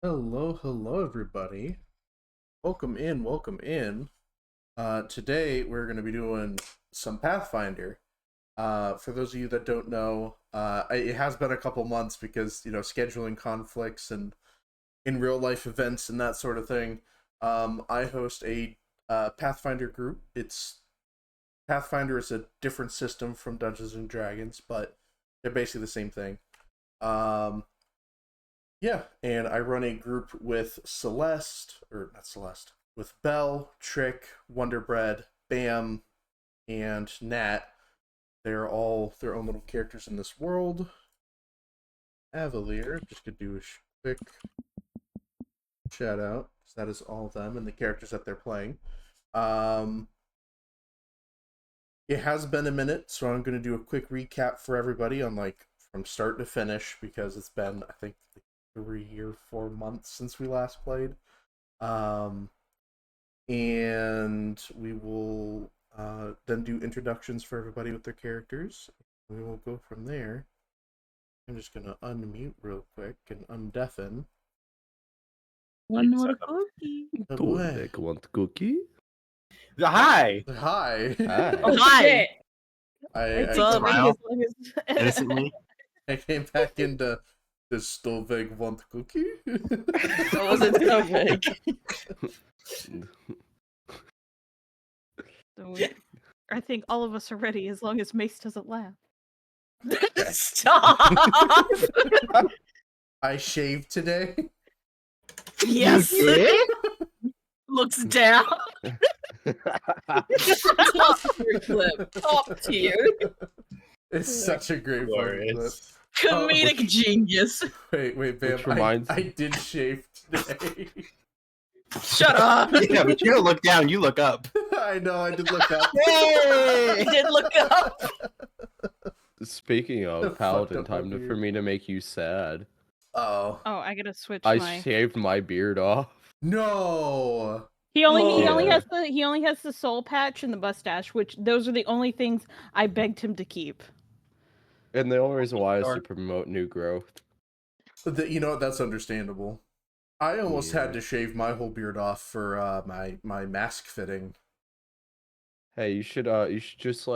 Hello, everybody. Welcome in, welcome in. Today we're going to be doing some Pathfinder. For those of you that don't know, it has been a couple months because, scheduling conflicts and in real life events and that sort of thing. I host a Pathfinder group. Pathfinder is a different system from Dungeons and Dragons, but they're basically the same thing. Yeah, and I run a group with with Belle, Trick, Wonderbread, Bam, and Nat. They're all their own little characters in this world. Avalir, just could do a quick shout out. So that is all of them and the characters that they're playing. It has been a minute, so I'm going to do a quick recap for everybody on from start to finish because it's been, I think, 3 or 4 months since we last played. And we will then do introductions for everybody with their characters. We will go from there. I'm just going to unmute real quick and undeafen. One more cookie. Want cookie? Hi. Hi. Hi. Oh, hi. Innocently. I came back into the Stoveg want cookie. That wasn't Stoveg. I think all of us are ready as long as Mace doesn't laugh. Stop! I shaved today. Yes. Looks down. Top tier. It's such a great clip. Comedic genius. Wait, Bam. I did shave today. Shut up. Yeah, but you don't look down, you look up. I know, I did look up. Hey! I did look up. Speaking of Paladin, time for me to make you sad. Oh, I gotta switch. I shaved my beard off. No. He only has the soul patch and the mustache, which those are the only things I begged him to keep. And the only reason why is to promote new growth. That's understandable. I almost had to shave my whole beard off for my mask fitting. Hey, you should just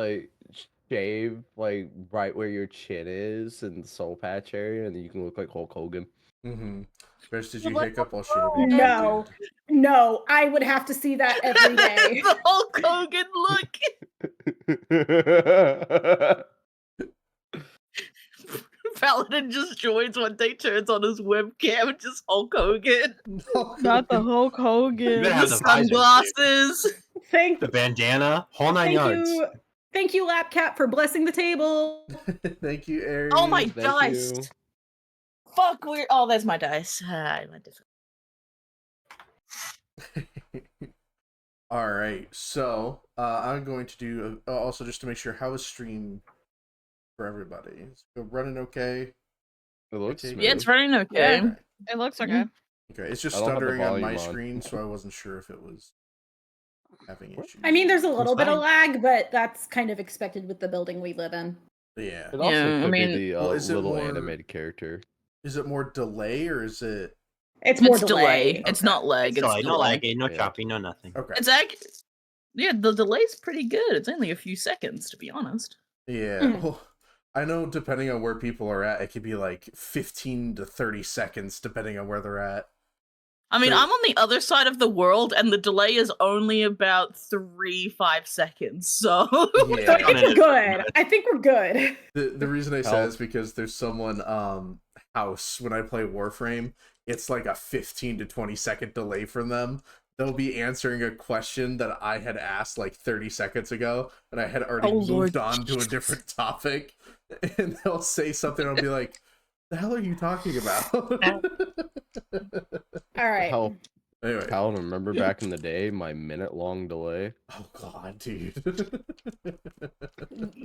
shave right where your chin is and the soul patch area, and then you can look like Hulk Hogan. Mm-hmm. Chris, did you hiccup while shaving? No, I would have to see that every day. The Hulk Hogan look. Paladin just joins one day, turns on his webcam, just Hulk Hogan. Not the Hulk Hogan. The sunglasses. The bandana. Whole 9 yards. Thank you, Lapcat, for blessing the table. Thank you, Aries. Oh, my dice. Fuck, there's my dice. I went different. All right, so I'm going to do also just to make sure, how is stream for everybody? Is it running okay? It looks smooth. Yeah, it's running okay. Yeah. It looks okay. Okay, it's just stuttering on my screen, so I wasn't sure if it was having issues. I mean, there's a little bit of lag, but that's kind of expected with the building we live in. Yeah. It also could be the little animated character. Is it more delay or is it? It's more delay. Okay. It's not lag. It's no lagging, no chopping, no nothing. Okay. It's the delay's pretty good. It's only a few seconds, to be honest. Yeah. Well, I know depending on where people are at, it could be like 15 to 30 seconds depending on where they're at. I mean, I'm on the other side of the world, and the delay is only about 3-5 seconds, so... Yeah. So I think we're good. I think we're good. The reason I say is because there's someone, house, when I play Warframe, it's like a 15 to 20 second delay from them. They'll be answering a question that I had asked like 30 seconds ago, and I had already moved on to a different topic, and they'll say something, and I'll be like, the hell are you talking about? All right. Anyway. Paladin, remember back in the day, my minute-long delay? Oh god, dude.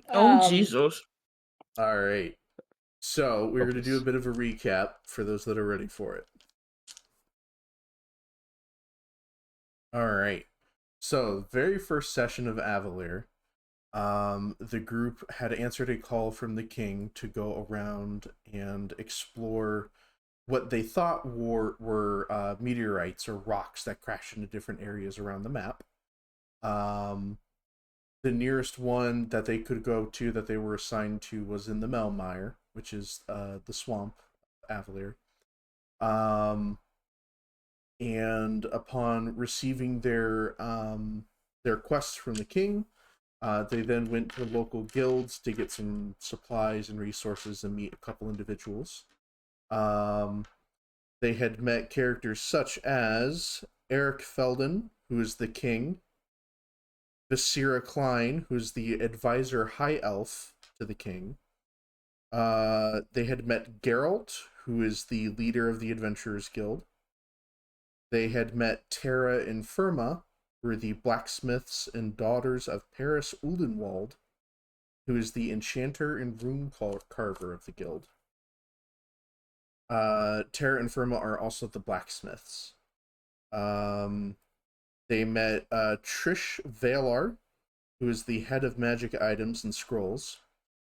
Oh, Jesus. All right. So, we're going to do a bit of a recap for those that are ready for it. All right. So, very first session of Avalir, the group had answered a call from the king to go around and explore what they thought were meteorites or rocks that crashed into different areas around the map. The nearest one that they could go to that they were assigned to was in the Melmire, which is the swamp, Avalir. And upon receiving their quests from the king, they then went to the local guilds to get some supplies and resources and meet a couple individuals. They had met characters such as Eric Felden, who is the king, Visira Klein, who's the advisor high elf to the king. They had met Geralt, who is the leader of the Adventurers Guild. They had met Terra and Firma, who are the blacksmiths and daughters of Paris Uldenwald, who is the enchanter and rune carver of the guild. Terra and Firma are also the blacksmiths. They met Trish Valar, who is the head of magic items and scrolls.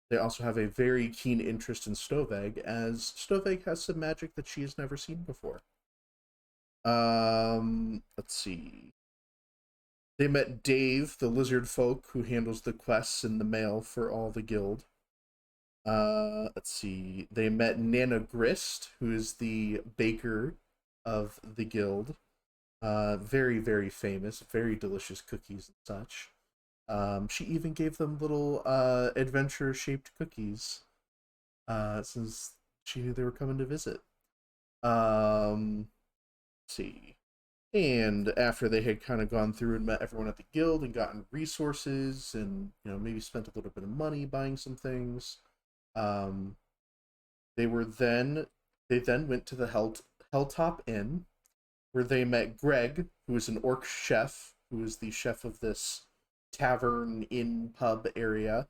They also have a very keen interest in Stovegg, as Stovegg has some magic that she has never seen before. Let's see. They met Dave, the lizard folk, who handles the quests in the mail for all the guild. Let's see. They met Nana Grist, who is the baker of the guild. Very, very famous, very delicious cookies and such. She even gave them little adventure-shaped cookies, since she knew they were coming to visit. Let's see. And after they had kind of gone through and met everyone at the guild and gotten resources and, maybe spent a little bit of money buying some things, they then went to the Helltop Inn, where they met Greg, who is an orc chef, who is the chef of this tavern inn pub area,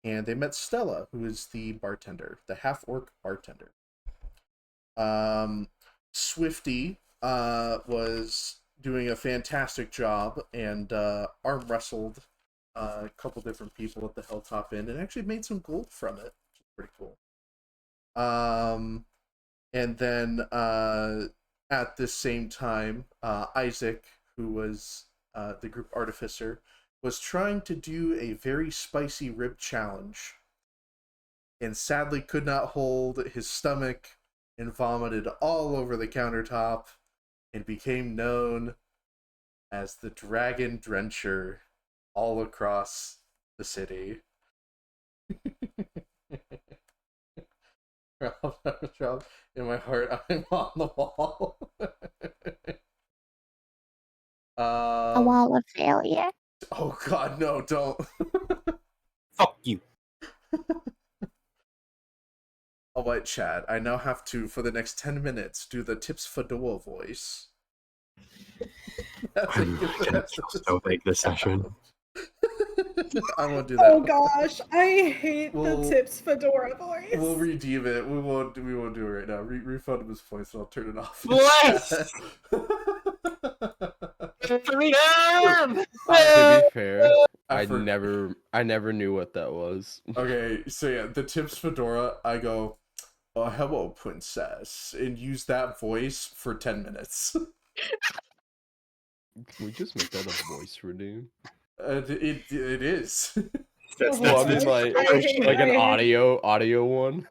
and they met Stella, who is the bartender, the half-orc bartender. Swifty was doing a fantastic job and arm wrestled a couple different people at the Helltop Inn and actually made some gold from it, which is pretty cool. And then at this same time, Isaac, who was the group artificer, was trying to do a very spicy rib challenge and sadly could not hold his stomach and vomited all over the countertop and became known as the Dragon Drencher all across the city. In my heart, I'm on the wall. A wall of failure. Oh god, no, don't. Fuck you. Alright, Chad, I now have to, for the next 10 minutes, do the Tips Fedora voice. I'm gonna kill Stovegg this session. I won't do that. Oh gosh, I hate the Tips Fedora voice. We'll redeem it. We won't do it right now. Refund him his points and I'll turn it off. Bless! Freedom! To be fair, I never knew what that was. Okay, so yeah, the Tips Fedora, I go, oh, hello, princess, and use that voice for 10 minutes. Can we just make that a voice redeem? It is. Well, I mean, like an audio one.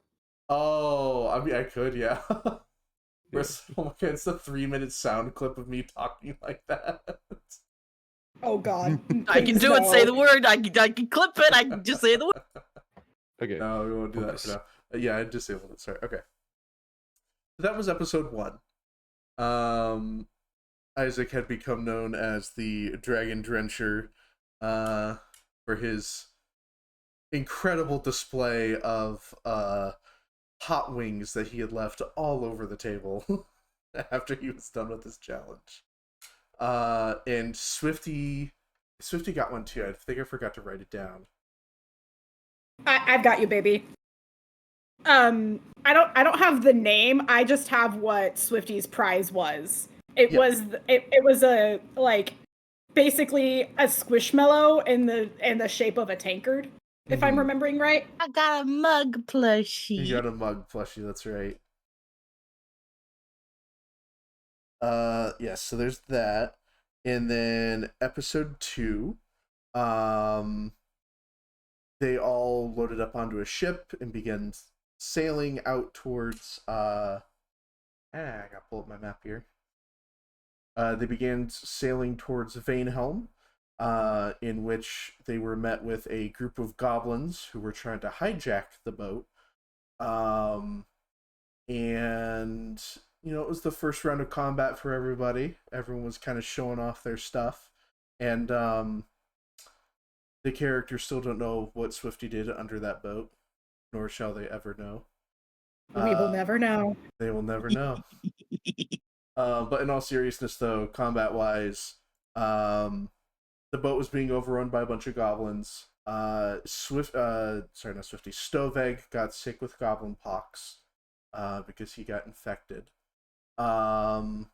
Oh, I mean, I could, yeah. Oh my god, it's a 3-minute sound clip of me talking like that. Oh god. I can do it, say the word, I can clip it, I can just say the word. Okay. No, we won't do that for now. Yeah, I disabled it, sorry. Okay. So that was episode 1. Isaac had become known as the Dragon Drencher for his incredible display of hot wings that he had left all over the table after he was done with his challenge. And Swifty got one too. I think I forgot to write it down. I've got you, baby. I don't have the name. I just have what Swifty's prize was. It was a basically a squishmallow in the shape of a tankard, if I'm remembering right. I got a mug plushie. You got a mug plushie, that's right. Yeah, so there's that. And then episode 2, um, they all loaded up onto a ship and began sailing out towards, I gotta pull up my map here. They began sailing towards Vanehelm, in which they were met with a group of goblins who were trying to hijack the boat. And it was the first round of combat for everybody. Everyone was kind of showing off their stuff, and the characters still don't know what Swifty did under that boat, nor shall they ever know. We will never know. They will never know. But in all seriousness, though, combat-wise, the boat was being overrun by a bunch of goblins. Not Swifty. Stoveg got sick with goblin pox, because he got infected. There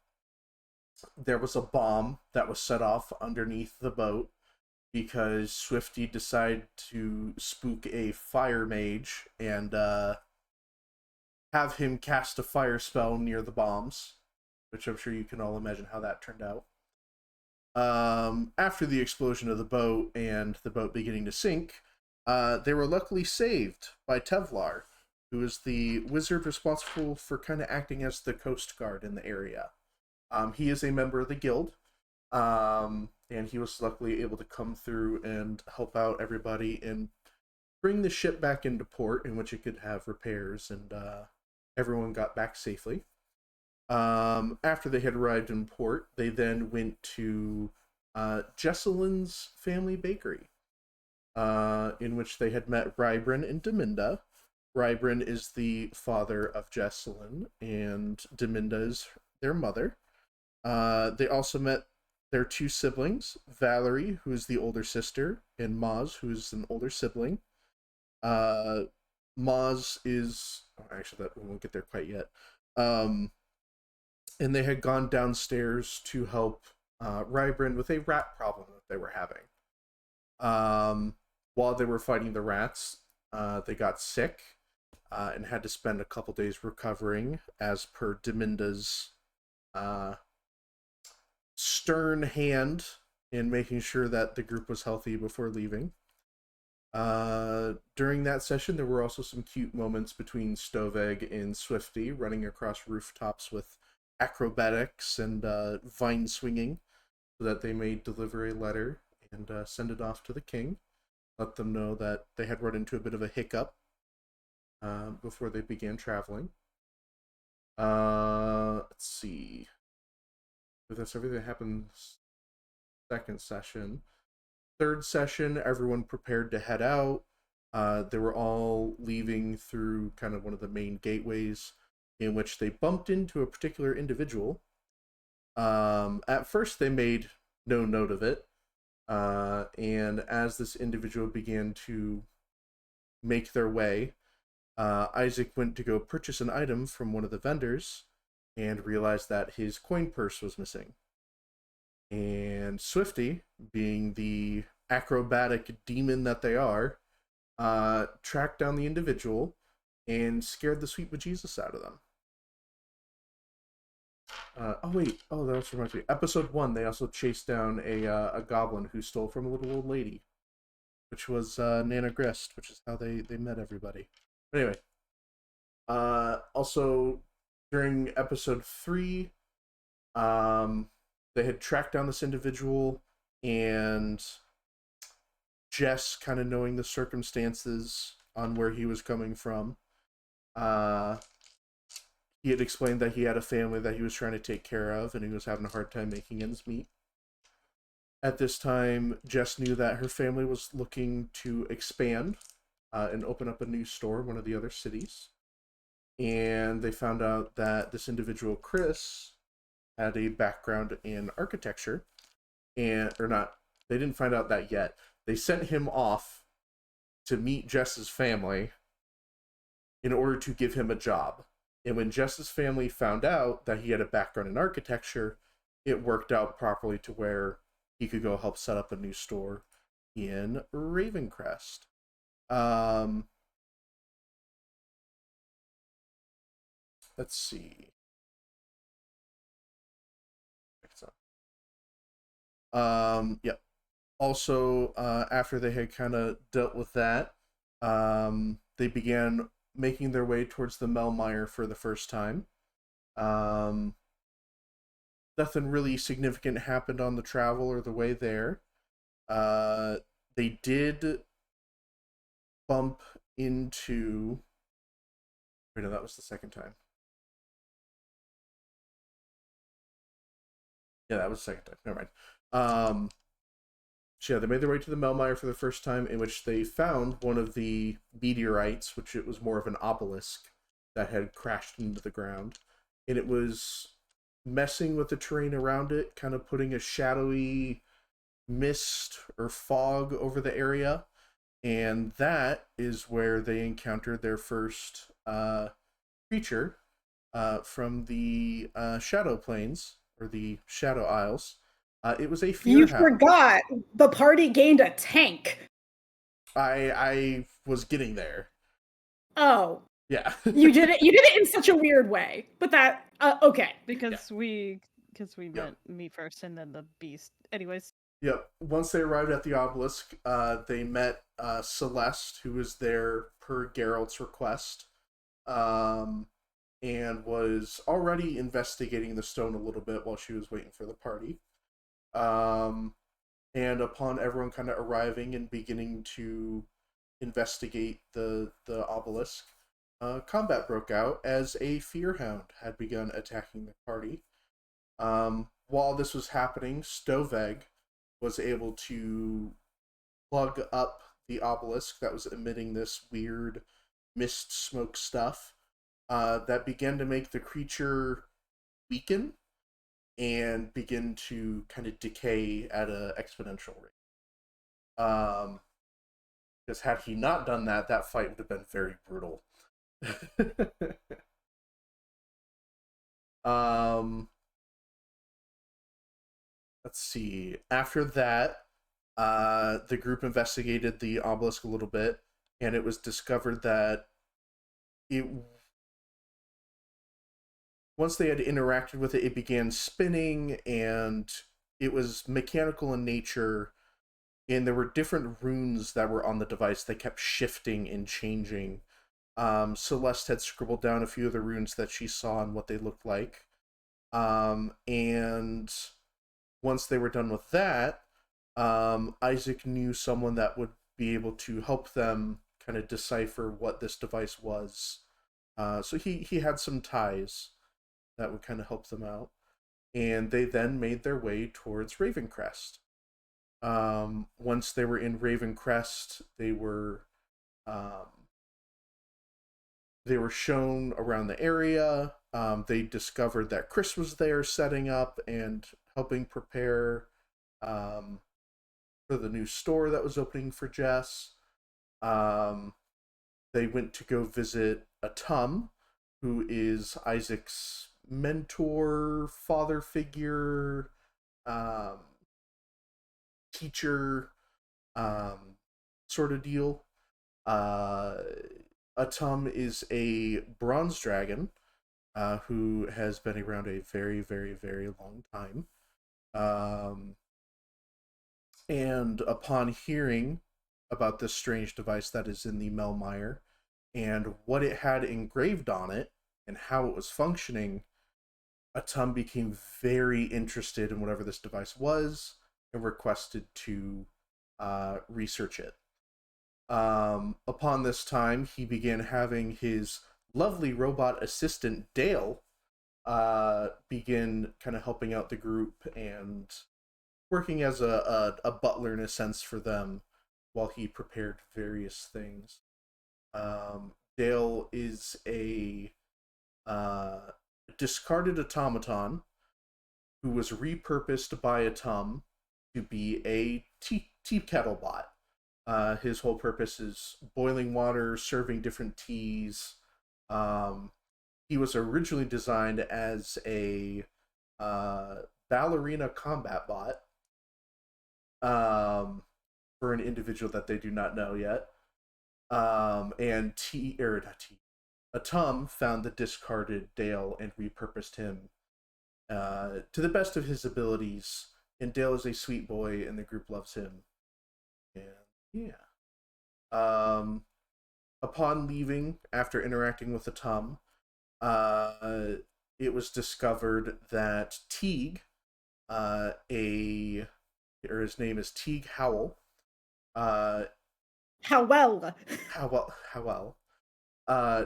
was a bomb that was set off underneath the boat because Swifty decided to spook a fire mage and have him cast a fire spell near the bombs, which I'm sure you can all imagine how that turned out. After the explosion of the boat and the boat beginning to sink, they were luckily saved by Tevlar, who is the wizard responsible for kind of acting as the coast guard in the area. He is a member of the guild, and he was luckily able to come through and help out everybody and bring the ship back into port in which it could have repairs, and everyone got back safely. After they had arrived in port, they then went to Jesselin's family bakery, in which they had met Rybrin and Deminda. Rybrin is the father of Jesselin, and Deminda is their mother. They also met their 2 siblings, Valerie, who is the older sister, and Maz, who is an older sibling. Maz is... actually, that we won't get there quite yet. And they had gone downstairs to help Rybrin with a rat problem that they were having. While they were fighting the rats, they got sick and had to spend a couple days recovering, as per Deminda's stern hand in making sure that the group was healthy before leaving. During that session, there were also some cute moments between Stoveg and Swifty, running across rooftops with acrobatics and vine swinging, so that they may deliver a letter and send it off to the king. Let them know that they had run into a bit of a hiccup before they began traveling. Let's see. That's everything that happened second session. Third session, everyone prepared to head out. They were all leaving through kind of one of the main gateways, in which they bumped into a particular individual. At first, they made no note of it, and as this individual began to make their way, Isaac went to go purchase an item from one of the vendors and realized that his coin purse was missing. And Swifty, being the acrobatic demon that they are, tracked down the individual and scared the sweet bejesus out of them. That also reminds me. Episode 1, they also chased down a goblin who stole from a little old lady, which was Nana Grist, which is how they met everybody. But anyway, also during episode 3, they had tracked down this individual, and Jess, kind of knowing the circumstances on where he was coming from, he had explained that he had a family that he was trying to take care of, and he was having a hard time making ends meet. At this time, Jess knew that her family was looking to expand and open up a new store in one of the other cities. And they found out that this individual, Chris, had a background in architecture, they didn't find out that yet. They sent him off to meet Jess's family in order to give him a job. And when Jess's family found out that he had a background in architecture, it worked out properly to where he could go help set up a new store in Ravencrest. Let's see. Yep. Also, after they had kind of dealt with that, they began making their way towards the Melmire for the first time. Nothing really significant happened on the travel or the way there. They did bump into... Wait, no, that was the second time. Yeah, that was the second time. Never mind. So yeah, they made their way to the Melmire for the first time, in which they found one of the meteorites, which it was more of an obelisk that had crashed into the ground. And it was messing with the terrain around it, kind of putting a shadowy mist or fog over the area. And that is where they encountered their first creature from the Shadow Plains, or the Shadow Isles. It was a fear You hound. forgot the party gained a tank. I was getting there. Oh, Yeah. you did it. You did it in such a weird way. But that okay. Because we met me first and then the beast. Anyways. Yep. Once they arrived at the obelisk, they met Celeste, who was there per Geralt's request, and was already investigating the stone a little bit while she was waiting for the party. And upon everyone kind of arriving and beginning to investigate the obelisk, combat broke out as a fearhound had begun attacking the party. While this was happening, Stoveg was able to plug up the obelisk that was emitting this weird mist smoke stuff that began to make the creature weaken and begin to kind of decay at an exponential rate. Because had he not done that, that fight would have been very brutal. Let's see. After that, the group investigated the obelisk a little bit, and it was discovered that once they had interacted with it, it began spinning, and it was mechanical in nature, and there were different runes that were on the device. They kept shifting and changing. Celeste had scribbled down a few of the runes that she saw and what they looked like. And once they were done with that, Isaac knew someone that would be able to help them kind of decipher what this device was. So he had some ties that would kind of help them out. And they then made their way towards Ravencrest. Once they were in Ravencrest, they were shown around the area. They discovered that Chris was there setting up and helping prepare for the new store that was opening for Jess. They went to go visit Atum, who is Isaac's mentor, father figure, teacher, sort of deal. Atum is a bronze dragon who has been around a very, very, very long time. And upon hearing about this strange device that is in the Melmire and what it had engraved on it and how it was functioning, Atum became very interested in whatever this device was and requested to research it. Upon this time, he began having his lovely robot assistant, Dale, begin kind of helping out the group and working as a butler in a sense for them while he prepared various things. Dale is a discarded automaton who was repurposed by Atum to be a tea kettle bot. His whole purpose is boiling water, serving different teas. He was originally designed as a ballerina combat bot for an individual that they do not know yet. And Atum found the discarded Dale and repurposed him to the best of his abilities and Dale is a sweet boy, and the group loves him. And yeah. Upon leaving, after interacting with the Tum, it was discovered that Teague, or his name is Teague Howell. Howell.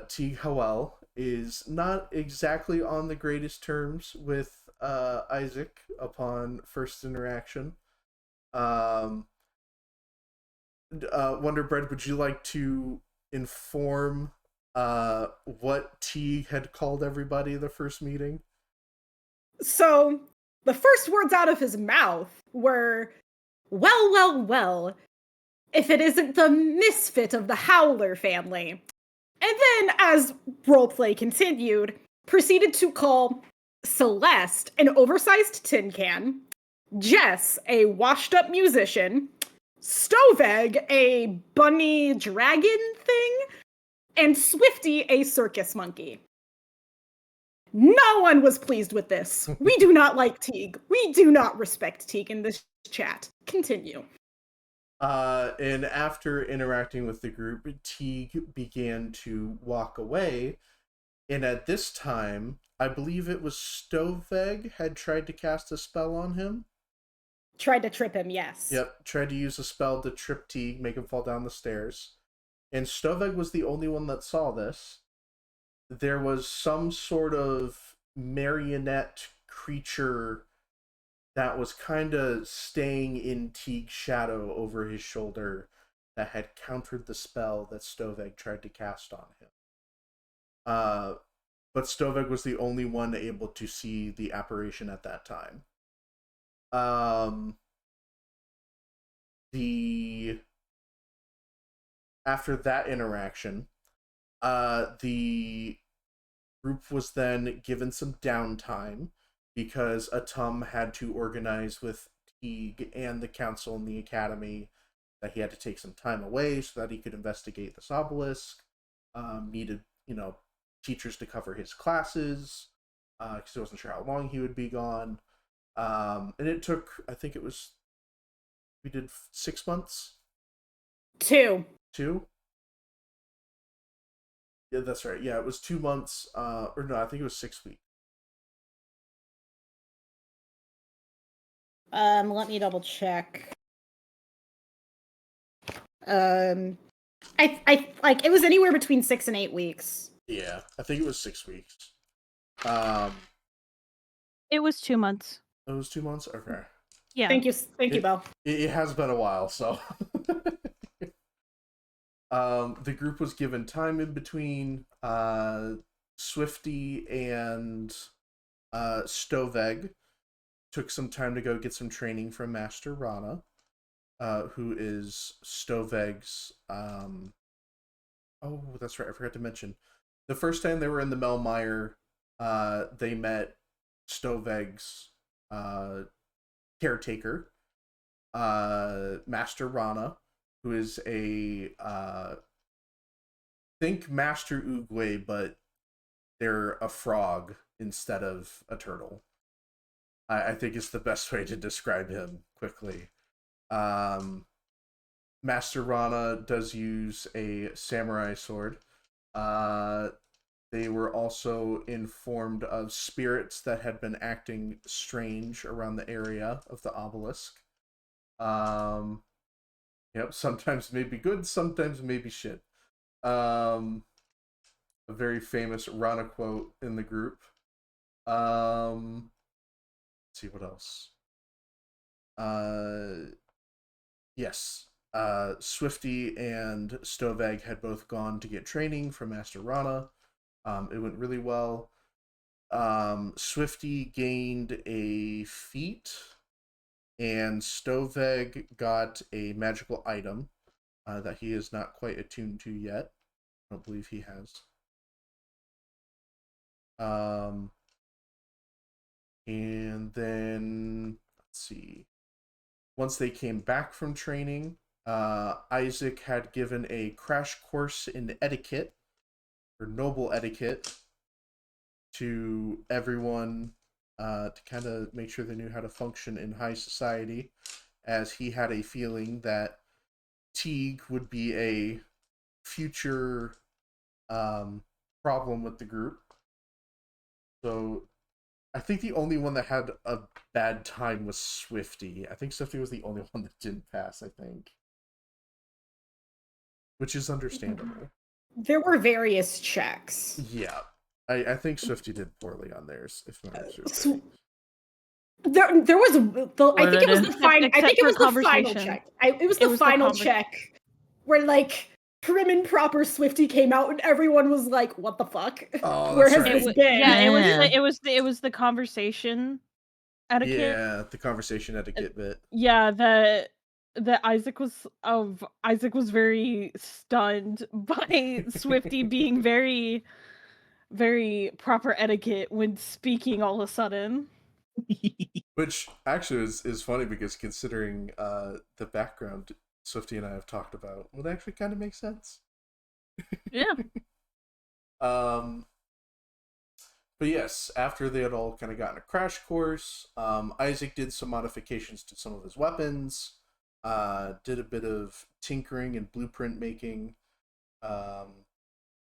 Teague Howell is not exactly on the greatest terms with Isaac upon first interaction. Wonder Bread, would you like to inform what Teague had called everybody the first meeting? So the first words out of his mouth were, well, if it isn't the misfit of the Howler family. And then, as roleplay continued, proceeded to call Celeste an oversized tin can, Jess a washed-up musician, Stoveg a bunny dragon thing, and Swifty a circus monkey. No one was pleased with this. We do not like Teague. We do not respect Teague in this chat. Continue. And after interacting with the group, Teague began to walk away. And at this time, I believe it was Stoveg had tried to cast a spell on him. Tried to trip him, yes. Yep, tried to use a spell to trip Teague, make him fall down the stairs. And Stoveg was the only one that saw this. There was some sort of marionette creature that was kind of staying in Teague's shadow over his shoulder that had countered the spell that Stoveg tried to cast on him. But Stoveg was the only one able to see the apparition at that time. After that interaction, the group was then given some downtime because Atum had to organize with Teague and the council and the academy that he had to take some time away so that he could investigate this obelisk. Needed, teachers to cover his classes because he wasn't sure how long he would be gone. And it took, I think we did 6 months? 2. 2? Yeah, that's right. Yeah, it was 2 months. Or no, I think it was 6 weeks. Let me double check. I like it was anywhere between 6 and 8 weeks. Yeah, I think it was 6 weeks. It was 2 months. It was 2 months? Okay. Yeah. Thank you, Belle. It has been a while, so. The group was given time in between. Swifty and Stoveg took some time to go get some training from Master Rana, who is Stoveg's. Oh, that's right. I forgot to mention. The first time they were in the Melmire, they met Stoveg's caretaker, Master Rana, who is think Master Oogway, but they're a frog instead of a turtle. I think is the best way to describe him quickly. Master Rana does use a samurai sword. They were also informed of spirits that had been acting strange around the area of the obelisk. Yep, sometimes maybe good, sometimes maybe shit. A very famous Rana quote in the group. Let's see what else. Yes. Swifty and Stoveg had both gone to get training from Master Rana. It went really well. Swifty gained a feat, and Stoveg got a magical item that he is not quite attuned to yet. I don't believe he has. And then, let's see. Once they came back from training, Isaac had given a crash course in etiquette, or noble etiquette, to everyone to kind of make sure they knew how to function in high society, as he had a feeling that Teague would be a future problem with the group. So I think the only one that had a bad time was Swifty. I think Swifty was the only one that didn't pass, I think. Which is understandable. There were various checks. Yeah. I think Swifty did poorly on theirs, if memory serves So- right. There was the I think it was the Except- final. I except think it for was the final conversation. check. It was It the was the final conver- check where like prim and proper Swifty came out and everyone was like, "What the fuck? Oh, Where that's has right. this It wa- been?" yeah, Yeah. it was the conversation etiquette. Yeah, the conversation etiquette bit. Yeah, that Isaac was very stunned by Swifty being very, very proper etiquette when speaking all of a sudden. Which actually is funny because considering the background Swifty and I have talked about, would actually kind of make sense. Yeah. But yes, after they had all kind of gotten a crash course, Isaac did some modifications to some of his weapons, did a bit of tinkering and blueprint making.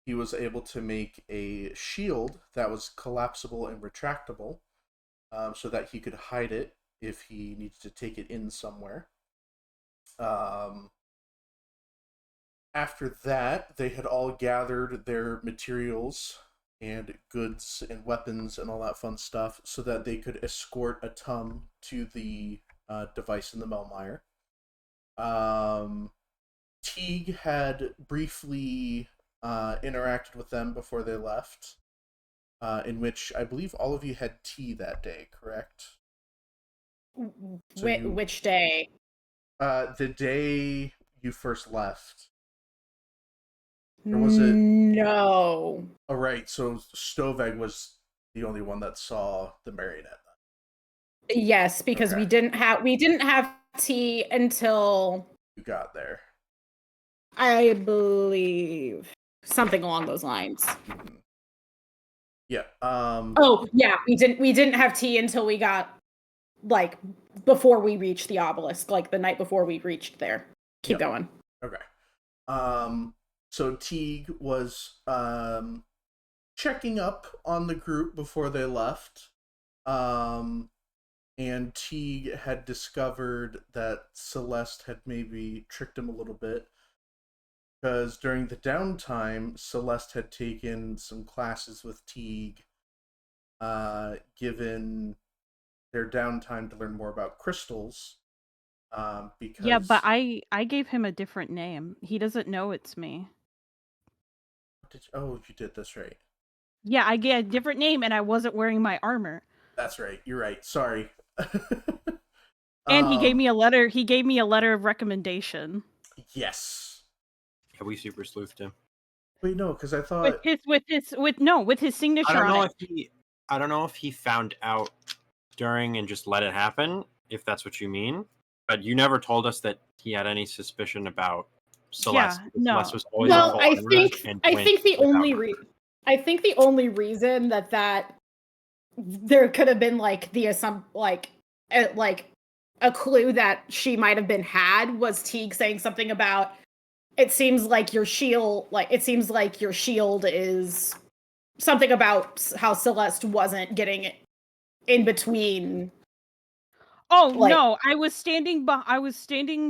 He was able to make a shield that was collapsible and retractable, so that he could hide it if he needed to take it in somewhere. After that, they had all gathered their materials and goods and weapons and all that fun stuff so that they could escort a Tum to the device in the Melmire. Teague had briefly interacted with them before they left, in which I believe all of you had tea that day, correct? So you- Which day? The day you first left. Or was it? No. Oh, right. So Stoveg was the only one that saw the marionette. Yes, because Okay. we didn't have tea until You got there. I believe something along those lines. Mhm. Yeah. Oh yeah, we didn't have tea until we got like before we reached the obelisk, like the night before we reached there. Keep Yep. going. Okay. So Teague was checking up on the group before they left. And Teague had discovered that Celeste had maybe tricked him a little bit, because during the downtime, Celeste had taken some classes with Teague, given their downtime to learn more about crystals. Because Yeah, but I gave him a different name. He doesn't know it's me. Oh, you did this right. Yeah, I gave a different name and I wasn't wearing my armor. That's right. You're right. Sorry. And he gave me a letter. He gave me a letter of recommendation. Yes. Yeah, we super sleuthed him. Wait, no, because I thought with his signature I don't know on it. if I don't know if he found out during and just let it happen, if that's what you mean. But you never told us that he had any suspicion about Celeste. Yeah, because no. Celeste was always Well, a I full think and I went think the without only her. reason that there could have been like a clue that she might have been had was Teague saying something about it seems like your shield is something about how Celeste wasn't getting in between. Oh like- no, I was standing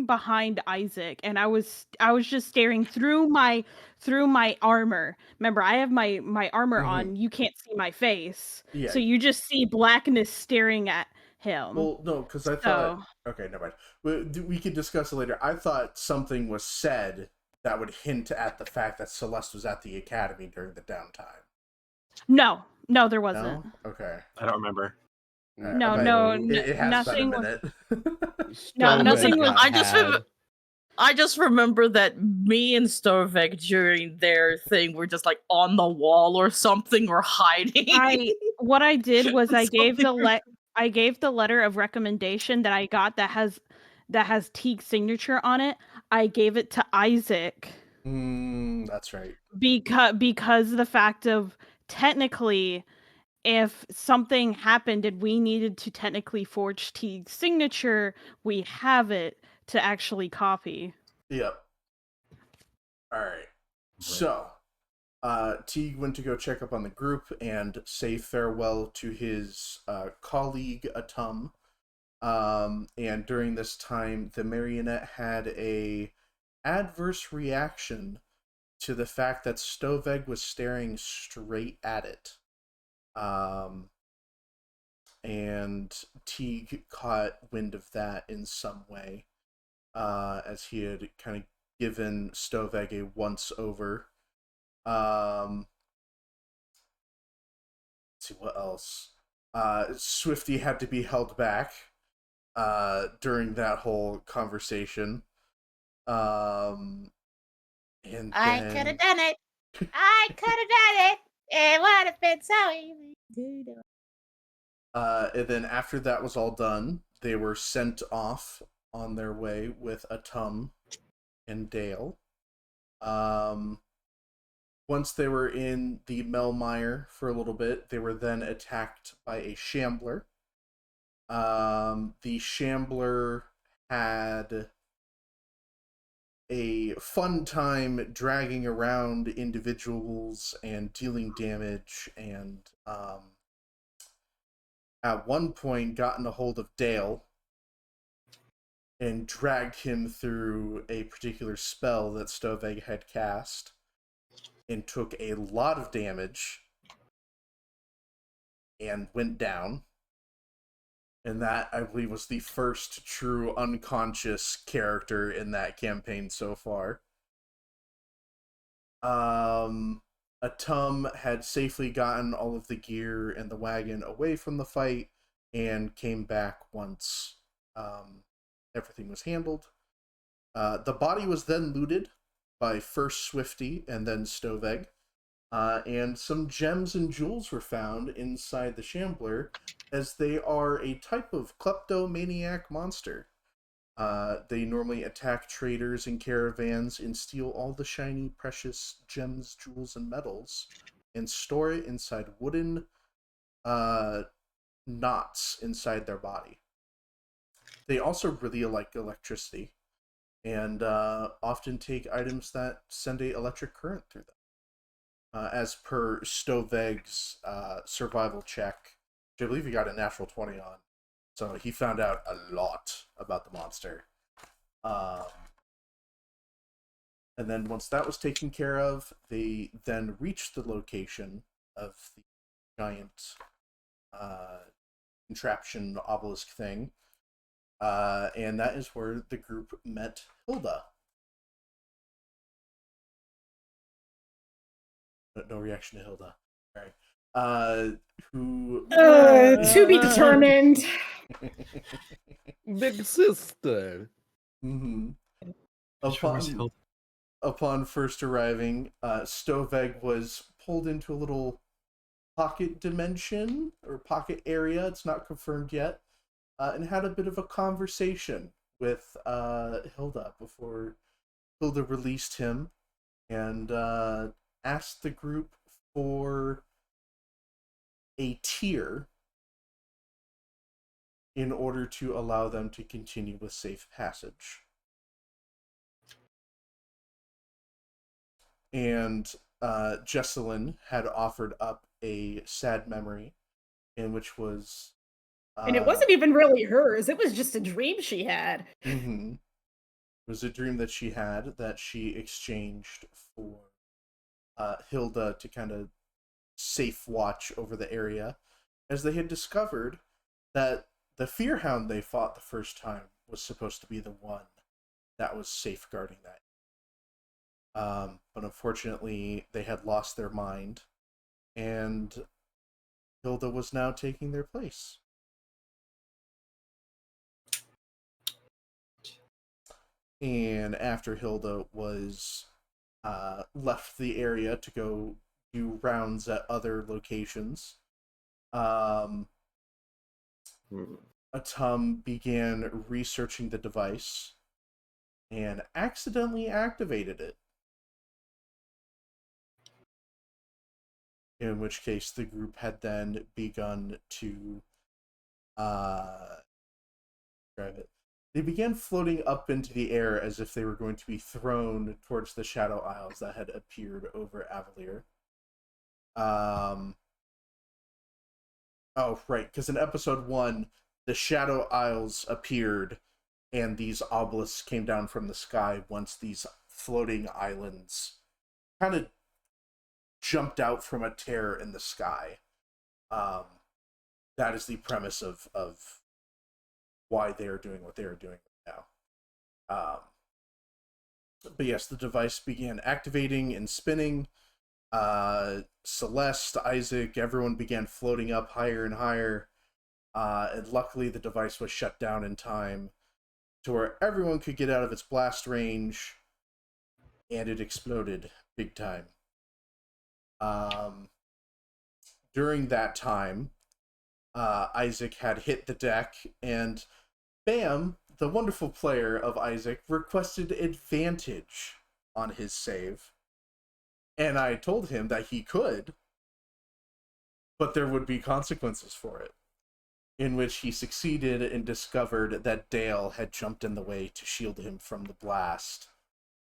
behind Isaac and I was just staring through my armor. Remember, I have my armor on. You can't see my face. Yeah. So you just see blackness staring at him. Well, no, because I thought. Okay, never mind. We could discuss it later. I thought something was said that would hint at the fact that Celeste was at the academy during the downtime. No, there wasn't. No? Okay. I don't remember. No, It has nothing been a was. minute. No, Stoveg nothing was- got I just remember that me and Stovek during their thing were just like on the wall or something or hiding. What I did was I gave Something the letter of recommendation that I got that has Teague's signature on it. I gave it to Isaac That's right. because the fact of technically if something happened and we needed to technically forge Teague's signature, we have it to actually copy. Yep. All right. So, Teague went to go check up on the group and say farewell to his colleague Atum. And during this time, the marionette had a adverse reaction to the fact that Stoveg was staring straight at it. And Teague caught wind of that in some way, as he had kind of given Stoveg a once-over. Let's see what else. Swifty had to be held back during that whole conversation. And I could have done it. I could have done it. It would have been so easy to do. And then after that was all done, they were sent off on their way with Atum and Dale. Once they were in the Melmire for a little bit, they were then attacked by a Shambler. The Shambler had a fun time dragging around individuals and dealing damage, and at one point gotten a hold of Dale and dragged him through a particular spell that Stoveg had cast and took a lot of damage and went down. And that, I believe, was the first true unconscious character in that campaign so far. Atum had safely gotten all of the gear and the wagon away from the fight and came back once everything was handled. The body was then looted by first Swifty and then Stoveg. And some gems and jewels were found inside the Shambler, as they are a type of kleptomaniac monster. They normally attack traders and caravans and steal all the shiny, precious gems, jewels, and metals, and store it inside wooden knots inside their body. They also really like electricity, and often take items that send a electric current through them. As per Stoveg's survival check, which I believe he got a natural 20 on. So he found out a lot about the monster. And then once that was taken care of, they then reached the location of the giant contraption obelisk thing. And that is where the group met Hilda. No reaction to Hilda. All right. Who? To be determined. Big sister. Mm-hmm. Sure was Hilda. Upon first arriving, Stoveg was pulled into a little pocket dimension or pocket area. It's not confirmed yet, and had a bit of a conversation with Hilda before Hilda released him, and asked the group for a tier in order to allow them to continue with safe passage. And Jesselyn had offered up a sad memory, in which was... And it wasn't even really hers. It was just a dream she had. Mm-hmm. It was a dream that she had that she exchanged for Hilda to kind of safe watch over the area, as they had discovered that the Fearhound they fought the first time was supposed to be the one that was safeguarding that. But unfortunately, they had lost their mind, and Hilda was now taking their place. And after Hilda was left the area to go do rounds at other locations, Atum began researching the device and accidentally activated it. in which case the group had then begun to drive it. They began floating up into the air as if they were going to be thrown towards the Shadow Isles that had appeared over Avalir. Oh, right, because in episode 1, the Shadow Isles appeared, and these obelisks came down from the sky once these floating islands kind of jumped out from a tear in the sky. That is the premise of why they are doing what they are doing right now. But yes, the device began activating and spinning. Celeste, Isaac, everyone began floating up higher and higher. And luckily the device was shut down in time to where everyone could get out of its blast range, and it exploded big time. During that time, Isaac had hit the deck, and Bam, the wonderful player of Isaac, requested advantage on his save. And I told him that he could, but there would be consequences for it. In which he succeeded and discovered that Dale had jumped in the way to shield him from the blast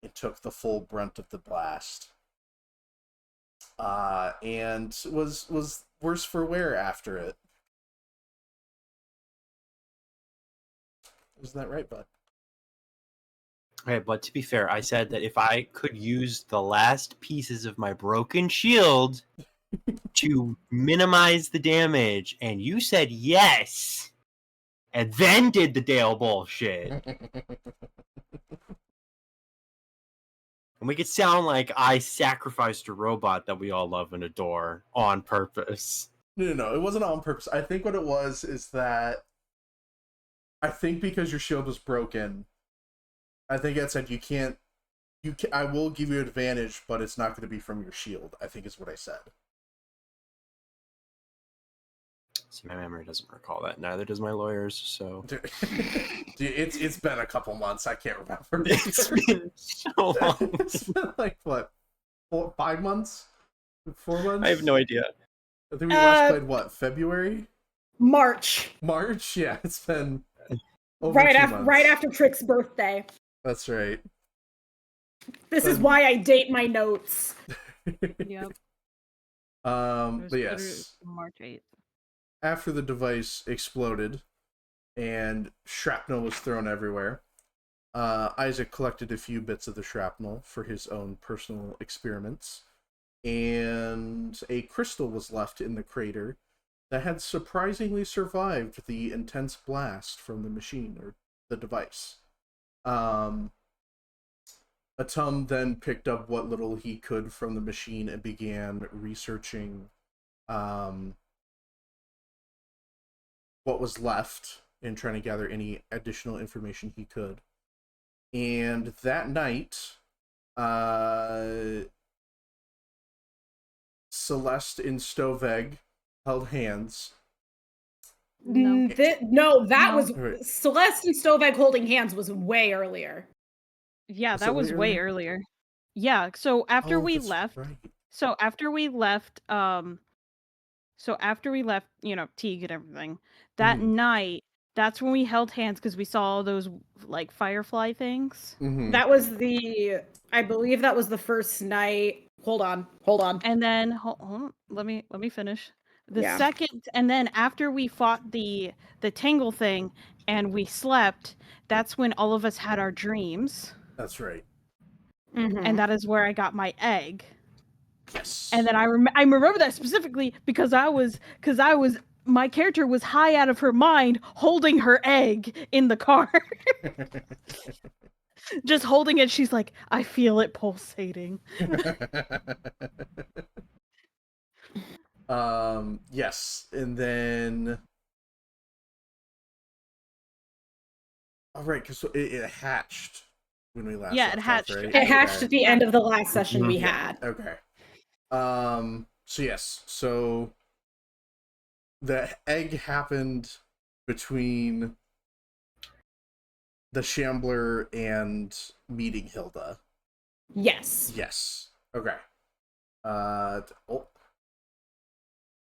and took the full brunt of the blast. And was worse for wear after it. Isn't that right, bud? Okay, but to be fair, I said that if I could use the last pieces of my broken shield to minimize the damage, and you said yes, and then did the Dale bullshit, and make it sound like I sacrificed a robot that we all love and adore on purpose. No, it wasn't on purpose. I think what it was is that I think because your shield was broken, I think it said I will give you advantage, but it's not going to be from your shield, I think is what I said. See, my memory doesn't recall that. Neither does my lawyer's, so... Dude, it's been a couple months. I can't remember. It's been so long. It's been like, what, 5 months? 4 months? I have no idea. I think we last played, what, February? March. March? Yeah, it's been over 2 months. Right after Trick's birthday. That's right. This is why I date my notes. Yep. But yes. March 8th. After the device exploded and shrapnel was thrown everywhere, Isaac collected a few bits of the shrapnel for his own personal experiments, and a crystal was left in the crater that had surprisingly survived the intense blast from the machine, or the device. Atum then picked up what little he could from the machine and began researching what was left and trying to gather any additional information he could. And that night, Celeste and Stoveg held hands. No. That was Right. Celeste and Stoveg holding hands was way earlier. Yeah, Was that it was way way earlier. Yeah, so after we that's left, right. Teague and everything, that night, that's when we held hands because we saw all those like firefly things. Mhm. That was I believe that was the first night. Hold on. And then hold on, let me finish. The Yeah. second, and then after we fought the tangle thing and we slept, that's when all of us had our dreams. That's right. And that is where I got my egg. Yes. And then I remember that specifically because my character was high out of her mind holding her egg in the car. Just holding it, she's like, I feel it pulsating. Yes, and then all right, because it hatched when we last. Yeah, it hatched. Off, right? It hatched at the end of the last session we had. Okay. So yes, so the egg happened between the Shambler and meeting Hilda. Yes. Yes. Okay.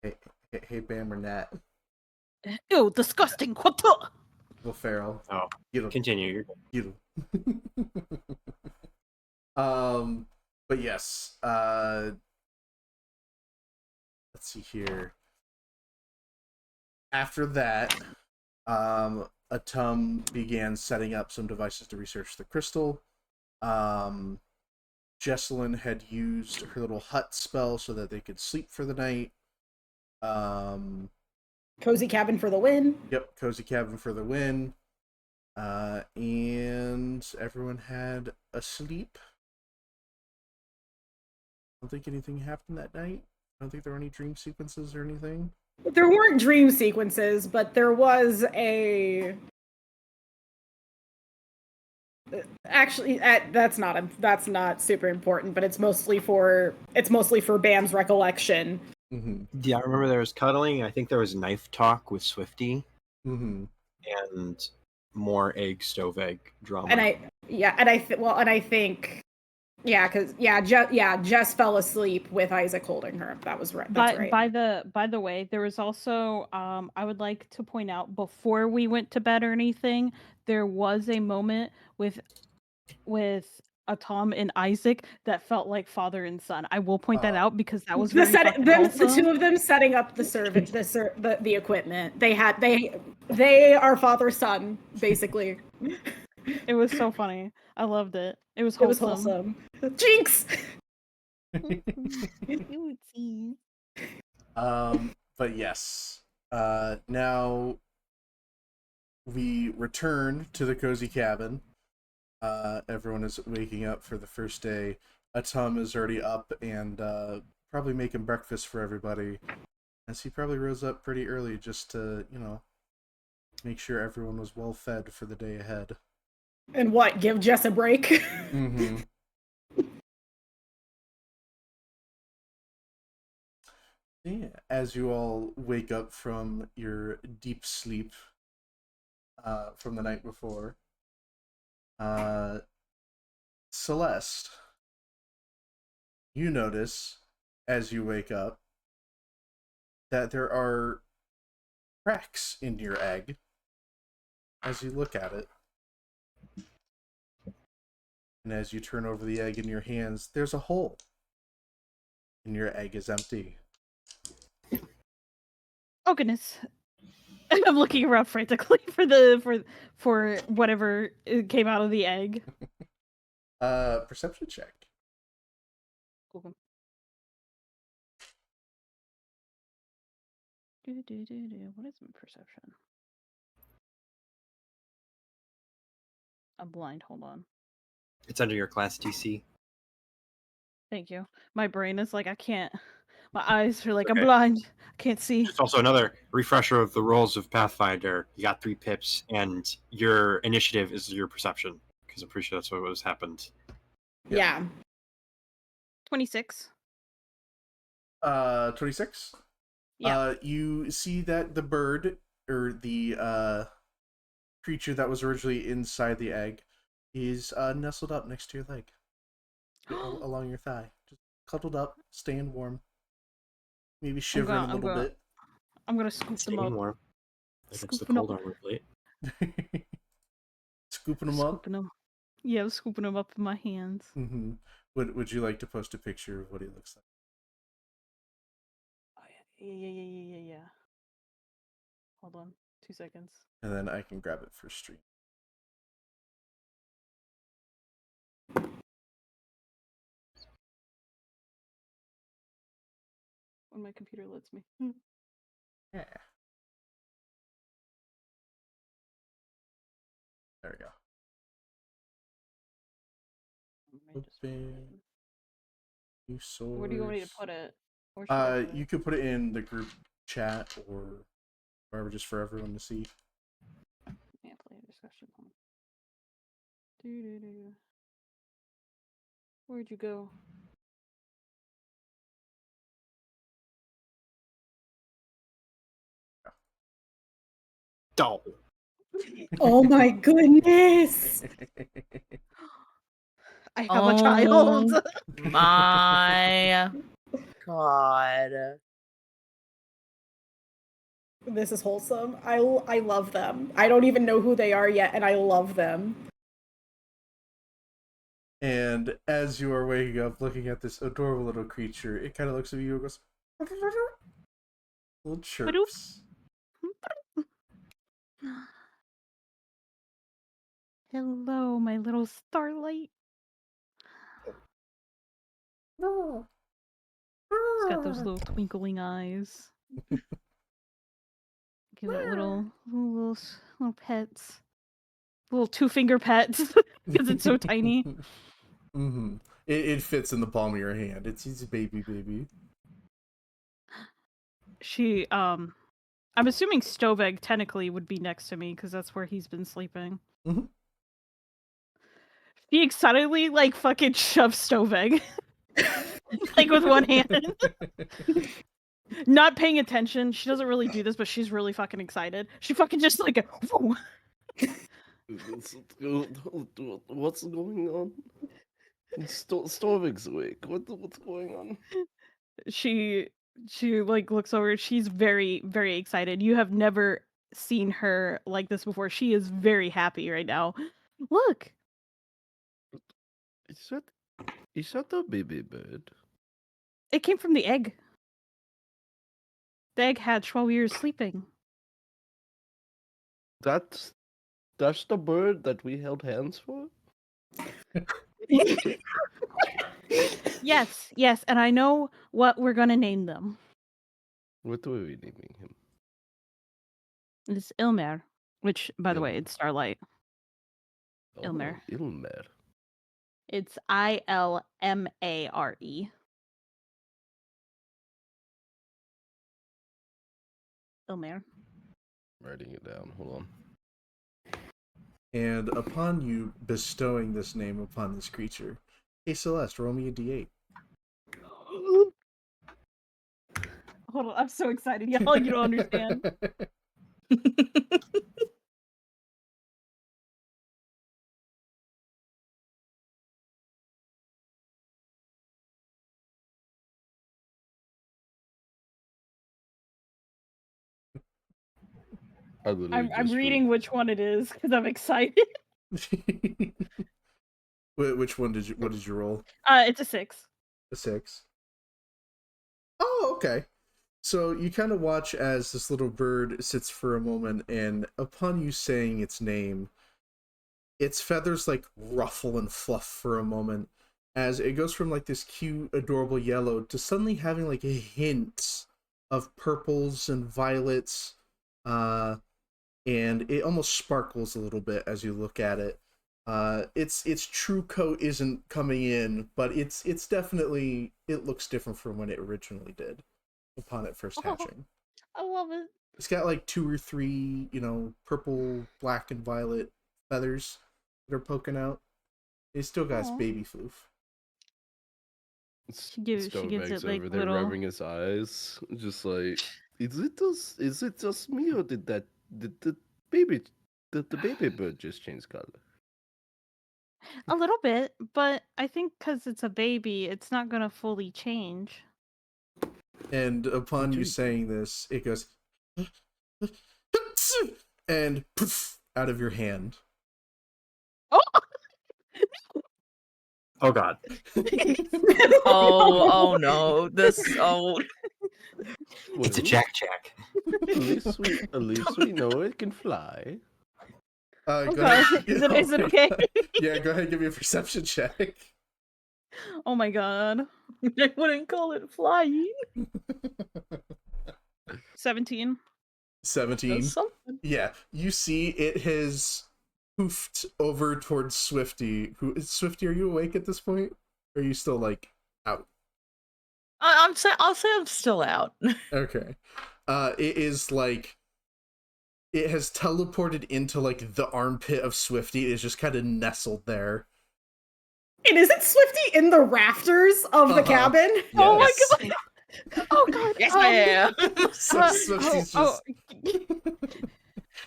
Hey, Bam or Nat. Ew, disgusting. What the? Will Ferrell. Oh, Get him. continue. You're good. Get him. But yes. Let's see here. After that, Atum began setting up some devices to research the crystal. Jesselyn had used her little hut spell so that they could sleep for the night. Cozy cabin for the win. Yep, cozy cabin for the win. And everyone had a sleep. I don't think anything happened that night. I don't think there were any dream sequences or anything. There weren't dream sequences, but there was a. Actually, that's not super important, but it's mostly for Bam's recollection. Mm-hmm. Yeah, I remember there was cuddling. I think there was knife talk with Swifty. Mm-hmm. And more stove egg drama. And I think Jess fell asleep with Isaac holding her. That was right. That's right. By the way, there was also I would like to point out, before we went to bed or anything, there was a moment with Tom and Isaac that felt like father and son. I will point that out because that was very the two of them setting up the equipment. They are father son basically. It was so funny. I loved it. It was wholesome. Jinx. But yes. Now we return to the cozy cabin. Everyone is waking up for the first day. Atum is already up and probably making breakfast for everybody, as he probably rose up pretty early just to, make sure everyone was well fed for the day ahead. And what? Give Jess a break? Mm-hmm. Yeah, as you all wake up from your deep sleep from the night before, Celeste, you notice as you wake up that there are cracks in your egg as you look at it. And as you turn over the egg in your hands, there's a hole. And your egg is empty. Oh goodness. I'm looking around frantically for whatever came out of the egg. Perception check. Cool. What is my perception? I'm blind. Hold on. It's under your class DC. Thank you. My brain is like, I can't. My eyes are like, Okay. I'm blind. I can't see. It's also another refresher of the rules of Pathfinder. You got 3 pips, and your initiative is your perception, because I'm pretty sure that's what was happened. Yeah. 26. 26? Yeah. You see that the bird, or the creature that was originally inside the egg, is nestled up next to your leg. Along your thigh. Just cuddled up, staying warm. Maybe shivering a little bit. I'm gonna scoop them up. Warm. It's the Scooping cold up. armor plate. Scooping them up? Yeah, I'm scooping them up in my hands. Mm-hmm. Would you like to post a picture of what he looks like? Oh, yeah. Hold on. 2 seconds. And then I can grab it for stream. When my computer lets me. Yeah. There we go. Open. New source. Where do you want me to put it? You could put it in the group chat or wherever, just for everyone to see. Yeah, play a discussion. Where'd you go? Dull. Oh my goodness. I have a child. My God. This is wholesome. I love them. I don't even know who they are yet, and I love them. And as you are waking up, looking at this adorable little creature, it kind of looks at you and goes, little chirps. Hello, my little starlight. It's got those little twinkling eyes. Give it little pets. Little 2-finger pets. Because it's so tiny. Mm-hmm. It fits in the palm of your hand. It's a baby. She, I'm assuming Stoveg technically would be next to me, because that's where he's been sleeping. Mm-hmm. She excitedly, like, fucking shoves Stoveg. Like, with one hand. Not paying attention. She doesn't really do this, but she's really fucking excited. She fucking just, like, whoa. What's going on? Storvig's awake. What's going on? She like looks over. She's very, very excited. You have never seen her like this before. She is very happy right now. Look. Is that a baby bird? It came from the egg. The egg hatched while we were sleeping. That's the bird that we held hands for? Yes, and I know what we're gonna name them. What are we naming him? It's Ilmer, which, by the way, Ilmer. it's Starlight. Oh, Ilmer. Ilmer. It's Ilmare. Ilmer. Writing it down. Hold on. And upon you bestowing this name upon this creature, hey Celeste, roll me a d8. Hold on, I'm so excited, y'all. You don't understand. I'm reading which one it is because I'm excited. Which one did you? What did you roll? It's a 6. A 6. Oh, okay. So you kind of watch as this little bird sits for a moment, and upon you saying its name, its feathers like ruffle and fluff for a moment, as it goes from like this cute, adorable yellow to suddenly having like a hint of purples and violets, and it almost sparkles a little bit as you look at it. Its true coat isn't coming in, but it's definitely, it looks different from when it originally did upon it first hatching. I love it. It's got like 2 or 3, purple, black, and violet feathers that are poking out. It still got its baby floof. She gives it like over there little... rubbing his eyes, just like, is it just me, or did the baby bird just change color? A little bit, but I think because it's a baby, it's not gonna fully change. And upon you saying this, it goes and poof out of your hand. Oh! Oh god. Oh no. It's a Jack. At least we know it can fly. Go ahead. Is it okay? Yeah, go ahead and give me a perception check. Oh my god. I wouldn't call it flying. 17. 17. That's something. Yeah, you see it has poofed over towards Swifty. Swifty, are you awake at this point? Or are you still like out? I'll say I'm still out. Okay. It is like, it has teleported into like the armpit of Swifty. It is just kind of nestled there. And isn't Swifty in the rafters of the cabin? Yes. Oh my god. Oh god. Yes, I am. So Swifty's just...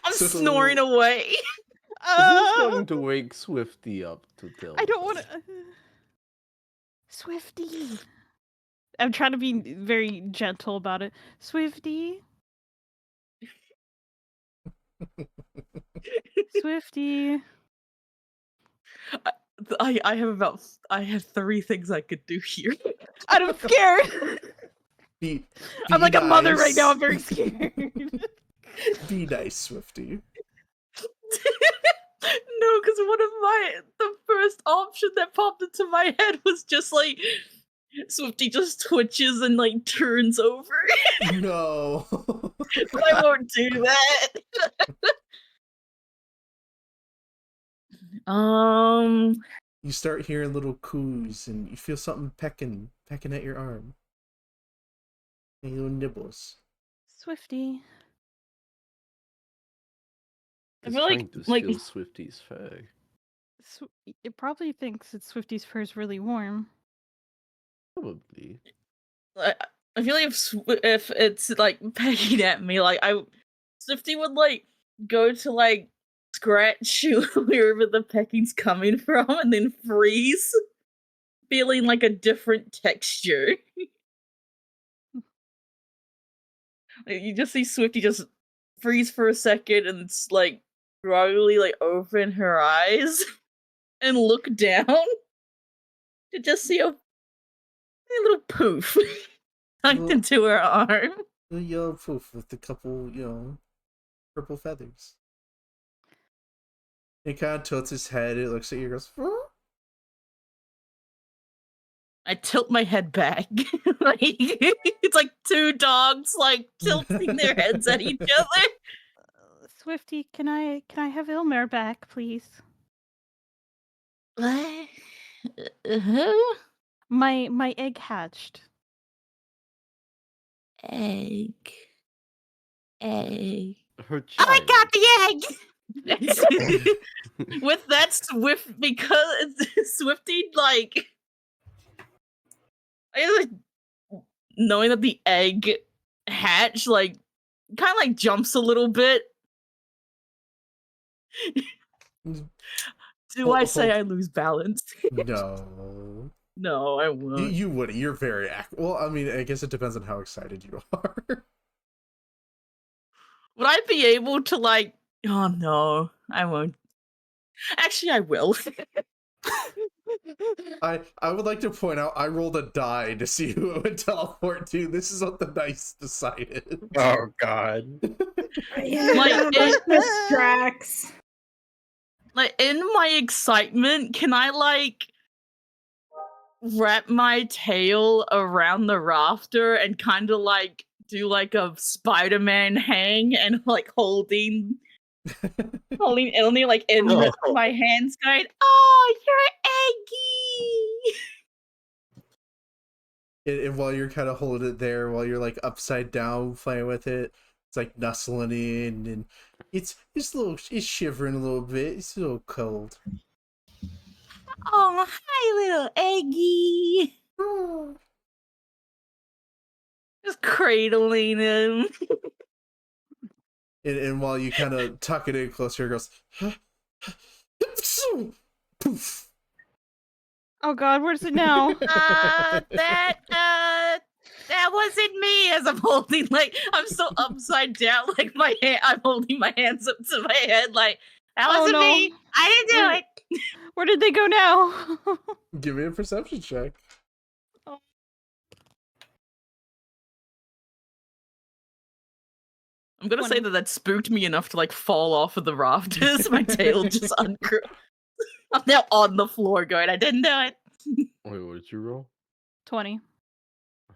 I'm snoring away. Who's going to wake Swifty up to tell? I don't want to. Swifty. I'm trying to be very gentle about it. Swifty. Swifty. I have 3 things I could do here. I'm scared. Be I'm like a mother right now. nice. I'm very scared. Be nice, Swifty. No, because the first option that popped into my head was just like Swifty just twitches and like turns over. No. But I won't do that. You start hearing little coos and you feel something pecking at your arm. And little nibbles. Swifty. I It's feel trying like- to like- steal Swifty's fur. It probably thinks that Swifty's fur is really warm. Probably. I feel like if it's like pecking at me, like Swifty would like go to like scratch wherever the pecking's coming from, and then freeze, feeling like a different texture. You just see Swifty just freeze for a second, and it's like slowly like open her eyes and look down to just see a little poof tucked Well- into her arm. A yellow poof with a couple, purple feathers. It kind of tilts his head. It looks at you and goes, "Huh?" I tilt my head back. Like it's like 2 dogs like tilting their heads at each other. Swifty, can I have Ilmer back, please? What? Who? My egg hatched. Egg. Her Oh, I child. got the egg! With that because Swifty like knowing that the egg hatch like kind of like jumps a little bit. Do I say I lose balance? No. No, I won't. You wouldn't. You're very well, I mean, I guess it depends on how excited you are. Would I be able to like? Oh no, I won't. Actually, I will. I would like to point out I rolled a die to see who it would teleport to. This is what the dice decided. Oh God. Drax. Like in my excitement, can I like wrap my tail around the rafter and kind of like do like a Spider-Man hang and like holding only like in my hands going, "Oh, you're Eggy." And while you're kind of holding it there, while you're like upside down playing with it, it's like nestling in, and it's shivering a little bit. It's a little cold. Oh, hi, little Eggy. Just cradling him. And while you kind of tuck it in closer, it goes, poof. Oh God, where's it now? That wasn't me. As I'm holding, like, I'm so upside down, like I'm holding my hands up to my head, like, That Oh, wasn't no. me. I didn't do it. Where did they go now? Give me a perception check. I'm gonna say 20. that spooked me enough to like fall off of the rafters. My tail just uncurled. I'm now on the floor going, I didn't do it. Wait, what did you roll? 20.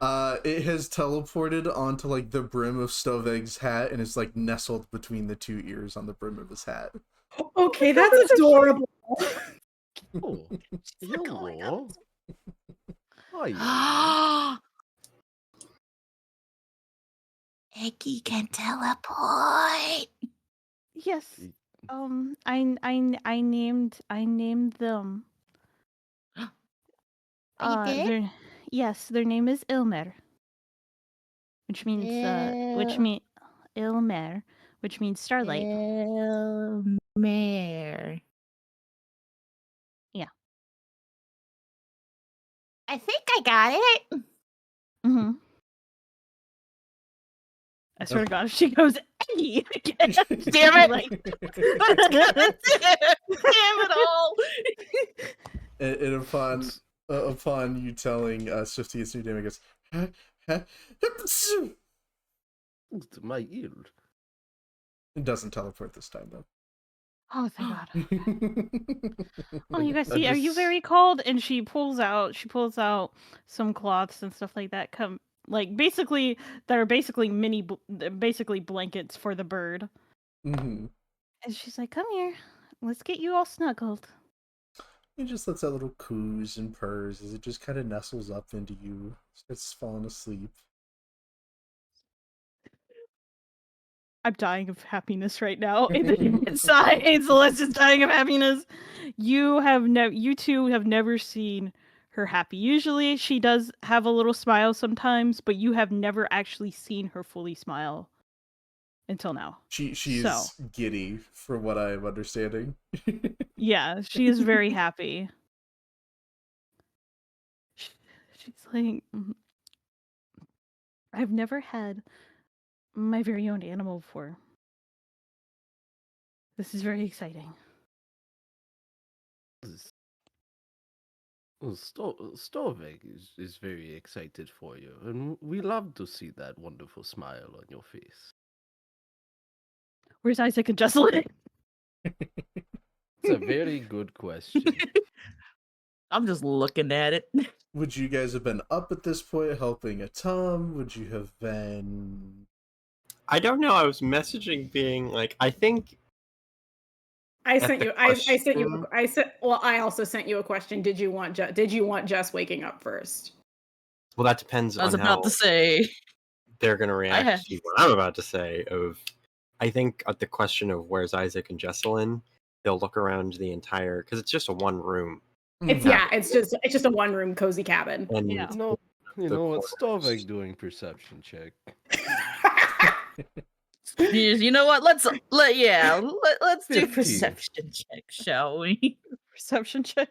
It has teleported onto like the brim of Stovegg's hat and is like nestled between the 2 ears on the brim of his hat. Okay, that's adorable. Oh, hello. Hi. Eggy can teleport. Yes. I named them. You did? Their name is Ilmer. Which means Ilmer, which means starlight. Mare. I think I got it. Mm-hmm. I swear to God, if she goes Eddie again, Damn it! like, Damn it all! And upon you telling Swifty its new name, it goes, To my ear. it doesn't teleport this time, though. oh, thank God. Oh, you guys I see, are you just- very cold? And she pulls out some cloths and stuff like that. Basically, that are basically basically blankets for the bird. Mm-hmm. And she's like, come here, let's get you all snuggled. It just lets out little coos and purrs as it just kind of nestles up into you, starts falling asleep. I'm dying of happiness right now. Inside, Celeste's dying of happiness. You two have never seen her happy. Usually, she does have a little smile sometimes, but you have never actually seen her fully smile until now. She's So. giddy, from what I'm understanding. Yeah, she is very happy. She's like, I've never had my very own animal before. This is very exciting. Well, Storvik is very excited for you, and we love to see that wonderful smile on your face. Where's Isaac and Jesselyn? It's a very good question. I'm just looking at it. Would you guys have been up at this point helping a Tom? Would you have been... I don't know. I was messaging being like, I think I At sent the you. I sent you. question- I said. Well, I also sent you a question. Did you want Jess waking up first? well, that depends I was on how about to say. they're going to have- react to what I'm about to say. I think at the question of where's Isaac and Jesselyn, they'll look around the entire because it's just a one room. It's Mhm. it's just a one room cozy cabin. And Yeah. No, you The know what? corners. Storvik doing perception check. You know what? Let's do 15. perception check, shall we? Perception check.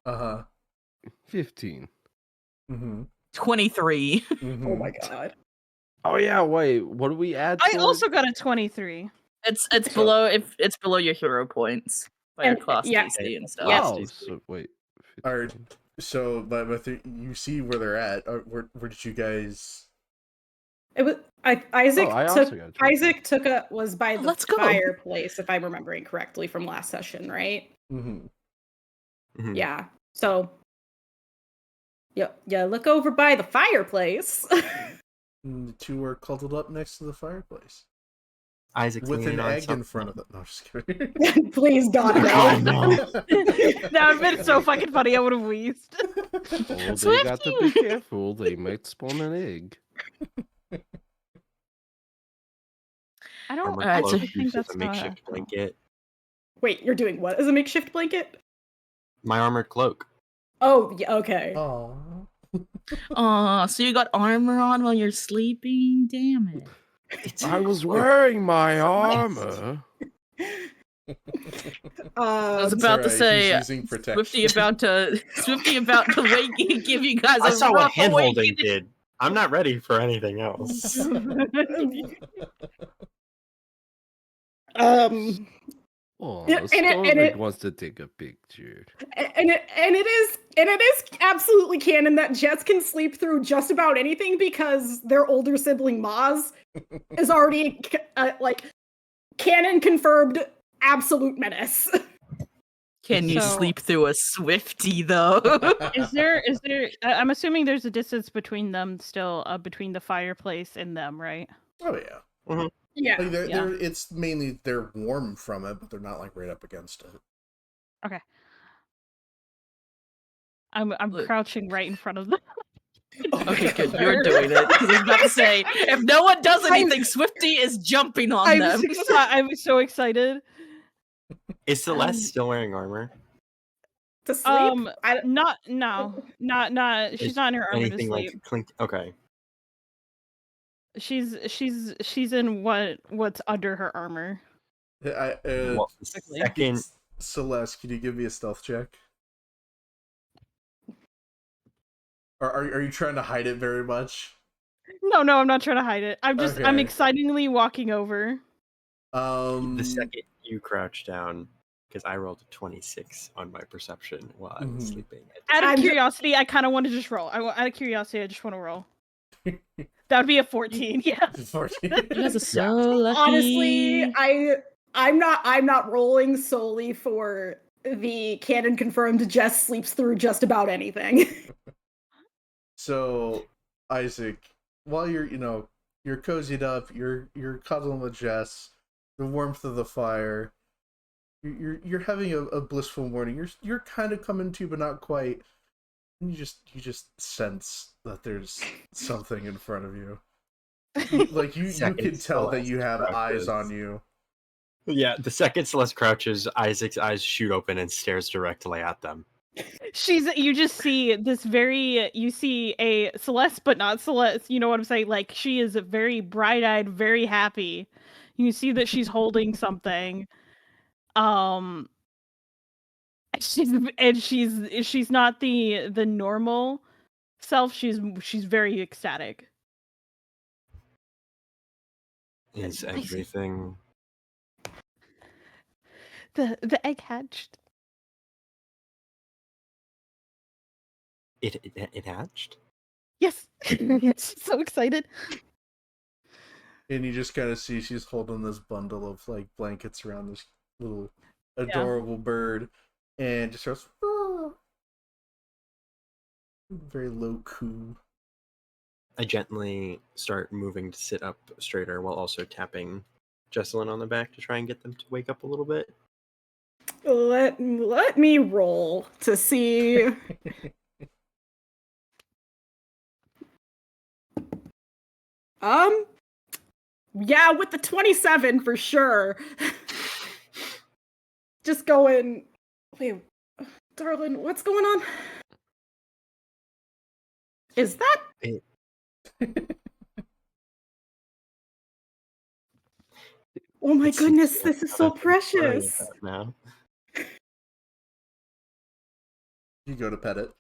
Uh-huh. 15. Mm-hmm. 23. Mm-hmm. Oh my god. Oh yeah, wait. What do we add? I to also it? got a 23. It's below it's below your hero points by your And- class yeah. DC and stuff. Yes. Oh, so wait. Are so, but you see where they're at. Where did you guys? It was Isaac Oh, I also took got a 23. Isaac took a was by the Let's go. fireplace, if I'm remembering correctly from last session, right? Mm-hmm. Mhm. Yeah. So yeah, look over by the fireplace. The two are cuddled up next to the fireplace Isaac with an leaning on egg in something. front of them. No, I'm just kidding. Please, God, Oh, no. no. That would have been so fucking funny. I would have wheezed. Oh, they got to be careful. They might spawn an egg. I don't. Armor Alright, so- cloak I think uses that's a not. makeshift blanket. Wait, you're doing what as a makeshift blanket? My armored cloak. Oh, yeah, okay. Aw. Aw, so you got armor on while you're sleeping? Damn it. I was wearing my armor. I was Um, about to alright, say he's using protection. Swifty about to wake give you guys I a saw what rough hand holding awakening. did. I'm not ready for anything else. Oh, Yeah, and Storvik it- wants to take a picture. and it is absolutely canon that Jets can sleep through just about anything because their older sibling Maz is already like canon confirmed absolute menace. Can you So- sleep through a Swifty though? Is there? I'm assuming there's a distance between them still, between the fireplace and them, right? Oh yeah. Yeah. Like Yeah. it's mainly they're warm from it, but they're not like right up against it. I'm Look. crouching right in front of them. Okay, good. You're doing it. 'Cause I was about to say, if no one does anything, Swifty is jumping on them. I'm so excited. Is Celeste still wearing armor? To sleep? Not she's Is not in her armor to Anything sleep. like clink? Okay. She's in what's under her armor. Well, the second Celeste, can you give me a stealth check? Or are you trying to hide it very much? No, I'm not trying to hide it. I'm Okay. excitedly walking over. The second you crouch down, because I rolled a 26 on my perception while I was sleeping. Out of I'm ju- curiosity, I kind of want to just roll. Out of curiosity, I just want to roll. That would be a 14. Yeah. 14. You guys are so lucky. Honestly, I'm not rolling solely for the canon confirmed Jess sleeps through just about anything. So, Isaac, while you're cozied up, you're cuddling with Jess, the warmth of the fire, you're having a blissful morning. You're kind of coming to, but not quite. And you just sense that there's something in front of you. You can tell that you have eyes on you. Yeah, the second Celeste crouches, Isaac's eyes shoot open and stares directly at them. You just see this you see a Celeste, but not Celeste. You know what I'm saying? Like, she is very bright-eyed, very happy. You see that she's holding something. She's not the normal self. She's very ecstatic. Is everything... The egg hatched. It hatched? Yes. Yes, she's so excited. And you just kind of see she's holding this bundle of like blankets around this little adorable bird, and just starts very low coo. I gently start moving to sit up straighter while also tapping Jesselyn on the back to try and get them to wake up a little bit. Let me roll to see. Yeah, with the 27 for sure. Just going. Wait, darling, what's going on? Is that? Oh my goodness, this is so precious. Now. You go to pet it.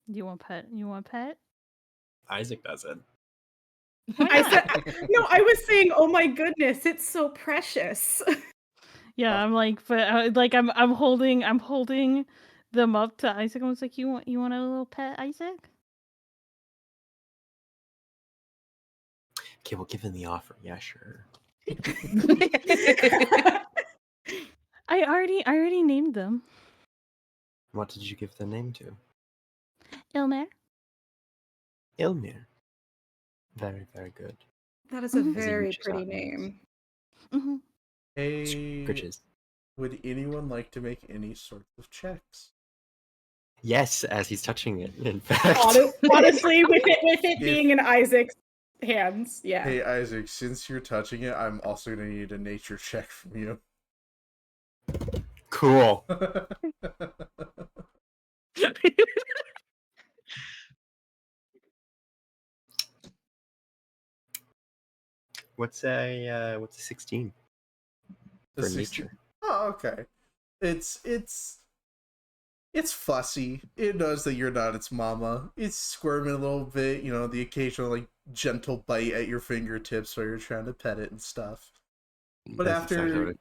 You want pet? Isaac does it. I was saying, oh my goodness, it's so precious. Yeah, I'm like, but like I'm holding them up to Isaac. I was like, you want a little pet, Isaac? Okay, well, given the offer, yeah, sure. I already named them. What did you give the name to? Ilmer. Ilmir. Very, very good. That is a very pretty name. Mm-hmm. Hey, Scritches. would anyone like to make any sort of checks? Yes, as he's touching it, in fact. Honestly, with it being in Isaac's hands, yeah. Hey, Isaac, since you're touching it, I'm also going to need a nature check from you. Cool. What's a 16 for nature? Oh, okay. It's fussy. It knows that you're not its mama. It's squirming a little bit, the occasional like gentle bite at your fingertips while you're trying to pet it and stuff. But after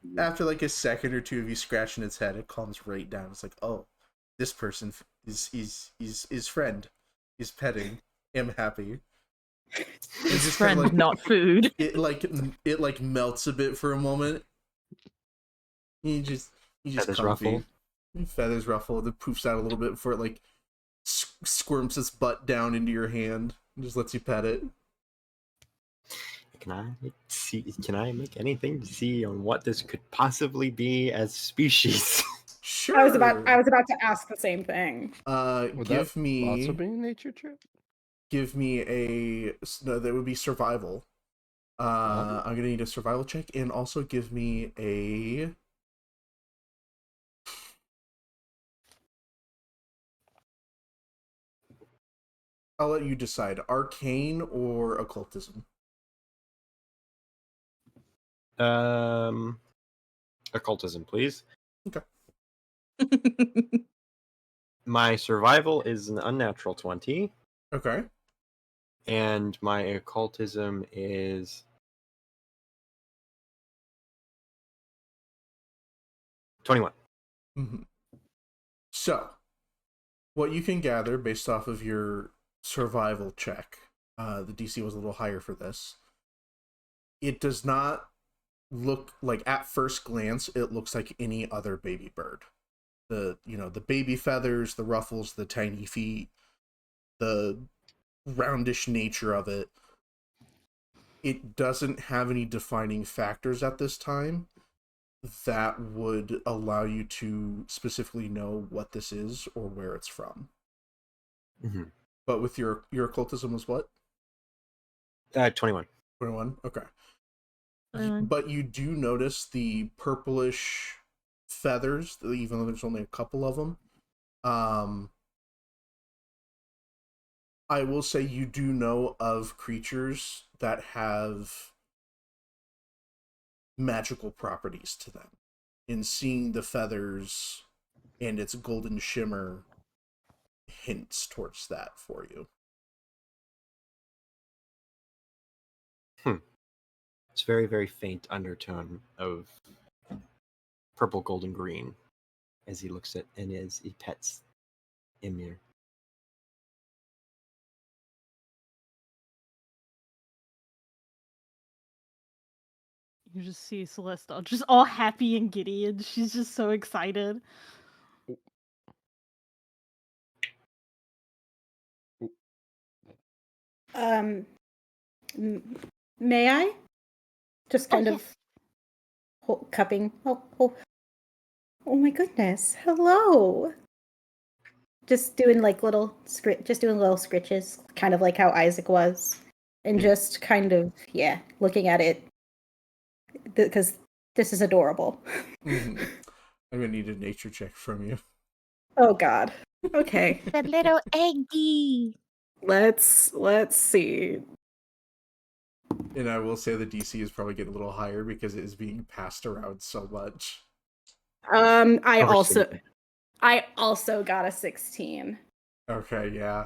like a second or two of you scratching its head, it calms right down. It's like, oh, this person is friend. He's petting. I'm happy. It's just friend, not food. It melts a bit for a moment. You just feathers comfy. ruffle. Feathers ruffle. It poofs out a little bit before it like squirms its butt down into your hand and just lets you pet it. Can I make anything to see on what this could possibly be as species? Sure. I was about to ask the same thing. Give me also be a nature trip. Give me that would be survival. I'm gonna need a survival check, and also give me a. I'll let you decide: arcane or occultism. Occultism, please. Okay. My survival is an unnatural 20, Okay. and my occultism is 21. Mm-hmm. So, what you can gather based off of your survival check, the DC was a little higher for this. It does not look like, at first glance, it looks like any other baby bird. The baby feathers, the ruffles, the tiny feet, the roundish nature of it. It doesn't have any defining factors at this time that would allow you to specifically know what this is or where it's from. Mm-hmm. But with your occultism was what? 21. 21? Okay. Um, But you do notice the purplish feathers, even though there's only a couple of them. I will say you do know of creatures that have magical properties to them. In seeing the feathers and its golden shimmer hints towards that for you. It's very, very faint undertone of purple, golden, green as he looks at and as he pets Emir. You just see Celeste just all happy and giddy, and she's just so excited. May I? Just kind Oh, of cupping. Oh my goodness! Hello. Just doing like little scritches, kind of like how Isaac was, and just kind of looking at it because this is adorable. Mm-hmm. I'm gonna need a nature check from you. Oh God. Okay. The little eggy. Let's see. And I will say the DC is probably getting a little higher because it is being passed around so much. I also got a 16. Okay, yeah.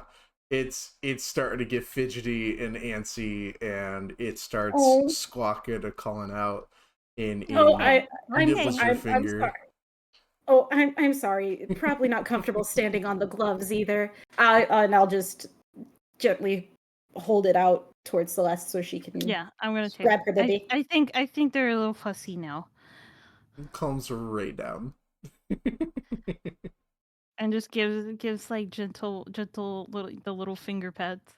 It's starting to get fidgety and antsy, and it starts squawking and calling out in nibbles your finger. I'm sorry. Oh, I'm sorry. Probably not comfortable standing on the gloves either. And I'll just gently hold it out towards Celeste so she can I'm gonna take grab her baby. I think they're a little fussy now. Calms her right down. And just gives like gentle little finger pets.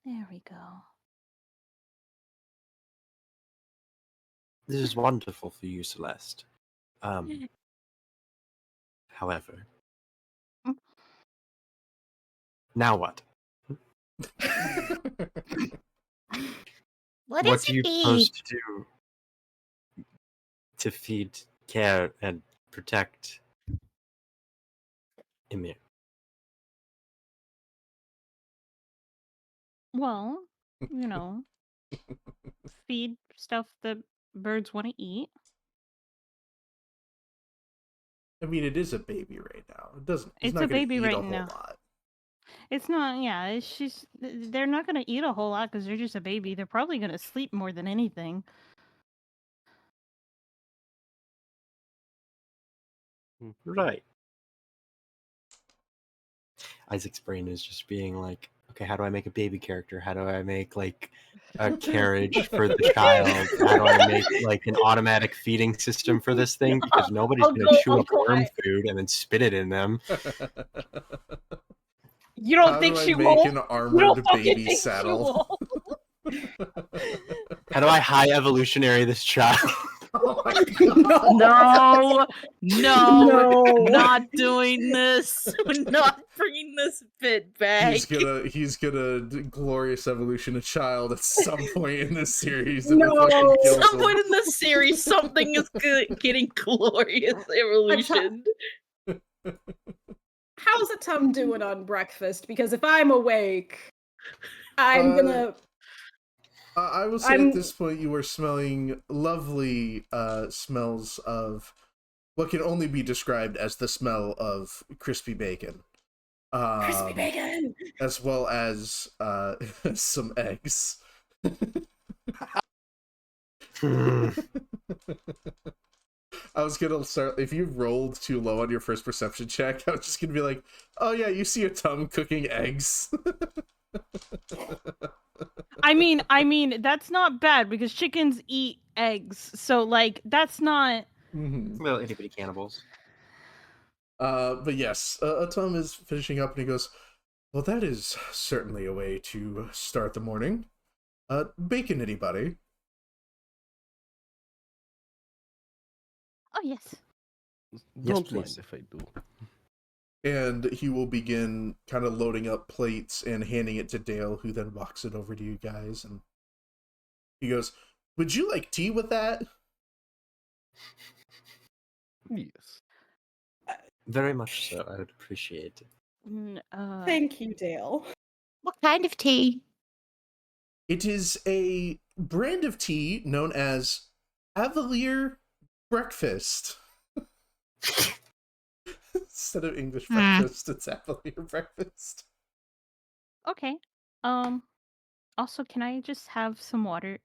There we go. This is wonderful for you, Celeste. However, now what? What What is are you it eat? supposed to do to feed, care, and protect Emir? Well, feed stuff that birds want to eat. I mean, it is a baby right now. It's It's not a gonna baby eat right a whole now. lot. It's not, it's just, they're not going to eat a whole lot because they're just a baby. They're probably going to sleep more than anything. Right. Isaac's brain is just being like, okay, how do I make a baby character? How do I make like a carriage for the child? How do I make like an automatic feeding system for this thing? Because nobody's going to chew up worm food and then spit it in them. You don't How think do I she make won't? an You armored don't fucking baby think she saddle? How do I high evolutionary this child? Oh my God. No, not doing this. We're not bringing this bit back. He's gonna glorious evolution a child at some point in this series. No. At some point in this series, something is getting glorious evolution. How's a Tum doing on breakfast? Because if I'm awake, I'm gonna. I will say at this point you are smelling lovely smells of what can only be described as the smell of crispy bacon. Crispy bacon. As well as some eggs. I was gonna start, if you rolled too low on your first perception check, I was just gonna be like, oh yeah, you see a Tum cooking eggs. I mean, that's not bad because chickens eat eggs, so like that's not. Little itty bitty cannibals. But yes, Tum is finishing up and he goes, well, that is certainly a way to start the morning. Bacon, anybody? Oh yes. Don't please. mind if I do. And he will begin kind of loading up plates and handing it to Dale, who then walks it over to you guys. And he goes, would you like tea with that? Yes. Very much so. I would appreciate it. Thank you, Dale. What kind of tea? It is a brand of tea known as Avalir breakfast. Instead of English breakfast, it's Avalir breakfast. Okay. Also, can I just have some water,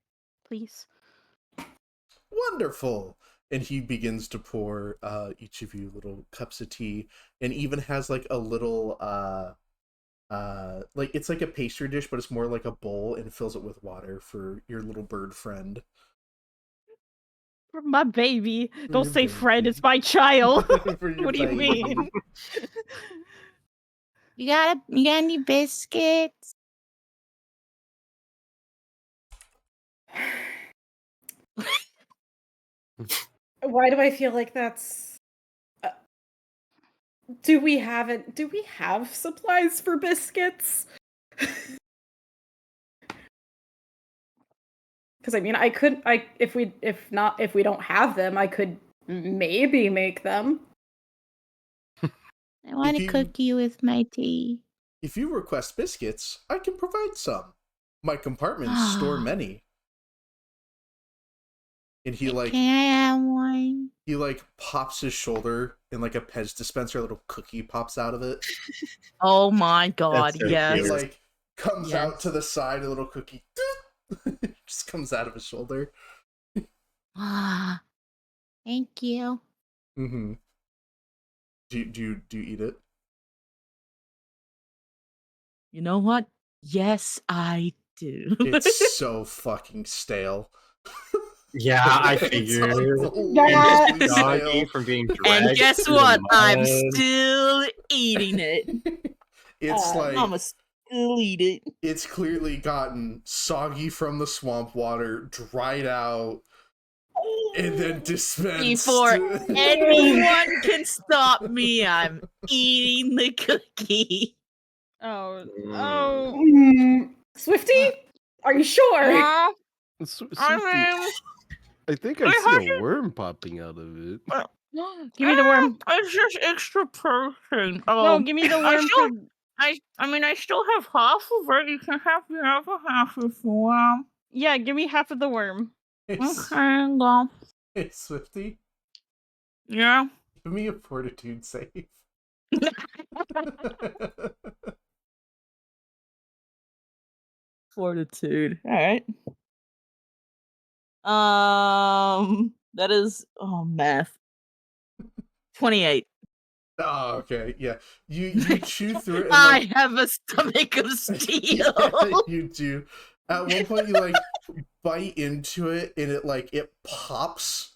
please? Wonderful. And he begins to pour each of you little cups of tea, and even has like a little like it's like a pastry dish, but it's more like a bowl, and fills it with water for your little bird friend. For my baby. For Don't your say baby. friend, it's my child. For your What do you baby. mean? You got any biscuits? Why do I feel like that's? Do we have supplies for biscuits? Because I mean, if we don't have them, I could maybe make them. I want If a you- cookie with my tea. If you request biscuits, I can provide some. My compartments store many. And he like Can I have one? he like pops his shoulder, and like a Pez dispenser, a little cookie pops out of it. Oh my god, so yes. He cute. like comes out Yes. to the side, a little cookie just comes out of his shoulder. Ah, thank you. Mm-hmm. Do you eat it? You know what? Yes, I do. It's so fucking stale. Yeah, I It's figured. unbelievably Doggy stale. from being dragged. And guess through the what? I'm mud. still eating it. It's like I'ma still eat it. it's clearly gotten soggy from the swamp water, dried out, and then dispensed. Before anyone can stop me, I'm eating the cookie. Oh. Swifty, are you sure? Swifty, I I think I I see heard a worm popping out of it. Give me the worm. It's just extra protein. No, give me the I worm. still- I mean, I still have half of it. You can have the other half if you want. Yeah, give me half of the worm. Hey, Okay, go. hey, Swifty, Yeah. give me a fortitude save. Fortitude. All right. That is math. 28. Oh, okay, yeah. You chew through it. And, I like, have a stomach of steel. yeah, you do. At one point, you like bite into it, and it pops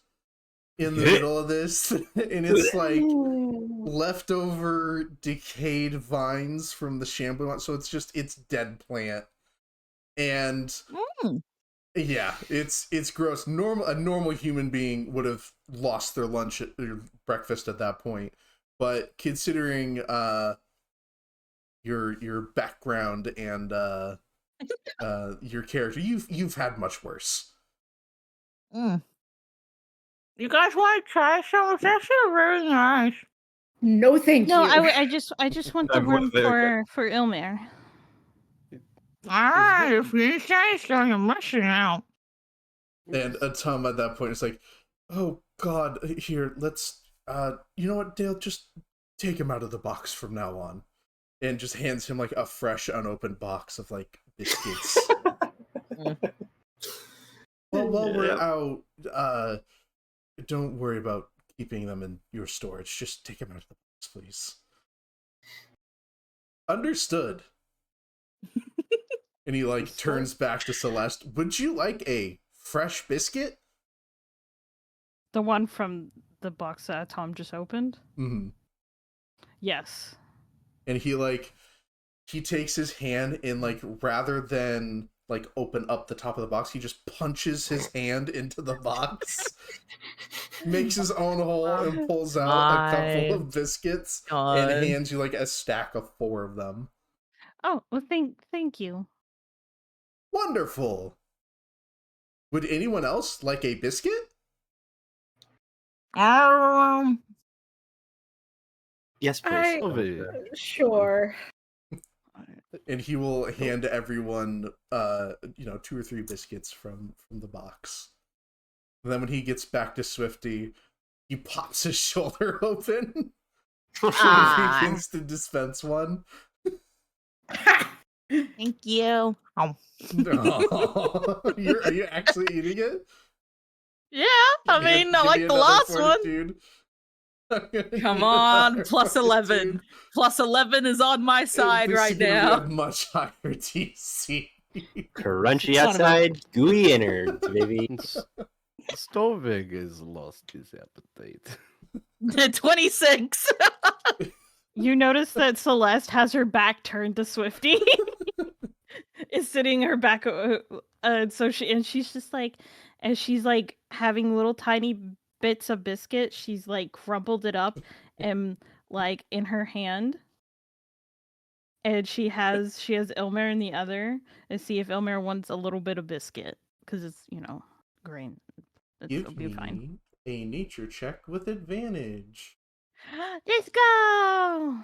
in the middle of this, and it's like leftover decayed vines from the shambling one. So it's dead plant, and yeah, it's gross. A normal human being would have lost their lunch or breakfast at that point, but considering your background and your character, you've had much worse. You guys want to try some? It's actually really nice. No, thank No, you. I just want the I'm worm there. for Ilmer. Alright, if you say so, you're missing out. And Atum at that point is like, oh god, here, let's You know what, Dale? Just take him out of the box from now on. And just hands him like a fresh, unopened box of like biscuits. Well, while we're out, don't worry about keeping them in your storage. Just take them out of the box, please. Understood. And he like turns back to Celeste. Would you like a fresh biscuit? The one from the box that Tom just opened? Mm-hmm. Yes. And he takes his hand and like rather than like open up the top of the box, he just punches his hand into the box, makes his own hole, and pulls out a couple of biscuits and hands you like a stack of 4 of them. Oh, well, thank you. Wonderful. Would anyone else like a biscuit? Yes, please. Sure. And he will hand everyone 2 or 3 biscuits from the box. And then when he gets back to Swifty, he pops his shoulder open. He begins to dispense one. Thank you. Oh. Are you actually eating it? Yeah, I mean, I like the last one. Come on, plus 11. Plus 11 is on my side right now. A much higher DC. Crunchy outside, gooey innards, baby. Stovig has lost his appetite. 26. You notice that Celeste has her back turned to Swifty. Is sitting her back, she's just like, as she's like having little tiny bits of biscuit, she's like crumpled it up and like in her hand, and she has Ilmer in the other, and see if Ilmer wants a little bit of biscuit because it's green. It'll be fine. A nature check with advantage. Let's go.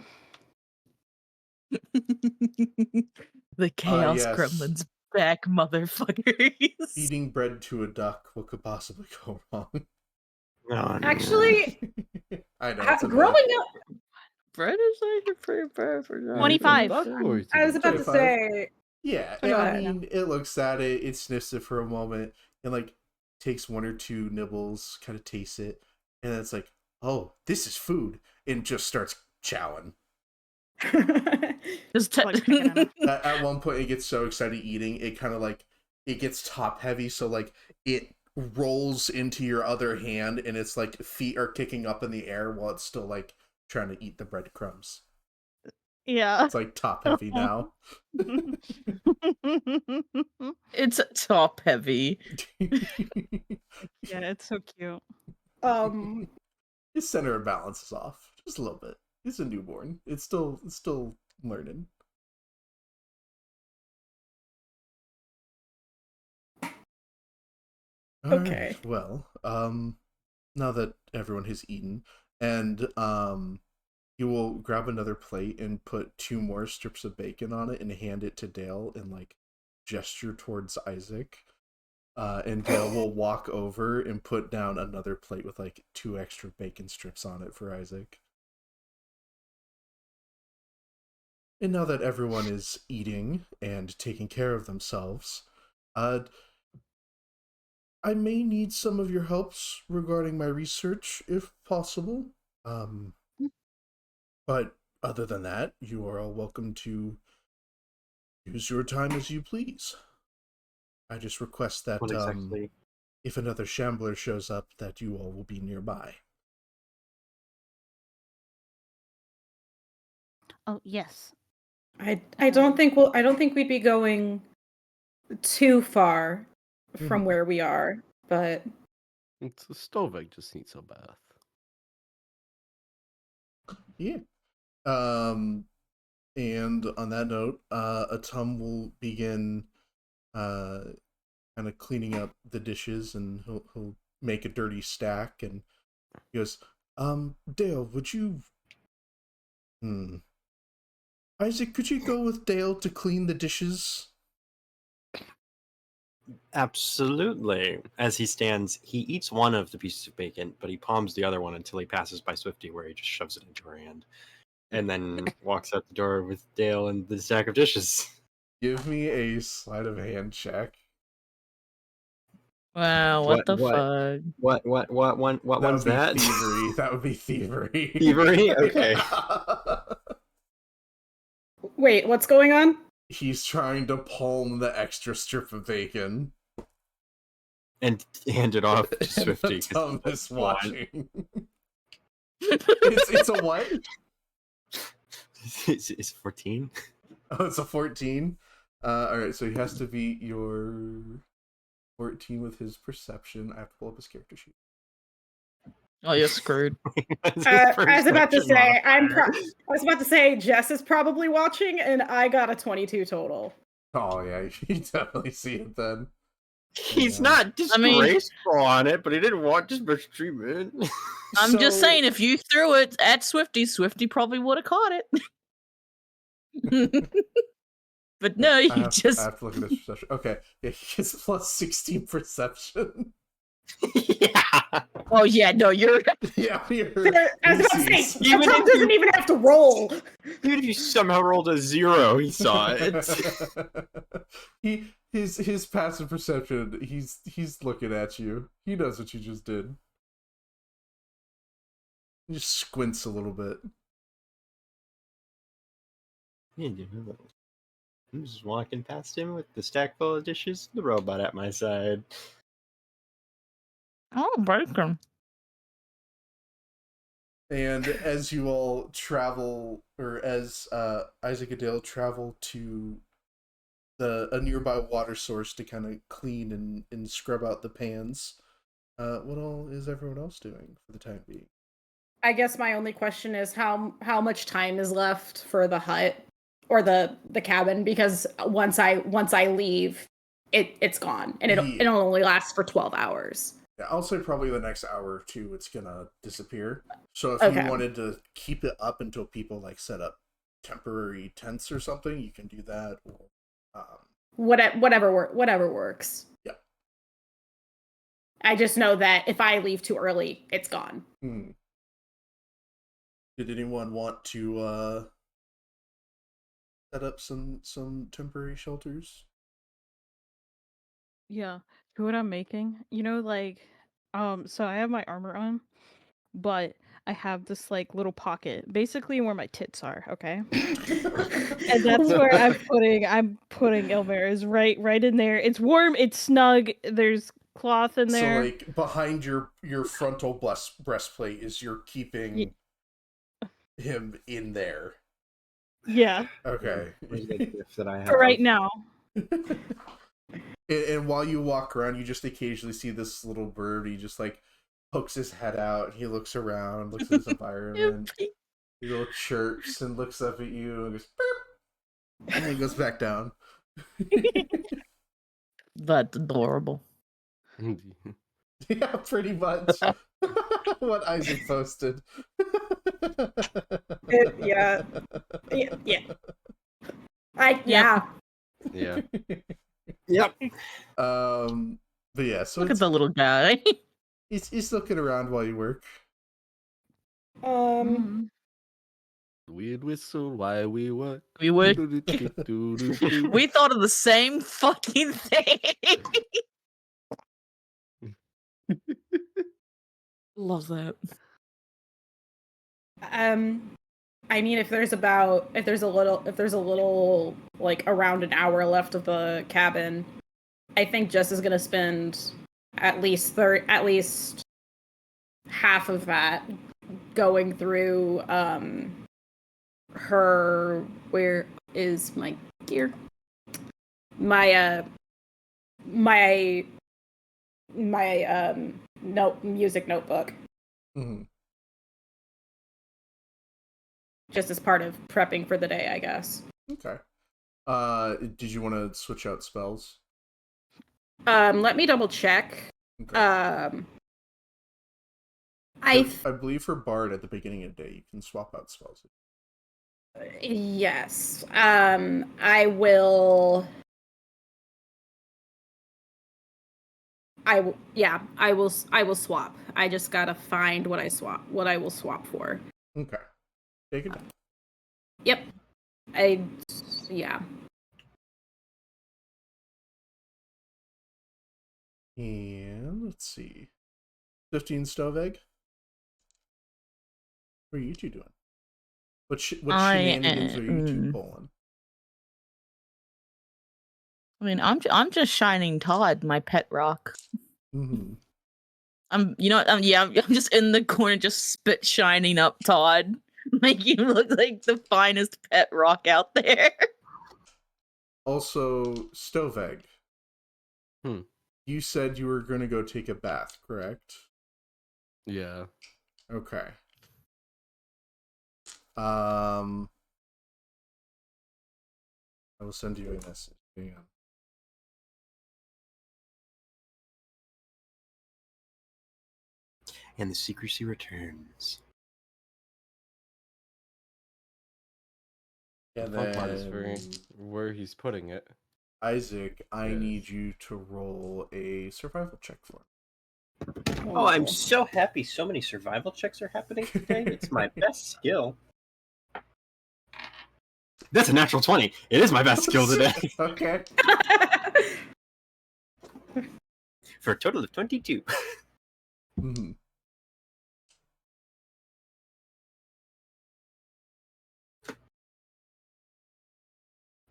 The chaos yes. gremlin's back, motherfuckers. Feeding bread to a duck. What could possibly go wrong? Oh, no. Actually, I know. growing up, Bread is like pretty bad for 25. I was about to say. Yeah, I mean, it looks at it, it sniffs it for a moment, and like takes 1 or 2 nibbles, kind of tastes it, and then it's like, oh, this is food, and just starts chowing. At one point, it gets so excited eating, it kind of like it gets top heavy, so like it rolls into your other hand, and it's like feet are kicking up in the air while it's still like trying to eat the breadcrumbs. Yeah. It's like top heavy now. It's top heavy. Yeah, it's so cute. His center of balance is off just a little bit. He's a newborn. It's still learning. Okay. Right, well, now that everyone has eaten, and you will grab another plate and put 2 more strips of bacon on it and hand it to Dale and like gesture towards Isaac. And Dale will walk over and put down another plate with like 2 extra bacon strips on it for Isaac. And now that everyone is eating and taking care of themselves, I may need some of your helps regarding my research, if possible. But other than that, you are all welcome to use your time as you please. I just request that if another shambler shows up, that you all will be nearby. Oh yes. I don't think we'd be going too far from where we are, but Stovig just needs a bath. Yeah. And on that note, Atum will begin kind of cleaning up the dishes, and he'll make a dirty stack, and he goes, Dale, would you Isaac, could you go with Dale to clean the dishes? Absolutely. As he stands, he eats one of the pieces of bacon, but he palms the other one until he passes by Swifty, where he just shoves it into her hand. And then walks out the door with Dale and the stack of dishes. Give me a sleight of hand check. Wow, what the What? fuck? What one's that? Thievery. That would be thievery. Thievery? Okay. Wait, what's going on? He's trying to palm the extra strip of bacon. And hand it off to And Swifty. the Tom is watching. watching. it's a what? It's 14. Oh, it's a 14. Alright, so he has to beat your 14 with his perception. I have to pull up his character sheet. Oh, you're screwed. I was about to say I was about to say Jess is probably watching, and I got a 22 total. Oh yeah, you definitely see it then. He's Yeah. not disgraceful on it, but he didn't want this much treatment. I'm just So- saying, if you threw it at Swifty, Swifty probably would have caught it. But no, you I have just. to look at his perception. Okay, yeah, he gets plus 16 perception. Yeah. Oh yeah, no, you're. Yeah, you're. I was about to he say, sees- Tom doesn't even have to roll. Even if you somehow rolled a 0, he saw it. his passive perception. He's looking at you. He knows what you just did. He just squints a little bit. I'm just walking past him with the stack full of dishes, the robot at my side. Oh, bacon. And as you all travel, or as Isaac and Dale travel to a nearby water source to kind of clean and scrub out the pans, what all is everyone else doing for the time being? I guess my only question is how much time is left for the hut or the cabin, because once I leave, it's gone, and it'll only last for 12 hours. Yeah, I'll say probably the next hour or two it's gonna disappear. So if Okay. you wanted to keep it up until people like set up temporary tents or something, you can do that. Or, Whatever works. Yeah. I just know that if I leave too early, it's gone. Did anyone want to set up some temporary shelters? Yeah. You know what I'm making? You know, like, so I have my armor on, but I have this like little pocket, basically where my tits are, okay? And that's where I'm putting Elmer is right in there. It's warm, it's snug, there's cloth in there. So like behind your frontal breastplate is you're keeping him in there. Yeah. Okay. Where's the gift that I have? For right now. And while you walk around, you just occasionally see this little bird. He just like pokes his head out. He looks around, looks at his environment. He little chirps and looks up at you and goes, "Beep," and then goes back down. That's adorable. Yeah, pretty much. What Isaac posted. Yeah. Yeah. Yep. But yeah, so Look at the little guy. he's looking around while you work. We'd whistle while we work. We would. Do-do-do-do-do-do. We thought of the same fucking thing. Love that. I mean, if there's a little like around an hour left of the cabin, I think Jess is gonna spend at least half of that going through where is my gear? My music notebook. Mm-hmm. Just as part of prepping for the day, I guess. Okay. Did you want to switch out spells? Let me double check. Okay. I believe for Bard at the beginning of the day you can swap out spells. Yes. I will. I will. Yeah, I will. I will swap. I just gotta find what I will swap for. Okay. Take it down. Yep. Yeah. And let's see. 15 stove egg. What are you two doing? What shenanigans are you two pulling? I mean, I'm just shining Todd, my pet rock. Mm-hmm. I'm just in the corner, just spit shining up Todd, make you look like the finest pet rock out there. Also, stove egg. Hmm. You said you were going to go take a bath, correct? Yeah. Okay. I will send you a message. Hang on. And the secrecy returns. And The fun part is then where he's putting it. Isaac, I Yes. need you to roll a survival check for me. Oh, I'm so happy so many survival checks are happening today. It's my best skill. That's a natural 20. It is my best skill today. Okay. For a total of 22. Mm-hmm.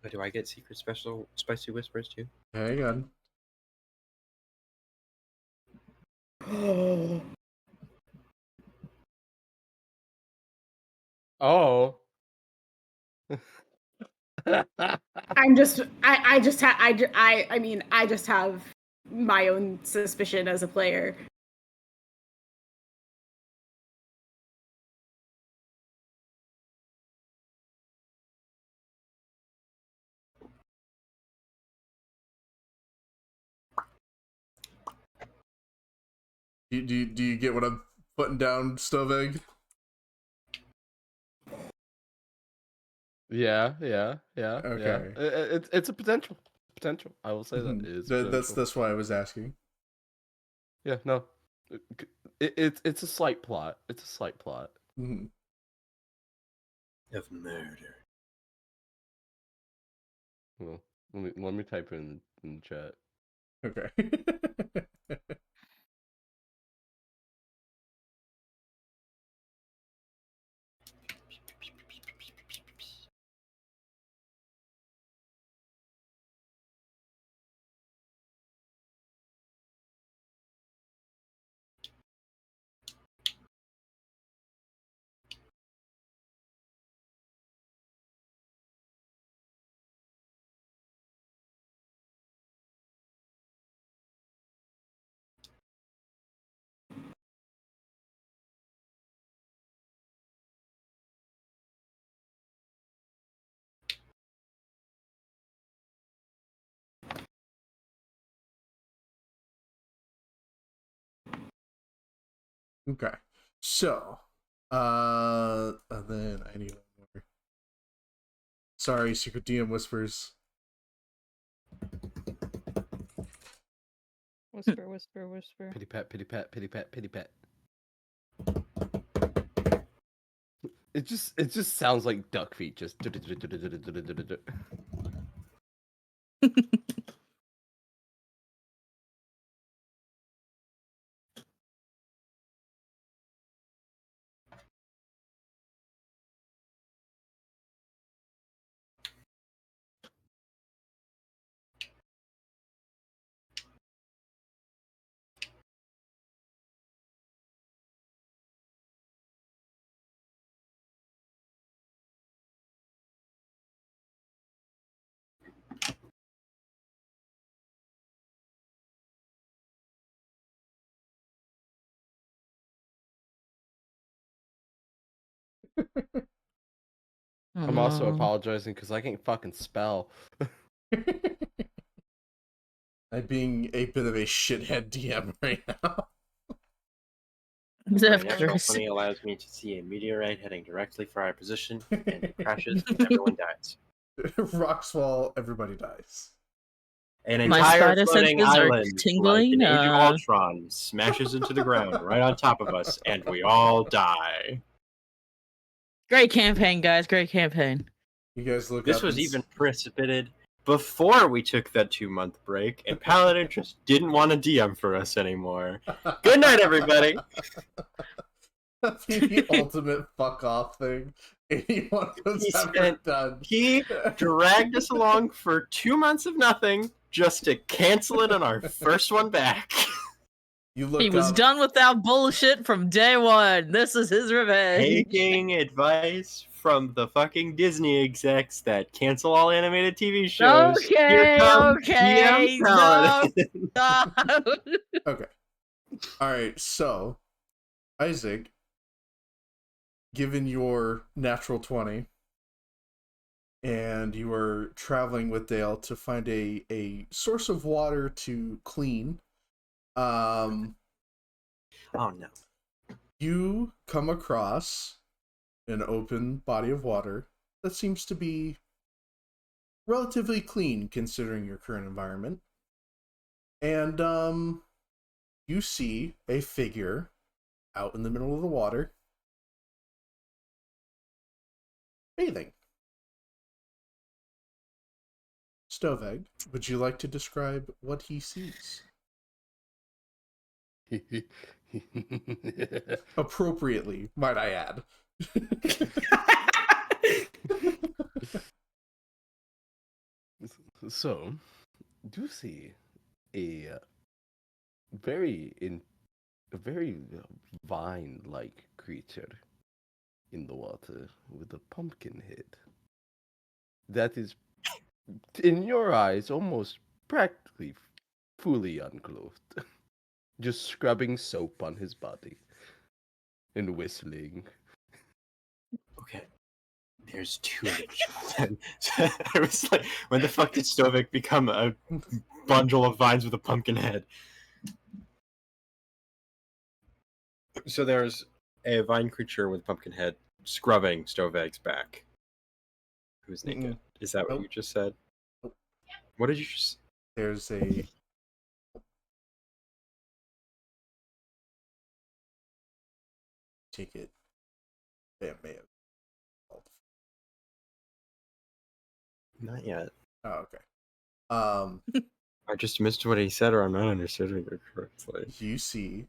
But do I get secret special spicy whispers too? Hang on. Oh. I'm just. I just have. I mean, I just have my own suspicion as a player. Do you get what I'm putting down, stove egg? Yeah. Okay. It's a potential. I will say that Mhm. is potential. That's why I was asking. Yeah, no. It's a slight plot. It's a slight plot. Mm-hmm. Of murder. Well, let me type it in the chat. Okay. Okay. So, and then I need one more. Sorry, Secret DM whispers. Whisper, whisper, whisper. Pity pat, pity pat, pity pat, pity pat. It just sounds like duck feet. Just. I'm also apologizing because I can't fucking spell. I'm being a bit of a shithead DM right now. My natural 20 allows me to see a meteorite heading directly for our position, and it crashes and everyone dies. Rocks fall, everybody dies. An My entire spider floating senses are island, tingling, like an Age of Ultron, smashes into the ground right on top of us, and we all die. Great campaign, guys. Great campaign. You guys look This up was and even precipitated before we took that 2-month break, and Paladin just didn't want to DM for us anymore. Good night, everybody. the ultimate fuck off thing anyone has ever done. He dragged us along for 2 months of nothing just to cancel it on our first one back. You look He was up, done with that bullshit from day one. This is his revenge. Taking advice from the fucking Disney execs that cancel all animated TV shows. Here Okay, comes okay, DM Paladin. Stop. Okay. Alright, so Isaac, given your natural 20, and you are traveling with Dale to find a source of water to clean, Oh no. you come across an open body of water that seems to be relatively clean considering your current environment. And you see a figure out in the middle of the water bathing. Stovegg, would you like to describe what he sees? Appropriately, might I add. So, do you see a very vine-like creature in the water with a pumpkin head that is, in your eyes, almost practically fully unclothed, just scrubbing soap on his body and whistling. Okay. There's two of them. I was like, when the fuck did Stovik become a bundle of vines with a pumpkin head? So there's a vine creature with a pumpkin head scrubbing Stovek's back. Who's naked? Mm-mm. Is that what Nope. you just said? Nope. What did you just... There's a... Take it. It may have... Not yet. Oh, okay. I just missed what he said, or I'm not understanding it correctly. You see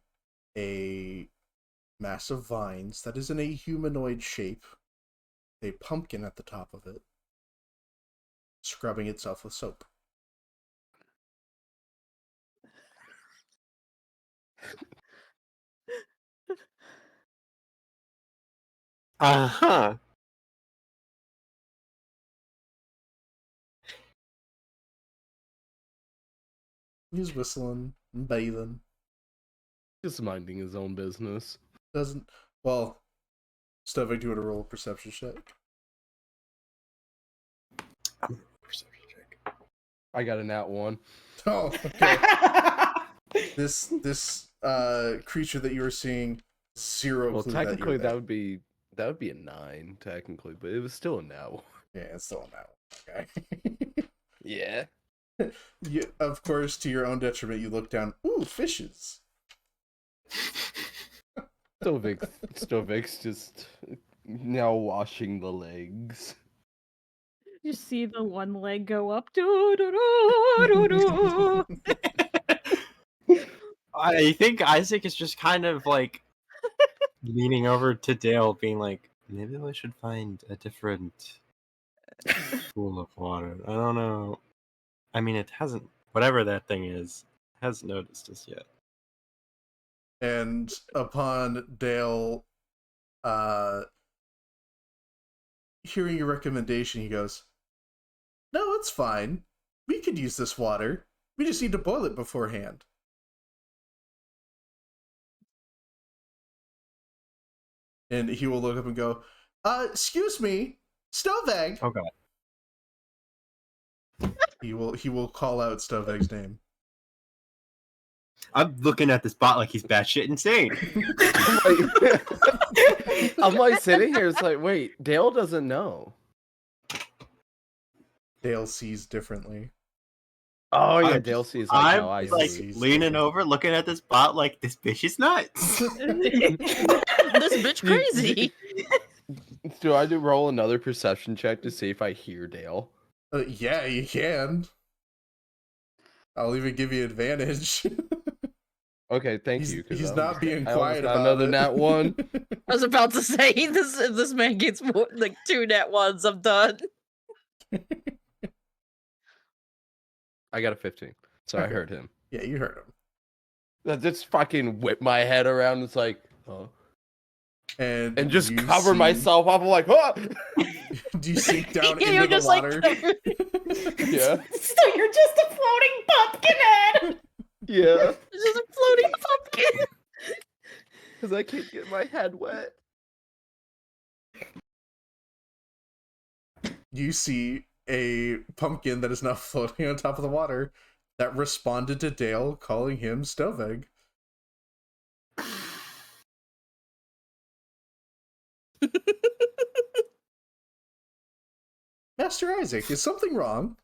a mass of vines that is in a humanoid shape, a pumpkin at the top of it, scrubbing itself with soap. Uh-huh. He's whistling and bathing. Just minding his own business. Doesn't... Well, Stovik, do you want to roll a perception check? Perception check. I got a nat 1. Oh, okay. This creature that you were seeing, zero Well, clue technically that that would be a 9, technically, but it was still a nat 1. Yeah, it's still on that one. Okay. Yeah. You, of course, to your own detriment, you look down. Ooh, fishes. Stovik's just now washing the legs. You see the one leg go up. Doo, doo, doo, doo, doo. I think Isaac is just kind of like leaning over to Dale, being like, maybe we should find a different pool of water. I don't know. I mean, it hasn't, whatever that thing is, hasn't noticed us yet. And upon Dale hearing your recommendation, he goes, "No, it's fine. We could use this water. We just need to boil it beforehand." And he will look up and go, excuse me, Stovegg." Oh god. He will call out Stovegg's name. I'm looking at this bot like he's batshit insane. I'm like sitting here, it's like, wait, Dale doesn't know. Dale sees differently. Oh yeah, I'm Dale sees like I'm how I like see. leaning over, looking at this bot like this bitch is nuts. This bitch crazy. Do I do roll another perception check to see if I hear Dale? Yeah, you can. I'll even give you advantage. Okay, thank you. 'Cause He's I not almost being got- I almost quiet got about another it. nat one. I was about to say this. If this man gets more, like 2 net ones, I'm done. I got a 15, so I Okay. heard him. Yeah, you heard him. That just fucking whip my head around. It's like, oh. And And just you cover see- myself up. I'm like, oh! Do you sink down Yeah, into you're the just like water? Yeah, So you're just a floating pumpkin head. yeah. It's just a floating pumpkin. Because I can't get my head wet. You see a pumpkin that is now floating on top of the water that responded to Dale calling him Stoveg. Master Isaac, is something wrong?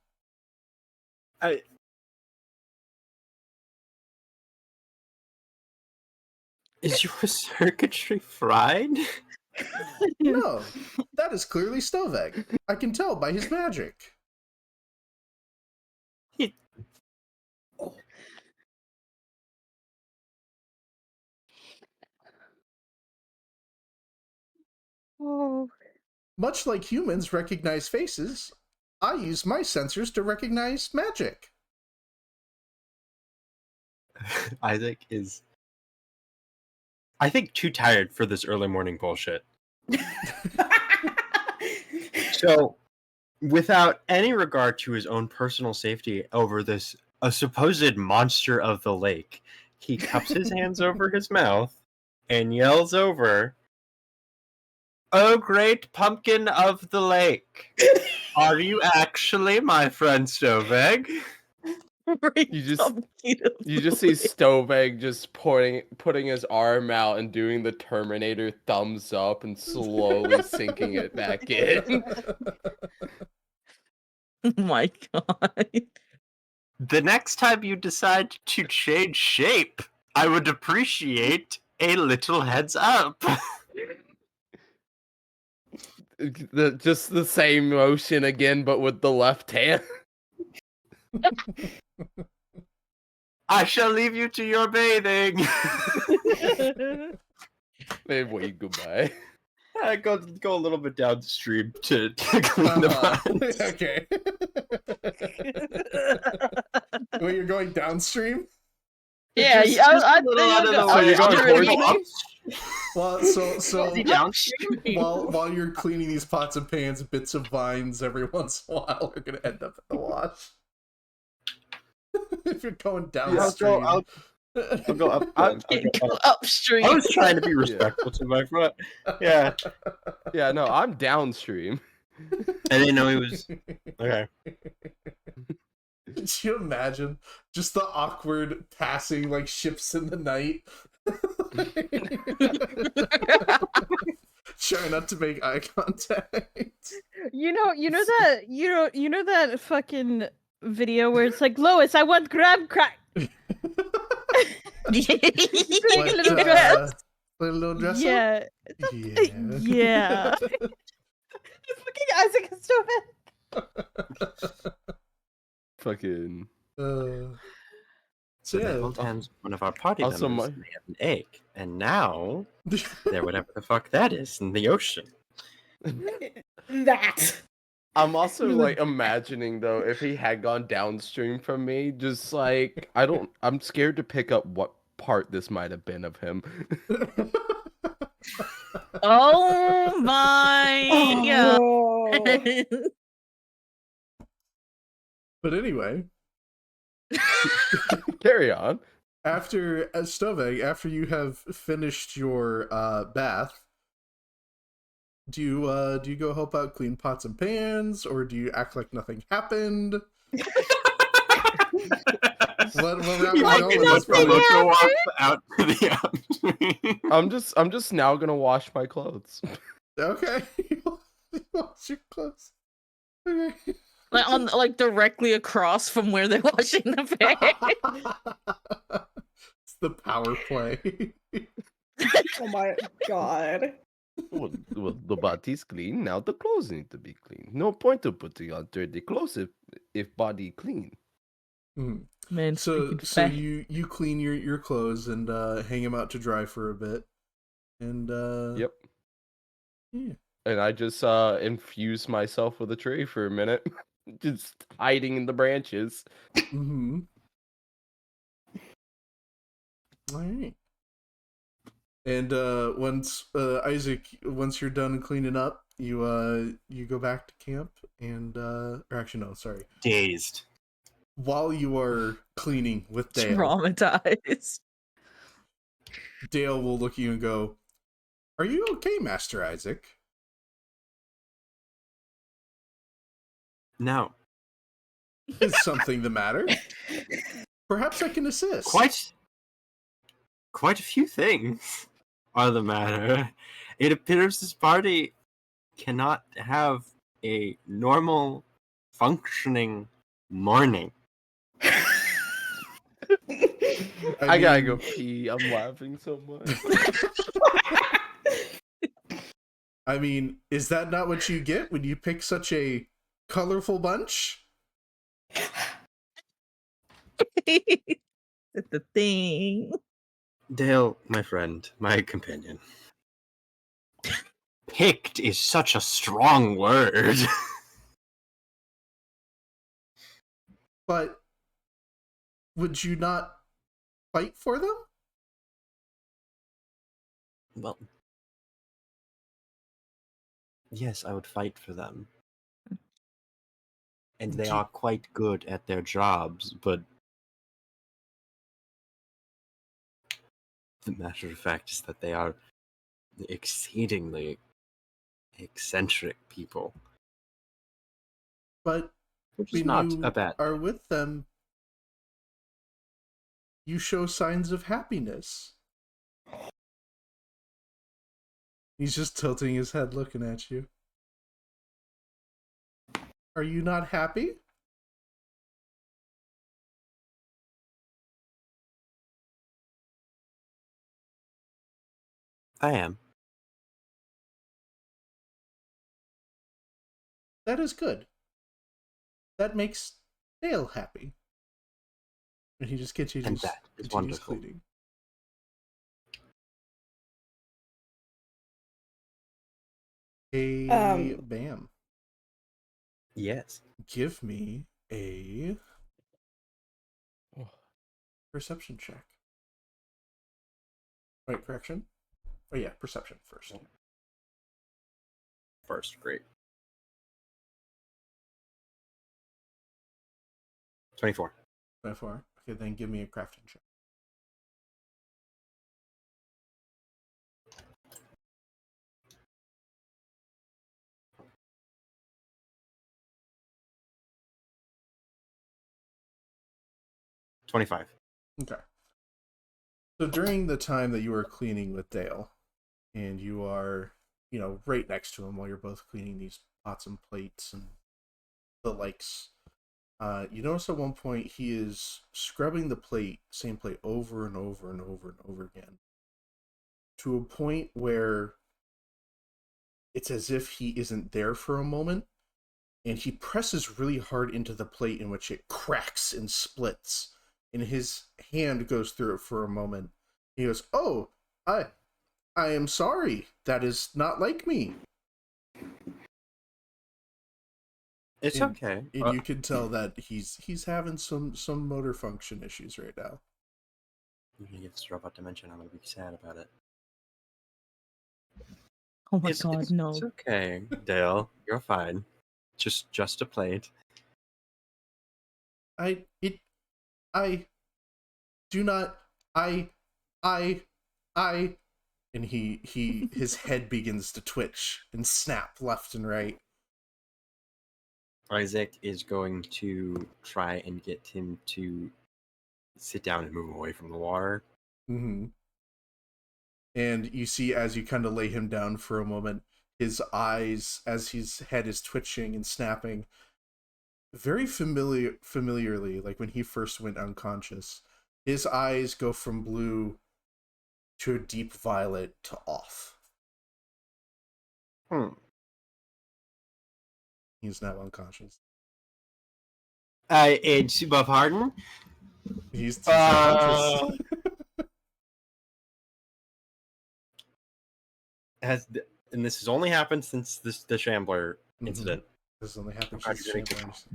Is your circuitry fried? No, that is clearly Stoveg. I can tell by his magic. Oh. Much like humans recognize faces, I use my sensors to recognize magic. Isaac is, I think, too tired for this early morning bullshit. So, without any regard to his own personal safety over this a supposed monster of the lake, he cups his hands over his mouth and yells over, "Oh, great pumpkin of the lake! Are you actually my friend Stoveg?" You just see Stoveg just putting his arm out and doing the Terminator thumbs up and slowly sinking it back in. Oh my god. The next time you decide to change shape, I would appreciate a little heads up. Just the same motion again, but with the left hand. I shall leave you to your bathing. Maybe wave goodbye. Go a little bit downstream to clean the ponds. Okay. Wait, you're going downstream? Yeah, Just I a little out of the So way. you're going I'm towards going Well, so downstream. while you're cleaning these pots and pans, bits of vines every once in a while are gonna end up in the wash. If you're going downstream. I'll go up. I'll go up. upstream. I was trying to be respectful to my friend. Yeah. Yeah, no, I'm downstream. I didn't know he was. Okay. Could you imagine just the awkward passing like ships in the night? Try not to make eye contact. You know that fucking video where it's like, Lois, I want grab crack. Yeah. Doing a little dress. Little dress up? Yeah. Yeah. Fucking Isaac is stupid. Fucking. So So yeah. the whole time one of our party Also, members may have an egg, and now they're whatever the fuck that is in the ocean. That. I'm also like imagining though if he had gone downstream from me, just like I'm scared to pick up what part this might have been of him. Oh my god. Oh. But anyway, Carry on. after Stoveg, after you have finished your bath, do you go help out clean pots and pans, or do you act like nothing happened? What route You we like going it, with let's this, brother? go walk out to the I'm just now gonna wash my clothes. Okay. You wash your clothes. Okay. Like on like directly across from where they're washing the face. It's the power play. Oh my god. Well, the body's clean. Now the clothes need to be clean. No point of putting on dirty clothes if body clean. Mhm. Man, So speaking so fat. you clean your clothes and hang them out to dry for a bit, and Yep. yeah. And I just infuse myself with a tree for a minute, just hiding in the branches. Mm-hmm. All right. And once Isaac, once you're done cleaning up, you go back to camp and or actually no, sorry. Dazed. While you are cleaning with Dale, Traumatized. Dale will look at you and go, "Are you okay, Master Isaac?" No. Is something the matter? Perhaps I can assist. Quite a few things are the matter. It appears this party cannot have a normal functioning morning. I gotta mean, go pee. I'm laughing so much. I mean, is that not what you get when you pick such a colorful bunch? That's the thing. Dale, my friend, my companion. Picked is such a strong word. But would you not fight for them? Well, yes, I would fight for them. And they are quite good at their jobs, but the matter of fact is that they are exceedingly eccentric people. But Which is when not you a bad are thing. with them, you show signs of happiness. He's just tilting his head looking at you. Are you not happy? I am. That is good. That makes Dale happy. And he just continues, And that is wonderful. cleaning. Hey, Bam. Yes. Give me a perception check. Wait, correction? Oh yeah, perception first. First, great. 24. By far. Okay, then give me a crafting check. $25. Okay. So during the time that you are cleaning with Dale, and you are, right next to him while you're both cleaning these pots and plates and the likes, you notice at one point he is scrubbing the same plate over and over and over and over again, to a point where it's as if he isn't there for a moment, and he presses really hard into the plate, in which it cracks and splits, and his hand goes through it for a moment. He goes, "Oh, I am sorry. That is not like me." It's And, okay. and you can tell that he's having some motor function issues right now. You're gonna get this robot dimension. I'm gonna be sad about it. Oh my god, no. It's okay, Dale. You're fine. Just a plate. I do not, and his head begins to twitch and snap left and right. Isaac is going to try and get him to sit down and move away from the water. Mm-hmm. And you see, as you kind of lay him down for a moment, his eyes, as his head is twitching and snapping, very familiarly, like when he first went unconscious, his eyes go from blue to a deep violet to off. He's now unconscious. It's pardon? He's unconscious. And this has only happened since the Shambler incident. This only happened since Shamblers.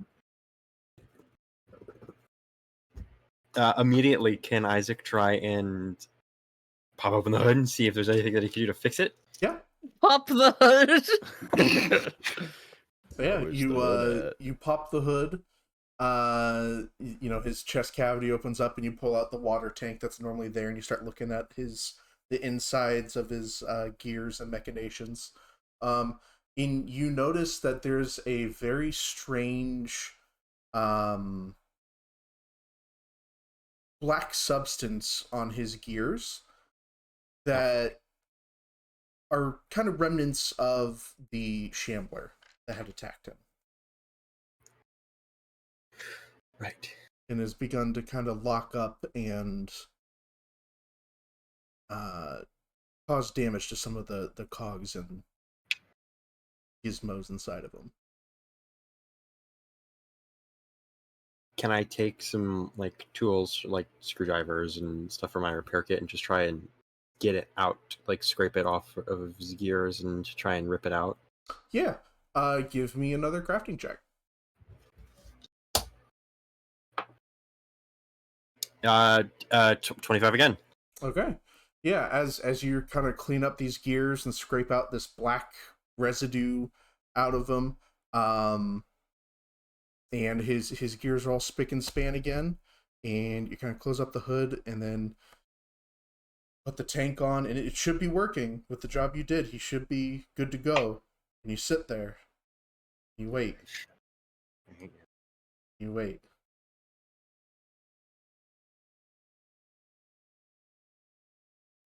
Immediately, can Isaac try and pop open the hood and see if there's anything that he can do to fix it? Yeah. Pop the hood. So yeah, you pop the hood. You know, his chest cavity opens up, and you pull out the water tank that's normally there, and you start looking at the insides of his gears and machinations. You notice that there's a very strange black substance on his gears that are kind of remnants of the Shambler that had attacked him. Right. And has begun to kind of lock up and cause damage to some of the cogs and gizmos inside of them. Can I take some like tools, like screwdrivers and stuff from my repair kit, and just try and get it out, like scrape it off of his gears and try and rip it out? Yeah. Give me another crafting check. 25 again. Okay. Yeah, as you kind of clean up these gears and scrape out this black residue out of them, and his gears are all spick and span again, and you kind of close up the hood and then put the tank on, and it should be working with the job you did. He should be good to go. And you sit there. You wait. You wait.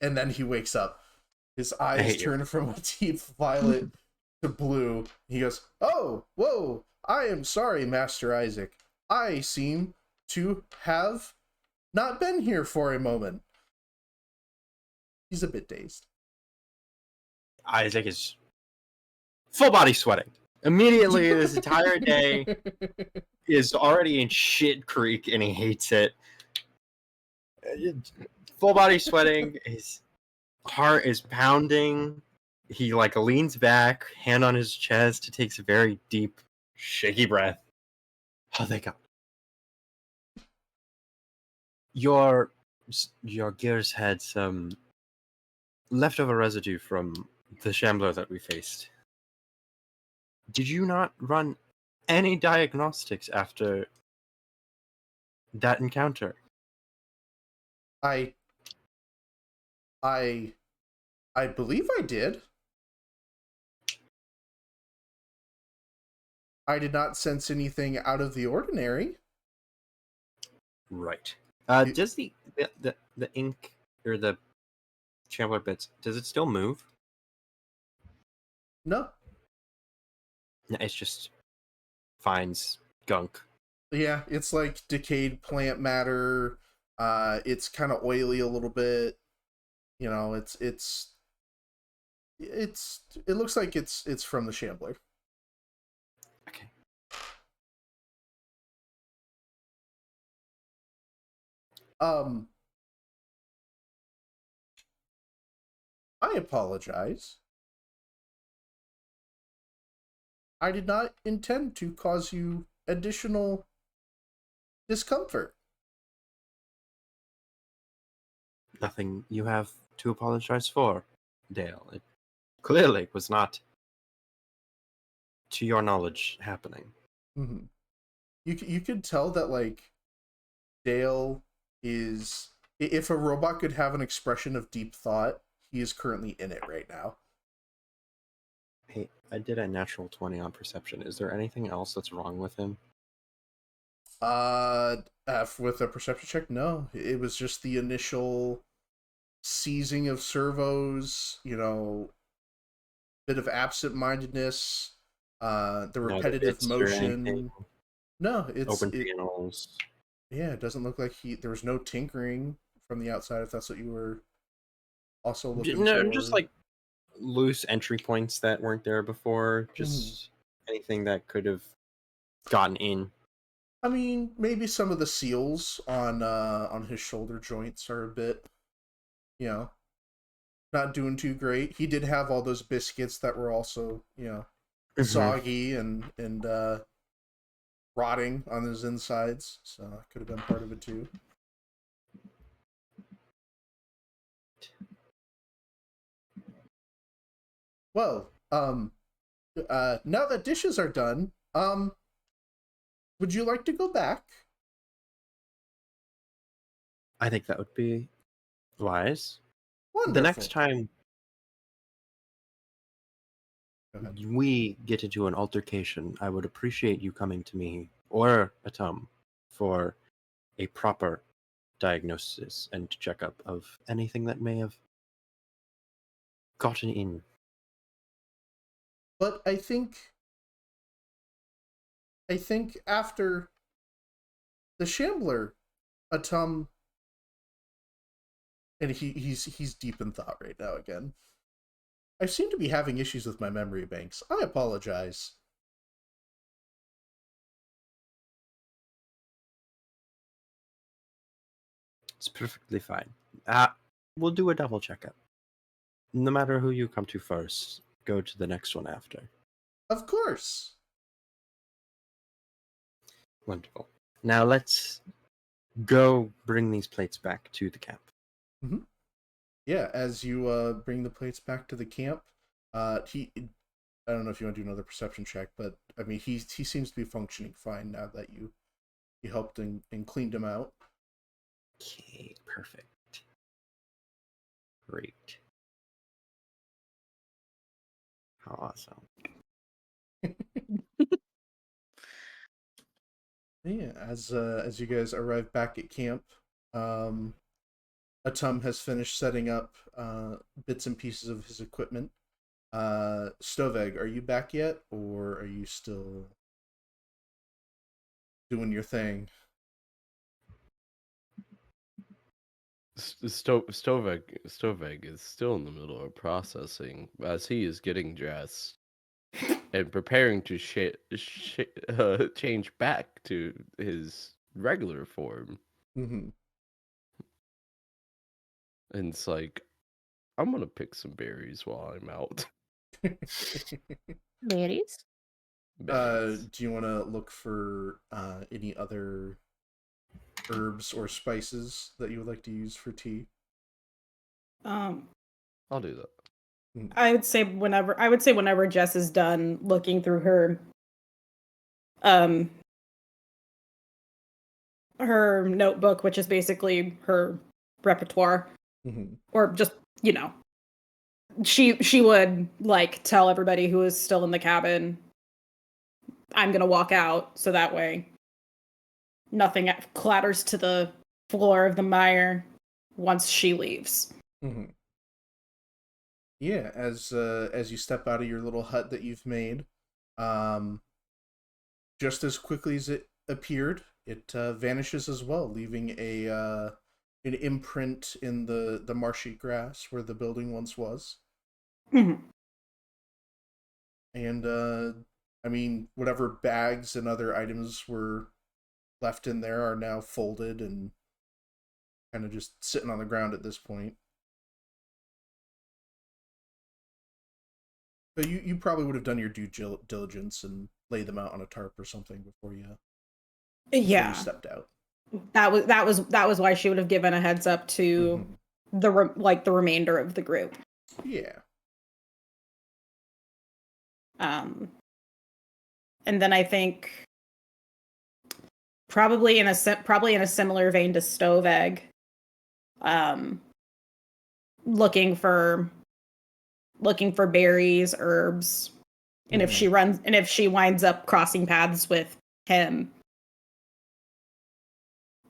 And then he wakes up. His eyes turn from a deep violet to blue. He goes, "Oh, whoa, I am sorry, Master Isaac. I seem to have not been here for a moment." He's a bit dazed. Isaac is full body sweating. Immediately, this entire day is already in shit creek, and he hates it. Full body sweating. His heart is pounding. He like leans back, hand on his chest, takes a very deep, shaky breath. Oh, thank God. Your gears had some leftover residue from the Shambler that we faced. Did you not run any diagnostics after that encounter? I believe I did. I did not sense anything out of the ordinary. Right. Does the ink or the Shambler bits, does it still move? No. No, it's just finds gunk. Yeah, it's like decayed plant matter. It's kind of oily a little bit. You know, it looks like it's from the Shambler. Okay. I apologize. I did not intend to cause you additional discomfort. Nothing you have to apologize for, Dale. It clearly was not, to your knowledge, happening. Mm-hmm. You could tell that, like, Dale is... If a robot could have an expression of deep thought, he is currently in it right now. Hey, I did a natural 20 on perception. Is there anything else that's wrong with him? With a perception check, no. It was just the initial seizing of servos, you know, bit of absent-mindedness, the repetitive motion. No, it's Open panels. Yeah, it doesn't look like there was no tinkering from the outside. If that's what you were also looking No, for. just like loose entry points that weren't there before. Mhm. Just anything that could have gotten in. I mean, maybe some of the seals on his shoulder joints are a bit, not doing too great. He did have all those biscuits that were also, soggy and rotting on his insides, so that could have been part of it too. Well, now that dishes are done, would you like to go back? I think that would be wise. Wonderful. The next time Go ahead. we get into an altercation, I would appreciate you coming to me or Atum for a proper diagnosis and checkup of anything that may have gotten in. But I think after the Shambler, Atum, and he's deep in thought right now again. I seem to be having issues with my memory banks. I apologize. It's perfectly fine. We'll do a double checkup. No matter who you come to first, go to the next one after. Of course. Wonderful. Now let's go bring these plates back to the camp. Mm-hmm. Yeah, as you bring the plates back to the camp, I don't know if you want to do another perception check, but I mean he seems to be functioning fine now that you helped and cleaned him out. Okay, perfect. Great. How awesome. Yeah, as you guys arrive back at camp, Atum has finished setting up bits and pieces of his equipment. Stoveg, are you back yet, or are you still doing your thing? Stoveg is still in the middle of processing as he is getting dressed and preparing to change back to his regular form. Mm-hmm. And it's like, I'm gonna pick some berries while I'm out. Berries? Berries. Do you want to look for any other herbs or spices that you would like to use for tea? I'll do that. I would say whenever Jess is done looking through her her notebook, which is basically her repertoire, Mm-hmm. or just, she would like tell everybody who is still in the cabin, I'm gonna walk out, so that way nothing clatters to the floor of the mire once she leaves. Mm-hmm. Yeah, as you step out of your little hut that you've made, just as quickly as it appeared, it vanishes as well, leaving an imprint in the marshy grass where the building once was. Mm-hmm. And I mean, whatever bags and other items were left in there are now folded and kind of just sitting on the ground at this point. But you probably would have done your due diligence and laid them out on a tarp or something before you stepped out. That was why she would have given a heads up to the remainder of the group. Yeah. And then I think probably in a similar vein to Stoveg, looking for berries, herbs, and if she winds up crossing paths with him,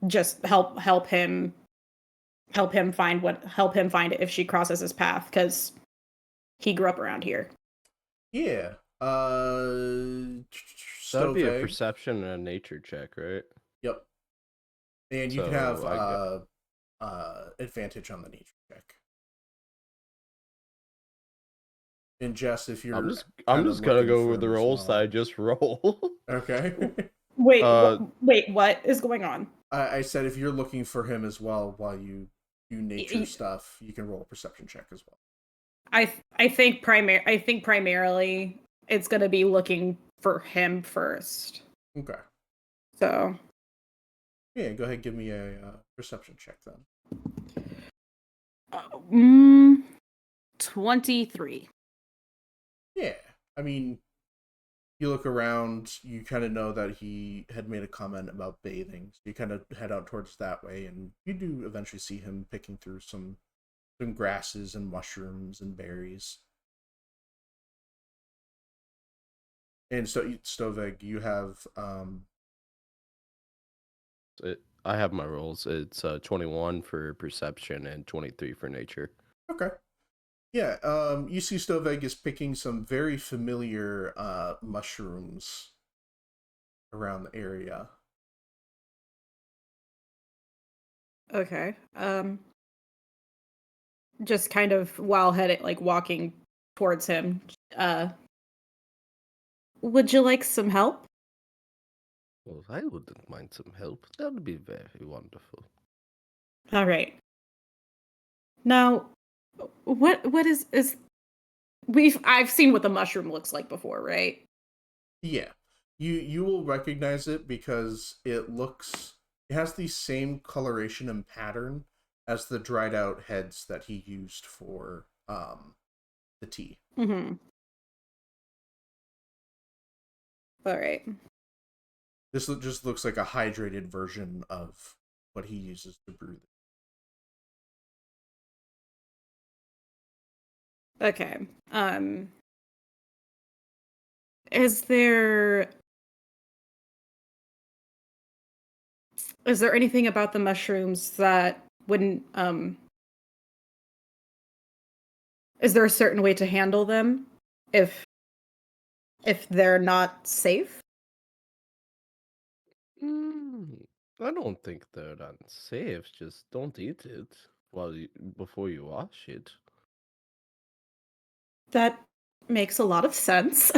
just help him find it if she crosses his path, because he grew up around here. Yeah. That'd be a Stoveg. perception and a nature check, right? Yep. And you can So, have advantage on the nature check. And Jess, if you're I'm just kinda gonna looking go for with the him as rolls well. I just roll. Okay. Wait, Uh, wait, what is going on? I said if you're looking for him as well while you do nature stuff, you can roll a perception check as well. I think primarily it's gonna be looking for him first. Okay. So Yeah, go ahead and give me a perception check then. 23. Yeah. I mean, you look around, you kind of know that he had made a comment about bathing. So you kind of head out towards that way, and you do eventually see him picking through some grasses and mushrooms and berries. And so, Stoveg, you have I have my rolls. It's 21 for perception and 23 for nature. okay. Yeah, you see Stoveg is picking some very familiar mushrooms around the area. Okay. Just kind of while walking towards him, would you like some help? Well, I wouldn't mind some help. That would be very wonderful. All right. Now, what is I've seen what the mushroom looks like before, right? Yeah. You will recognize it because it has the same coloration and pattern as the dried out heads that he used for the tea. Mm-hmm. All right. This just looks like a hydrated version of what he uses to brew. Okay. Is there anything about the mushrooms that wouldn't is there a certain way to handle them if they're not safe? I don't think they're unsafe. Just don't eat it before you wash it. That makes a lot of sense.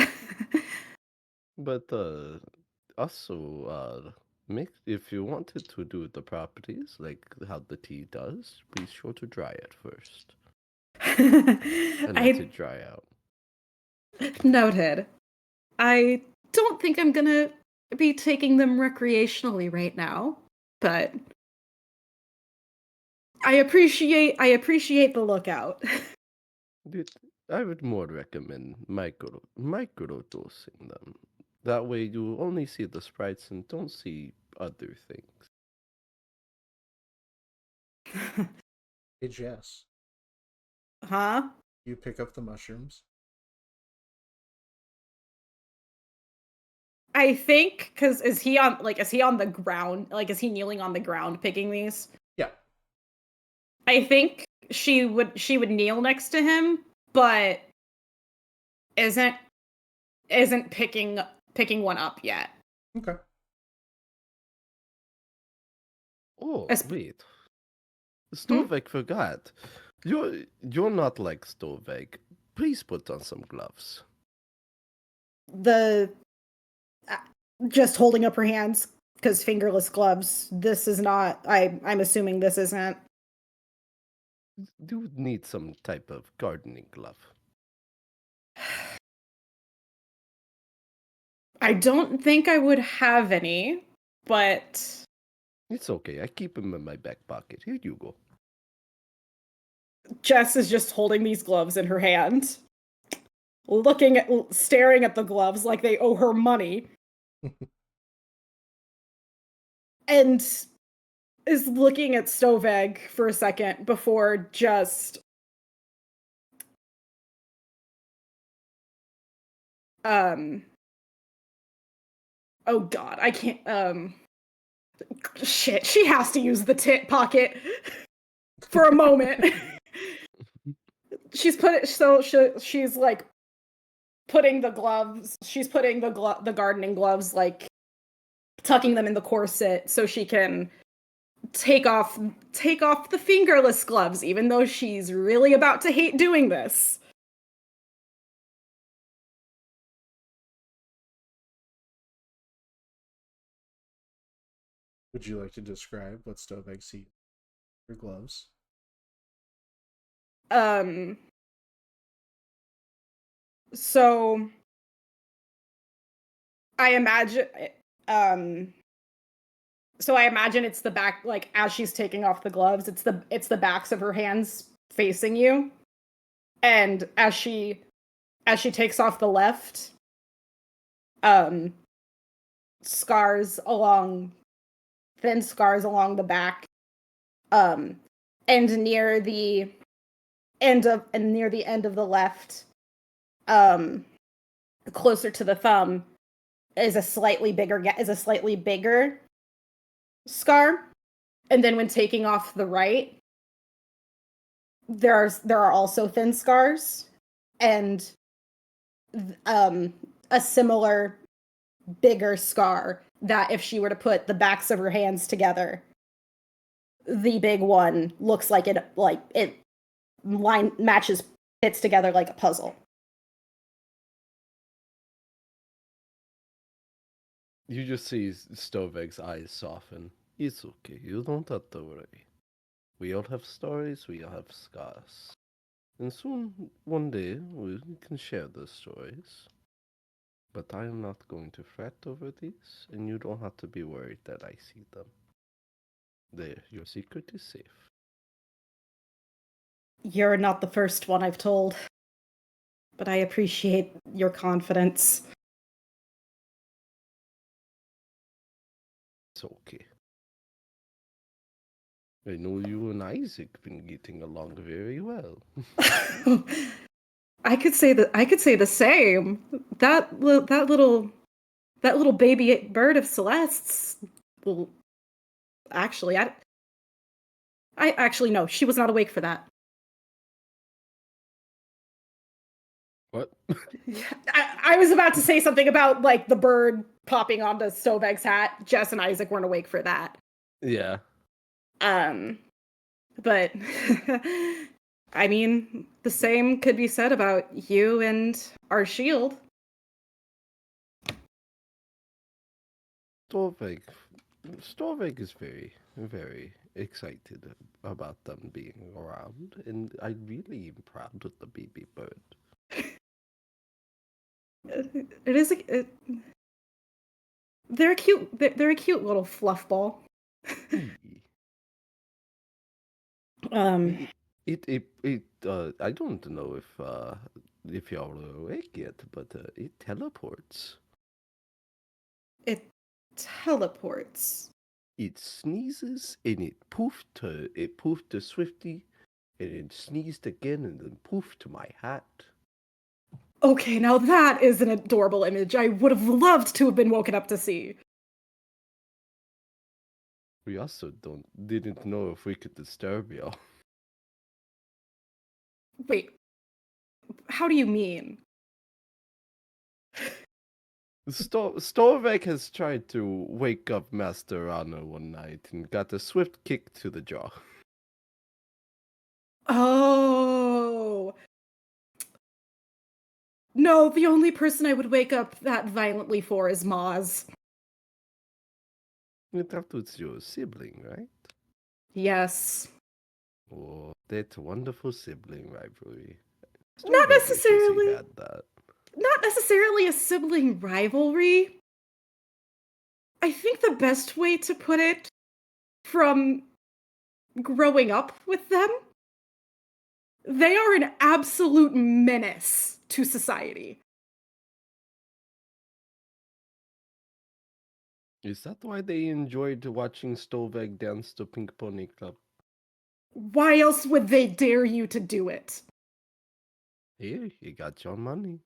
But also, if you wanted to do the properties like how the tea does, be sure to dry it first and let it dry out. Noted. I don't think I'm gonna be taking them recreationally right now, but I appreciate the lookout. Dude, I would more recommend microdosing them. That way you only see the sprites and don't see other things. Hey, Jess, Huh? you pick up the mushrooms. I think because is he on the ground? Like, is he kneeling on the ground picking these? Yeah. I think she would kneel next to him, but isn't picking one up yet. Okay. Oh, wait. Stovek forgot. You're not like Stovek. Please put on some gloves. Just holding up her hands because fingerless gloves. This is not. I'm assuming this isn't. You would need some type of gardening glove. I don't think I would have any, but It's okay. I keep them in my back pocket. Here you go. Jess is just holding these gloves in her hand, staring at the gloves like they owe her money. And is looking at Stoveg for a second before just oh god, I can't shit, she has to use the tit pocket for a moment. She's put it she's like putting the gloves. She's putting the gardening gloves, like tucking them in the corset so she can take off the fingerless gloves, even though she's really about to hate doing this. Would you like to describe what Stoveg sees for gloves? So I imagine it's the back, like as she's taking off the gloves, it's the backs of her hands facing you. And as she takes off the left, thin scars along the back, and near the end of the left, closer to the thumb, is a slightly bigger scar. And then when taking off the right, there are also thin scars, and a similar bigger scar that if she were to put the backs of her hands together, the big one looks like it fits together like a puzzle. You just see Stoveg's eyes soften. It's okay, you don't have to worry. We all have stories, we all have scars. And soon, one day, we can share those stories. But I am not going to fret over these, and you don't have to be worried that I see them. There, your secret is safe. You're not the first one I've told, but I appreciate your confidence. It's okay. I know you and Isaac been getting along very well. I could say the same. That little baby bird of Celeste's. Well, actually, I actually no. She was not awake for that. What? I was about to say something about like the bird popping onto Stoveg's hat. Jess and Isaac weren't awake for that. Yeah. But I mean, the same could be said about you and our shield. Storveg is very, very excited about them being around, and I really am proud of the baby bird. They're a cute little fluff ball. I don't know if y'all are awake yet, but it teleports. It teleports. It sneezes and it poofed to Swifty, and it sneezed again and then poofed to my hat. Okay, now that is an adorable image I would have loved to have been woken up to see. We also didn't know if we could disturb y'all. Wait, how do you mean? Storvek has tried to wake up Master Anna one night and got a swift kick to the jaw. Oh. No, the only person I would wake up that violently for is Maz. That was your sibling, right? Yes. Oh, that wonderful sibling rivalry. Not Storvek wishes he necessarily. had that. Not necessarily a sibling rivalry. I think the best way to put it, from growing up with them, they are an absolute menace to society. Is that why they enjoyed watching Stoveg dance to Pink Pony Club? Why else would they dare you to do it? Here, you got your money.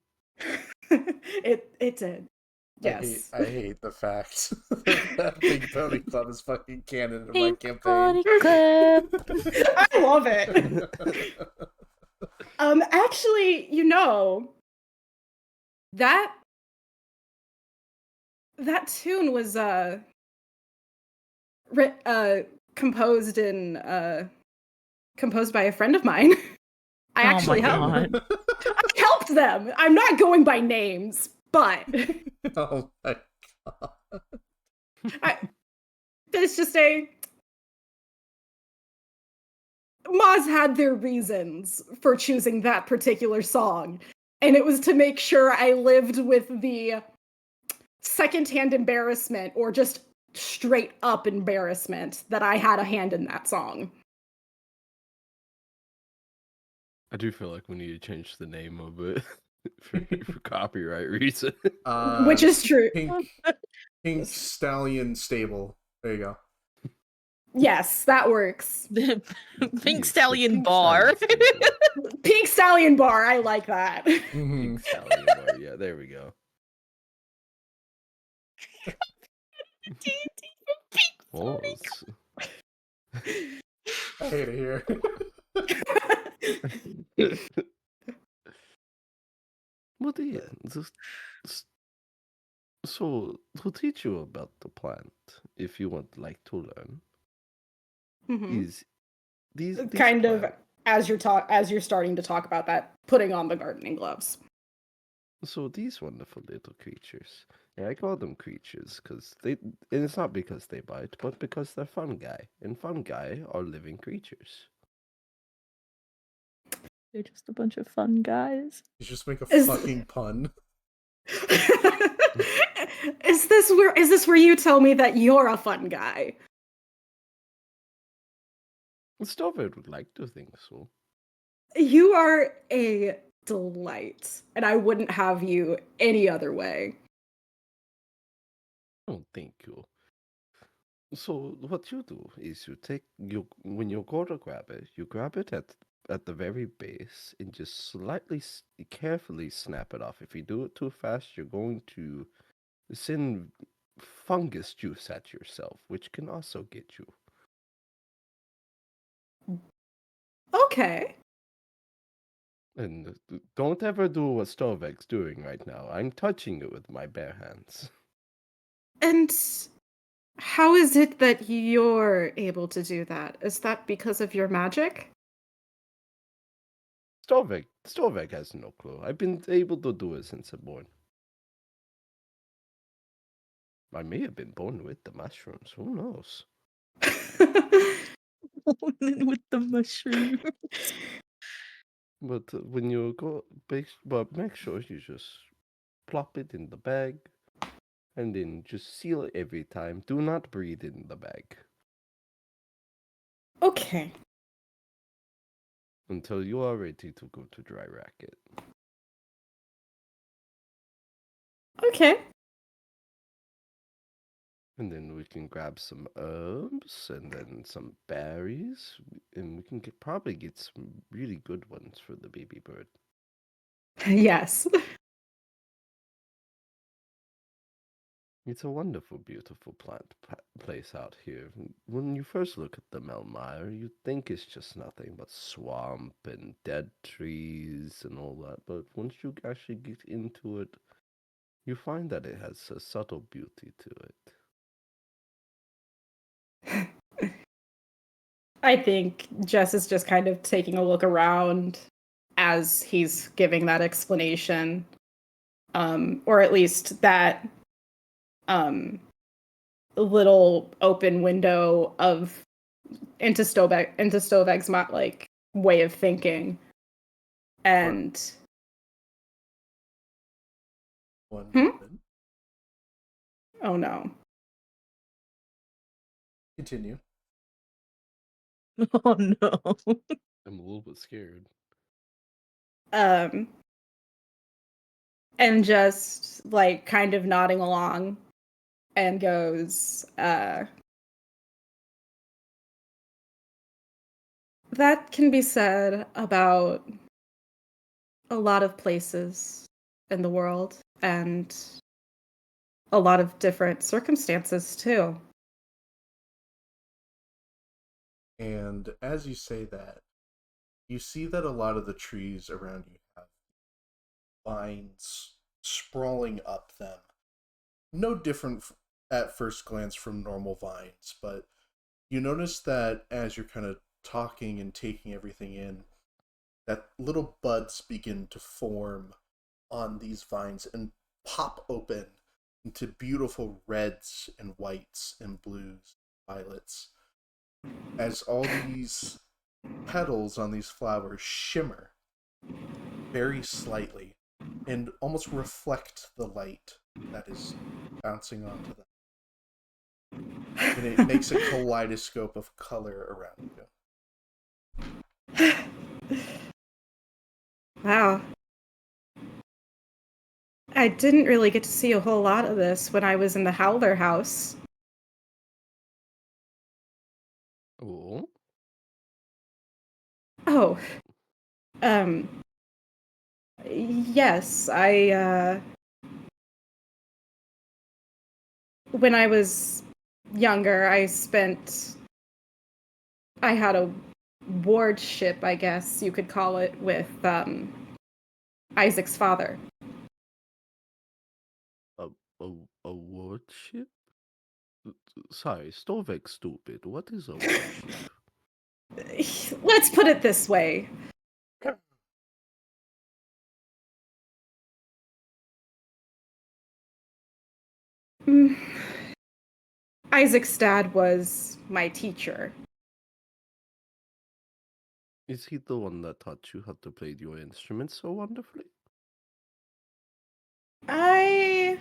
It did. Yes. I hate the fact that Big Pony Club is fucking canon in my Pink campaign. Pony Club. I love it. Actually, That tune was composed by a friend of mine. I actually helped. I helped them. I'm not going by names, but Oh my god. It's just Moz had their reasons for choosing that particular song, and it was to make sure I lived with the secondhand embarrassment or just straight up embarrassment that I had a hand in that song. I do feel like we need to change the name of it for copyright reasons. Which is true. Pink Stallion Stable. There you go. Yes, that works. Pink Stallion Bar. Pink Stallion Bar, I like that. Pink Stallion Bar, yeah, there we go. Oh, I hate it here. Well, yeah, so to teach you about the plant, if you want like to learn, is these kind plant, of as you're starting to talk about that, putting on the gardening gloves. So these wonderful little creatures, yeah, I call them creatures because and it's not because they bite, but because they're fungi, and fungi are living creatures. They're just a bunch of fun guys. You just make a fucking pun. Is this where you tell me that you're a fun guy? Stover would like to think so. You are a delight, and I wouldn't have you any other way. Oh, thank you. So what you do is when you go to grab it, you grab it at the very base and just slightly, carefully snap it off. If you do it too fast, you're going to send fungus juice at yourself, which can also get you. Okay. And don't ever do what Stovek's doing right now. I'm touching it with my bare hands. And how is it that you're able to do that? Is that because of your magic? Stovek has no clue. I've been able to do it since I'm born. I may have been born with the mushrooms. Who knows? With the mushrooms. But when you go, make sure you just plop it in the bag, and then just seal it every time. Do not breathe in the bag. Okay. Until you are ready to go to dry racket. Okay. And then we can grab some herbs and then some berries, and we can probably get some really good ones for the baby bird. Yes. It's a wonderful, beautiful place out here. When you first look at the Melmire, you think it's just nothing but swamp and dead trees and all that. But once you actually get into it, you find that it has a subtle beauty to it. I think Jess is just kind of taking a look around as he's giving that explanation. Or at least that little open window into Stoveg's like way of thinking. And One moment. Oh no. Continue. Oh no. I'm a little bit scared. And just like kind of nodding along and goes, that can be said about a lot of places in the world and a lot of different circumstances too. And as you say that, you see that a lot of the trees around you have vines sprawling up them. No different at first glance from normal vines, but you notice that as you're kind of talking and taking everything in, that little buds begin to form on these vines and pop open into beautiful reds and whites and blues, violets, as all these petals on these flowers shimmer very slightly and almost reflect the light that is bouncing onto them. And it makes a kaleidoscope of color around you. Wow. I didn't really get to see a whole lot of this when I was in the Howler house. Oh, Oh, um, yes, when I was younger, I had a wardship, I guess you could call it, with, Isaac's father. a, a, a wardship? Sorry, Stovek's stupid. What is a wardship? Let's put it this way. Mm, Isaac's dad was my teacher. Is he the one that taught you how to play your instrument so wonderfully? I...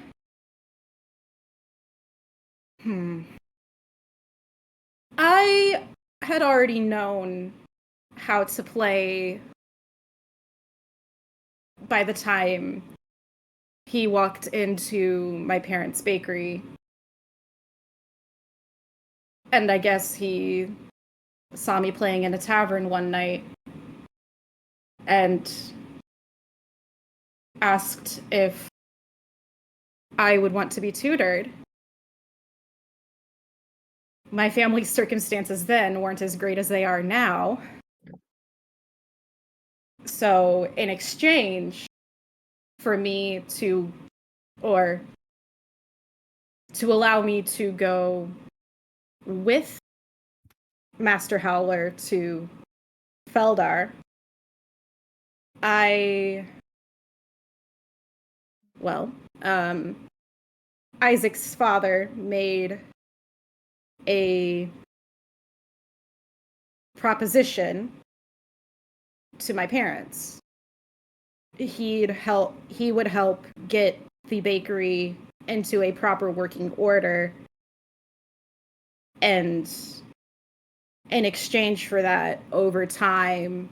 I had already known how to play by the time he walked into my parents' bakery. And I guess he saw me playing in a tavern one night and asked if I would want to be tutored. My family's circumstances then weren't as great as they are now. So, in exchange for me to, or to allow me to go with Master Howler to Feldar, Isaac's father made a proposition to my parents. He would help get the bakery into a proper working order, and in exchange for that, over time,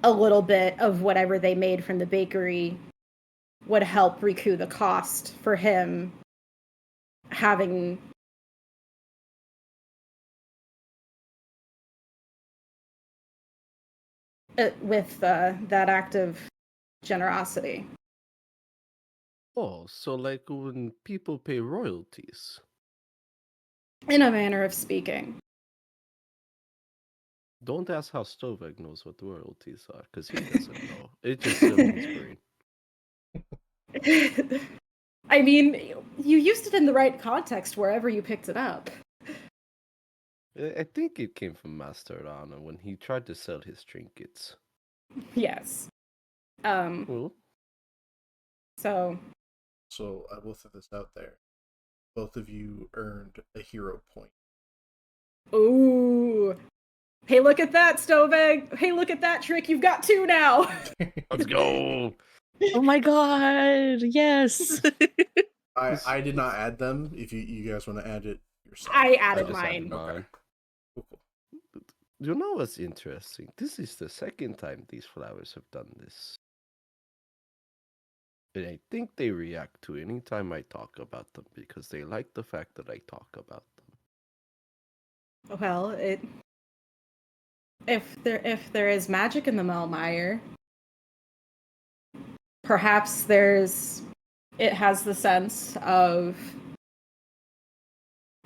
a little bit of whatever they made from the bakery would help recoup the cost for him having with that act of generosity. Oh, so like when people pay royalties. In a manner of speaking. Don't ask how Stovek knows what royalties are, because he doesn't know. It's just still in his brain. I mean, you used it in the right context wherever you picked it up. I think it came from Master Rana when he tried to sell his trinkets. Yes. Well, So I will throw this out there. Both of you earned a hero point. ooh. Hey, look at that, Stoveg! Hey, look at that trick! You've got 2 now! let's go! Oh my god, yes. I did not add them. If you guys want to add it yourself. I added just mine. added mine. Okay. Cool. You know what's interesting? This is the second time these flowers have done this. And I think they react to any time I talk about them because they like the fact that I talk about them. Well, if there is magic in the Melmire, perhaps it has the sense of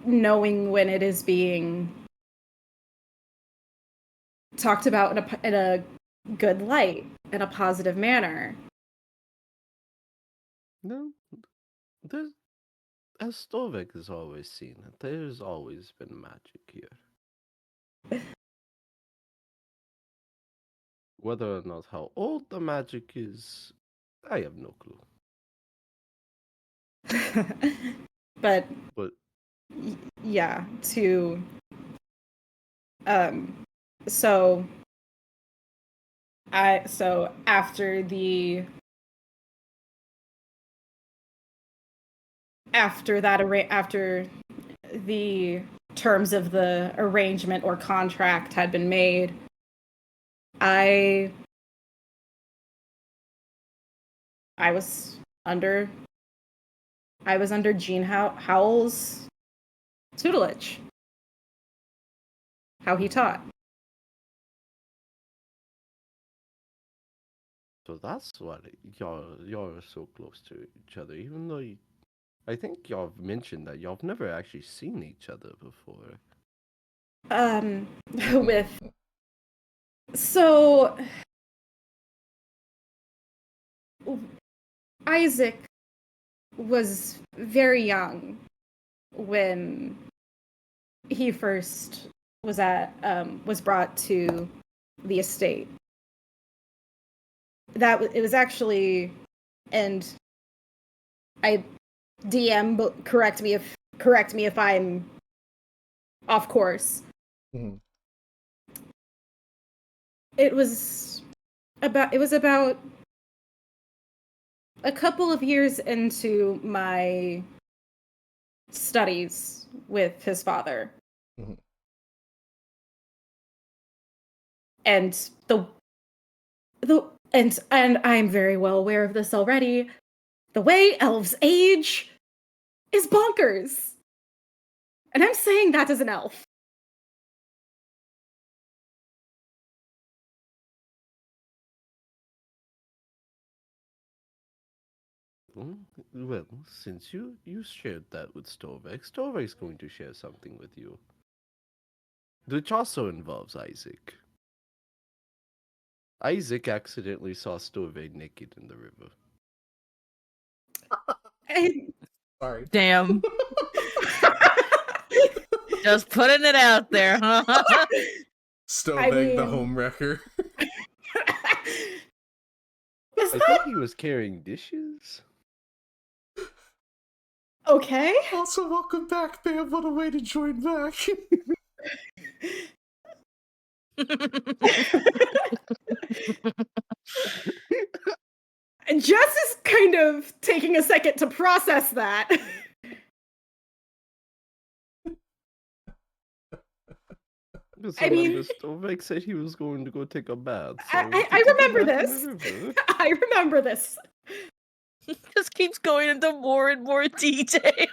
knowing when it is being talked about in a good light, in a positive manner. No, there's, as Stovek has always seen it, there's always been magic here. Whether or not how old the magic is, I have no clue. But But yeah, so after the terms of the arrangement or contract had been made, I was under Gene Howell's tutelage. How he taught. so that's why y'all are so close to each other, even though I think y'all have mentioned that y'all have never actually seen each other before. So Isaac was very young when he first was brought to the estate. It was actually, and I DM, correct me if I'm off course. Mm-hmm. It was about a couple of years into my studies with his father. Mm-hmm. And and I'm very well aware of this already. The way elves age is bonkers. And I'm saying that as an elf. Well, since you shared that with Stovek's going to share something with you, which also involves Isaac. Isaac accidentally saw Stovek naked in the river. Sorry. Damn. Just putting it out there, huh? Stovek, the homewrecker. I think he was carrying dishes. Okay. Also, welcome back, Bam. What a way to join back. And Jess is kind of taking a second to process that. I mean, Stovek said he was going to go take a bath. So I remember this. I remember this. He just keeps going into more and more detail.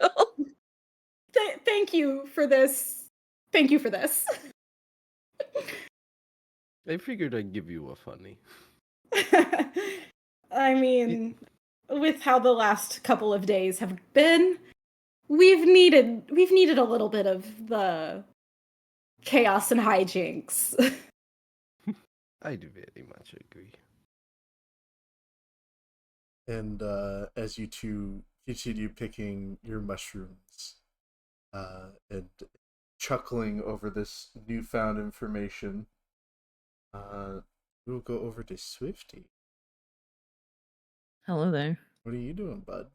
Thank you for this. Thank you for this. I figured I'd give you a funny. I mean, with how the last couple of days have been, we've needed a little bit of the chaos and hijinks. I do very much agree. And as you two continue picking your mushrooms and chuckling over this newfound information, we'll go over to Swifty. Hello there. What are you doing, bud?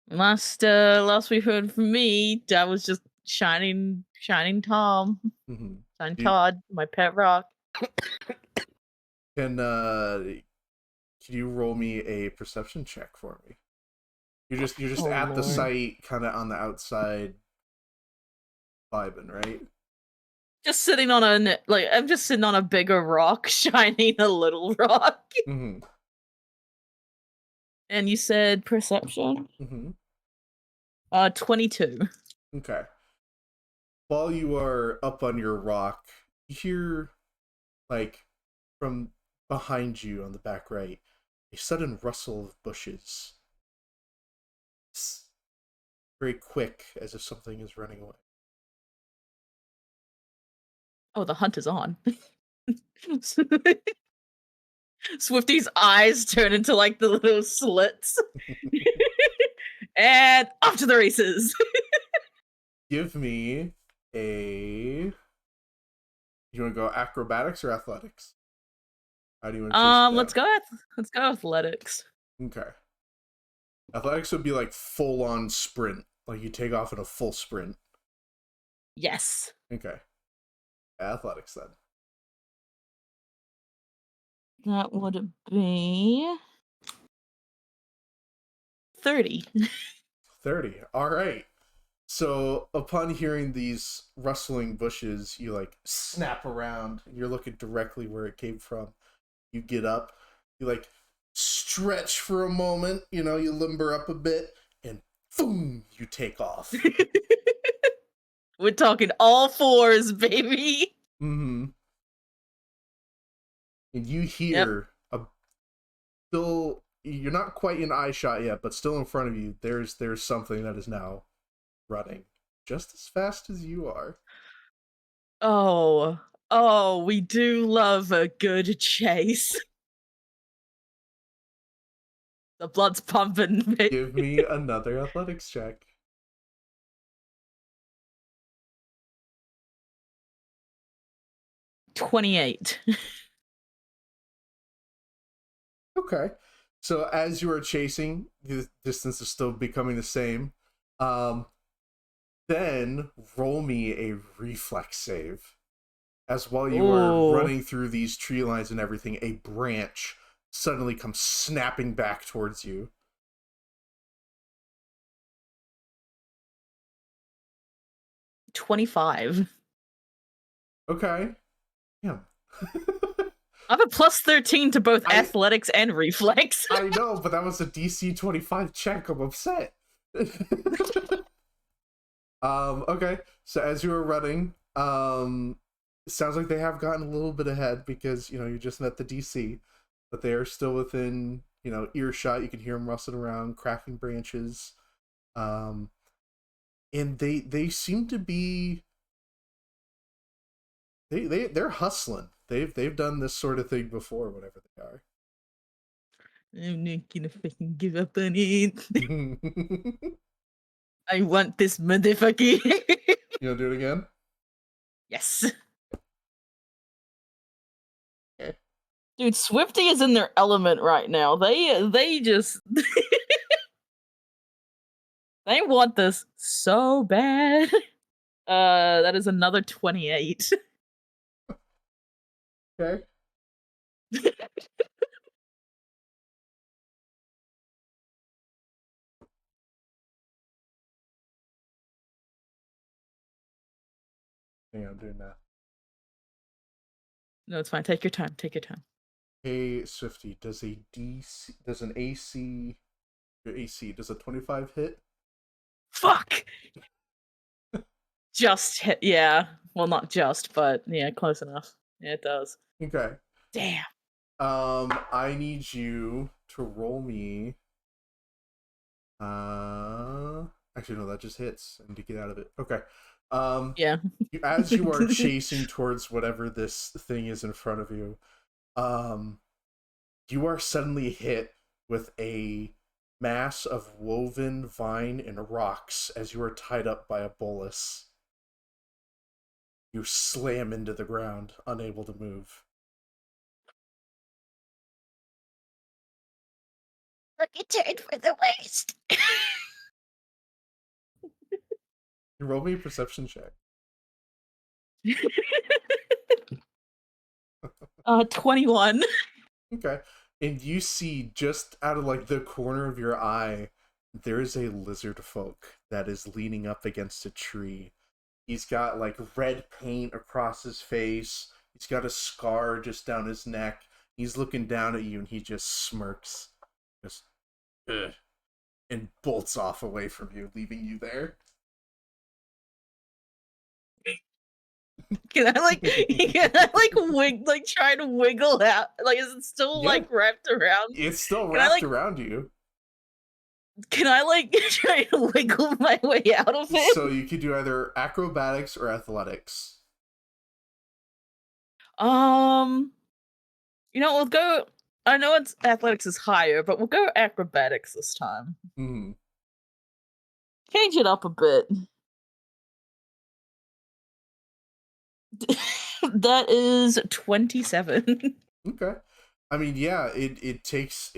Last we heard from me, that was just shining Tom. Mm-hmm. Shining Todd, my pet rock. Can you roll me a perception check for me? You're just at the site, kind of on the outside, vibing, right? Just sitting on I'm just sitting on a bigger rock, shining a little rock. Mm-hmm. And you said perception? Mm-hmm. 22. Okay. While you are up on your rock, you hear, like, from behind you on the back right, a sudden rustle of bushes. It's very quick, as if something is running away. Oh, the hunt is on. Swifty's eyes turn into like the little slits. And off to the races. Give me a. You want to go acrobatics or athletics? How do you want to chase it down? Let's go athletics. Okay. Athletics would be like full on sprint. Like you take off in a full sprint. Yes. Okay. Athletics then. That would be 30. 30. All right. So upon hearing these rustling bushes, you like snap around. You're looking directly where it came from. You get up. You like stretch for a moment. You know, you limber up a bit, and boom, you take off. We're talking all fours, baby. Mm-hmm. And you hear a still. You're not quite in eye shot yet, but still in front of you. There's something that is now running just as fast as you are. Oh, we do love a good chase. The blood's pumping. Give me another athletics check. 28. Okay. So as you are chasing, the distance is still becoming the same. Then roll me a reflex save. As while you are running through these tree lines and everything, a branch suddenly comes snapping back towards you. $25. Okay. Yeah. I have a plus 13 to both athletics and reflex. I know, but that was a DC 25 check. I'm upset. Okay. So as you were running, it sounds like they have gotten a little bit ahead because, you know, you just met the DC, but they are still within, you know, earshot. You can hear them rustling around, cracking branches. And they seem to be they're hustling. They've done this sort of thing before, whatever they are. I'm not gonna fucking give up on it. I want this motherfucker. You wanna do it again? Yes. Dude, Swifty is in their element right now. They just they want this so bad. That is another 28. Okay. Hang on, I'm doing that. No, it's fine. Take your time. Take your time. Hey, Swifty, does a 25 hit? Fuck! Just hit, yeah. Well, not just, but yeah, close enough. Yeah, it does. Okay. Damn. I need you to roll me. Actually, no, that just hits. I need to get out of it. Okay. Yeah. As you are chasing towards whatever this thing is in front of you, you are suddenly hit with a mass of woven vine and rocks as you are tied up by a bolus. You slam into the ground, unable to move. Look, it turned for the worst. You roll me a perception check. 21. Okay. And you see just out of like the corner of your eye, there's a lizard folk that is leaning up against a tree. He's got like red paint across his face. He's got a scar just down his neck. He's looking down at you and he just smirks. Just, ugh, and bolts off away from you, leaving you there. Can I try to wiggle out? Like, is it still like wrapped around? It's still wrapped around you. Can I like try to wiggle my way out of it? So you could do either acrobatics or athletics. You know, we'll go I know it's athletics is higher, but we'll go acrobatics this time. Mm-hmm. Change it up a bit. That is 27. Okay. I mean, yeah, it takes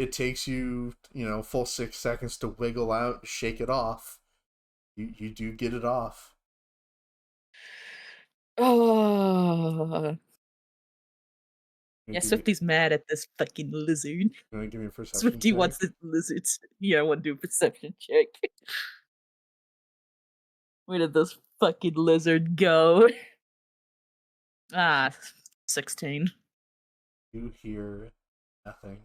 you, full 6 seconds to wiggle out, shake it off. You do get it off. Oh. You Yeah, give me- Swifty's mad at this fucking lizard. you wanna give me a perception Swifty check? wants the lizards. Yeah, I want to do a perception check. Where did this fucking lizard go? 16. You hear nothing.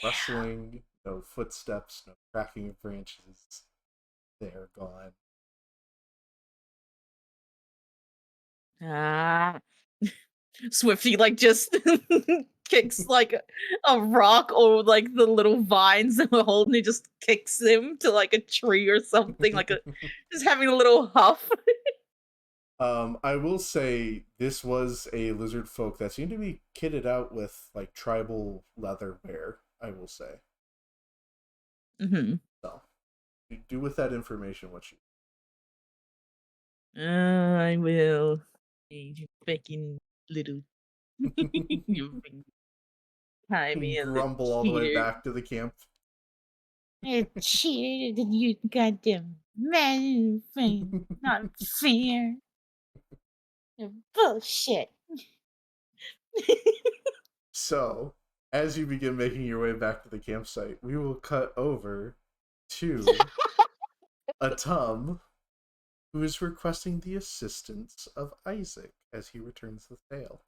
Rustling, no footsteps, no cracking of branches. They're gone. Swifty just kicks a rock or the little vines that were holding. He just kicks him to a tree or something, just having a little huff. I will say this was a lizard folk that seemed to be kitted out with tribal leather wear. I will say. Mm-hmm. So, do with that information what you. I will. You fucking little. You tie me in the Grumble all the way cheater. back to the camp. Cheated than you goddamn man. Not fair. You're bullshit. So, as you begin making your way back to the campsite, we will cut over to Atum, who is requesting the assistance of Isaac as he returns the tale.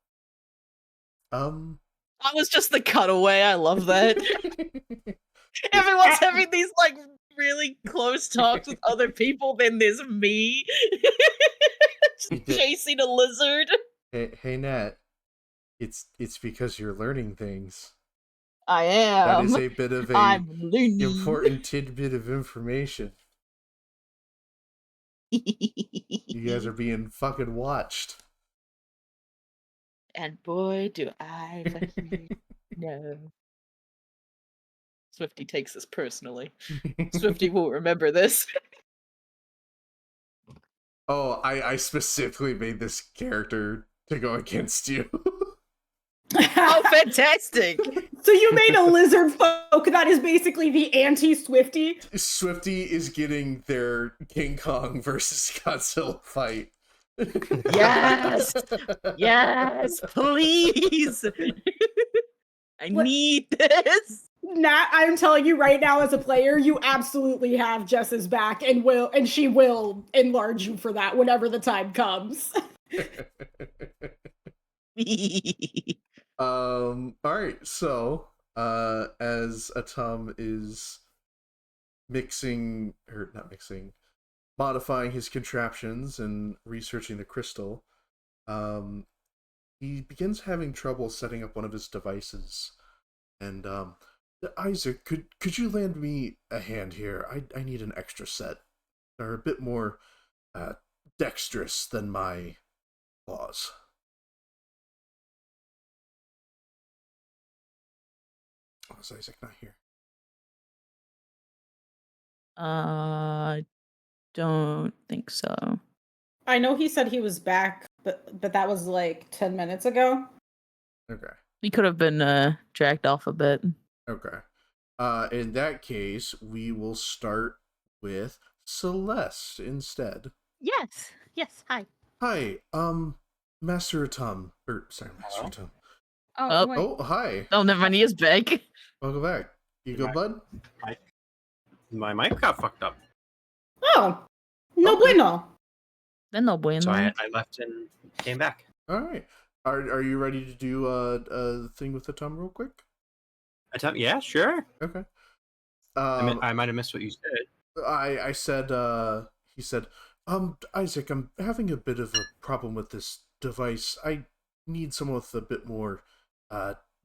That was just the cutaway. I love that. Everyone's having these really close talks with other people. Then there's me just chasing a lizard. Hey Nat, it's because you're learning things. I am. That is a bit of I'm learning. important tidbit of information. You guys are being fucking watched. And boy, do I fucking know. Swifty takes this personally. Swifty will remember this. Oh, I specifically made this character to go against you. Oh, fantastic! So you made a lizard folk that is basically the anti-Swifty? Swifty is getting their King Kong versus Godzilla fight. Yes! Yes, please! I need this! Nat, I'm telling you right now as a player, you absolutely have Jess's back and she will enlarge you for that whenever the time comes. All right, so as Atum is modifying his contraptions and researching the crystal, he begins having trouble setting up one of his devices. And Isaac, could you lend me a hand here? I need an extra set. They're a bit more dexterous than my claws. Oh, is Isaac not here? Don't think so. I know he said he was back, but that was 10 minutes ago. Okay. He could have been dragged off a bit. Okay. In that case, we will start with Celeste instead. Yes. Yes. Hi. Hi, Master Atum. Master Atum. Oh, wait. Oh, hi. Oh, never mind. He is back. Welcome back. You good, bud? My mic got fucked up, Oh, no bueno. Then no bueno. so I left and came back. All right. Are you ready to do a thing with Atum real quick? Yeah, sure. Okay. I might have missed what you said. I said, he said, Isaac, I'm having a bit of a problem with this device. I need someone with a bit more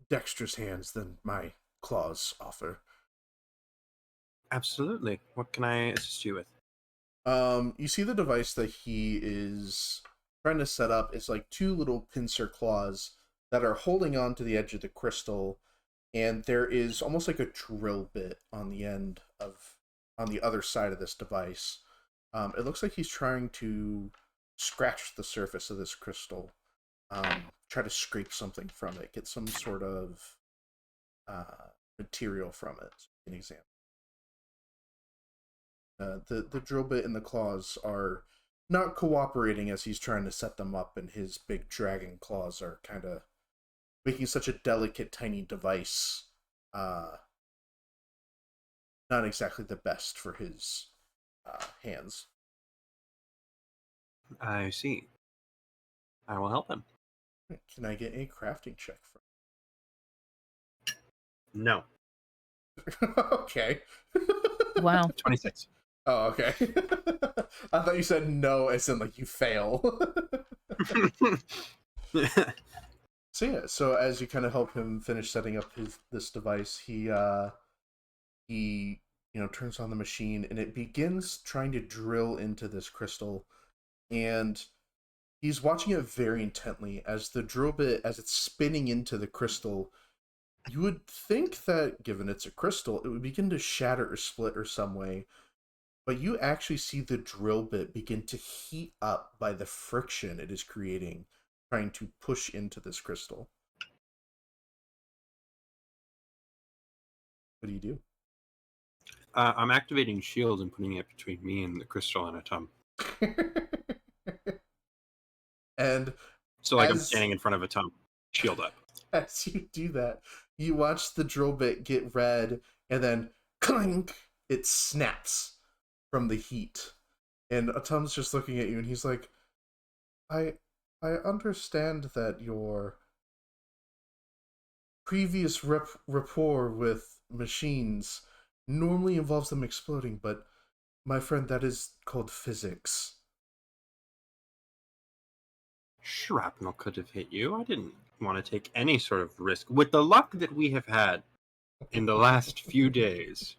dexterous hands than my claws offer. Absolutely. What can I assist you with? You see the device that he is trying to set up is 2 little pincer claws that are holding on to the edge of the crystal, and there is almost like a drill bit on the end of on the other side of this device. It looks like he's trying to scratch the surface of this crystal, try to scrape something from it, get some sort of material from it. An example. The drill bit and the claws are not cooperating as he's trying to set them up, and his big dragon claws are kind of making such a delicate, tiny device not exactly the best for his hands. I see. I will help him. Can I get a crafting check for No. Okay. Wow. 26. Oh, okay. I thought you said no as in like you fail. So yeah, so as you kind of help him finish setting up this device, he turns on the machine and it begins trying to drill into this crystal, and he's watching it very intently as the drill bit, as it's spinning into the crystal. You would think that, given it's a crystal, it would begin to shatter or split or some way, but you actually see the drill bit begin to heat up by the friction it is creating, trying to push into this crystal. What do you do? I'm activating shield and putting it between me and the crystal and Atom. And So like I'm standing in front of Atom. Shield up. As you do that, you watch the drill bit get red, and then clink, it snaps from the heat. And Atom's just looking at you, and he's like, I understand that your previous rapport with machines normally involves them exploding, but my friend, that is called physics. Shrapnel could have hit you. I didn't want to take any sort of risk. With the luck that we have had in the last few days.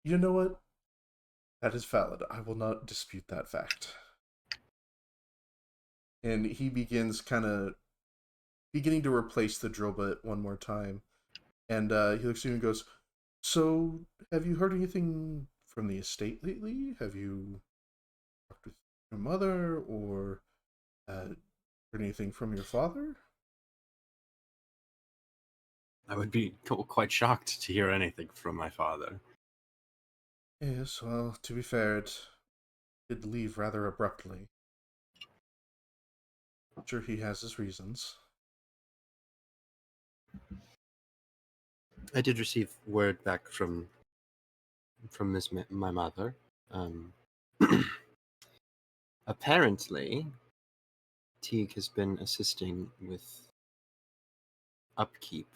You know what? That is valid. I will not dispute that fact. And he begins beginning to replace the drill bit one more time. And he looks at you and goes, so, have you heard anything from the estate lately? Have you talked with your mother, or heard anything from your father? I would be quite shocked to hear anything from my father. Yes, well, to be fair, it did leave rather abruptly. I'm sure he has his reasons. I did receive word back from my mother. Apparently, Teague has been assisting with upkeep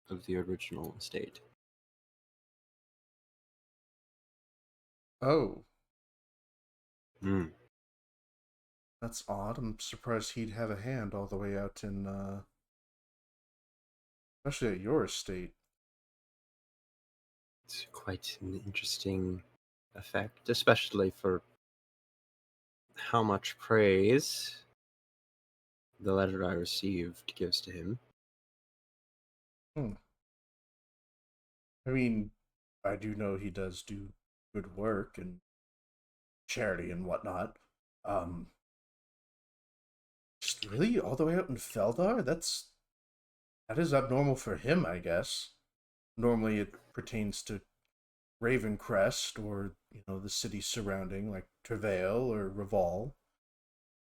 of the original estate. Oh. Hmm. That's odd. I'm surprised he'd have a hand all the way out in, especially at your estate. It's quite an interesting effect, especially for how much praise the letter I received gives to him. I mean, I do know he does do good work and charity and whatnot. Just really all the way out in Feldar? That is abnormal for him, I guess. Normally it pertains to Ravencrest or, the cities surrounding, like Travail or Reval.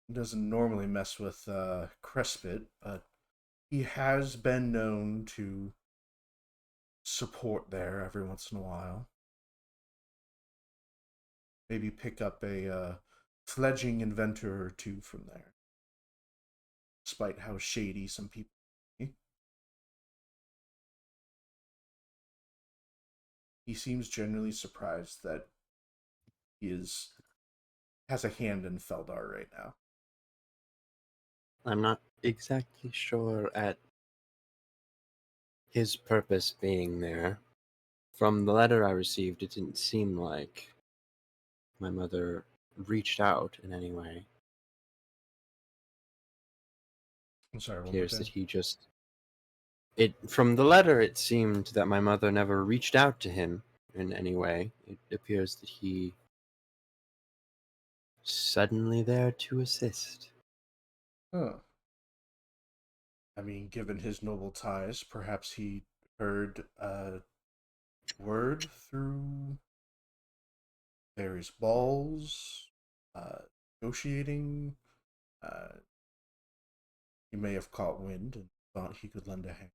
He doesn't normally mess with Crespit, but he has been known to support there every once in a while. Maybe pick up a fledgling inventor or two from there, despite how shady some people be. He seems genuinely surprised that he has a hand in Feldar right now. I'm not exactly sure at his purpose being there. From the letter I received, it didn't seem like my mother reached out in any way. I'm sorry, It one more appears time. that he just From the letter, it seemed that my mother never reached out to him in any way. It appears that he suddenly there to assist. Huh. I mean, given his noble ties, perhaps he heard a word through various balls, negotiating. Uh, he may have caught wind and thought he could lend a hand.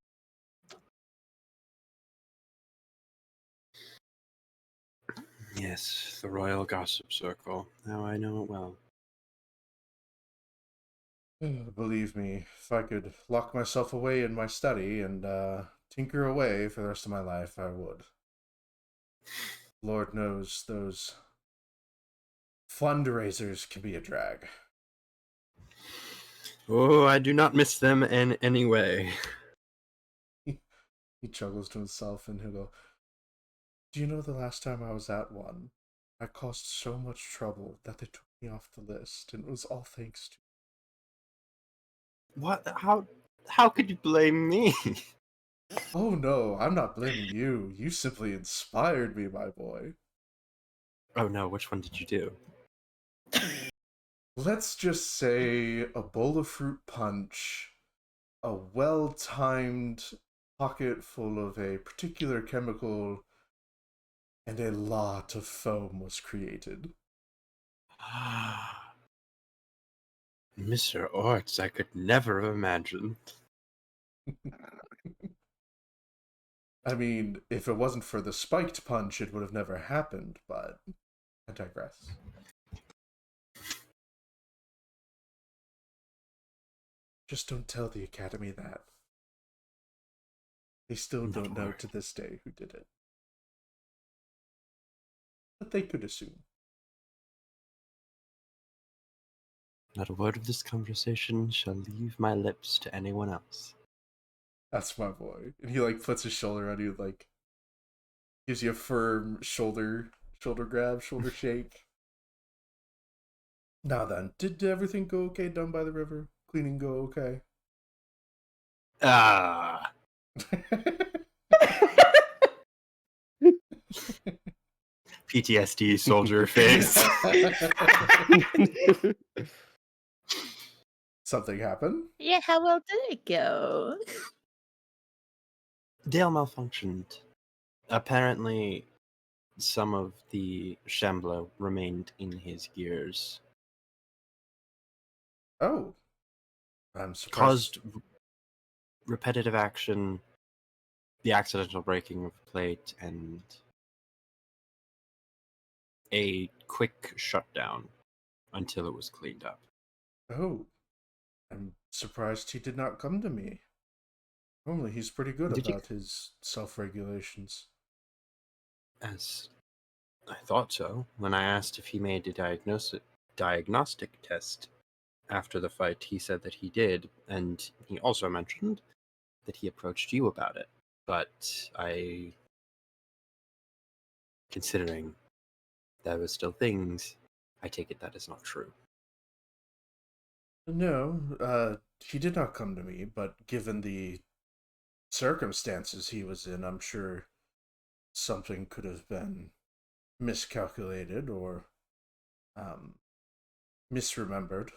Yes, the royal gossip circle. Now I know it well. Believe me, if I could lock myself away in my study and tinker away for the rest of my life, I would. Lord knows those fundraisers can be a drag. Oh, I do not miss them in any way. He chuckles to himself and he'll go, "Do you know the last time I was at one, I caused so much trouble that they took me off the list, and it was all thanks to..." What? How could you blame me? Oh no, I'm not blaming you. You simply inspired me, my boy. Oh no, which one did you do? Let's just say a bowl of fruit punch, a well-timed pocket full of a particular chemical, and a lot of foam was created. Mr. Orts, I could never have imagined. I mean, if it wasn't for the spiked punch, it would have never happened, but I digress. Just don't tell the Academy that. They still Not don't know worried. to this day who did it. But they could assume. Not a word of this conversation shall leave my lips to anyone else. That's my boy. And he like puts his shoulder on you, like gives you a firm shoulder grab, shoulder shake. Now then, did everything go okay down by the river? Cleaning go okay? Ah, PTSD soldier face. Something happened? Yeah, how well did it go? Dale malfunctioned. Apparently, some of the Shambler remained in his gears. Oh. I'm surprised. Caused repetitive action, the accidental breaking of a plate, and a quick shutdown until it was cleaned up. Oh. I'm surprised he did not come to me. Normally he's pretty good Did you- about his self-regulations. As I thought so, when I asked if he made a diagnostic test after the fight, he said that he did, and he also mentioned that he approached you about it. But considering there were still things, I take it that is not true. No, he did not come to me, but given the circumstances he was in, I'm sure something could have been miscalculated or misremembered.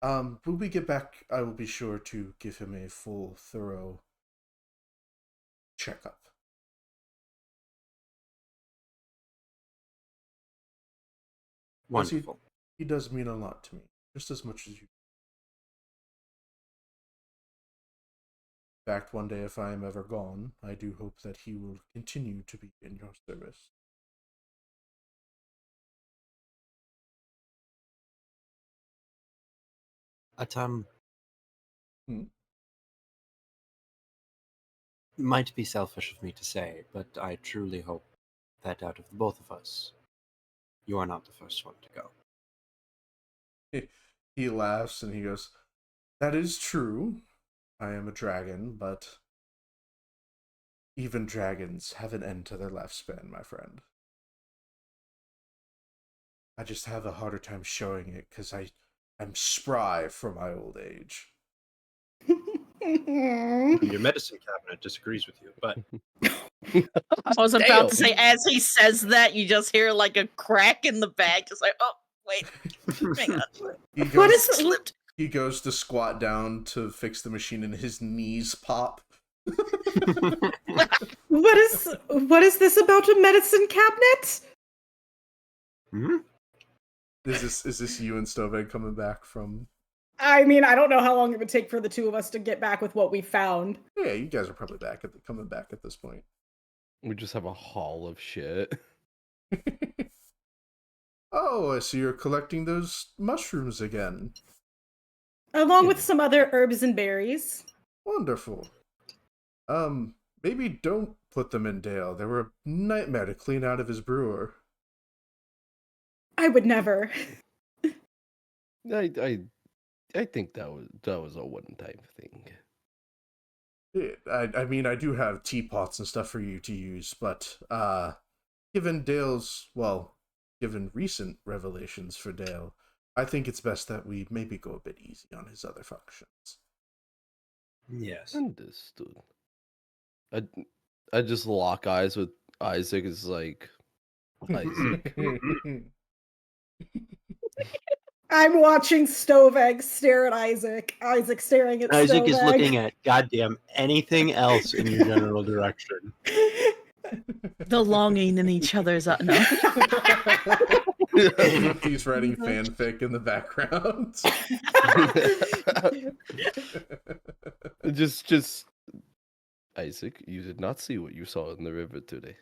When we get back, I will be sure to give him a full, thorough checkup. Wonderful. He does mean a lot to me, just as much as you. In fact, one day if I am ever gone, I do hope that he will continue to be in your service. Might be selfish of me to say, but I truly hope that out of the both of us, you are not the first one to go. He laughs and he goes, "That is true. I am a dragon, but even dragons have an end to their lifespan, my friend. I just have a harder time showing it because I'm spry for my old age." Your medicine cabinet disagrees with you, but I was about to Damn. say, as he says that, you just hear like a crack in the back. Just like, oh, wait, hang on. He What goes, is Slipped. he goes to squat down to fix the machine, and his knees pop. what is this about a medicine cabinet? Hmm? Is this you and Stoveg coming back from? I mean, I don't know how long it would take for the two of us to get back with what we found. Yeah, you guys are probably coming back at this point. We just have a haul of shit. Oh, I see you're collecting those mushrooms again. Along with some other herbs and berries. Wonderful. Maybe don't put them in Dale. They were a nightmare to clean out of his brewer. I would never. I think that was a one-time thing. I mean, I do have teapots and stuff for you to use, but given recent revelations for Dale, I think it's best that we maybe go a bit easy on his other functions. Yes. Understood. I just lock eyes with Isaac. It's like Isaac. I'm watching Stoveg stare at Isaac. Isaac staring at Isaac Stoveg. is looking at goddamn anything else in your general direction. The longing in each other's no. He's writing fanfic in the background. just Isaac, you did not see what you saw in the river today.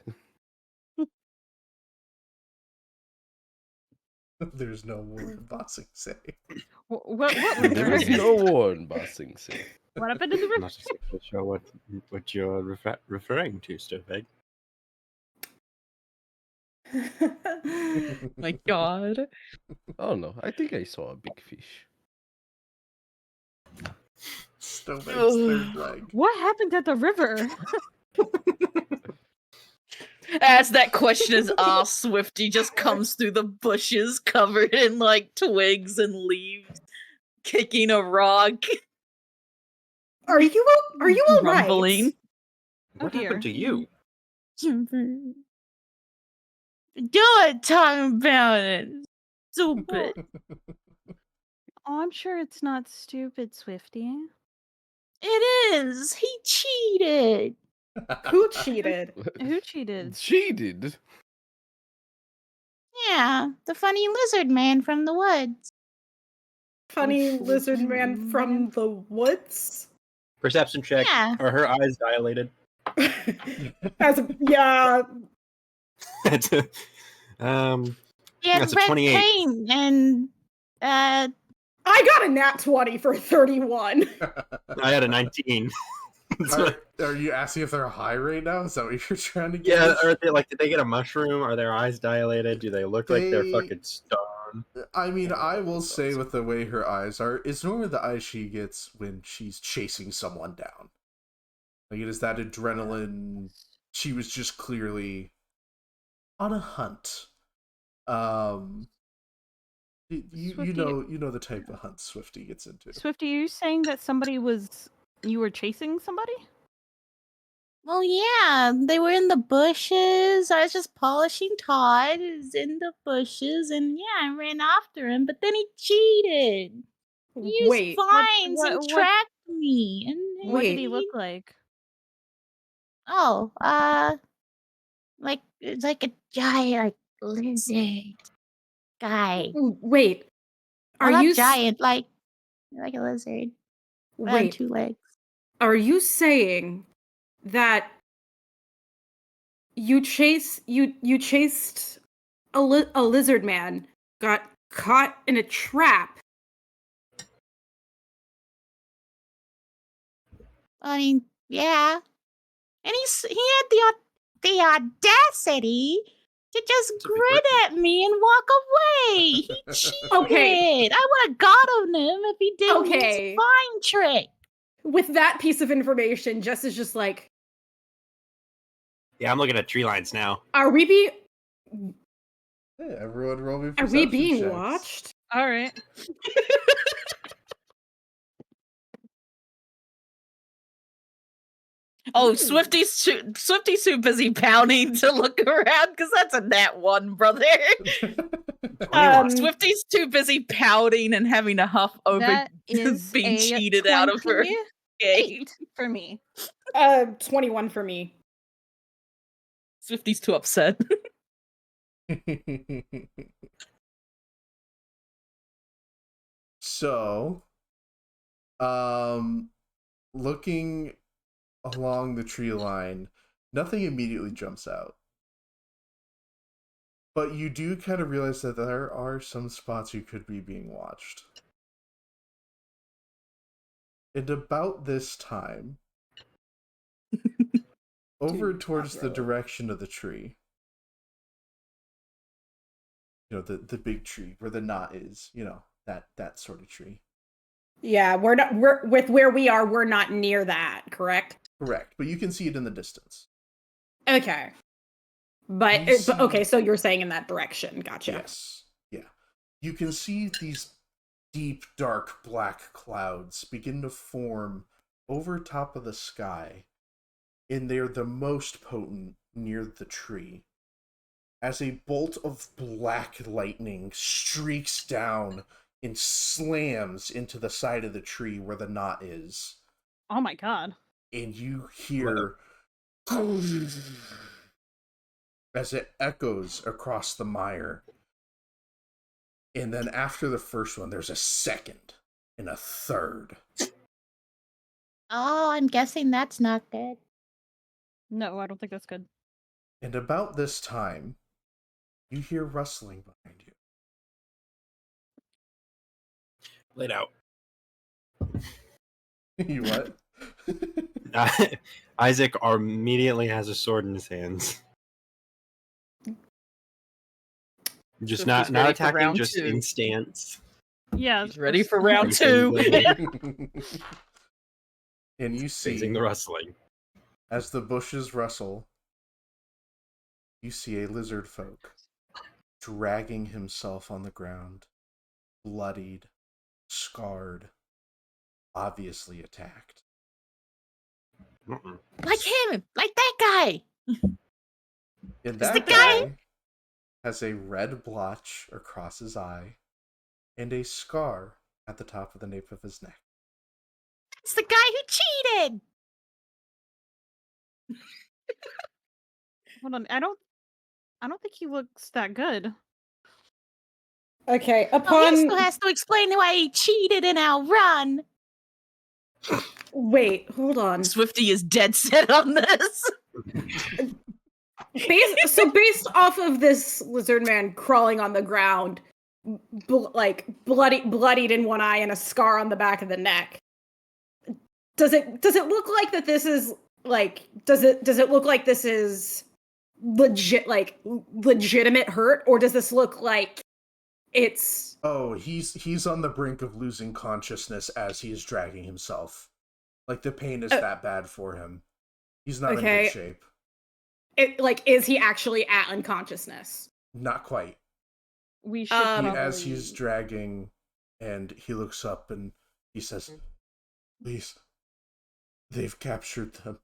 There's no war in Bossing Say. What There is no war in Bossing Say. What happened in the I'm river? not exactly sure what you're referring to, Stoveg. My God. Oh no, I think I saw a big fish. Stoveg's third leg. What happened at the river? As that question is asked, Swifty just comes through the bushes covered in like twigs and leaves, kicking a rock, Are you all right? rumbling. What dear. happened to you? Don't talk about it. Stupid. Oh, I'm sure it's not stupid, Swifty. It is. He cheated. Who cheated? Who cheated? Cheated? Yeah, the funny lizard man from the woods. Funny Which lizard man lizard from man? the woods? Perception check. Yeah. Are her eyes dilated? Yeah. That's a, He had That's a red 28. paint and I got a nat 20 for 31. I had a 19. Are you asking if they're high right now? Is that what you're trying to get? Yeah, are they like? Did they get a mushroom? Are their eyes dilated? Do they look like they're They- fucking stoned? I mean, I will say with the way her eyes are, it's normally the eyes she gets when she's chasing someone down. Like, it is that adrenaline. She was just clearly on a hunt. You Swifty- know the type of hunt Swifty gets into. Swifty, are you saying that you were chasing somebody? well, yeah, they were in the bushes. I was just polishing Todd. He was in the bushes, and yeah, I ran after him, but then he cheated. He used Wait. vines what- and what- tracked me. And What did he Wait. look like? Oh, like it's like a giant like lizard guy. Wait. Well, Are not you giant, like a lizard but on Wait. 2 legs. Are you saying that you chased a lizard man, got caught in a trap? I mean, yeah, and he had the audacity to just To be grin rude. at me and walk away. He cheated. Okay. I would have got on him if he didn't use Okay. his vine trick. With that piece of information, Jess is just like, Yeah, I'm looking at tree lines now. are we being Hey, everyone roll me are we perception being checks. watched? All right. Oh, Ooh. Swifty's too busy pounding to look around because that's a nat 1, brother. Swifty's too busy pouting and having to huff over That is being a cheated out of her game. 28 for me. 21 for me. Swifty's too upset. So, looking along the tree line, nothing immediately jumps out. But you do kind of realize that there are some spots you could be being watched. And about this time, over Dude, towards not the really. direction of the tree, you know, the big tree where the knot is, you know, that sort of tree. Yeah, we're with where we are, we're not near that, correct? Correct, but you can see it in the distance. Okay. But, You but okay, see- so you're saying in that direction. Gotcha. Yes. Yeah. You can see these deep, dark, black clouds begin to form over top of the sky, and they're the most potent near the tree. As a bolt of black lightning streaks down and slams into the side of the tree where the knot is. Oh my god. And you hear as it echoes across the mire. And then after the first one, there's a second and a third. Oh, I'm guessing that's not good. No, I don't think that's good. And about this time, you hear rustling behind you. Laid out. You what? Isaac immediately has a sword in his hands. Just Swifty's not ready for attacking, round just 2. in stance. Yeah. He's ready for that's- round 2. And you Facing see, the rustling. as the bushes rustle, you see a lizard folk dragging himself on the ground, bloodied, scarred, obviously attacked. Mm-mm. Like him, like that guy. And Is that the guy- guy has a red blotch across his eye and a scar at the top of the nape of his neck. It's the guy who cheated. Hold on. I don't think he looks that good. Okay, Well, he upon still has to explain why he cheated in our run. wait, hold on. Swifty is dead set on this. Based off of this lizard man crawling on the ground, bloodied in one eye and a scar on the back of the neck. Does it look like that this is like does it look like this is legitimate hurt, or does this look like it's Oh, he's on the brink of losing consciousness as he is dragging himself. Like, the pain is that bad for him. He's not in Okay. good shape. is he actually at unconsciousness? Not quite. We should As probably... he's dragging, and he looks up and he says, "Please, they've captured them.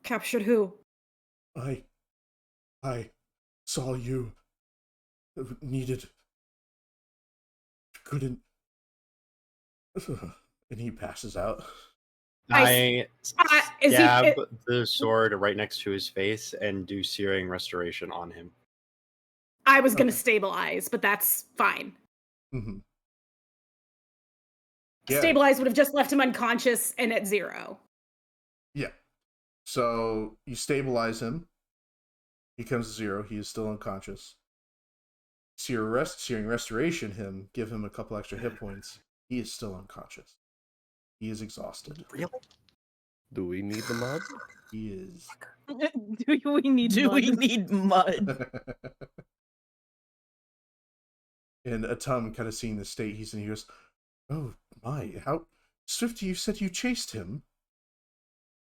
Captured who? I saw you. Couldn't." And he passes out. I Is stab the sword right next to his face and do searing restoration on him. I was gonna stabilize, but that's fine. Mm-hmm. Yeah. Stabilize would have just left him unconscious and at 0. Yeah. So you stabilize him. He comes to 0. He is still unconscious. Searing restoration him, give him a couple extra hit points. He is still unconscious. He is exhausted. Really? Do we need the mod? He is. Do we need Do we mud? need mud? And Atum, kind of seeing the state he's in, he goes, "Oh my, how Swifty, you said you chased him.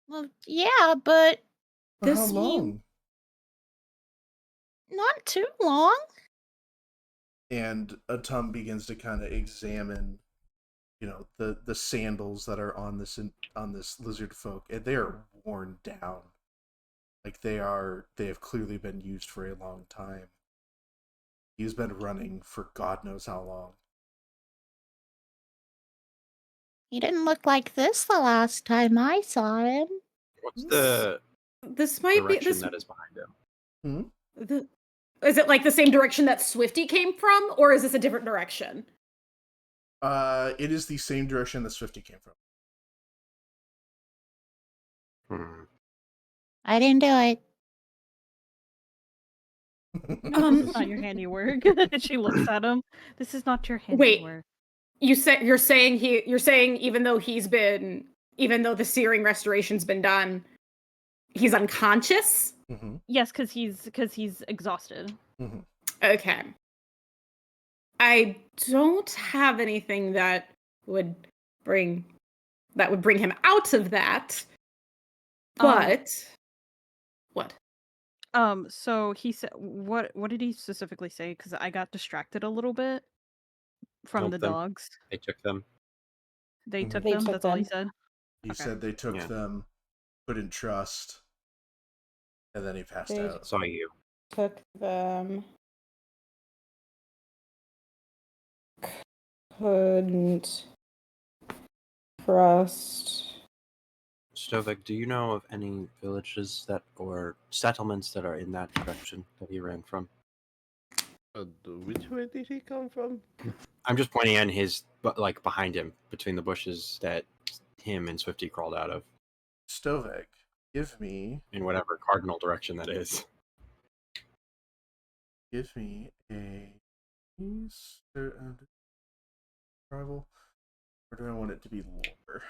Well, yeah, but For how This you- long?" not too long. And Atum begins to kind of examine the sandals that are on this lizard folk, and they are worn down. Like they have clearly been used for a long time. He's been running for God knows how long. He didn't look like this the last time I saw him. What's the This might be direction this. that is behind him? Is it like the same direction that Swifty came from, or is this a different direction? It is the same direction that Swifty came from. I didn't do it. This is not your handiwork. She looks at him. This is not your handiwork. You're saying even though the searing restoration's been done, he's unconscious? Mm-hmm. Yes, because he's exhausted. Mm-hmm. Okay. I don't have anything that would bring him out of that. But what? So he said, what did he specifically say? Because I got distracted a little bit from the dogs. They took them. They took They them. took That's all he them. said. He Okay. said they took them, couldn't trust, and then he passed out. Saw you. Took them. Couldn't trust. Stovek, do you know of any villages or settlements that are in that direction that he ran from? Which way did he come from? I'm just pointing at like behind him, between the bushes that him and Swifty crawled out of. Stovek, give me In whatever cardinal direction that is. a travel, or do I want it to be lore?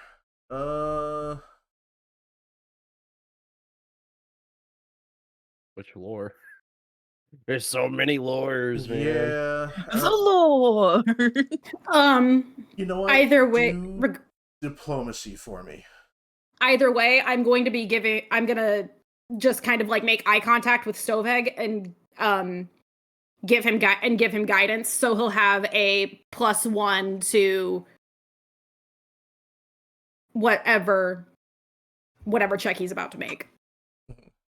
Which lore? There's so many lores, man. Yeah. The Lord. You know what? Either way, Do diplomacy for me. either way, I'm gonna just kind of like make eye contact with Stoveg and give him guidance, so he'll have a +1 to whatever check he's about to make.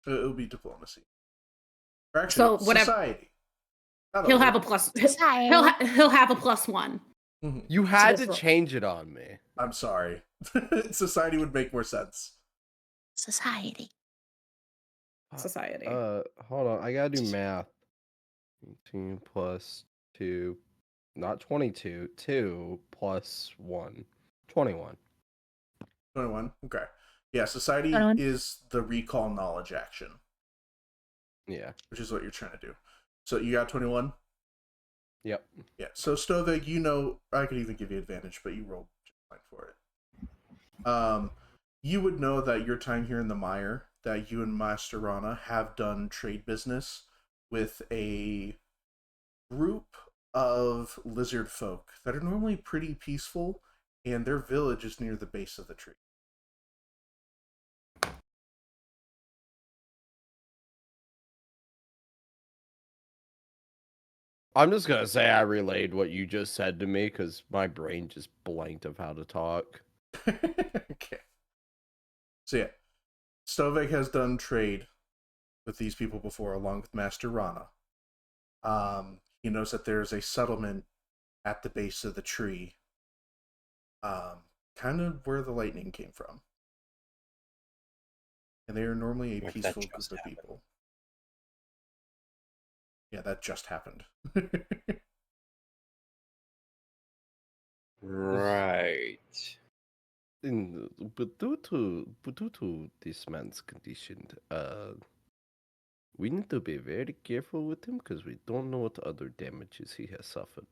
It'll be diplomacy. Or actually, So whatever. society. He'll have a plus. Society. He'll have a +1. Mhm. You had this to roll. change it on me. I'm sorry. Society would make more sense. Society. Society. Hold on. I gotta do math. 18 plus 2, not 22. 2 plus 1. 21. 21. Okay. Yeah, society 21. is the recall knowledge action, Yeah. which is what you're trying to do. So you got 21? Yep. Yeah. So Stoveg, I could even give you advantage, but you rolled just fine for it. You would know that your time here in the mire, that you and Master Rana have done trade business with a group of lizard folk that are normally pretty peaceful, and their village is near the base of the tree. I'm just gonna say I relayed what you just said to me because my brain just blanked of how to talk. Okay. So yeah, Stovek has done trade with these people before, along with Master Rana. He knows that there's a settlement at the base of the tree, kind of where the lightning came from. And they are normally a If that peaceful just group of happened. people. Yeah, that just happened. Right. But due to this man's condition, we need to be very careful with him because we don't know what other damages he has suffered.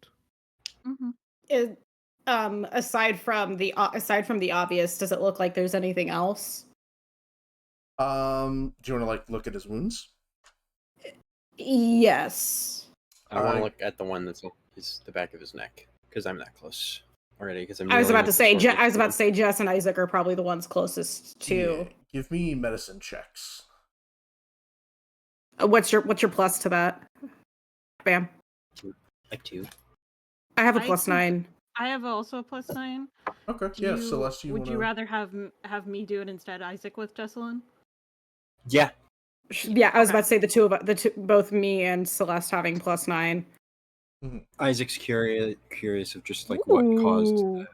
Mm-hmm. Aside from the obvious, does it look like there's anything else? Do you want to look at his wounds? Yes. I want to look at the one that's on the back of his neck, because I'm that close already. Because I was about to say Jess and Isaac are probably the ones closest to. Yeah. Give me medicine checks. What's your plus to that? Bam. Like 2. I have a I +9. I have also a +9. Okay, Do yeah, you, Celeste, you would wanna... you rather have me do it instead, Isaac with Jessalyn? Yeah. Yeah, I was Okay. about to say both me and Celeste having +9. Isaac's curious of just like what caused Ooh,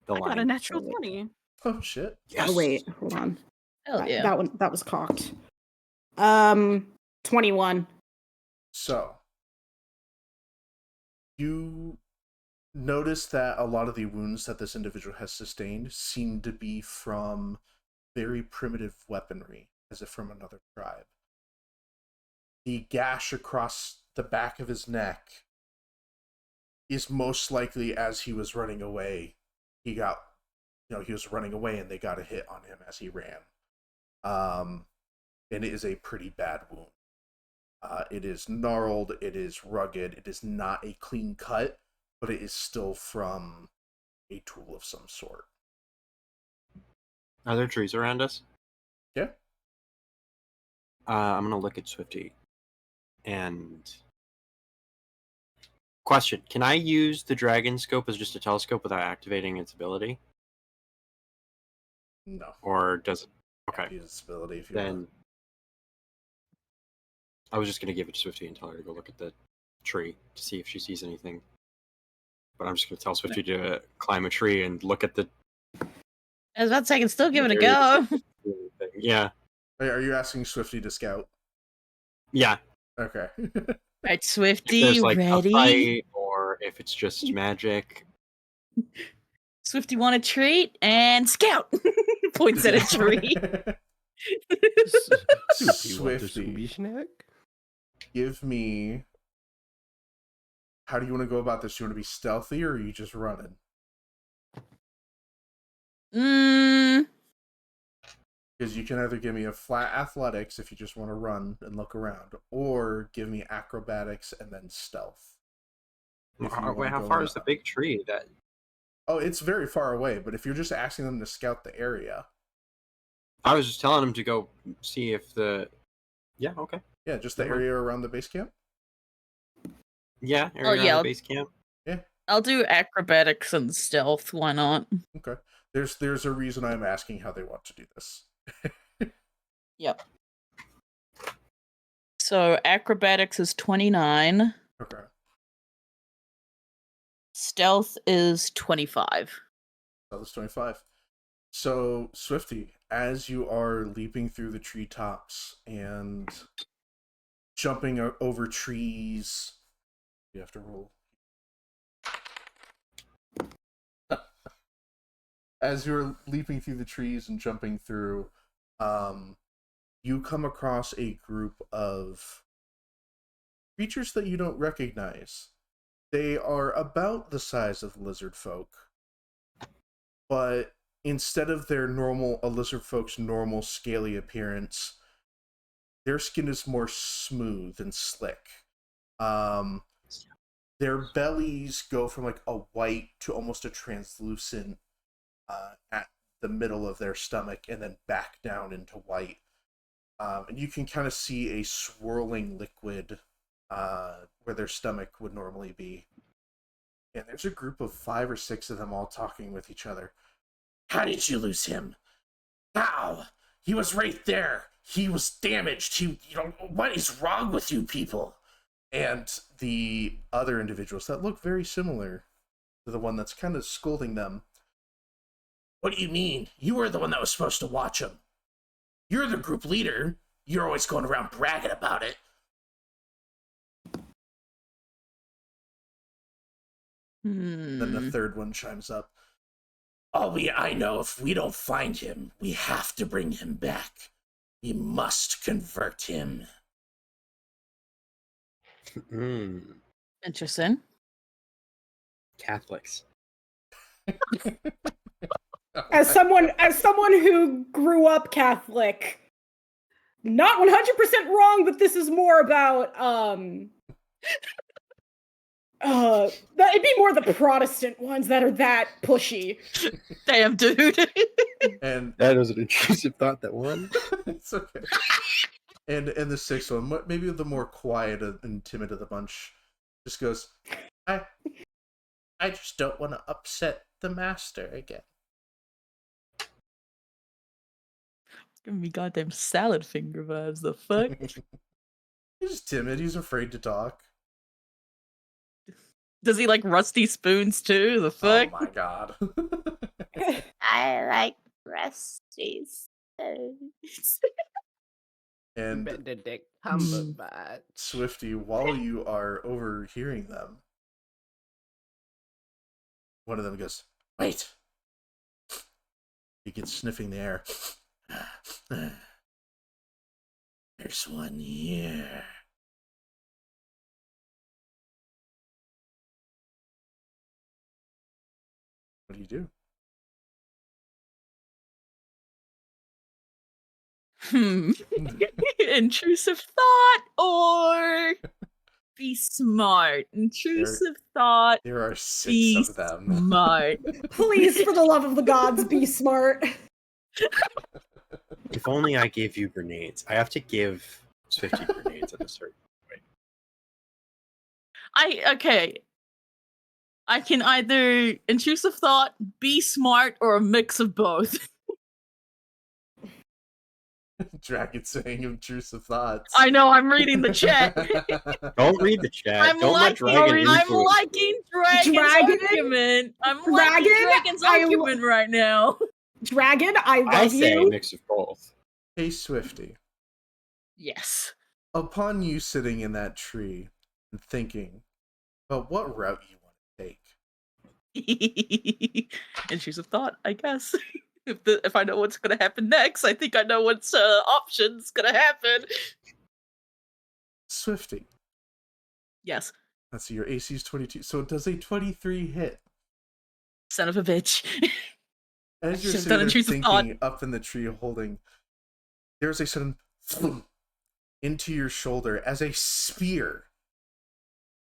the I got a line. natural 20. Oh, shit. Yes. Oh wait, hold on. Hell yeah. That was cocked. 21. So, you notice that a lot of the wounds that this individual has sustained seem to be from very primitive weaponry, as if from another tribe. The gash across the back of his neck is most likely as he was running away. He was running away and they got a hit on him as he ran. And it is a pretty bad wound. It is gnarled, it is rugged, it is not a clean cut, but it is still from a tool of some sort. Are there trees around us? Yeah. I'm gonna look at Swifty. And question: can I use the dragon scope as just a telescope without activating its ability, No. or does it? Okay, Use its ability if you then want. I was just gonna give it to Swifty and tell her to go look at the tree to see if she sees anything. But I'm just gonna tell Swifty to climb a tree and look at the. I was about to say I can still give it a area go. Yeah, Are you asking Swifty to scout? yeah. Okay. Right, If Swifty, there's you like ready? a fight, or if it's just magic. Swifty want a treat and scout points at a tree. Swifty, want a Swifty. Scooby snack? Give me... How do you want to go about this? You want to be stealthy or are you just running? Because you can either give me a flat athletics if you just want to run and look around, or give me acrobatics and then stealth. if you Wait, wanna how go far in is the on- big tree? That Oh, it's very far away, but if you're just asking them to scout the area, I was just telling him to go see if the. Yeah. Okay. yeah, just the Never mind. area around the base camp. Yeah. Oh, Area yeah, around I'll- the base camp. I'll do acrobatics and stealth. Why not? Okay. There's a reason I'm asking how they want to do this. Yep. So acrobatics is 29. Okay. Stealth is 25. So that's 25. So, Swifty, as you are leaping through the treetops and jumping over trees, you have to roll. As you're leaping through the trees and jumping through, you come across a group of creatures that you don't recognize. They are about the size of lizard folk, but instead of a lizard folk's normal scaly appearance, their skin is more smooth and slick. Their bellies go from like a white to almost a translucent at the middle of their stomach, and then back down into white. And you can kind of see a swirling liquid where their stomach would normally be. And there's a group of 5 or 6 of them all talking with each other. How did you lose him? How? He was right there. He was damaged. What is wrong with you people? And the other individuals that look very similar to the one that's kind of scolding them. What do you mean? You were the one that was supposed to watch him. You're the group leader. You're always going around bragging about it. Then the third one chimes up. I know, if we don't find him, we have to bring him back. We must convert him. Interesting. Catholics. As someone who grew up Catholic, not 100% wrong, but this is more about it'd be more the Protestant ones that are that pushy. Damn, dude. And That was an intrusive thought. That one. it's okay. And the sixth one, maybe the more quiet and timid of the bunch, just goes, I just don't want to upset the master again. Giving me goddamn salad finger vibes. The fuck? He's timid. He's afraid to talk. Does he like rusty spoons too? The fuck? Oh my god. I like rusty spoons. And Benedict Mm. Cumberbatch. Swifty, while you are overhearing them, one of them goes, "Wait!" He gets sniffing the air. There's one here. What do you do? Intrusive thought or be smart. Intrusive thought. There are 6 Be of them. smart. Please, for the love of the gods, be smart. If only I gave you grenades. I have to give 50 grenades at a certain point. Okay. I can either intrusive thought, be smart, or a mix of both. Dragon saying intrusive thoughts. I know, I'm reading the chat. Don't read the chat. I'm Don't let Dragon I'm influence you. liking Dragon's Dragon? argument. I'm Dragon? liking Dragon's argument right now. Dragon, I love I say you. mix of both. Hey, Swifty. Yes. Upon you sitting in that tree and thinking about what route you want to take, Intrusive thought, I guess. If I know what's gonna happen next, I think I know what's options gonna happen. Swifty. Yes. Let's see, your AC is 22. So does a 23 hit? Son of a bitch. As you're Should've sitting done there intrusive thinking thought. up in the tree holding, there's a sudden thump into your shoulder as a spear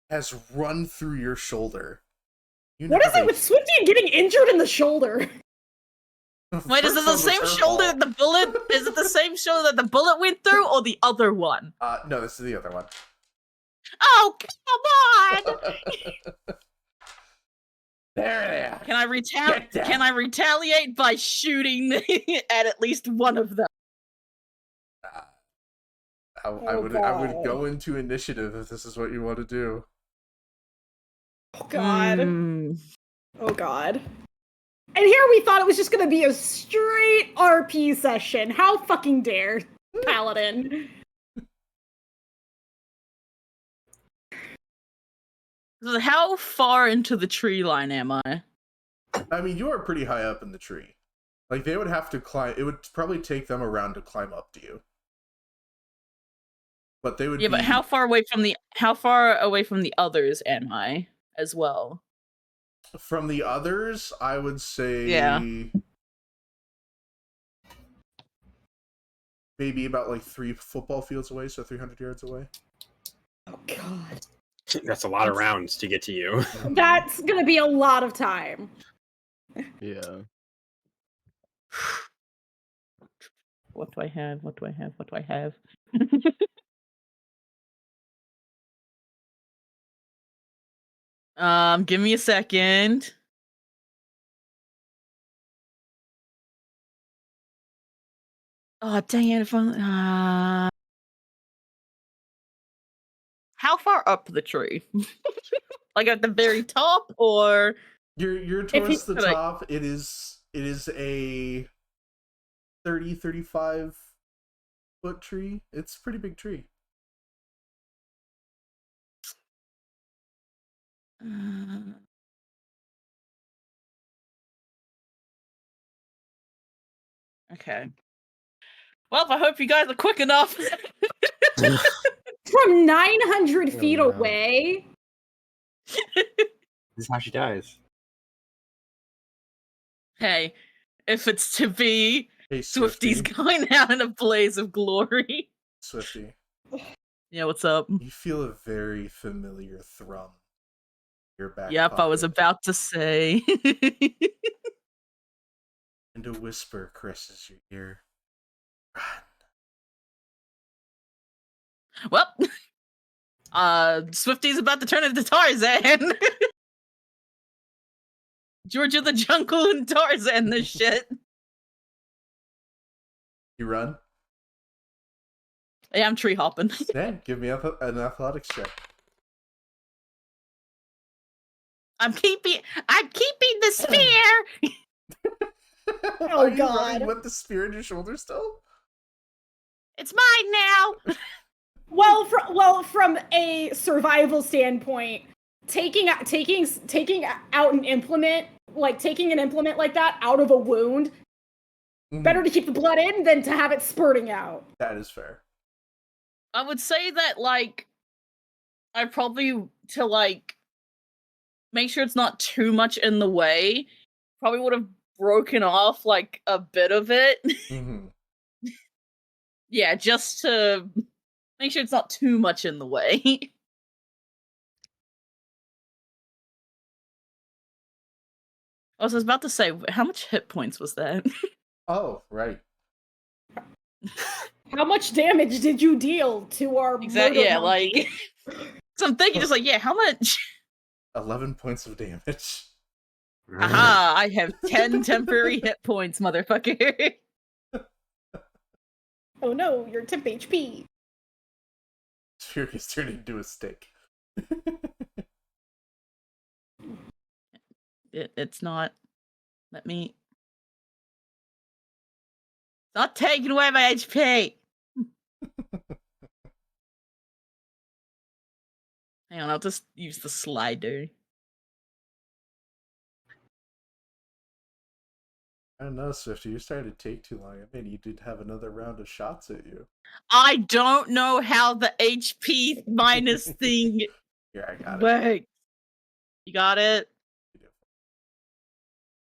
has run through your shoulder. You What is have it with Swifty and getting injured in the shoulder? Wait, is it First the one was same her shoulder fault. that the bullet? Is it the same shoulder that the bullet went through, or the other one? No, this is the other one. Oh, come on! There. Can I Get down. Can I retaliate by shooting at least one of them? I would go into initiative if this is what you want to do. Oh god. Hmm. Oh god. And here we thought it was just gonna be a straight RP session. How fucking dare, Paladin. So how far into the tree line am I? I mean, you are pretty high up in the tree. Like, they would have to climb. It would probably take them a round to climb up to you. But they would. Yeah, but how far away from the others am I as well? From the others, I would say. Yeah. Maybe about like 3 football fields away, so 300 yards away. Oh god. That's a lot of rounds to get to you. That's gonna be a lot of time. Yeah. What do I have? What do I have? What do I have? Give me a second. Oh, dang it. How far up the tree? Like at the very top, or You're towards the top. It is a 35 foot tree. It's a pretty big tree. Okay. Well, I hope you guys are quick enough. From 900 feet no. away? This is how she dies. Hey, if it's to be, Hey, Swifty's going out in a blaze of glory. Swifty. Yeah, what's up? You feel a very familiar thrum. In your back Yep, I was pocket, about to say. and a whisper caresses your ear. Run. Well, Swifty's about to turn into Tarzan. George of the Jungle and Tarzan this shit. You run? Yeah, I'm tree hopping. Yeah, give me an athletics check. I'm keeping the spear. Oh, Are you running God. with the spear in your shoulder still? It's mine now. Well, from a survival standpoint, taking out an implement, like taking an implement like that out of a wound, better to keep the blood in than to have it spurting out. That is fair. I would say that, like, I probably, to, like, make sure it's not too much in the way, probably would have broken off, like, a bit of it. Mm-hmm. Yeah, just to make sure it's not too much in the way. I was about to say, how much hit points was that? Oh, right. How much damage did you deal to our Exactly, murder yeah, monkey? like... So I'm thinking just like, yeah, how much? 11 points of damage. Aha, I have 10 temporary hit points, motherfucker. Oh no, you're temp HP. Spear gets turned into a stick. It's not... Let me... It's not taking away my HP! Hang on, I'll just use the slider. I don't know, Swifty, you're starting to take too long. I mean, you did have another round of shots at you. I don't know how the HP minus thing Here, I got it. works. You got it?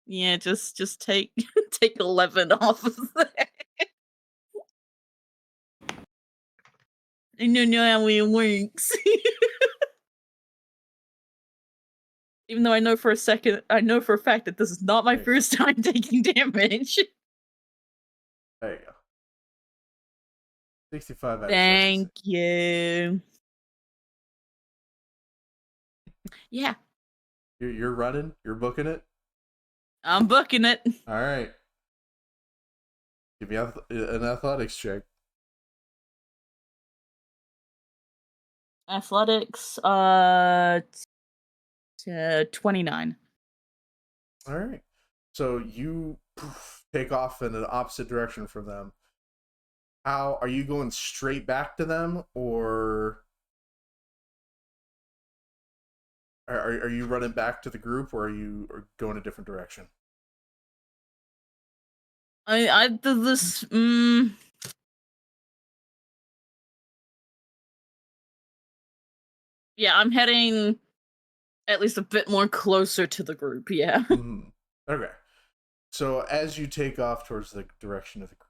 Yeah, just take take 11 off of that. I don't know how it works. Even though I know for a fact that this is not my first time taking damage. There you go. 65 out of Thank 76. you. Yeah, You're running? You're booking it? I'm booking it. All right. Give me an athletics check. Athletics, 29. All right. So you take off in an opposite direction from them. How are you going straight back to them, or are you running back to the group, or are you going a different direction? I did this. Yeah, I'm heading at least a bit more closer to the group. Yeah. Okay. So as you take off towards the direction of the group,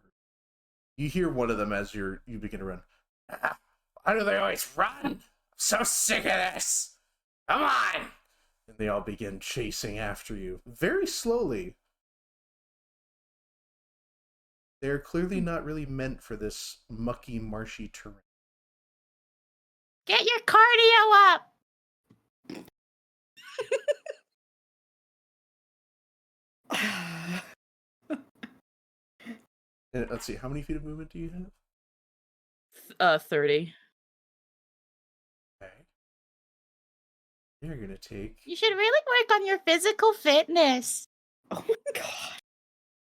you hear one of them as you begin to run. Why do they always run? I'm so sick of this. Come on! And they all begin chasing after you very slowly. They're clearly not really meant for this mucky, marshy terrain. Get your cardio up. And let's see, how many feet of movement do you have? 30. Okay. You're gonna take. You should really work on your physical fitness. Oh my god.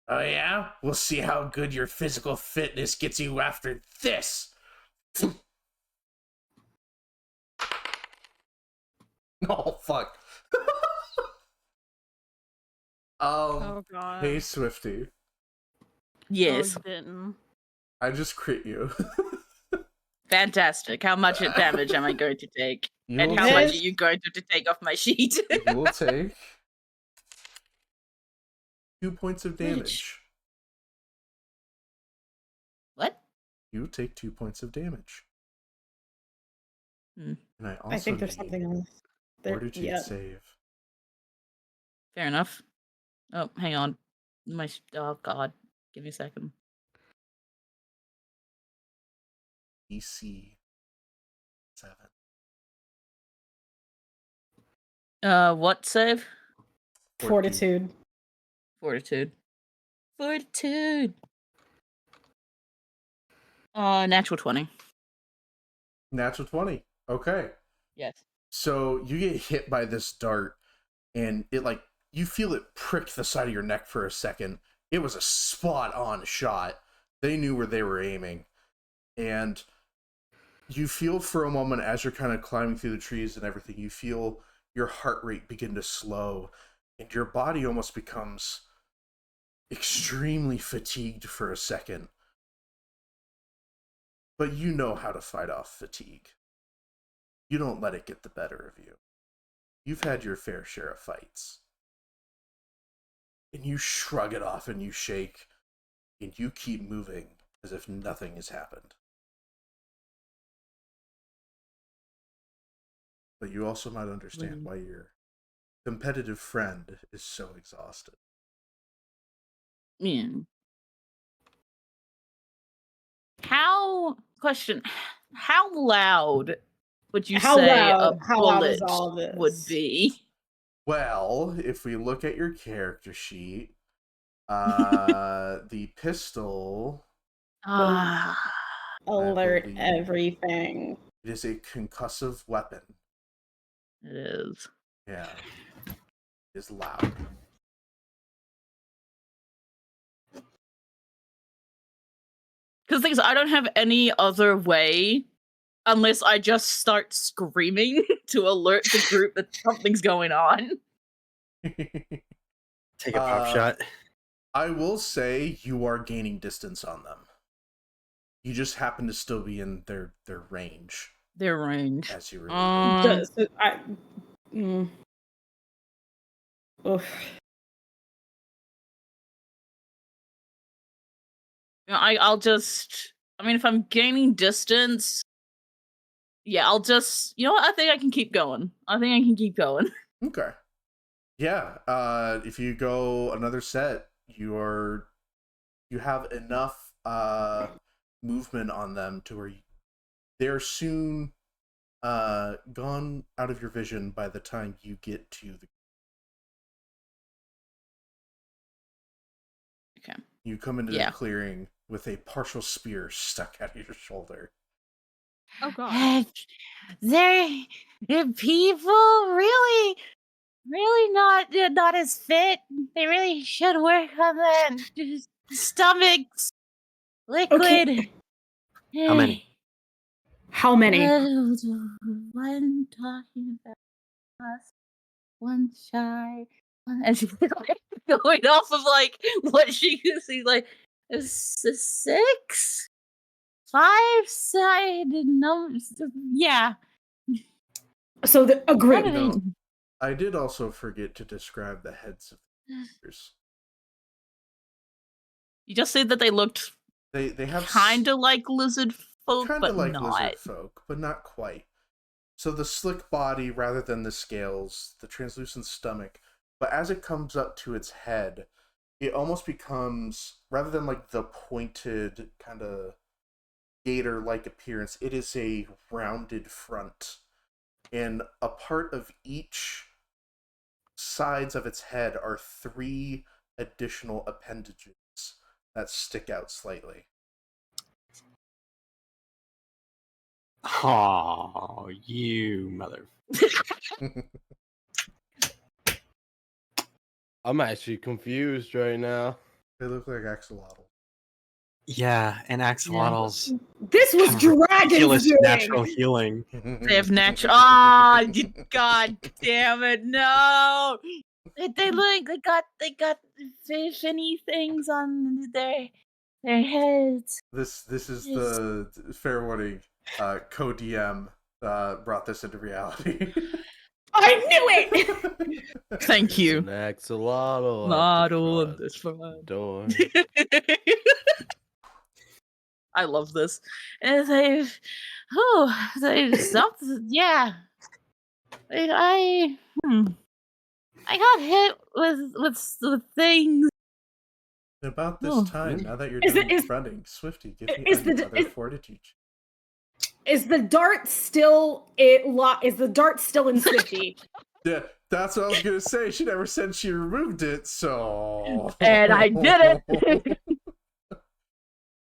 Oh yeah? We'll see how good your physical fitness gets you after this. Oh fuck. Oh god. Hey Swifty, Yes. Oh, you didn't. I just crit you. Fantastic. How much damage am I going to take? You And will how take- much are you going to take off my sheet? You will take 2 points of damage. What? You take 2 points of damage. Hmm. And I also I think there's need something on there. fortitude Yeah. save. Fair enough. Oh, hang on. Oh god. Give me a second. EC 7. What save? Fortitude. Fortitude. Fortitude. Natural 20. Natural 20. Okay. Yes. So you get hit by this dart, and it like you feel it prick the side of your neck for a second. It was a spot on shot. They knew where they were aiming. And you feel for a moment as you're kind of climbing through the trees and everything, you feel your heart rate begin to slow, and your body almost becomes extremely fatigued for a second. But you know how to fight off fatigue. You don't let it get the better of you. You've had your fair share of fights. And you shrug it off and you shake, and you keep moving as if nothing has happened. But you also might understand why your competitive friend is so exhausted. Yeah. How loud would you say a how loud bullet is all this? would be? Well, if we look at your character sheet, the pistol... Alert believe- everything. It is a concussive weapon. It is. Yeah. It is loud. Because things I don't have any other way unless I just start screaming to alert the group that something's going on. Take a pop shot. I will say you are gaining distance on them. You just happen to still be in their range. Their range. As you were Oof. I'll just... I mean, if I'm gaining distance... Yeah, I'll just... You know what? I think I can keep going. Okay. Yeah. If you go another set, you have enough movement on them to where they're soon gone out of your vision by the time you get to the... Okay. You come into the clearing with a partial spear stuck out of your shoulder. Oh god. They're people really not as fit. They really should work on that. Just stomachs, liquid. Okay. How many? How many? One talking about us, one shy, one... And she's like, going off of like what she can see, like a 6, 5-sided numbers. Yeah. So agreed. You know, I did also forget to describe the heads of the figures. You just said that they looked They have kind of like lizard folk, kind but of like not. lizard folk, but not quite. So the slick body rather than the scales, the translucent stomach, but as it comes up to its head, it almost becomes, rather than like the pointed kind of gator-like appearance, it is a rounded front. And a part of each sides of its head are 3 additional appendages that stick out slightly. Oh, you mother. I'm actually confused right now. They look like axolotls. Yeah, and axolotls. This was have Dragon's ridiculous doing. natural healing. They have natural. God damn it! No. They look. They got finny things on their heads. This is the fair warning. Co-DM brought this into reality. I knew it. Thank you. An axolotl. Model at of the this front door. I love this. And they something. Yeah. I got hit with things. About this time, now that you're Is done it- is- running, Swifty, give me is the- another is- fortitude. Is the dart still in Swifty? That's what I was gonna say. She never said she removed it, so. And I did it.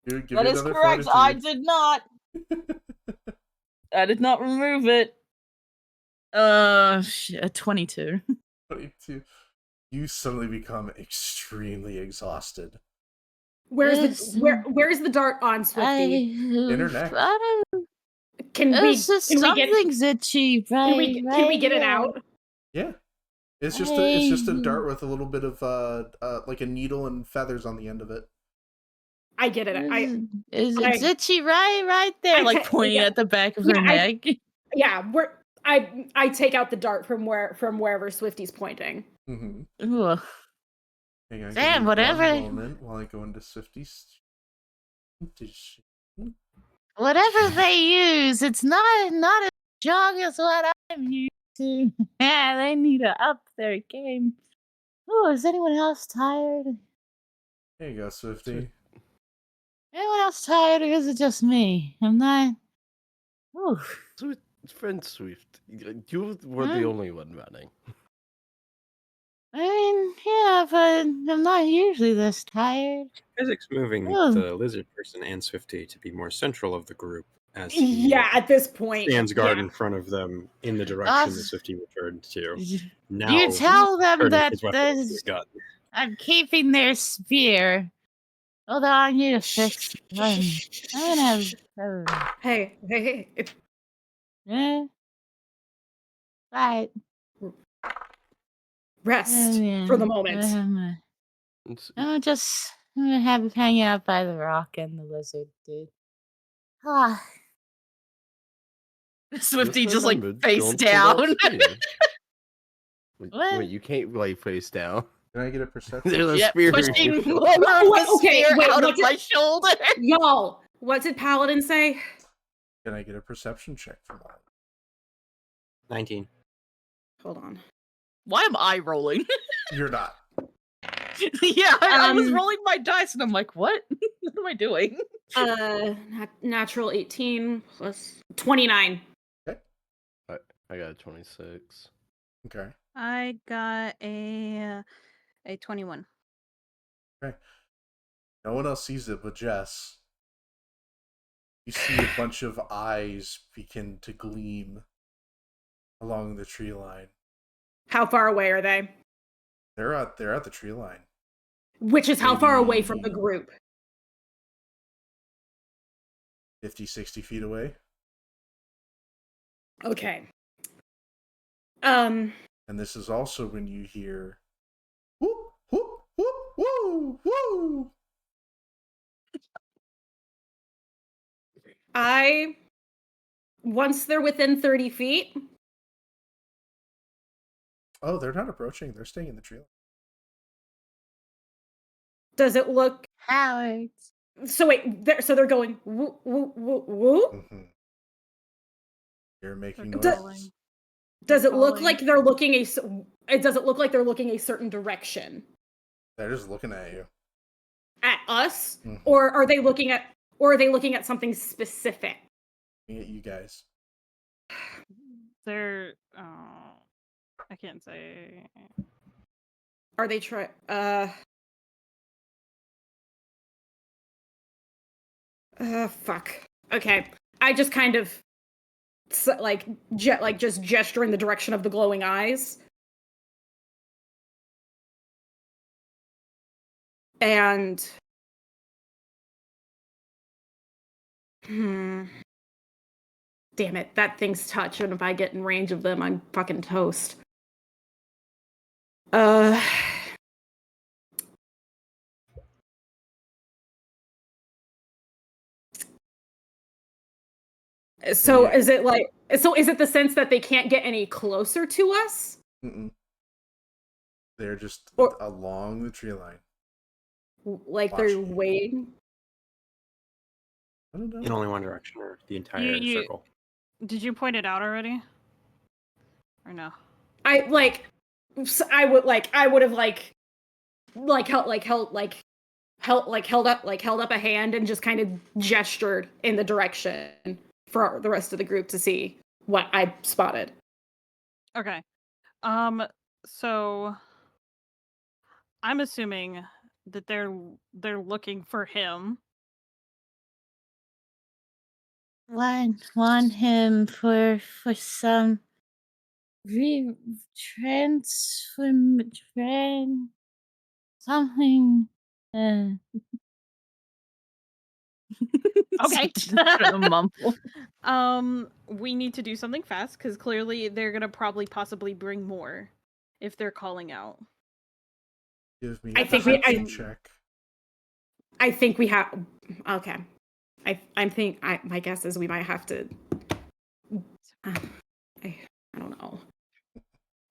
Give That me is another correct. I fortitude. did not. I did not remove it. 22. 22. You suddenly become extremely exhausted. Where's the dart on Swifty? Internet. I don't. Can It's just we get something's itchy, right? can we get it out? Yeah. It's just a dart with a little bit of like a needle and feathers on the end of it. I get it. It's itchy, right there, like pointing at the back of her neck. I take out the dart from wherever Swifty's pointing. Mm-hmm. Ugh. Hang on, Damn, give me whatever. one moment while I go into Swifty's. Whatever they use, it's not as strong as what I'm used to. Yeah, they need to up their game. Oh, is anyone else tired? There you go, Swifty. Anyone else tired, or is it just me? I'm not. Ooh. Friend Swift, you were the only one running. I mean, yeah, but I'm not usually this tired. Isaac's moving Ugh. the lizard person and Swifty to be more central of the group as he at this point stands guard in front of them in the direction that Swifty returned to. Now, You tell them turning that his weapon to his gun. I'm keeping their spear. Hold on, I need to fix one. I'm gonna have. Hey. Yeah. Right. Rest for the moment. I'm gonna have him hanging out by the rock and the lizard, dude. Ah. Swifty just like face down. Wait, you can't like face down. Can I get a perception? There's a spear. Pushing in your more of the spear out of what's my shoulder. Y'all, what did Paladin say? Can I get a perception check for that? 19. Hold on. Why am I rolling? You're not. Yeah, I was rolling my dice and I'm like, what? What am I doing? Natural 18 plus 29. Okay. I got a 26. Okay. I got a 21. Okay. No one else sees it but Jess. You see a bunch of eyes begin to gleam along the tree line. How far away are they? They're at the tree line. Which is how far away from the group? 50, 60 feet away. Okay. And this is also when you hear whoop, whoop, whoop, woo, woo. Once they're within 30 feet. Oh, they're not approaching. They're staying in the tree line. Does it look Howard? So wait, they're going woo woo woo woo. Mm-hmm. You're making Does noise. it look like they're looking does it look like they're looking a certain direction? They're just looking at you. At us? Mm-hmm. Or are they looking at something specific? Looking at you guys. They're I can't say. Are they fuck. Okay. I just kind of just gesture in the direction of the glowing eyes. And damn it, that thing's touch, and if I get in range of them, I'm fucking toast. So Yeah. is it the sense that they can't get any closer to us? Mm-mm. They're just along the tree line. Like they're waiting? I don't know. In only one direction, or the entire circle. Did you point it out already? Or no? I would have held up a hand and just kind of gestured in the direction for the rest of the group to see what I spotted. Okay. So I'm assuming that they're looking for him. Want him for some transform something. Okay. Trying to mumble. We need to do something fast because clearly they're gonna probably possibly bring more if they're calling out. Give me I a think perception check. I think we have. Okay. My guess is we might have to. I don't know.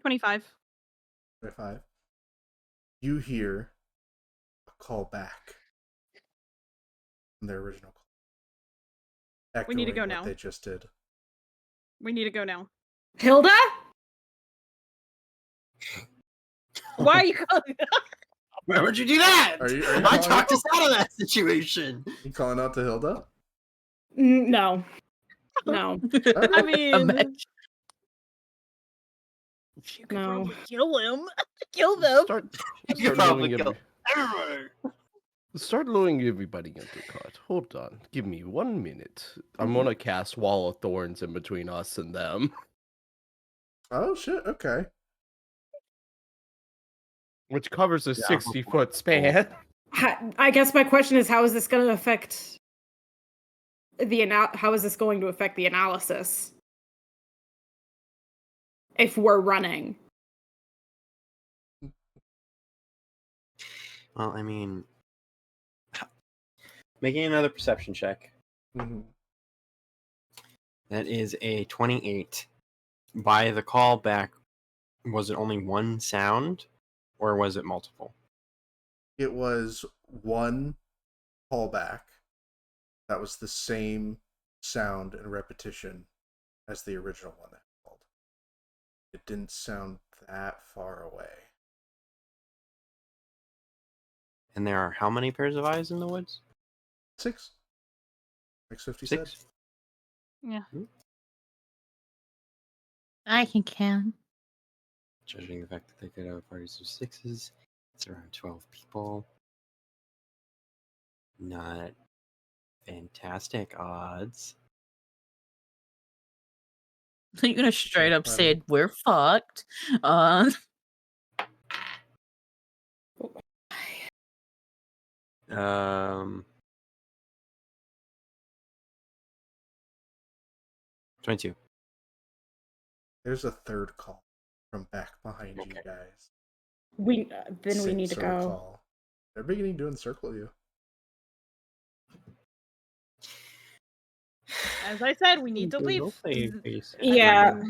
25. 25. You hear a call back from their original call. We need to Echoing go what now. they just did. We need to go now. Hilda? Why are you calling? Why would you do that? Are you I calling talked out? us out of that situation. You calling out to Hilda? No. No. I mean, Imagine. you could No. probably kill him. Kill them. You probably kill everybody. Start luring everybody into the cart. Hold on. Give me 1 minute. I'm gonna cast Wall of Thorns in between us and them. Oh shit, okay. Which covers a Yeah, 60-foot span. I guess my question is, how is this going to affect how is this going to affect the analysis? If we're running. Well, I mean, making another perception check. Mm-hmm. That is a 28. By the callback, was it only one sound, or was it multiple? It was one callback that was the same sound and repetition as the original one that called. It didn't sound that far away. And there are how many pairs of eyes in the woods? 6. Like 50 6. said. Yeah. I can count. Judging the fact that they could have parties of 6s, it's around 12 people. Not fantastic odds. You're gonna straight up Funny. say we're fucked. 22. There's a third call from back behind Okay. you guys. Then we need to Same sort of go. call. They're beginning to encircle you. As I said, we need to leave. Yeah.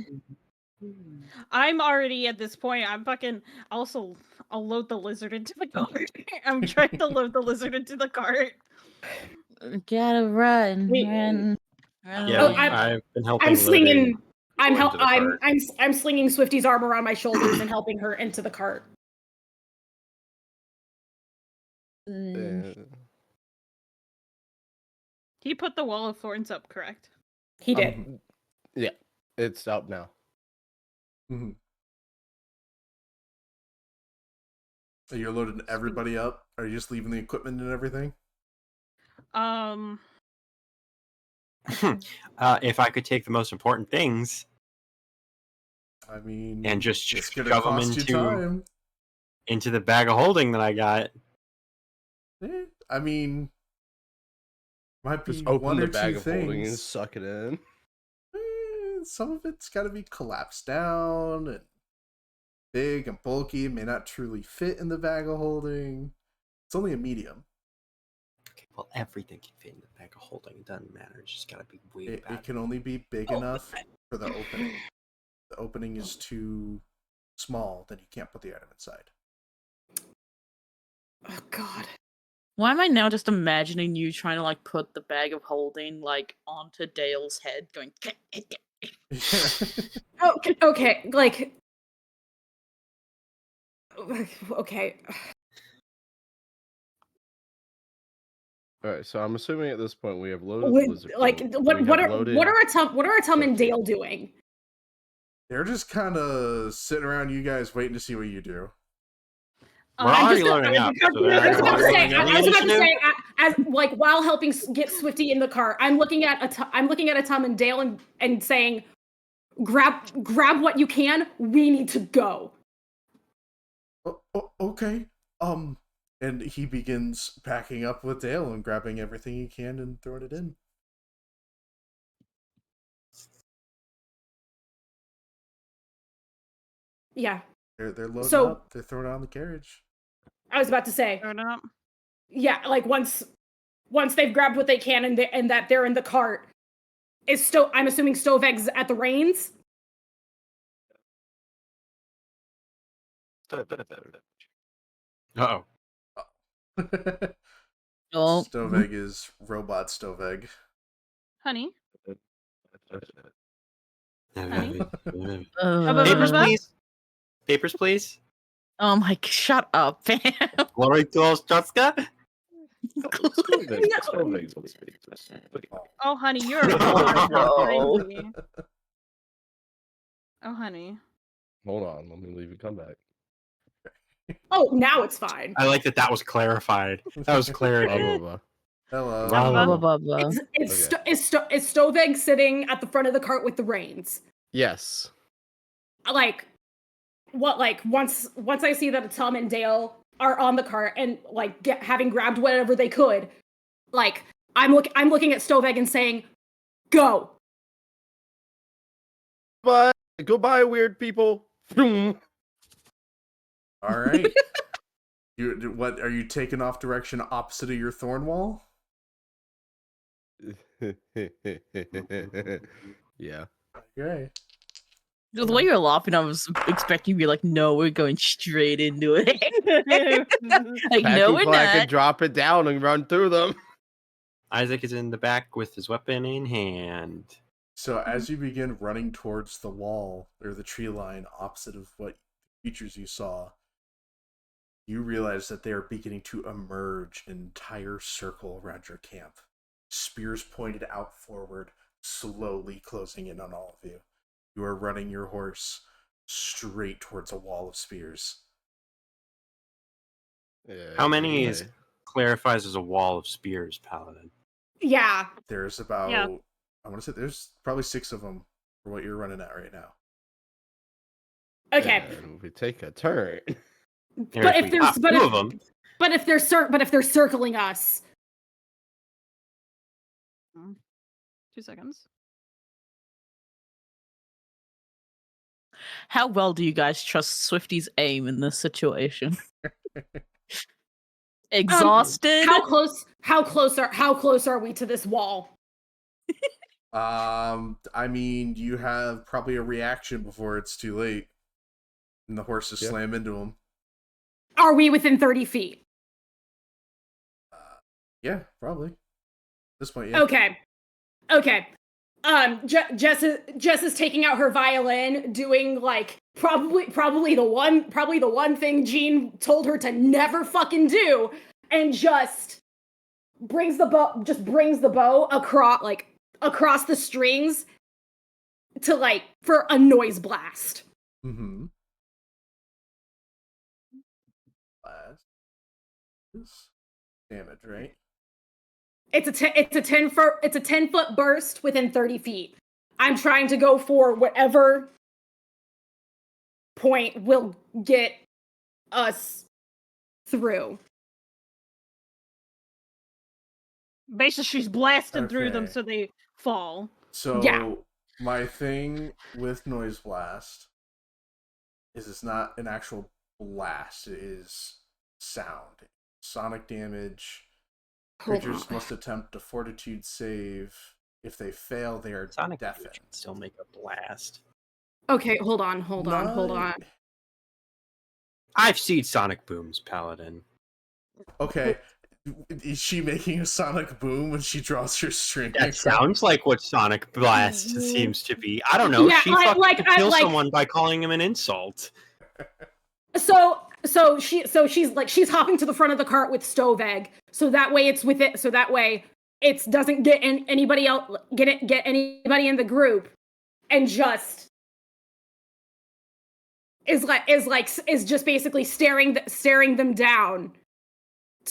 I'm already at this point. I'm fucking. Also, I'll load the lizard into the cart. I'm trying to load the lizard into the cart. Gotta run. Wait. Run. Yeah, Oh, away. I've been helping. I'm slinging. I'm go into the cart. I'm slinging Swifty's arm around my shoulders and helping her into the cart. He put the wall of thorns up, correct? He did. Yeah, it's up now. Mm-hmm. Are you loading everybody up? Are you just leaving the equipment and everything? If I could take the most important things I mean, and just it's shove gonna them cost you time. into the bag of holding that I got. I mean, might be Just open one the or bag two of holding and things. suck it in. Some of it's got to be collapsed down and big and bulky. It may not truly fit in the bag of holding. It's only a medium. Okay, well, everything can fit in the bag of holding. It doesn't matter. It's just gotta be way It back. can only be big enough for the opening. The opening is too small, then you can't put the item inside. Oh God. Why am I now just imagining you trying to like put the bag of holding like onto Dale's head, going? Okay. Like. Okay. All right, so I'm assuming at this point we have loaded the lizard. Like folk, what we what have are loaded what are Atum and Swifty. Dale doing? They're just kind of sitting around you guys waiting to see what you do. We're I'm already just- loading up. So I was about to say, any I was about to initiative? say, as like while helping get Swifty in the car, I'm looking at Tom and Dale and saying, grab what you can. We need to go. Okay. And he begins packing up with Dale and grabbing everything he can and throwing it in. Yeah, They're loading So- up. They're throwing it on the carriage. I was about to say, Turn up. yeah, like once they've grabbed what they can and that they're in the cart, I'm assuming Stoveg's at the reins. Uh-oh. Oh, Stoveg is robot Stoveg. Honey. Papers, uh, please. Papers, please. oh my! Shut up, fam. Glory to Ostrowska. Oh, honey, you're a No. crazy. Oh, honey. Hold on, let me leave and come back. Oh, now it's fine. I like that was clarified. That was Blah, clarity. blah, blah. Hello. Wow. Blah, blah, blah, blah. Is Stoveg sitting at the front of the cart with the reins? Yes. Like, what? Like once I see that Tom and Dale are on the cart and like having grabbed whatever they could, like I'm looking at Stoveg and saying, "Go." But goodbye, weird people. All right. What are you taking off direction opposite of your thorn wall? Yeah. Okay. The way you're laughing, I was expecting you to be like, "No, we're going straight into it." Like, no, we're I can not. drop it down and run through them. Isaac is in the back with his weapon in hand. So as you begin running towards the wall or the tree line opposite of what creatures you saw, you realize that they are beginning to emerge an entire circle around your camp. Spears pointed out forward, slowly closing in on all of you. You are running your horse straight towards a wall of spears. How many is clarifies as a wall of spears, Paladin? Yeah. There's about, Yeah. I want to say there's probably 6 of them for what you're running at right now. Okay. And we take a turn. But if there's two of them, but if they're circling us, 2 seconds. How well do you guys trust Swifty's aim in this situation? Exhausted. how close are we to this wall? I mean, you have probably a reaction before it's too late. And the horses Yeah. slam into him. Are we within 30 feet? Yeah, probably. At this point, yeah. Okay. Jess is taking out her violin, doing like probably the one thing Jean told her to never fucking do, and just brings the bow across the strings to like for a noise blast. Mm-hmm. Blast. Damage, right? It's a 10-foot burst within 30 feet. I'm trying to go for whatever point will get us through. Basically, she's blasting through them Okay. so they fall. So Yeah. my thing with Noise Blast is it's not an actual blast, it is sound. Sonic damage. Hold Creatures on. must attempt a fortitude save. If they fail, they are Sonic deafened. can still make a blast. Okay, hold on. Nine- I've seen Sonic Booms, Paladin. Okay. Is she making a sonic boom when she draws her string? That sounds like what Sonic Blast seems to be. I don't know. Yeah, She I- fucking like- I- kill like- someone by calling him an insult. So she's hopping to the front of the cart with Stoveg, so that way it doesn't get anybody else get anybody in the group, and just is just basically staring them down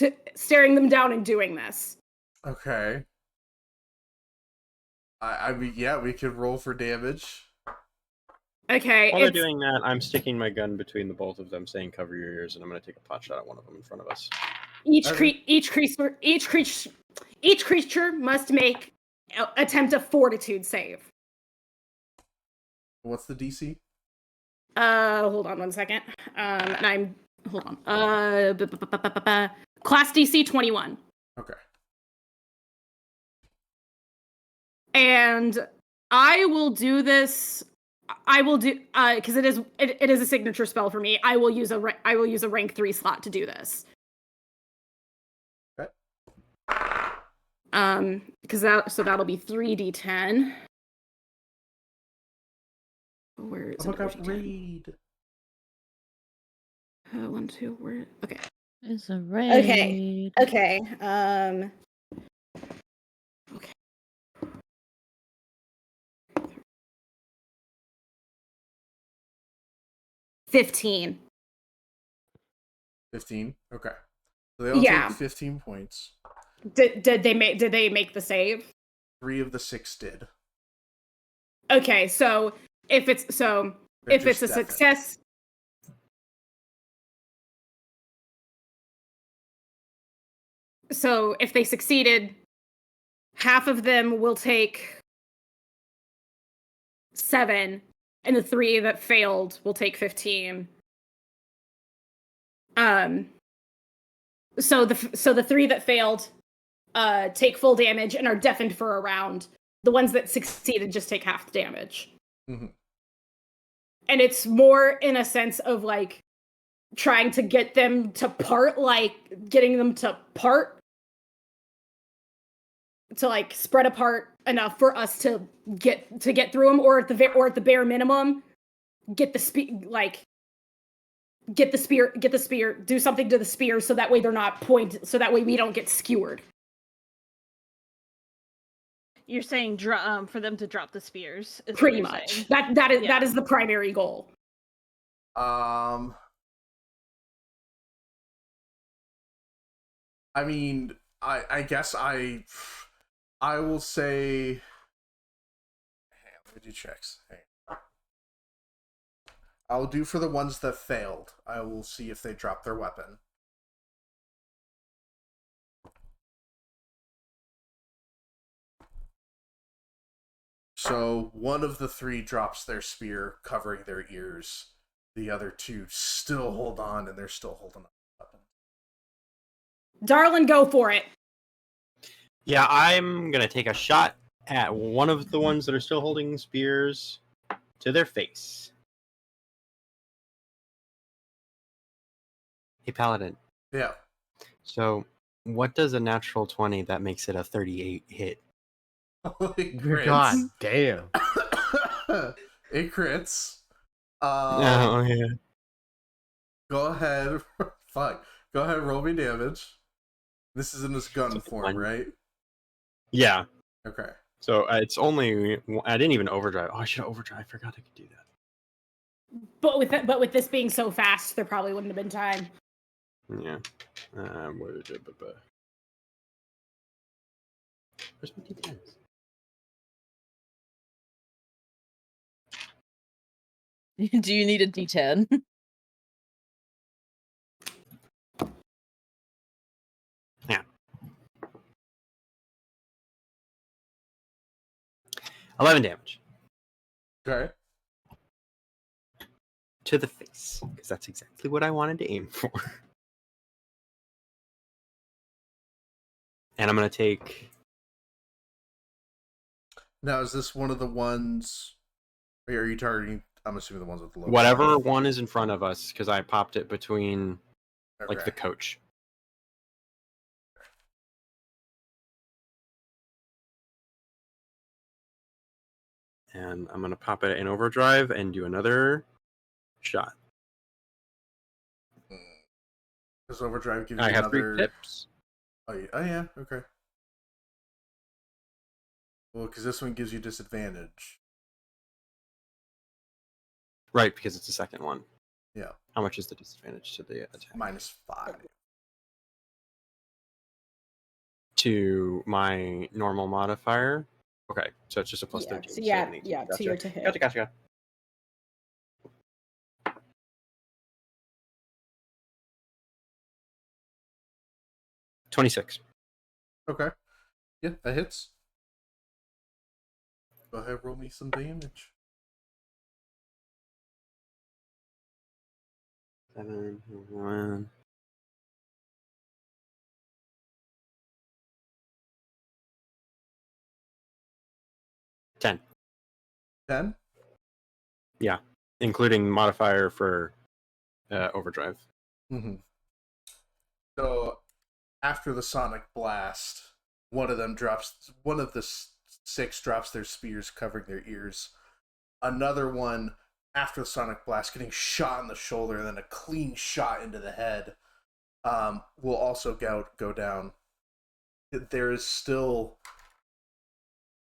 and doing this. Okay. I mean, yeah, we could roll for damage. Okay. While they're doing that, I'm sticking my gun between the both of them, saying "Cover your ears," and I'm going to take a pot shot at one of them in front of us. Each creature must attempt a fortitude save. What's the DC? Hold on one second. Hold on. Class DC 21. Okay. And I will do this. I will do because it is a signature spell for me. I will use a rank 3 slot to do this. Okay. Because that'll be 3d10. Where is it? Raid. 1, 2. Where? Okay. It's a raid. Okay. Okay. 15. 15. Okay. So they all take 15 points. Did they make the save? 3 of the 6 did. Okay, so if it's a success. So if they succeeded, half of them will take 7, and the 3 that failed will take 15. So the 3 that failed take full damage and are deafened for a round. The ones that succeeded just take half the damage. Mm-hmm. And it's more in a sense of like trying to get them to part, like getting them to part, to like spread apart enough for us to get through them, or at the bare minimum, get the spear, do something to the spear so that way they're not pointed, so that way we don't get skewered. You're saying for them to drop the spears. Pretty much. That is the primary goal. I mean, I guess I will say. Hang on, let me do checks. I'll do for the ones that failed. I will see if they drop their weapon. So one of the 3 drops their spear, covering their ears. The other 2 still hold on, and they're still holding up the weapon. Darlin, go for it. Yeah, I'm going to take a shot at one of the ones that are still holding spears to their face. Hey, Paladin. Yeah. So, what does a natural 20 that makes it a 38 hit? God damn. It crits. Oh, yeah. Go ahead. Fuck. Go ahead, roll me damage. This is in this gun form, right? Yeah. Okay. So it's only. I didn't even overdrive. Oh, I should have overdrive. I forgot I could do that. But with this being so fast, there probably wouldn't have been time. Yeah. Where's my D10s? Do you need a D10? Yeah. 11 damage. Okay. To the face, because that's exactly what I wanted to aim for. And I'm going to take... Now, is this one of the ones... Are you targeting... I'm assuming the ones with the logo. Whatever one is in front of us, because I popped it between, like, the coach. And I'm going to pop it in overdrive and do another shot. Does overdrive give you I have another... 3 pips. Oh, yeah, okay. Well, because this one gives you disadvantage. Right, because it's the second one. Yeah. How much is the disadvantage to the attack? -5. To my normal modifier. Okay, so it's just a plus Yeah, 13. so so yeah, it needs- yeah, to your to hit. Gotcha. 26. Okay. Yeah, that hits. Go ahead, roll me some damage. 7, 1. $10. 10? Yeah, including modifier for overdrive. Mm-hmm. So, after the sonic blast, one of the 6 drops their spears covering their ears. Another one, after the sonic blast, getting shot in the shoulder and then a clean shot into the head, will also go down. There is still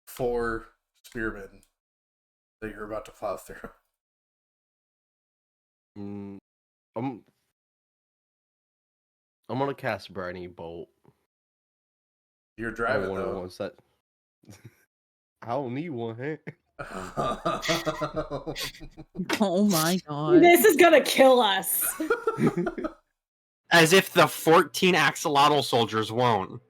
4 spearmen that you're about to plow through. I'm gonna cast Briny Bolt. You're driving, one of the though. ones that I don't need one, hey. Oh my god. This is gonna kill us. As if the 14 axolotl soldiers won't.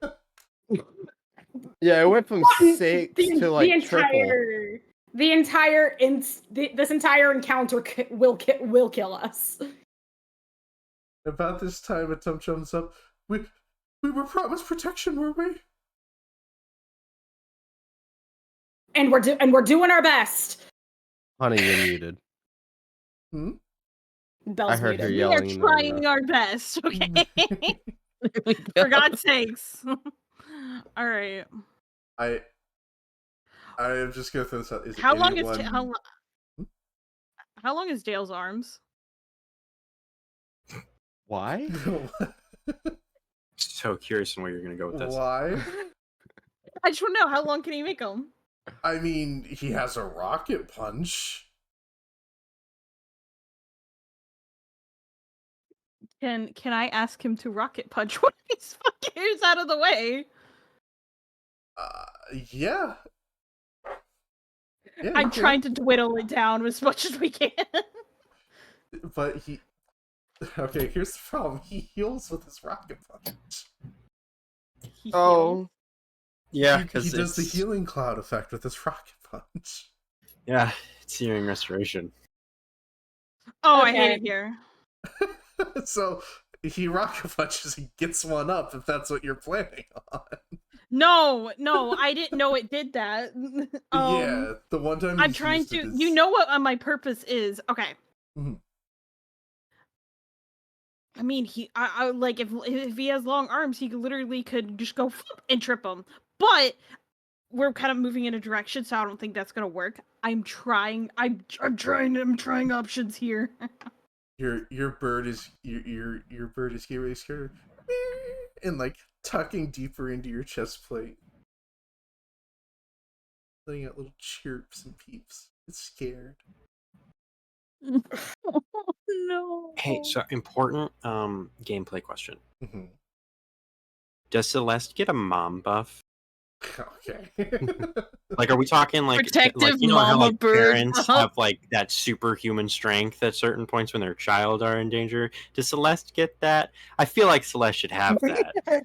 Yeah, it went from 6 to like triple. This entire encounter will kill us. About this time, a Tum jumps up. We were promised protection, were we? And we're doing our best. Honey, you're muted. Hmm? Bell's I heard her muted. We are yelling. trying our best, okay? For God's sakes. All right. I am just gonna throw this out. Is How long anyone... is how long is Dale's arms? Why? So curious on where you're going to go with this. Why? I just want to know, how long can he make them? I mean, he has a rocket punch. Can I ask him to rocket punch one of these fuckers out of the way? Yeah. Yeah, I'm you can. trying to dwindle it down as much as we can. But he... Okay, here's the problem. He heals with his rocket punch. He heals. Oh, Yeah, He because does the healing cloud effect with his rocket punch. Yeah, it's healing restoration. Oh, I hate Okay. it here. So he rocket punches, he gets one up if that's what you're planning on. No, I didn't know it did that. Yeah, the one time I'm he's trying used to. it is... You know what my purpose is. Okay. Mhm. I mean, I like if he has long arms, he literally could just go flip and trip him. But we're kind of moving in a direction, so I don't think that's gonna work. I'm trying options here. Your bird is your bird is getting really scared and like tucking deeper into your chest plate, letting out little chirps and peeps. It's scared. No. Hey, so important gameplay question. Mm-hmm. Does Celeste get a mom buff? Okay. Like, are we talking like Protective you know how mama like bird parents buff? have like that superhuman strength at certain points when their child are in danger? Does Celeste get that? I feel like Celeste should have that.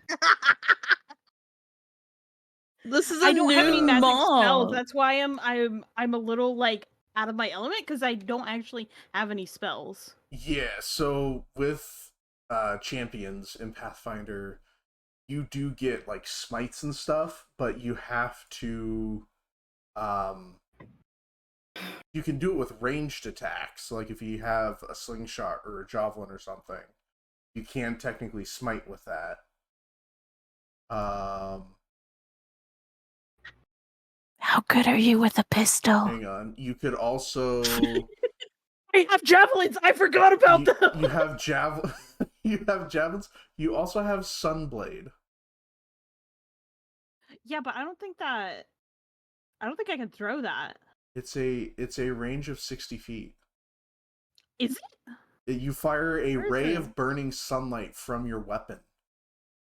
This is a I don't have any new magic mom. spells. That's why I'm a little like out of my element because I don't actually have any spells. Yeah, so with champions in Pathfinder, you do get like smites and stuff, but you have to you can do it with ranged attacks. Like if you have a slingshot or a javelin or something, you can technically smite with that. How good are you with a pistol? Hang on. You could also I have javelins. I forgot about them. you have you have javelins. You also have Sunblade. Yeah, but I don't think I can throw that. It's a range of 60 feet. Is it? You fire a Where is ray it? of burning sunlight from your weapon.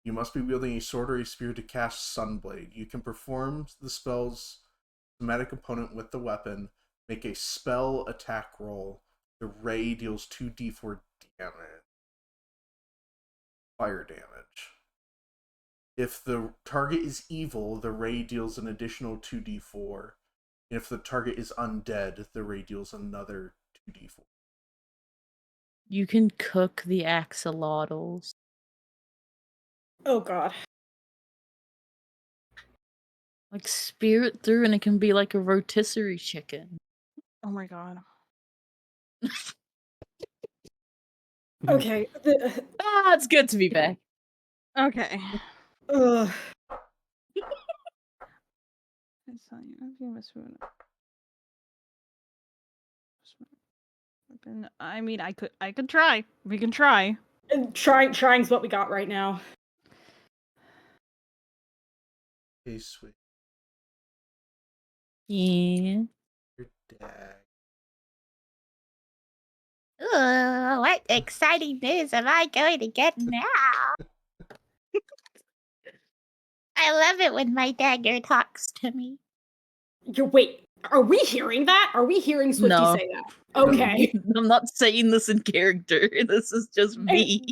You must be wielding a sword or a spear to cast Sunblade. You can perform the spell's somatic component with the weapon. Make a spell attack roll. The ray deals 2d4 damage. Fire damage. If the target is evil, the ray deals an additional 2d4. If the target is undead, the ray deals another 2d4. You can cook the axolotls. Oh god. Like, spear it through and it can be like a rotisserie chicken. Oh my god. Okay. Ah, it's good to be back. Okay. Ugh. I mean, I could try. We can try. Trying's what we got right now. Hey, sweet. Yeah. Your dag. Ooh, what exciting news am I going to get now? I love it when my dagger talks to me. Wait, are we hearing that? Are we hearing Swifty No. say that? Okay. I'm not saying this in character. This is just me.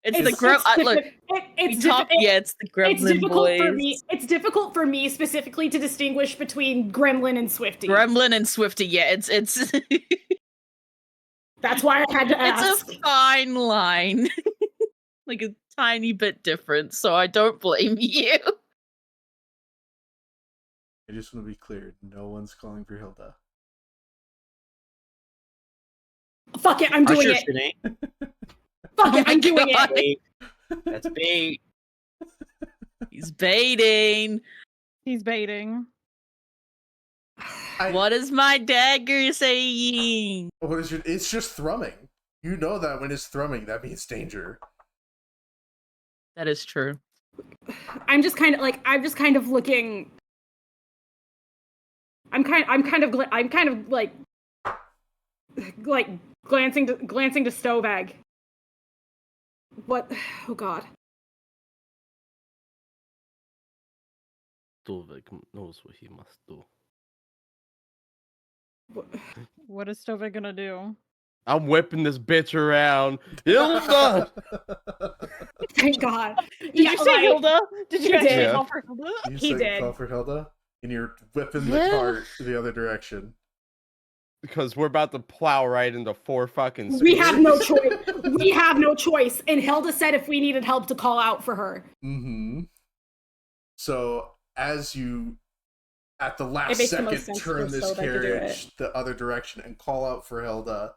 It's the It's look. it's It's the Gremlin it's difficult boys. for me. It's difficult for me specifically to distinguish between Gremlin and Swifty. Gremlin and Swifty. Yeah, it's That's why I had to ask. it's a fine line, like a tiny bit different. So I don't blame you. I just want to be clear. No one's calling for Hilda. Fuck it, I'm doing it. Shit ain't. Fuck it, I'm doing God. it. Bait. That's bait. He's baiting. He's baiting. What is my dagger saying? What is your? It's just thrumming. You know that when it's thrumming, that means danger. That is true. I'm just kind of looking. I'm kind of like glancing to Stovag. What? Oh god. Stovek knows what he must do. What is Stovek gonna do? I'm whipping this bitch around. Hilda! Thank God. Did you say Hilda? Did you He actually did. call for Hilda? You He say did. call for Hilda, and you're whipping the Yeah. cart the other direction. Because we're about to plow right into 4 fucking spears. We have no choice. We have no choice. And Hilda said if we needed help to call out for her. Mm-hmm. So as you, at the last makes the most second, sense turn for this Stovek to do carriage the other direction and call out for Hilda,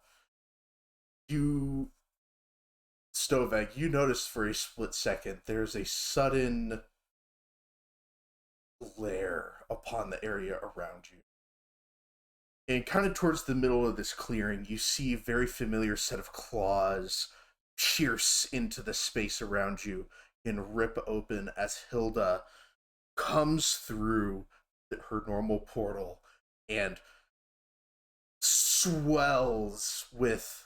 Stovek, you notice for a split second there's a sudden glare upon the area around you. And kind of towards the middle of this clearing, you see a very familiar set of claws pierce into the space around you and rip open as Hilda comes through her normal portal and swells with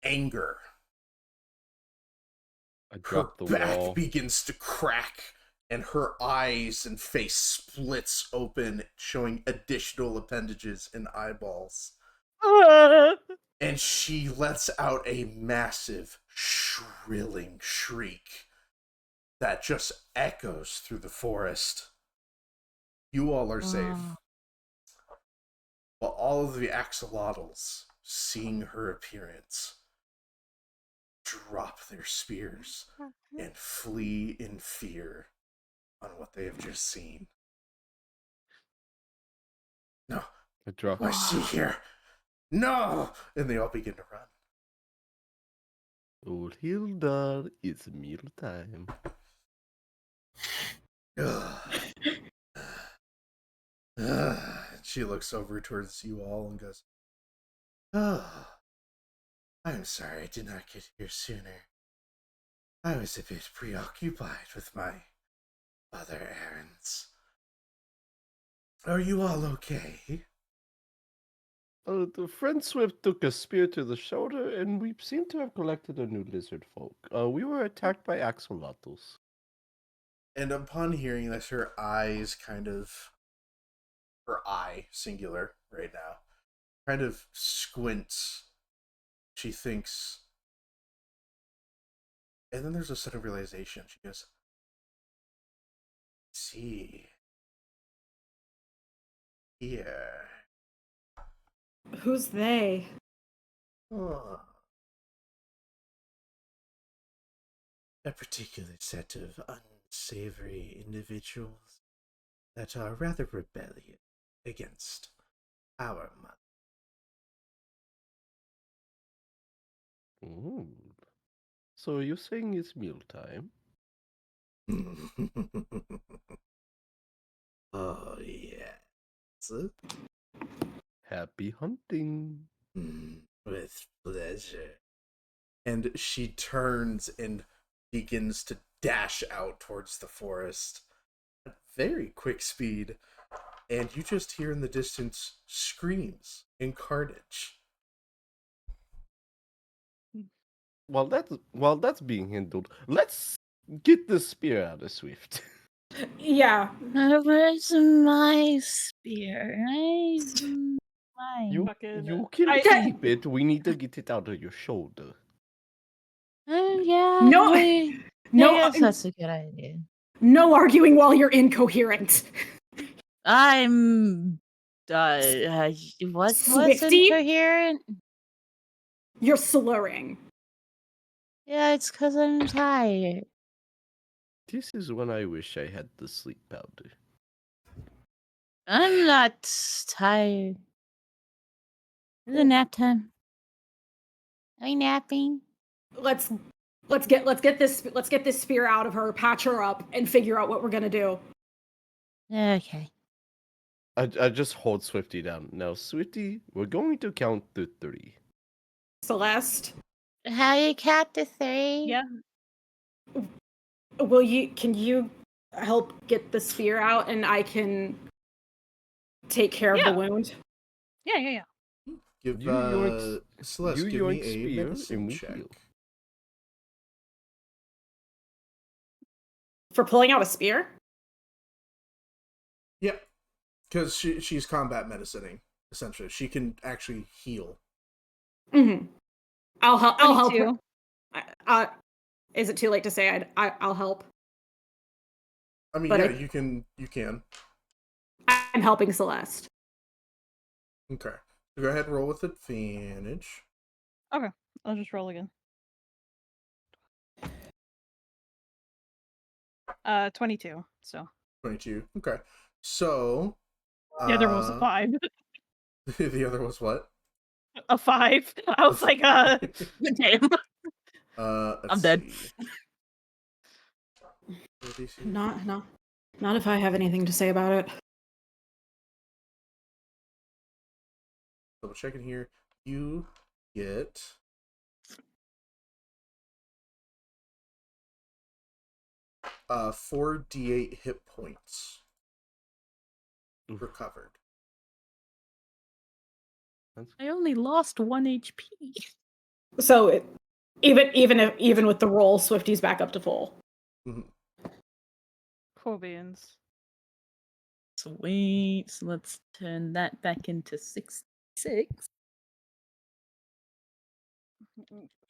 anger. I Her dropped the back wall. begins to crack and her eyes and face splits open, showing additional appendages and eyeballs. And she lets out a massive, shrilling shriek that just echoes through the forest. You all are safe. But all of the axolotls, seeing her appearance, drop their spears and flee in fear on what they have just seen. No, I dropped I see here. No! And they all begin to run. Old Hilda, it's meal time. She looks over towards you all and goes, "Oh, I'm sorry I did not get here sooner. I was a bit preoccupied with my other errands. Are you all okay?" The friend Swift took a spear to the shoulder, and we seem to have collected a new lizard folk. We were attacked by axolotls. And upon hearing this, her eye, singular, right now, kind of squints. She thinks, and then there's a sudden realization. She goes, see, here. Who's they? Oh. A particular set of unsavory individuals that are rather rebellious against our mother. Ooh. So you're saying it's mealtime? Oh, yes. Happy hunting. With pleasure. And she turns and begins to dash out towards the forest at very quick speed. And you just hear in the distance screams and carnage. While that's being handled, let's get the spear out of Swift. Yeah. Where's my spear? Mine. You Fucking- can I- keep it. We need to get it out of your shoulder. Yeah. No, No, no, yes, that's a good idea. no arguing while you're incoherent. I'm. What's Swifty? incoherent? You're slurring. Yeah, it's because I'm tired. This is when I wish I had the sleep powder. I'm not tired. Is it nap time? Are you napping? Let's get this spear out of her, patch her up, and figure out what we're gonna do. Okay. I just hold Swifty down. Now, Swifty, we're going to count to 3. Celeste, How you count to 3? Yeah. can you help get the spear out and I can take care of Yeah. the wound? Yeah. Give You yoink- Celeste, you give me yoink a spear medicine and we check. heal. For pulling out a spear? Yeah, because she's combat medicining, essentially. She can actually heal. Mm-hmm. I'll help her. 22. Is it too late to say I'll help? I mean, But yeah, I- you can. I'm helping Celeste. Okay. So go ahead and roll with advantage. I'll just roll again. 22. So 22. Okay. So the other one was a 5. the other was what? A 5. I was like, Damn. Let's I'm dead. see. Not if I have anything to say about it. Double checking here. You get 4d8 hit points recovered. I only lost 1 HP. So even with the roll, Swifty's back up to full. Mhm. cool beans. Sweet. So let's turn that back into 66.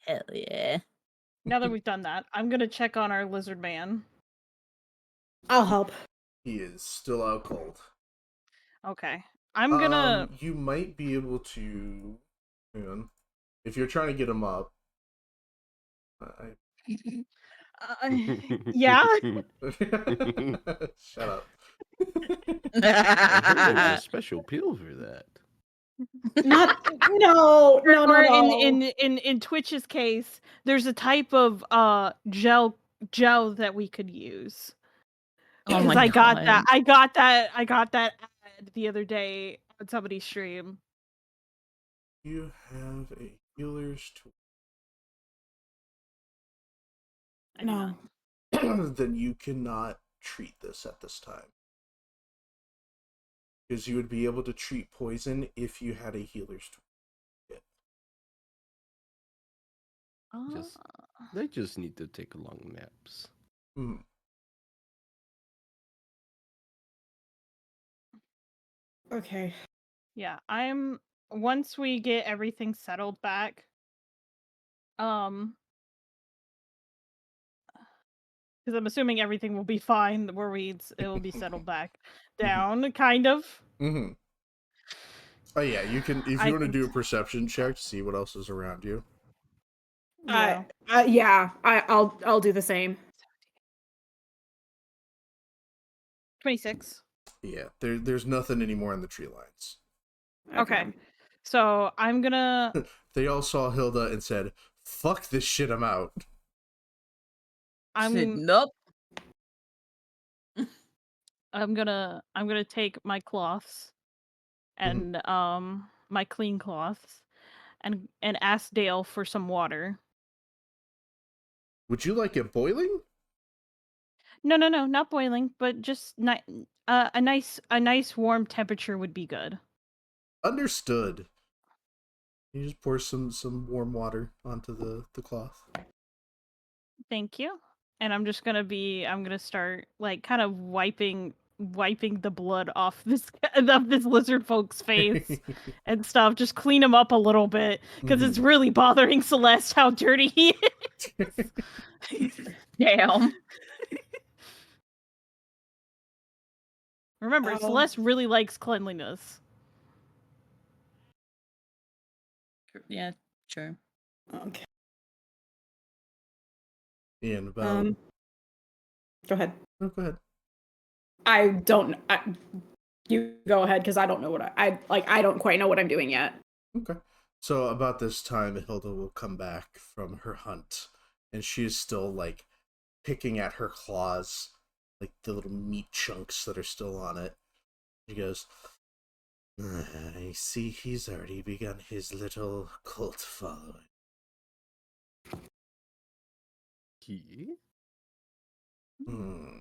Hell yeah. Now that we've done that, I'm gonna check on our lizard man. I'll help. He is still out cold. Okay. I'm gonna You might be able to. Hang on. If you're trying to get him up. yeah. Shut up. I heard there's a special pill for that. No. Or in Twitch's case, there's a type of gel that we could use. Oh Because my I got God. I got that ad the other day on somebody's stream. You have a healer's tool. No. Then you cannot treat this at this time. because you would be able to treat poison if you had a healer's toolkit. Just they just need to take long naps. Mm. Okay. Yeah, once we get everything settled back, because I'm assuming everything will be fine where it will be settled back down, kind of. Mm-hmm. Oh yeah, you can if I you want to can- do a perception check to see what else is around you. Yeah. I'll do the same. 26. Yeah, there's nothing anymore in the tree lines. Okay. So I'm gonna They all saw Hilda and said, "Fuck this shit, I'm out." Nope. I'm gonna take my cloths and my clean cloths and ask Dale for some water. Would you like it boiling? No, not boiling, but just a nice warm temperature would be good. Understood. You just pour some warm water onto the cloth. Thank you. And I'm gonna start like kind of wiping the blood off this lizard folke's face and stuff. Just clean him up a little bit because it's really bothering Celeste how dirty he is. Damn. Remember, Celeste really likes cleanliness. Yeah, sure. Okay. And about Go ahead. oh, go ahead. You go ahead because I don't know what I don't quite know what I'm doing yet. Okay. So about this time, Hilda will come back from her hunt, and she is still like picking at her claws, like the little meat chunks that are still on it. She goes, "I see he's already begun his little cult following." He? Hmm.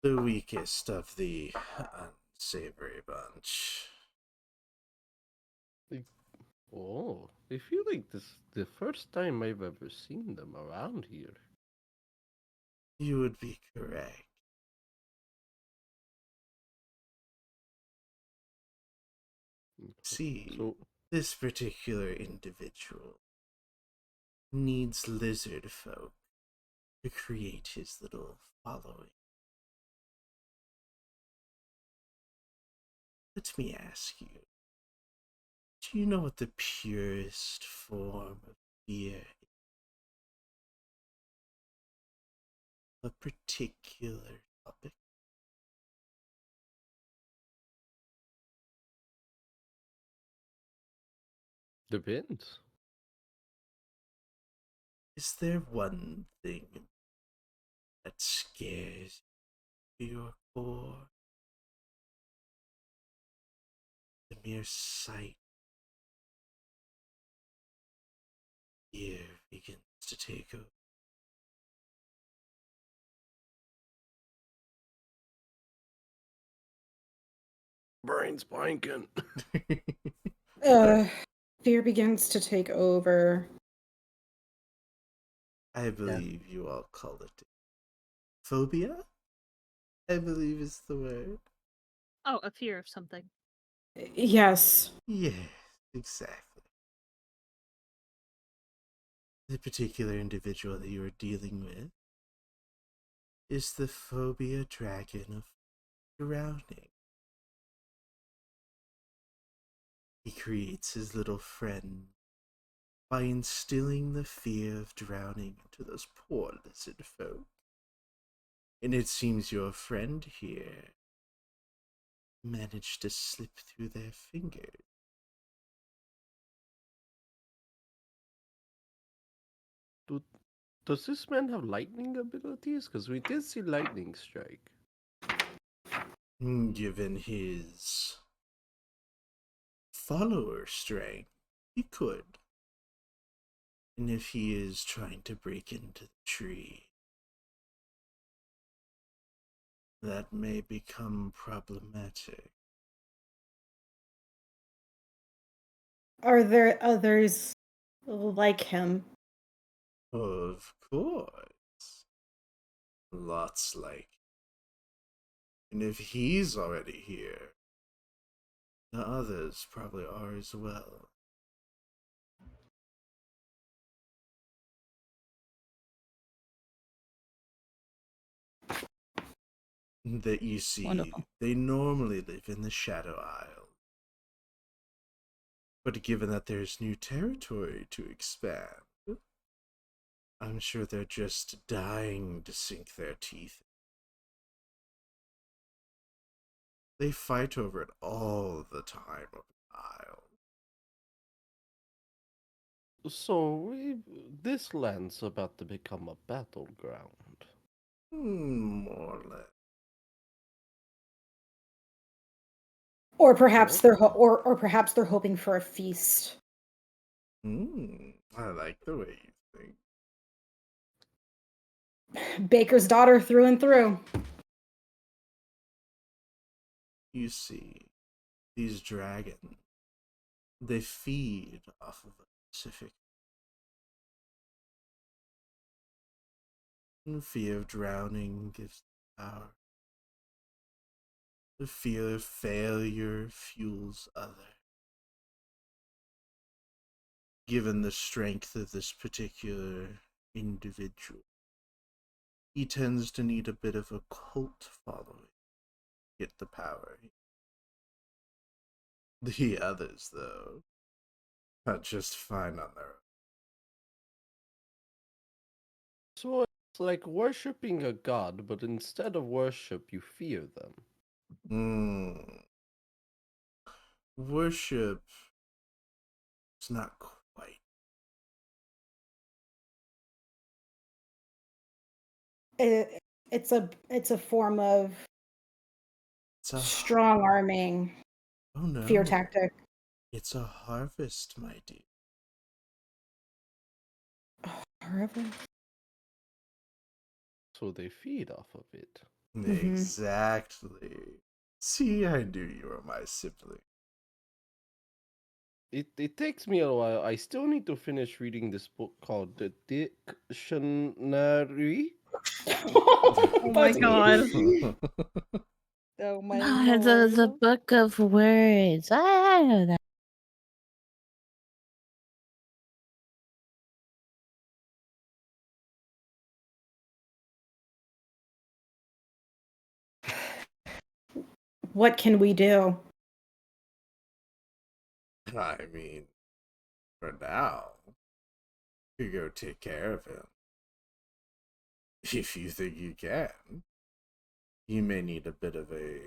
The weakest of the unsavory bunch. Oh, I feel like this is the first time I've ever seen them around here. You would be correct. See, So, this particular individual needs lizard folk to create his little following. Let me ask you, do you know what the purest form of fear is? A particular topic? depends. Is there one thing that scares you to your core? The mere sight of fear begins to take over. Brains blanking. Fear begins to take over. I believe you all call it phobia? I believe is the word. Oh, a fear of something. Yes. Yes, exactly. The particular individual that you are dealing with is the phobia dragon of drowning. He creates his little friend by instilling the fear of drowning into those poor lizard folk. And it seems your friend here managed to slip through their fingers. Does this man have lightning abilities? Because we did see lightning strike. Given his follower strength, he could. And if he is trying to break into the tree, that may become problematic. Are there others like him? Of course. Lots like. And if he's already here, the others probably are as well. That you see, Wonderful. they normally live in the Shadow Isle. But given that there's new territory to expand, I'm sure they're just dying to sink their teeth. They fight over it all the time up the Isle. So this land's about to become a battleground. More or less. Or perhaps Sure. or perhaps they're hoping for a feast. I like the way you think. Baker's daughter through and through. You see, these dragons, they feed off of the Pacific. The fear of drowning gives power. The fear of failure fuels others. Given the strength of this particular individual, he tends to need a bit of a cult following to get the power. The others, though, are just fine on their own. So it's like worshipping a god, but instead of worship, you fear them. Worship is not quite. It's a form of It's a strong arming Oh no. fear tactic. It's a harvest, my dear. Harvest? So they feed off of it. Exactly. See, I knew you were my sibling. It takes me a while. I still need to finish reading this book called The Dictionary. Oh my god. Oh my the book of words. I know that. What can we do? I mean, for now, you go take care of him. If you think you can. You may need a bit of a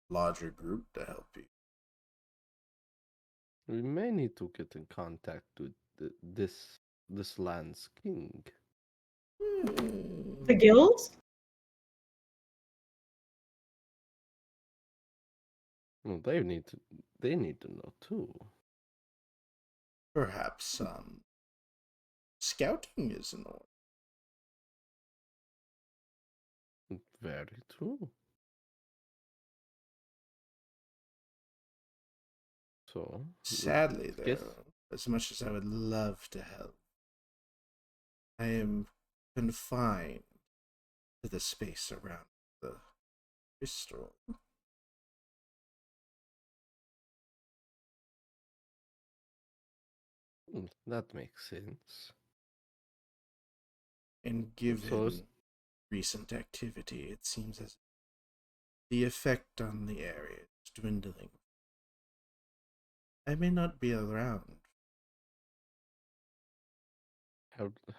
larger group to help you. We may need to get in contact with this land's king. The guilds? Well, they need to know too. Perhaps scouting is in order. Very true. So Sadly, guess though, as much as I would love to help, I am confined to the space around the crystal. that makes sense. And given recent activity, it seems as the effect on the area is dwindling. I may not be around.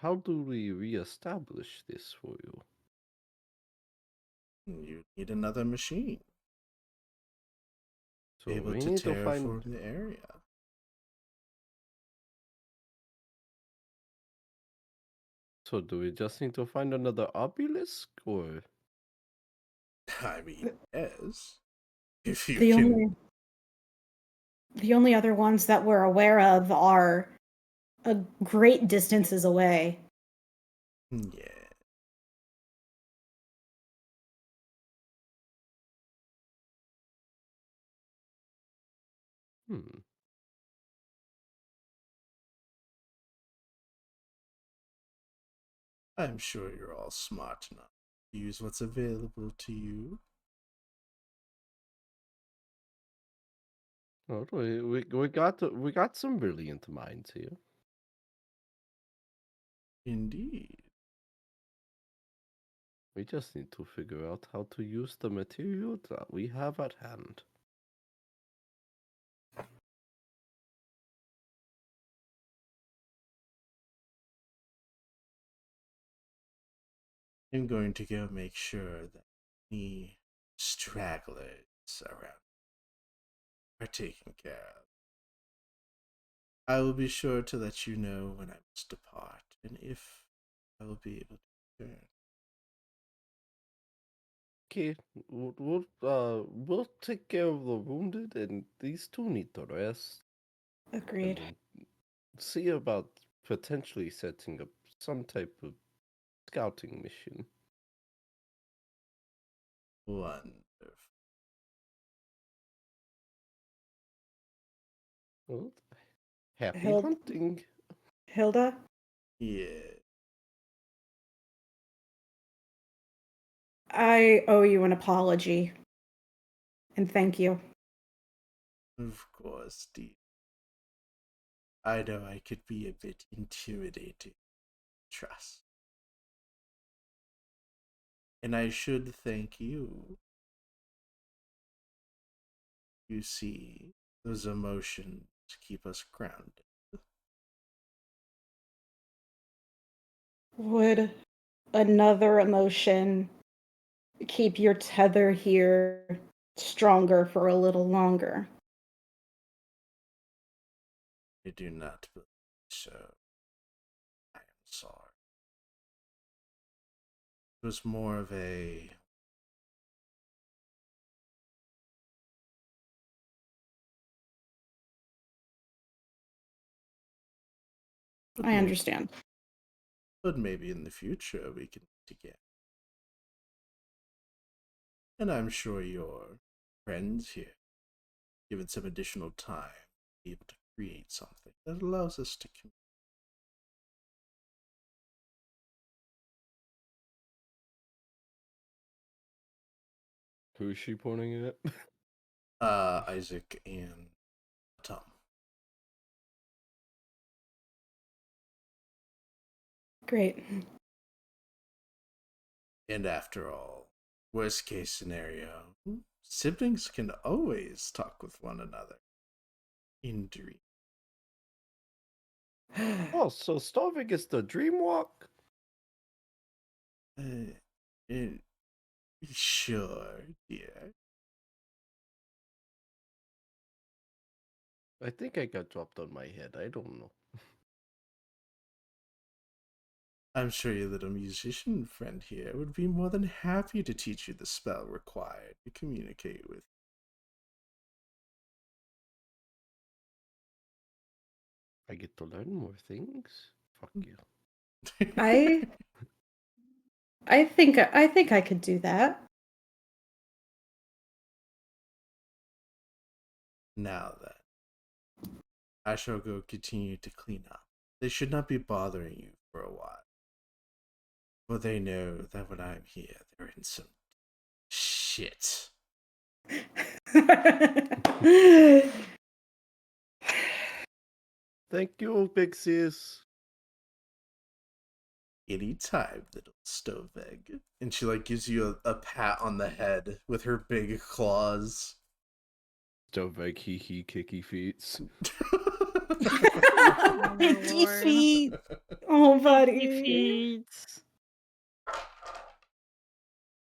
How do we reestablish this for you? You need another machine. So Able we to need to terraform find. the area. So do we just need to find another obelisk, or? I mean, yes. If you The can. only other ones that we're aware of are a great distances away. Yeah. Hmm. I'm sure you're all smart enough to use what's available to you. Well, we got some brilliant minds here. Indeed. We just need to figure out how to use the material that we have at hand. I'm going to go make sure that any stragglers around are taken care of. I will be sure to let you know when I must depart, and if I will be able to return. Okay, we'll take care of the wounded, and these two need to rest. Agreed. And then see about potentially setting up some type of scouting mission. Wonderful. Well, happy Hild- hunting. Hilda, Yeah. I owe you an apology. And thank you. Of course, Steve. I know I could be a bit intimidating. Trust. And I should thank you. You see, those emotions keep us grounded. Would another emotion keep your tether here stronger for a little longer? I do not believe so. I am sorry. It was more of a I understand. But maybe in the future we can meet again. And I'm sure your friends here, given some additional time, be able to create something that allows us to communicate. Who is she pointing at? Isaac and Tom. Great. And after all, worst case scenario, siblings can always talk with one another in dreams. Oh, so starving is the dream walk? Sure, dear. I think I got dropped on my head. I don't know. I'm sure your little musician friend here would be more than happy to teach you the spell required to communicate with. I get to learn more things. Fuck you. I think I could do that. Now then, I shall go continue to clean up. They should not be bothering you for a while, for they know that when I'm here, they're in some shit. Thank you, big sis. Anytime, little stove egg. And she gives you a pat on the head with her big claws. Stovek hee hee kicky feets. Oh, my Icky lord. feet. Oh, Icky buddy. feet.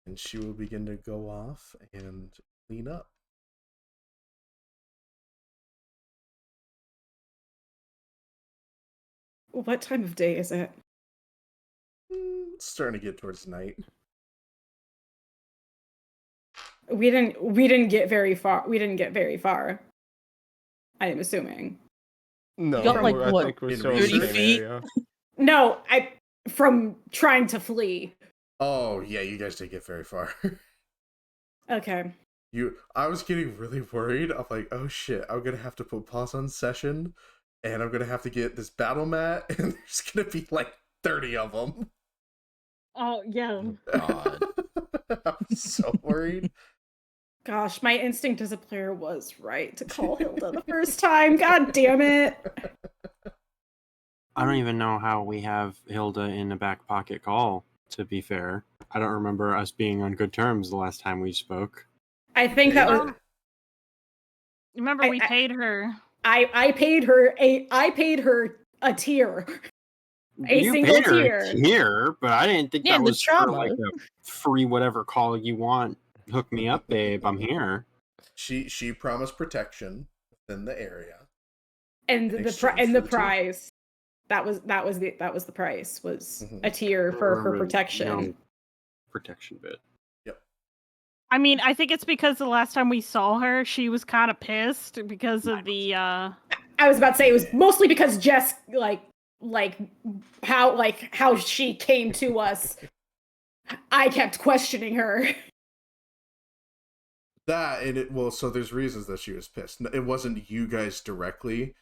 And she will begin to go off and clean up. What time of day is it? It's starting to get towards night. We didn't get very far. We didn't get very far. I am assuming. No, got, like, I what, think we're in still in the 30 same feet? area. No, from trying to flee. Oh, yeah, you guys didn't get very far. Okay. I was getting really worried. I'm like, oh shit, I'm gonna have to put pause on session, and I'm gonna have to get this battle mat, and there's gonna be like 30 of them. Oh yeah. God. I'm so worried. Gosh, my instinct as a player was right to call Hilda the first time. God damn it. I don't even know how we have Hilda in a back pocket call, to be fair. I don't remember us being on good terms the last time we spoke. I think that was Remember, we paid her. I paid her a tier. A You single paid her tier. a tier, but I didn't think Yeah, that the was for trauma. like a free whatever call you want. Hook me up, babe. I'm here. She promised protection within the area. And In the exchange and for the the tier. prize. That was the price was Mhm. a tier for her protection. No, protection bit. I mean, I think it's because the last time we saw her, she was kind of pissed because of the. I was about to say it was mostly because Jess like how she came to us. I kept questioning her. That and it so there's reasons that she was pissed. It wasn't you guys directly.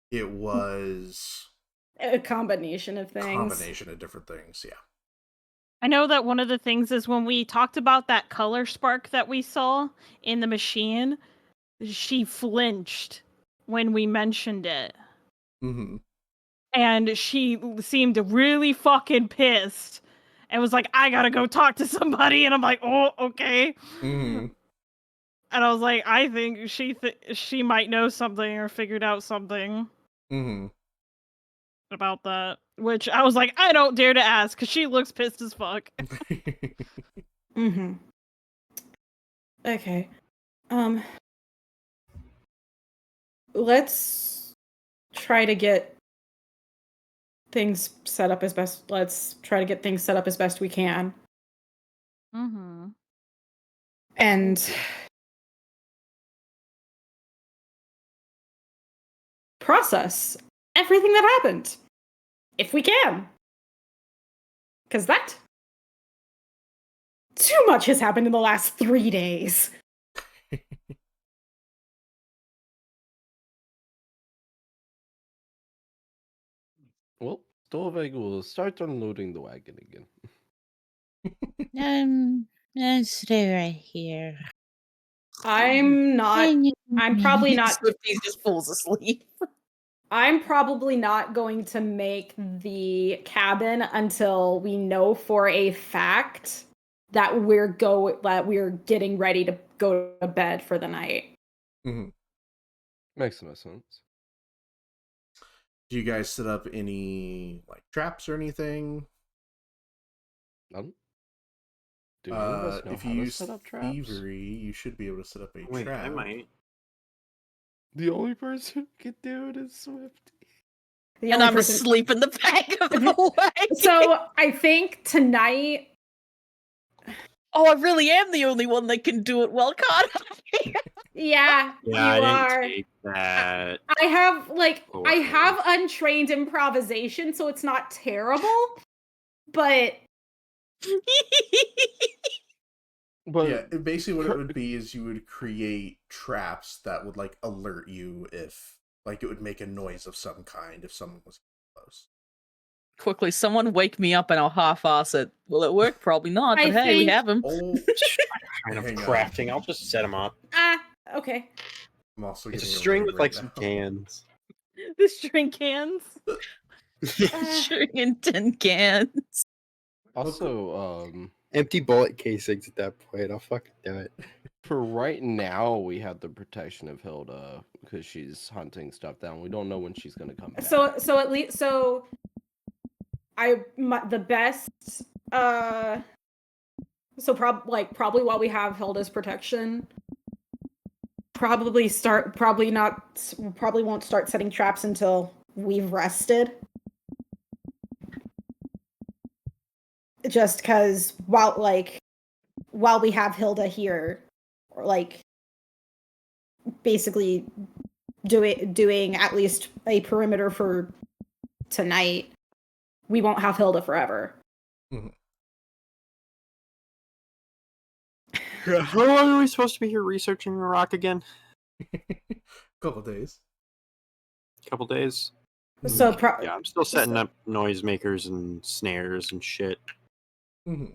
It was A combination of a things. combination of different things. Yeah. I know that one of the things is when we talked about that color spark that we saw in the machine, she flinched when we mentioned it. Mm-hmm. And she seemed really fucking pissed and was like, I gotta go talk to somebody. And I'm like, oh, okay. Mm-hmm. And I was like, I think she might know something or figured out something Mm-hmm. about that. Which I was like, I don't dare to ask because she looks pissed as fuck. Mm-hmm. Okay. Let's try to get things set up as best. Let's try to get things set up as best we can. Mm-hmm. And process everything that happened. If we can. Because too much has happened in the last 3 days. Well, Stolveg will start unloading the wagon again. I'll stay right here. I'm probably not. Swifty just falls asleep. I'm probably not going to make the cabin until we know for a fact that we're getting ready to go to bed for the night. Mm-hmm. Makes no sense. Do you guys set up any like traps or anything? None? Do any of us know If how you to use set up traps? thievery, you should be able to set up a Wait, trap. I might. The only person who can do it is Swifty. The And only I'm person- asleep in the back of the wagon. So I think tonight. Oh, I really am the only one that can do it well, Connor. Yeah, Yeah, you I didn't are. take that. I have Oh, I okay. have untrained improvisation, so it's not terrible. But But Yeah, basically what it would be is you would create traps that would like alert you if like it would make a noise of some kind if someone was close. Quickly, someone wake me up and I'll half-ass it. Will it work? Probably not, but I hey, we think- have him. Oh, Kind of Hang on. crafting. I'll just set them up. okay. I'm also It's a getting string ring with right like some now. cans. The string cans. Sugar in tin cans. also, Empty bullet casings at that point. I'll fucking do it. for right now, we have the protection of Hilda because she's hunting stuff down. We don't know when she's gonna come back. So at least the best so probably while we have Hilda's protection, probably won't start setting traps until we've rested. Just because while we have Hilda here, or like basically doing at least a perimeter for tonight, we won't have Hilda forever. Mhm. How long are we supposed to be here researching the rock again? Couple days. Couple days. So Yeah, I'm still setting up noisemakers and snares and shit. Mm-hmm.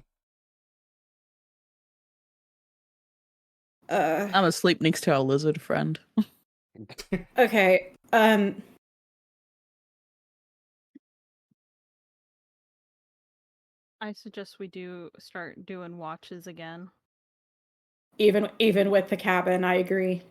I'm asleep next to our lizard friend. Okay. I suggest we start doing watches again. Even with the cabin, I agree.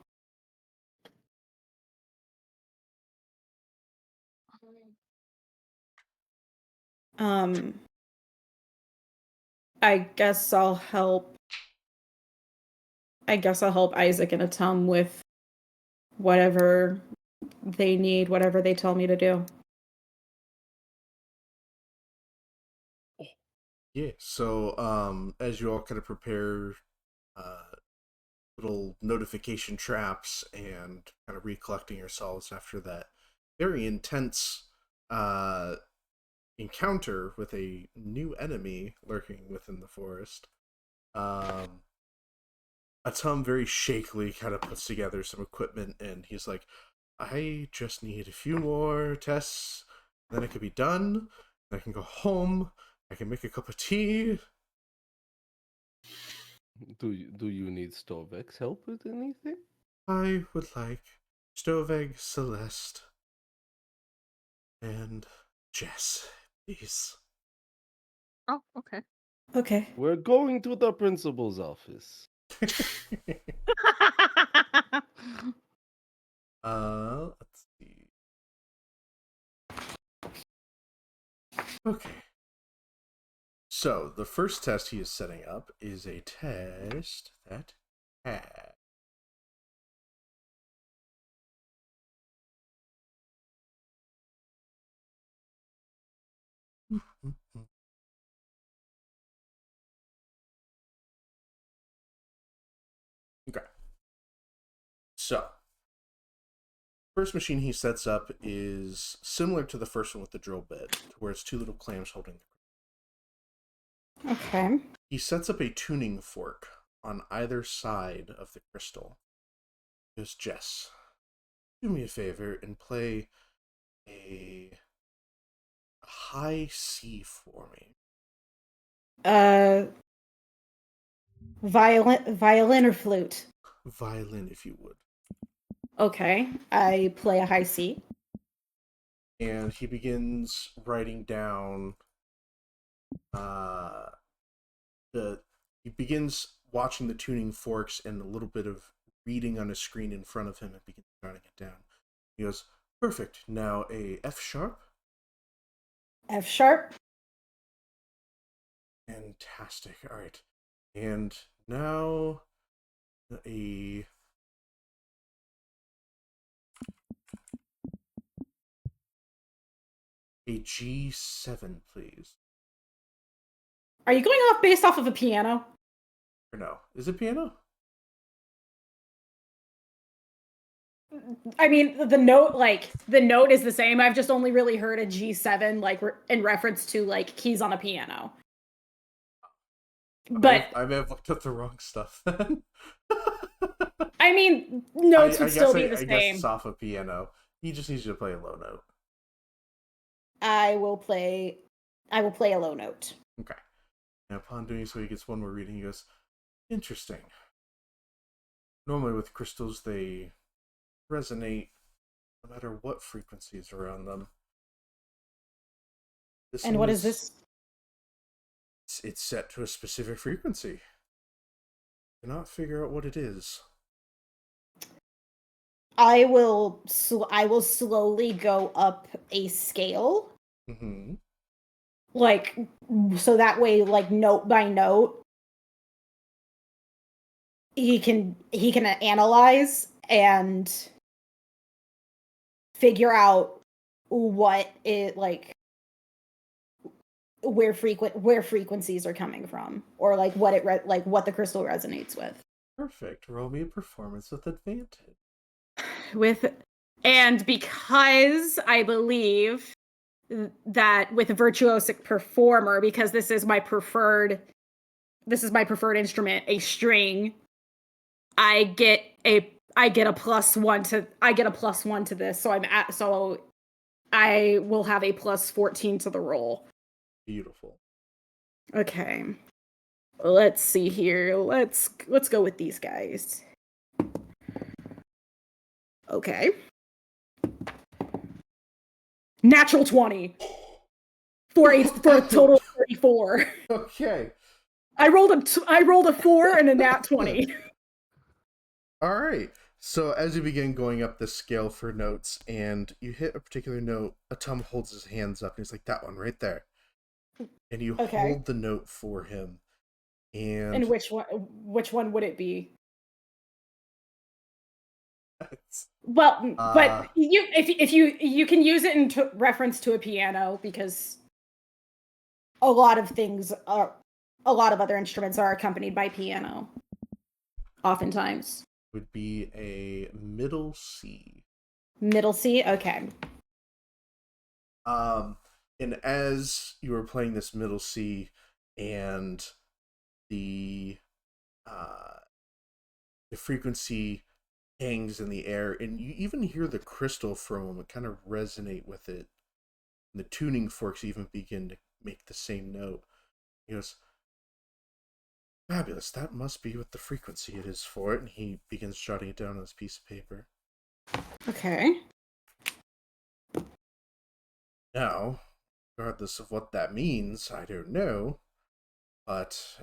I guess I'll help Isaac and Atum with whatever they need, whatever they tell me to do. Yeah. So, as you all kind of prepare little notification traps and kind of recollecting yourselves after that very intense encounter with a new enemy lurking within the forest, Atum very shakily kind of puts together some equipment, and he's like, I just need a few more tests, then it could be done, I can go home, I can make a cup of tea. Do you need Stovek's help with anything? I would like Stoveg, Celeste, and Jess, please. Oh, okay. Okay. We're going to the principal's office. Let's see. Okay. So, the first test he is setting up is a test that has... Okay. So, first machine he sets up is similar to the first one with the drill bit, where it's two little clamps holding the... Okay. He sets up a tuning fork on either side of the crystal. He goes, Jess, do me a favor and play a high C for me. Violin or flute? Violin, if you would. Okay. I play a high C. And he begins writing down he begins watching the tuning forks and a little bit of reading on a screen in front of him and begins writing it down. He goes, perfect. Now a F sharp. F sharp. Fantastic. All right. And now a G7, please. Are you going off based off of a piano? Or no? Is it piano? I mean, the note is the same. I've just only really heard a G7 in reference to keys on a piano. But I may have looked up the wrong stuff then. I mean, notes would still be the I same. guess it's off a piano. He just needs you to play a low note. I will play a low note. Okay. And upon doing so, he gets one more reading. He goes, interesting. Normally with crystals, they resonate no matter what frequencies are around them. And what is this? It's set to a specific frequency. Cannot figure out what it is. I will slowly go up a scale. Mm-hmm. So that way, note by note, he can analyze and figure out what it where frequencies are coming from, or what the crystal resonates with. Perfect. Roll me a performance with advantage. And because I believe that with a virtuosic performer, because this is my preferred this is my preferred instrument, a string, I get a +1 to this, so I will have a +14 to the roll. Beautiful. Okay. Let's see here. Let's go with these guys. Okay. Natural 20. For a total of 34. Okay. I rolled a 4 and a nat 20. All right. So as you begin going up the scale for notes and you hit a particular note, Atum holds his hands up and he's like, that one right there. And you hold the note for him. And which one would it be? Well, but if you can use it in reference to a piano, because a lot of other instruments are accompanied by piano. Oftentimes. Would be a middle C. Middle C? Okay. And as you were playing this middle C and the frequency hangs in the air, and you even hear the crystal for a moment kind of resonate with it. And the tuning forks even begin to make the same note. He goes, fabulous, that must be what the frequency it is for it. And he begins jotting it down on this piece of paper. Okay. Now, regardless of what that means, I don't know. But,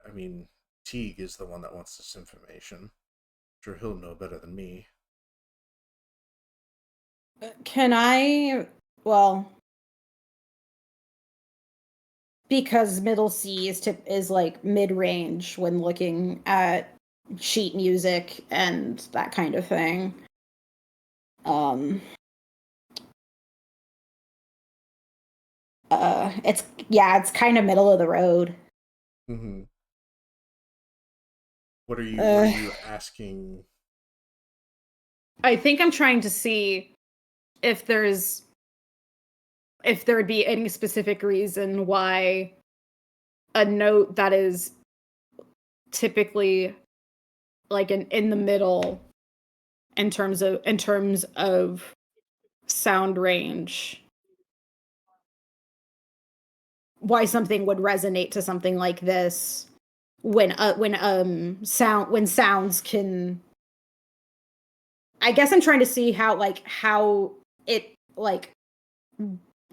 I mean, Teague is the one that wants this information. I'm sure he'll know better than me. Can I... Well... Because middle C is like mid-range when looking at sheet music and that kind of thing. It's kind of middle of the road. Mm-hmm. What are you asking? I think I'm trying to see if there would be any specific reason why a note that is typically like in the middle in terms of sound range, why something would resonate to something like this when sounds can... I guess I'm trying to see how it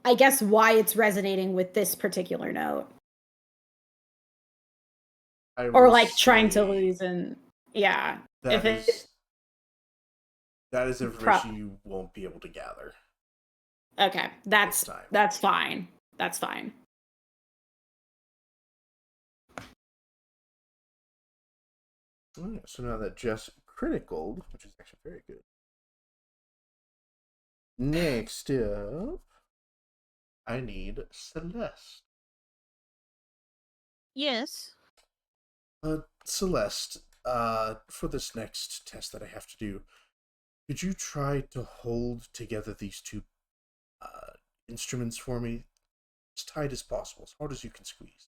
I guess why it's resonating with this particular note. Or trying to reason. Yeah. That is information you won't be able to gather. Okay. That's fine. That's fine. Right, so now that Jess criticaled, which is actually very good. Next up, I need Celeste. Yes. Celeste, for this next test that I have to do, could you try to hold together these two instruments for me as tight as possible, as hard as you can squeeze?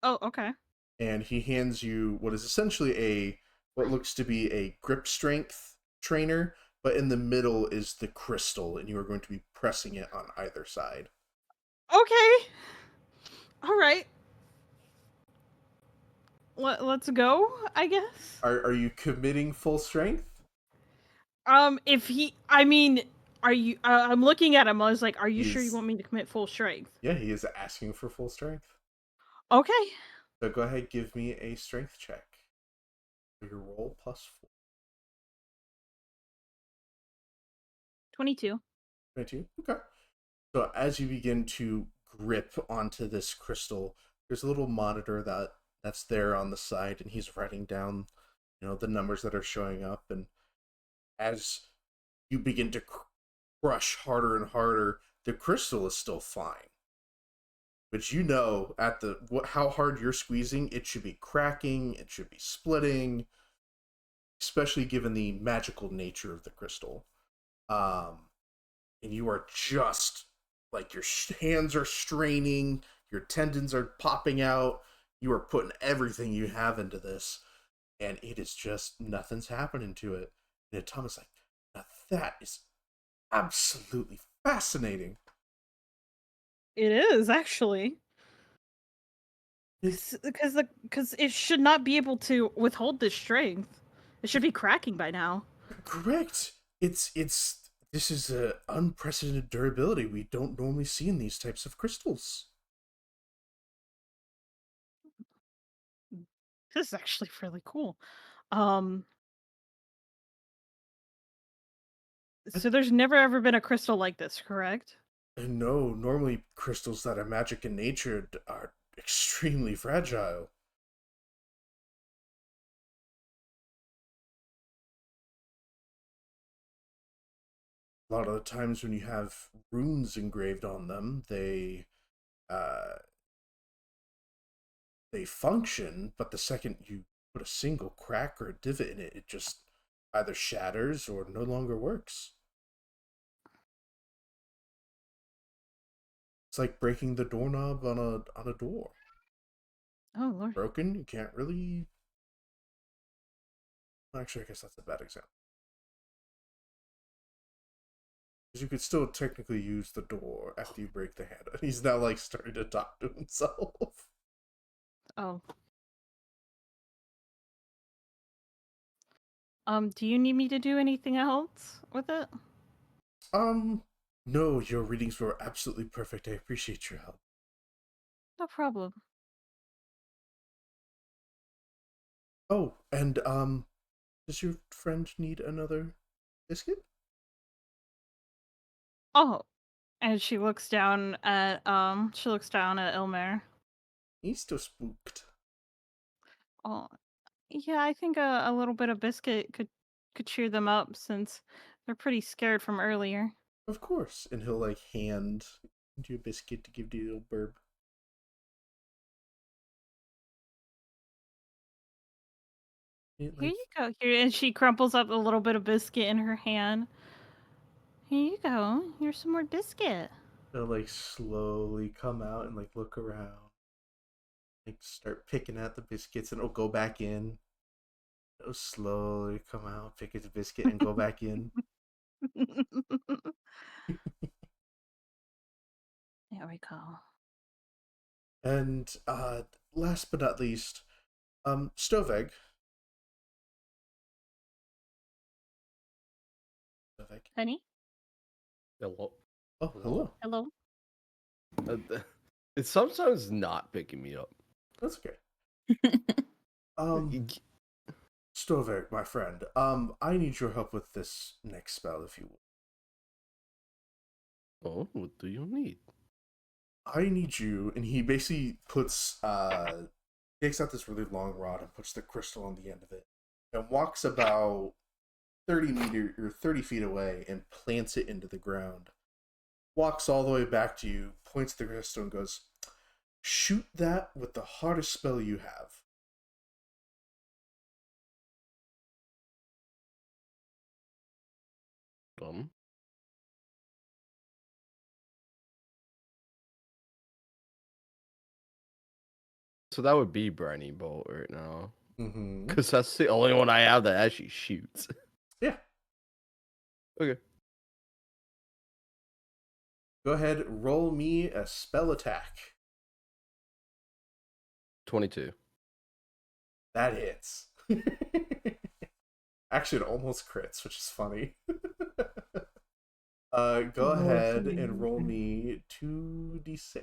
Oh, okay. And he hands you what is essentially what looks to be a grip strength trainer, but in the middle is the crystal, and you are going to be pressing it on either side. Okay. All right. Let's go, I guess. Are you committing full strength? If he, I mean, are you? I'm looking at him. I was like, "Are you sure you want me to commit full strength?" Yeah, he is asking for full strength. Okay. So go ahead, give me a strength check. Your roll +4. 22. 22. Okay. So as you begin to grip onto this crystal, there's a little monitor that's there on the side, and he's writing down, the numbers that are showing up. And as you begin to crush harder and harder, the crystal is still fine. But how hard you're squeezing, it should be cracking, it should be splitting, especially given the magical nature of the crystal. And you are just like, your hands are straining, your tendons are popping out, You are putting everything you have into this, and it is just nothing's happening to it. And Thomas like, now that is absolutely fascinating. It is actually It's because it should not be able to withhold this strength. It should be cracking by now. correct. It's this is a unprecedented durability we don't normally see in these types of crystals. This is actually really cool. Um, so there's never ever been a crystal like this, correct? And no, normally crystals that are magic in nature are extremely fragile. A lot of the times when you have runes engraved on them, uh, they function, but the second you put a single crack or a divot in it, it just either shatters or no longer works. It's like breaking the doorknob on a door. Oh lord. Broken, you can't really. Actually, I guess that's a bad example. Because you could still technically use the door after you break the handle. He's now like starting to talk to himself. Oh. Do you need me to do anything else with it? No, your readings were absolutely perfect. I appreciate your help. No problem. Oh, and does your friend need another biscuit? Oh, and she looks down at Ilmer. He's still spooked. Oh, yeah, I think a little bit of biscuit could cheer them up since they're pretty scared from earlier. Of course. And he'll like hand you a biscuit to give to the little burb. Here you go. Here, and she crumples up a little bit of biscuit in her hand. Here you go. Here's some more biscuit. He'll like slowly come out and like look around. Like start picking at the biscuits and it'll go back in. It'll slowly come out, pick his biscuit and go back in. There we go. And last but not least, Stoveg. Honey? Hello. Oh, hello. Hello? It's sometimes not picking me up. That's okay. Stoveg, my friend. I need your help with this next spell, if you will. Oh, what do you need? I need you, and he basically puts takes out this really long rod and puts the crystal on the end of it, and walks about 30 feet away and plants it into the ground. Walks all the way back to you, points the crystal, and goes, "Shoot that with the hardest spell you have." So that would be Briny Bolt right now. Mm-hmm. Because that's the only one I have that actually shoots. Yeah. Okay. Go ahead, roll me a spell attack. 22. That hits. Actually, it almost crits, which is funny. Go ahead and roll me 2d6.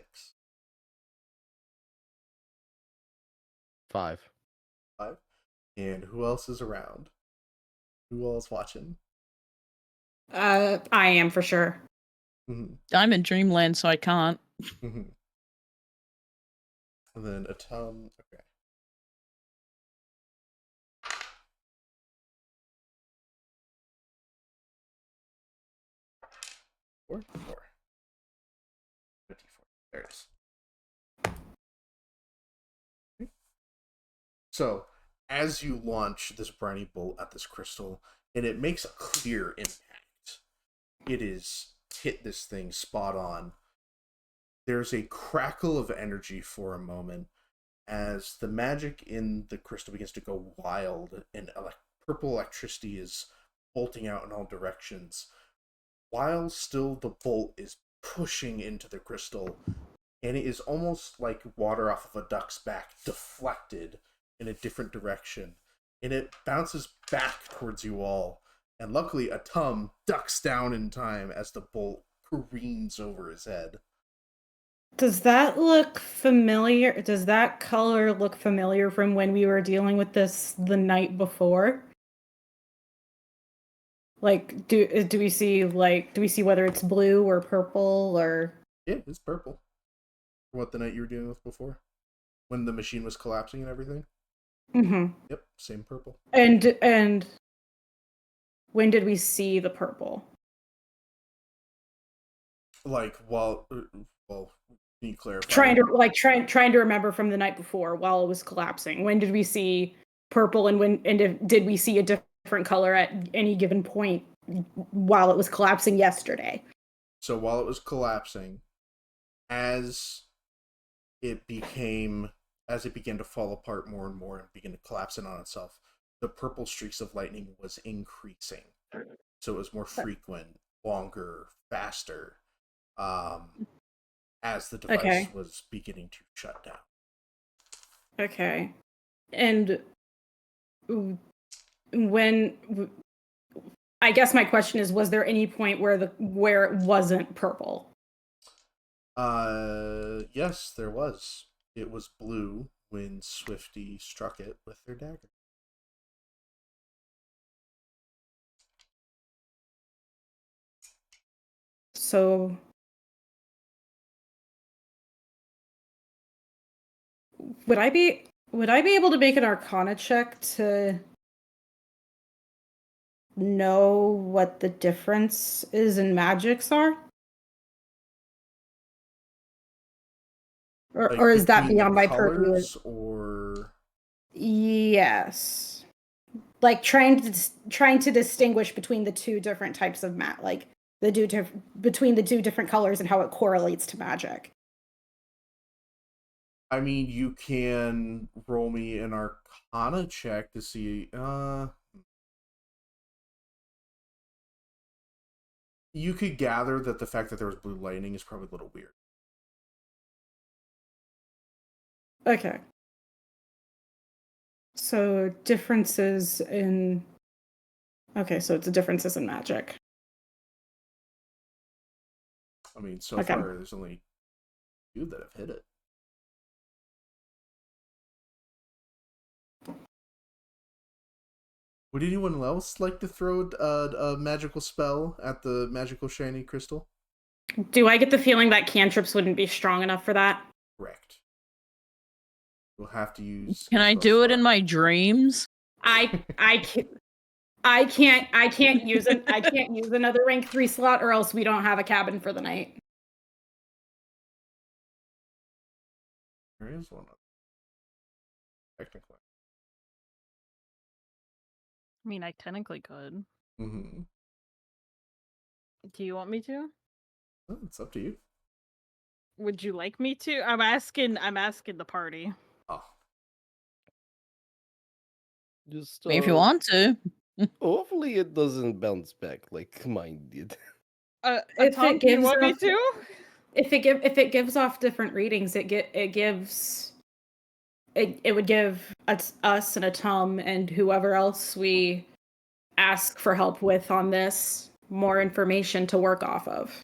5. 5. And who else is around? Who else watching? I am for sure. Mm-hmm. I'm in Dreamland, so I can't. Mm-hmm. And then Atom. Okay. Four. 54. There it is. Okay. So, as you launch this briny bolt at this crystal, and it makes a clear impact, it is hit this thing spot on. There's a crackle of energy for a moment, as the magic in the crystal begins to go wild and purple electricity is bolting out in all directions, while still the bolt is pushing into the crystal, and it is almost like water off of a duck's back, deflected in a different direction, and it bounces back towards you all, and luckily Atum ducks down in time as the bolt careens over his head. Does that look familiar? Does that color look familiar from when we were dealing with this the night before? Like, do we see whether it's blue or purple or? Yeah, it's purple. What, the night you were dealing with before, when the machine was collapsing and everything? Mm-hmm. Yep, same purple. And when did we see the purple? Like, well, can you clarify? Trying to remember from the night before while it was collapsing. When did we see purple, and did we see a different color at any given point while it was collapsing yesterday? So while it was collapsing, as it began to fall apart more and more and begin to collapse in on itself, the purple streaks of lightning was increasing. So it was more frequent, longer, faster, as the device was beginning to shut down. Okay. And when, I guess my question is, was there any point where it wasn't purple? Yes, there was. It was blue when Swifty struck it with their dagger. So would I be able to make an Arcana check to know what the difference is in magics are? Or is that beyond my purview? Or yes, like trying to distinguish between the two different types of between the two different colors and how it correlates to magic. I mean, you can roll me an Arcana check to see. You could gather that the fact that there was blue lightning is probably a little weird. Okay. So differences in... Okay, so it's differences in magic. I mean, so far, there's only two that have hit it. Would anyone else like to throw a magical spell at the magical shiny crystal? Do I get the feeling that cantrips wouldn't be strong enough for that? Correct. We'll have to use... Can I do it in my dreams? I can't use another rank 3 slot, or else we don't have a cabin for the night. There is one. Technically. I mean, I technically could. Mm-hmm. Do you want me to? Well, it's up to you. Would you like me to? I'm asking the party. Oh. Just If you want to. hopefully it doesn't bounce back like mine did. If Tom, it do you gives want me off- to? If it gives off different readings, it would give us and Atum and whoever else we ask for help with on this more information to work off of.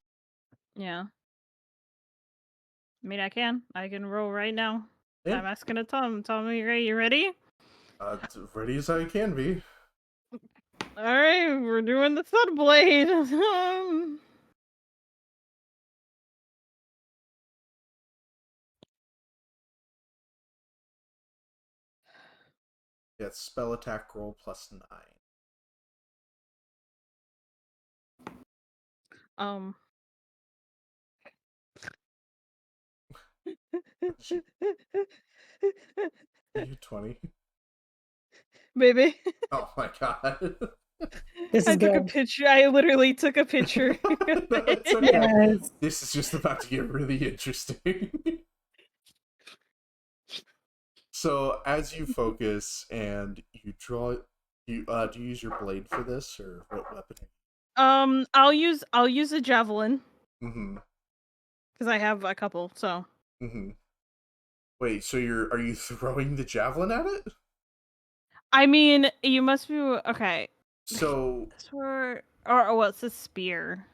Yeah. I mean, I can roll right now. Yeah. I'm asking Atum. Tom, you ready? Ready as I can be. All right, we're doing the Sunblade. Yeah, it's spell attack roll plus 9. You 20. Baby. Oh my god. This is I took a good. picture. I literally took a picture. No, it's okay. Yes. This is just about to get really interesting. So as you focus and you draw, do you use your blade for this, or what weapon? I'll use a javelin Mm-hmm. because I have a couple. So. Mm-hmm. Wait, so are you throwing the javelin at it? I mean, you must be okay. So Or well, it's a spear.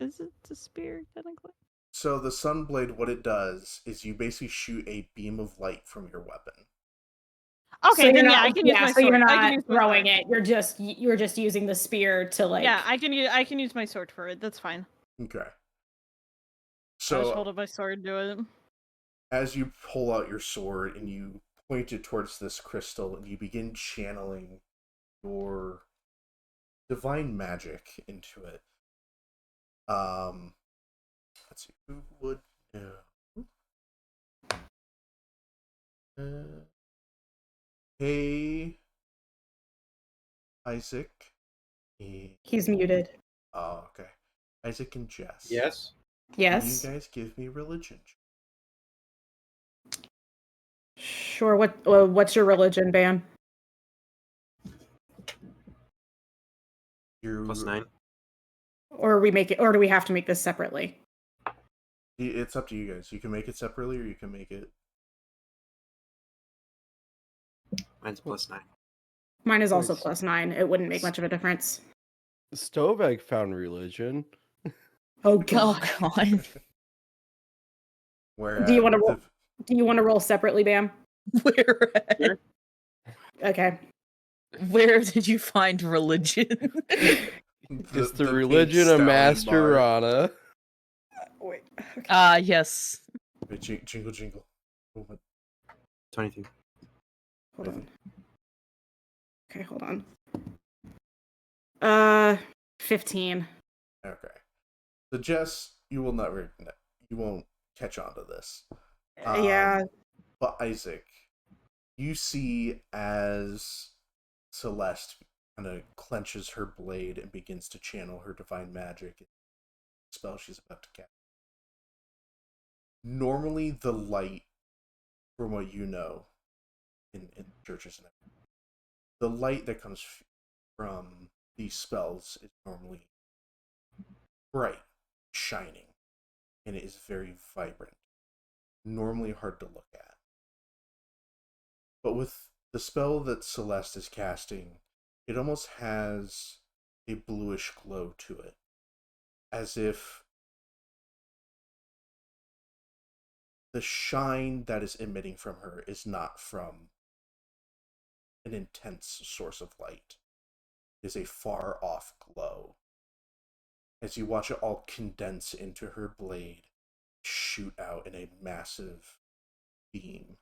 Is it a spear technically? So the Sunblade, what it does is you basically shoot a beam of light from your weapon. Okay, so then you're yeah, not, I can use my so sword. you're I can not use my throwing sword. it. You're just using the spear to like. Yeah, I can use my sword for it. That's fine. Okay. I just hold So up my sword and do it. as you pull out your sword and you point it towards this crystal and you begin channeling your divine magic into it. Let's see, who would know? Hey, Isaac. He's muted. Oh, okay. Isaac and Jess. Yes. Yes. Can you guys give me religion? Sure. What's your religion, Bam? +9. Or do we have to make this separately? It's up to you guys. You can make it separately, or you can make it. Mine's +9. Mine is also Wait, +9. It wouldn't make much of a difference. Stovek found religion. Oh Oh god. god. Where Do you want to roll separately, Bam? Where Sure. Okay. where did you find religion? It's the pink religion of stallion Master bar. Rana. Wait. Okay. Yes. Wait, jingle jingle. Oh, what? 23. Hold on. Okay, hold on. 15. Okay. So Jess, you won't catch on to this. Yeah. But Isaac, you see as Celeste kind of clenches her blade and begins to channel her divine magic spell she's about to cast. Normally, the light, from what you know, in churches and everything, the light that comes from these spells is normally bright, shining, and it is very vibrant. Normally hard to look at. But with the spell that Celeste is casting, it almost has a bluish glow to it, as if the shine that is emitting from her is not from an intense source of light. It is a far off glow. As you watch it all condense into her blade, shoot out in a massive beam.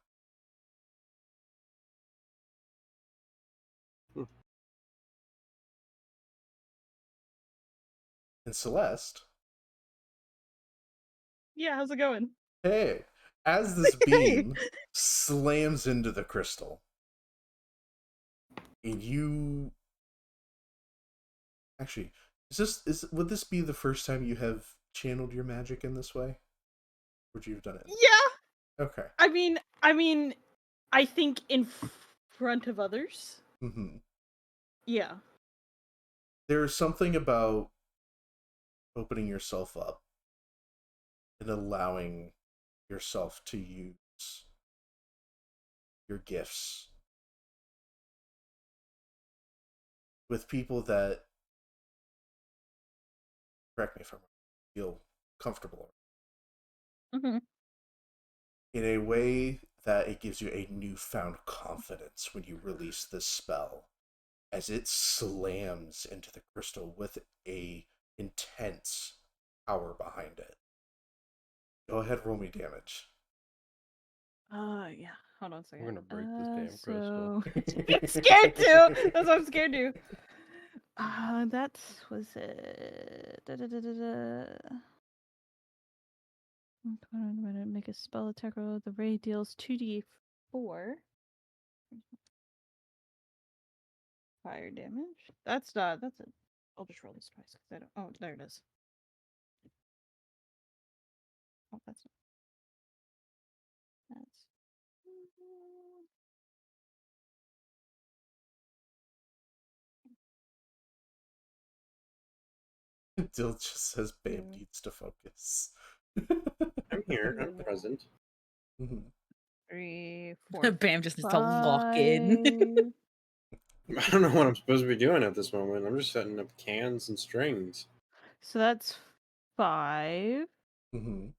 And Celeste, Yeah, how's it going? hey, as this beam slams into the crystal, and you actually, would this be the first time you have channeled your magic in this way? Would you have done it? Yeah. Okay. I mean, I think in front of others. Mm-hmm. Yeah. There's something about opening yourself up and allowing yourself to use your gifts with people that, correct me if I'm wrong, feel comfortable Mm-hmm. in a way that it gives you a newfound confidence when you release this spell, as it slams into the crystal with a intense power behind it. Go ahead, roll me damage. Yeah. Hold on a second. We're gonna break this damn crystal. I'm scared too. That's what I'm scared to. That was it. I'm gonna make a spell attack roll. The ray deals 2d4 fire damage. That's it. I'll just roll this twice because I don't. Oh, there it is. Oh, that's. Dill just says Bam needs to focus. I'm here. I'm present. 3, 4, Bam just needs to lock in. 5. I don't know what I'm supposed to be doing at this moment. I'm just setting up cans and strings. So that's 5. And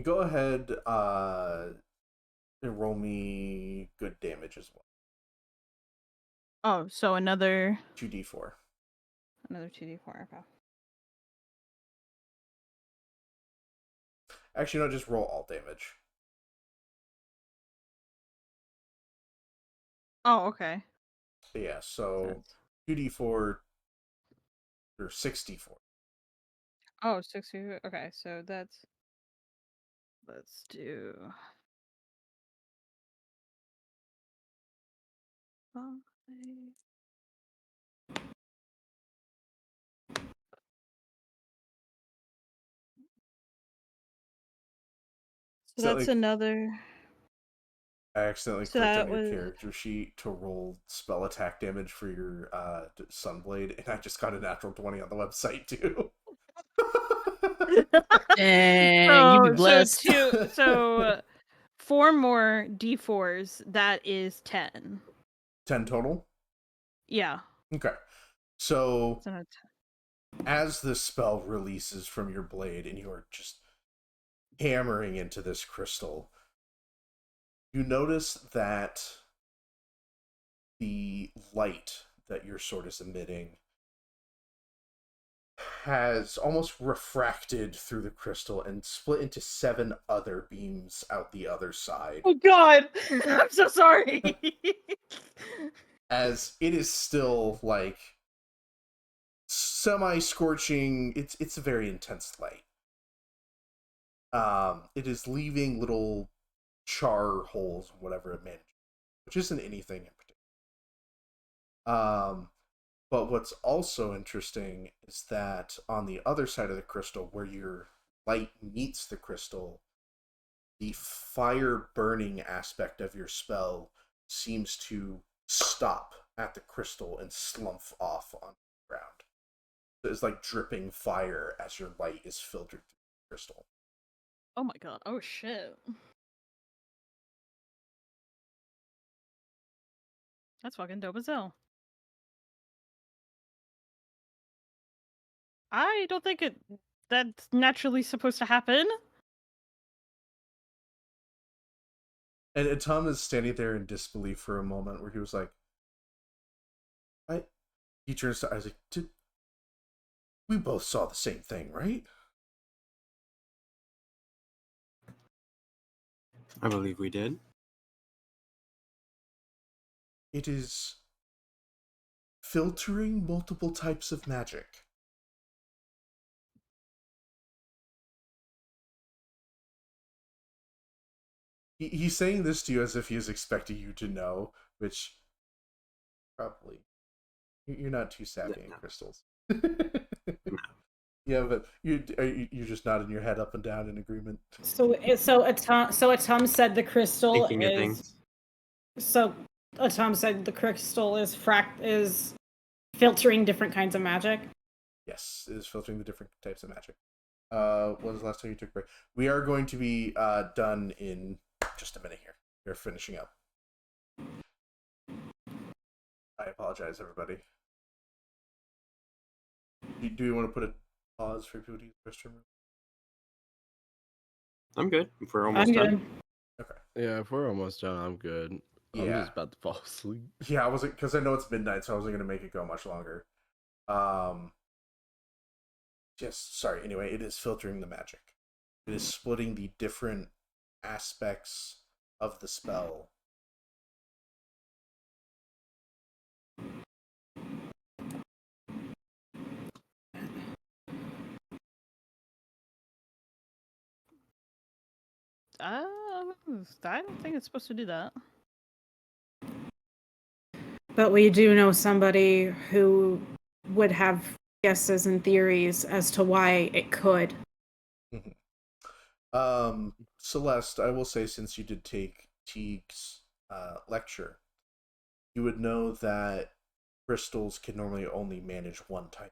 go ahead and roll me good damage as well. Oh, so another 2d4. 2d4. Okay. Actually, no, just roll all damage. Oh, okay. Yeah, so That's- 2d4 or 64. Oh, 60. Okay, so that's. Let's do. 5. So So, that's like, another. I accidentally So clicked that on your was. character sheet to roll spell attack damage for your Sunblade, and I just got a natural 20 on the website too. Dang, you be blessed. So 4 more d4s. That is 10. 10 total? Yeah. Okay. So, So that's- as the spell releases from your blade and you are just hammering into this crystal, you notice that the light that your sword is emitting has almost refracted through the crystal and split into 7 other beams out the other side. Oh God! I'm so sorry. As it is still like semi-scorching, it's a very intense light. It is leaving little char holes, whatever it manages, which isn't anything in particular. But what's also interesting is that on the other side of the crystal, where your light meets the crystal, the fire burning aspect of your spell seems to stop at the crystal and slump off on the ground. So it's like dripping fire as your light is filtered through the crystal. Oh my God! Oh shit! That's fucking dope as hell. I don't think that's naturally supposed to happen. And Tom is standing there in disbelief for a moment, where he was like, he turns to Isaac, we both saw the same thing, right? I believe we did. It is filtering multiple types of magic. He's saying this to you as if he is expecting you to know, which probably you're not too savvy in crystals. Yeah, but you're just nodding your head up and down in agreement. So Atom said the crystal Thinking of is. things. So Atom said the crystal is filtering different kinds of magic. Yes, it is filtering the different types of magic. When was the last time you took a break? We are going to be done in just a minute here. We're finishing up. I apologize, everybody. Do you want to put a pause for people to use the restroom? I'm good. If we're almost I'm done. good. Okay. Yeah, if we're almost done, I'm good. I'm Yeah. just about to fall asleep. Yeah, I wasn't, because I know it's midnight, so I wasn't going to make it go much longer. Sorry. Anyway, it is filtering the magic. It is splitting the different aspects of the spell. I don't think it's supposed to do that. But we do know somebody who would have guesses and theories as to why it could. Celeste, I will say, since you did take Teague's lecture, you would know that crystals can normally only manage one type.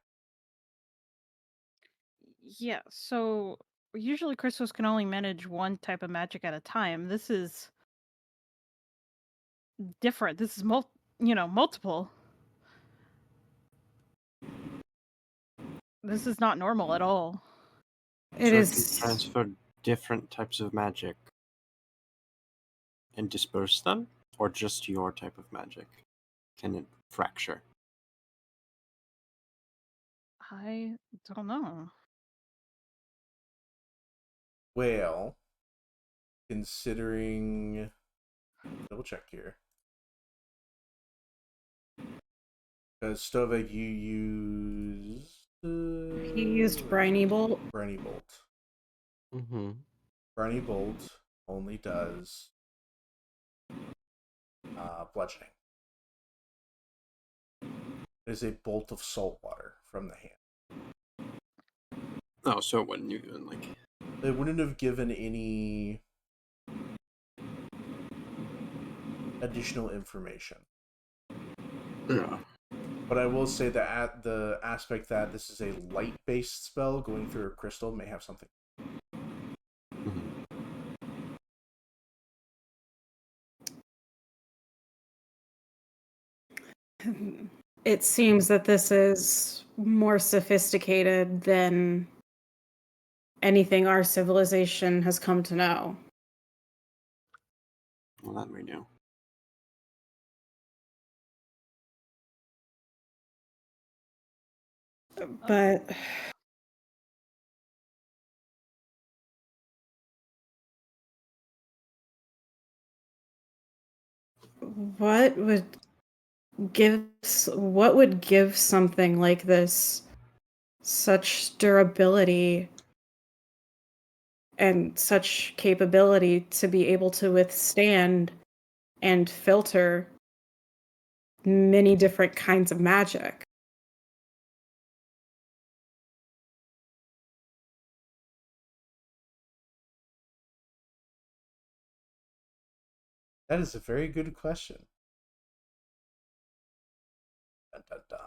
Yeah, so usually crystals can only manage one type of magic at a time. This is different. This is multiple. This is not normal at all. It so is. it can transfer different types of magic and disperse them, or just your type of magic? Can it fracture? I don't know. Well, considering, double check here. Because Stovek, you used. He used Briny Bolt. Briny Bolt. Mm-hmm. Briny Bolt only does bludgeoning. It is a bolt of salt water from the hand. Oh, so it wouldn't even like. They wouldn't have given any additional information. Yeah. But I will say that the aspect that this is a light-based spell going through a crystal may have something. It seems that this is more sophisticated than anything our civilization has come to know. Well, that we do. But what would give something like this such durability and such capability to be able to withstand and filter many different kinds of magic? That is a very good question. Dun, dun, dun.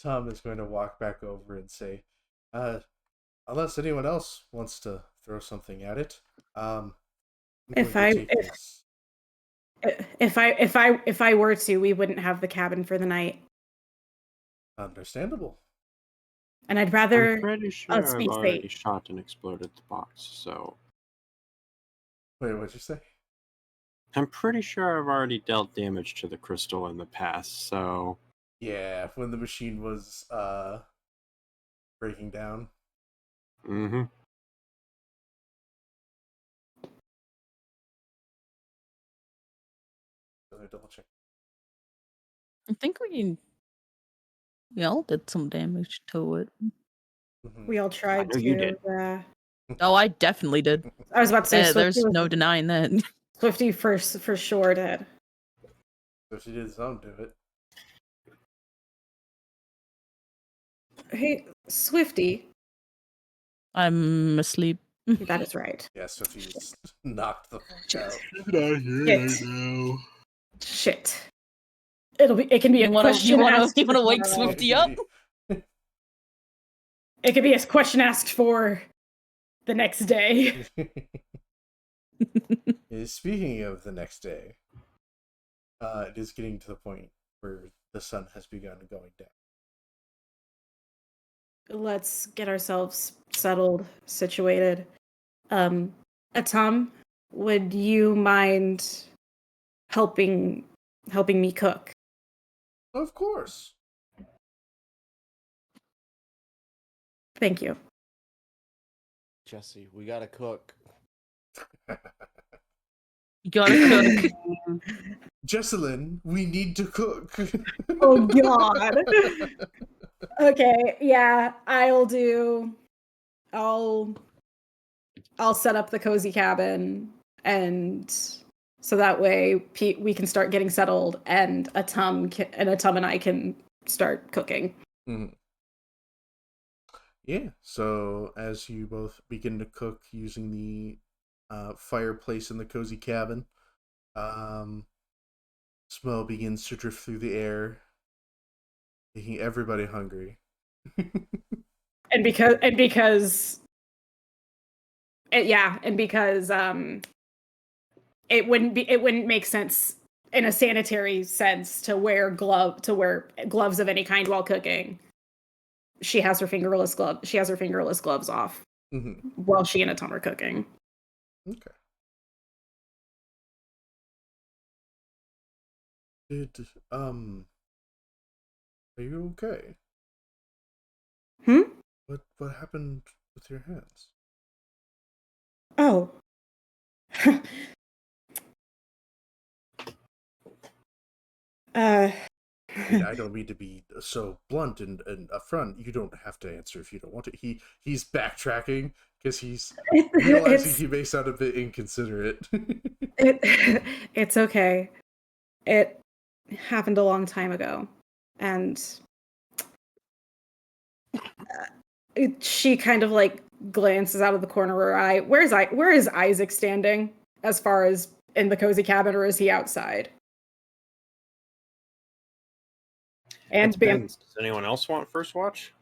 Tom is going to walk back over and say, unless anyone else wants to throw something at it, I'm If going to I take this. if I were to, we wouldn't have the cabin for the night, Understandable. and I'd rather I'm pretty sure us I've be already safe. shot and exploded the box, so Wait, what'd you say? I'm pretty sure I've already dealt damage to the crystal in the past, so Yeah, when the machine was breaking down. mm-hmm. Let me double check. I think we all did some damage to it. Mhm. We all tried know to. you did. Yeah. Oh, I definitely did. I was about to say There's Swifty, no denying that. Swifty for sure did. So she did some to it. Hey, Swifty. I'm asleep. That is right. Yeah, so she just knocked the fuck out. Not here Shit. now. Shit. It can be a question asked. You wanna wake tomorrow. Swifty up? It could be a question asked for the next day. Speaking of the next day, it is getting to the point where the sun has begun going down. Let's get ourselves settled, situated. Atom, would you mind helping me cook? Of course. Thank you. Jesse, we gotta cook. You gotta cook. Jesselyn, we need to cook. Oh God. Okay, yeah, I'll set up the cozy cabin, and so that way we can start getting settled, and Atum and I can start cooking. Mhm. Yeah, so as you both begin to cook using the fireplace in the cozy cabin, um, smell begins to drift through the air, making everybody hungry. And because yeah, and because it wouldn't make sense in a sanitary sense to wear gloves of any kind while cooking. She has her fingerless gloves off Mm-hmm. while she and Atom are cooking. Okay. Did are you okay? Hmm? What happened with your hands? Oh. I mean, I don't mean to be so blunt and upfront. You don't have to answer if you don't want to. He's backtracking because he's realizing he may sound a bit inconsiderate. It's okay. It happened a long time ago, and she kind of like glances out of the corner of her eye. Where is Isaac standing as far as in the cozy cabin, or is he outside? And It depends. Does anyone else want first watch?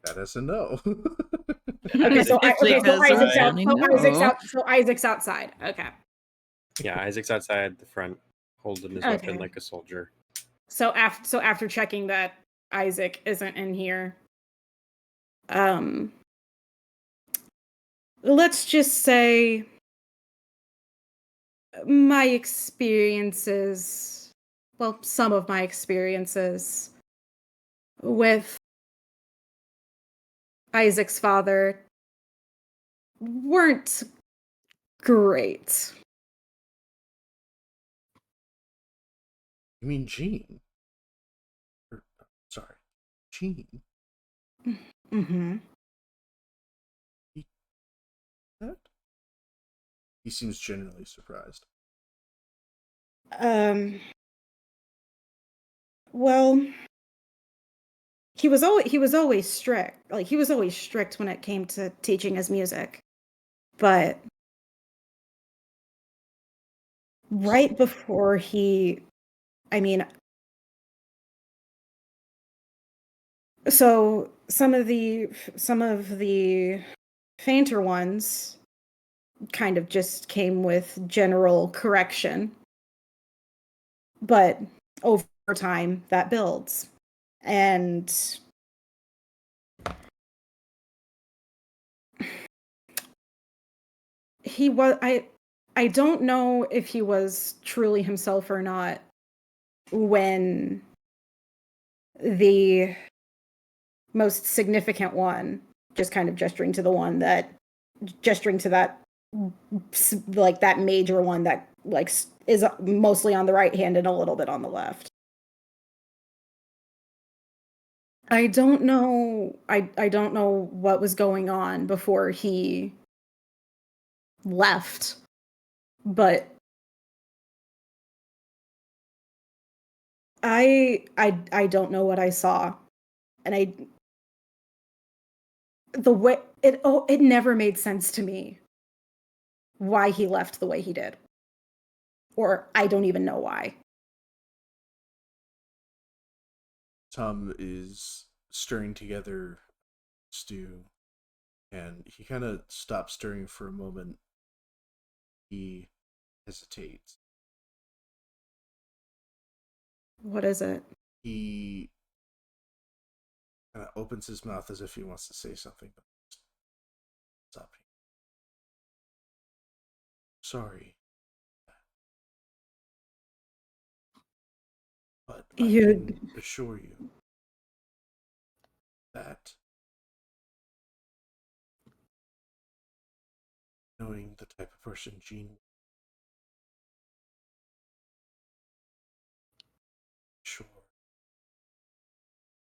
That is a no. Okay, so Isaac's outside. Okay. Yeah, Isaac's outside the front, holding his weapon like a soldier. So after checking that Isaac isn't in here, let's just say my experiences, well, some of my experiences with Isaac's father weren't great. You mean Gene? Sorry, Gene. Mm-hmm. That? He seems genuinely surprised. Well, he was always strict. Like, he was always strict when it came to teaching us music. But right before so some of the fainter ones kind of just came with general correction. But over time that builds. And I don't know if he was truly himself or not when the most significant one, just kind of gesturing to that like that major one that like is mostly on the right hand and a little bit on the left. I don't know what was going on before he left, but I don't know what I saw, and it never made sense to me why he left the way he did, or I don't even know why. Tom is stirring together stew, and he kind of stops stirring for a moment. He hesitates. What is it? He kind of opens his mouth as if he wants to say something, but stop. Sorry. But I can assure you that knowing the type of person Gene sure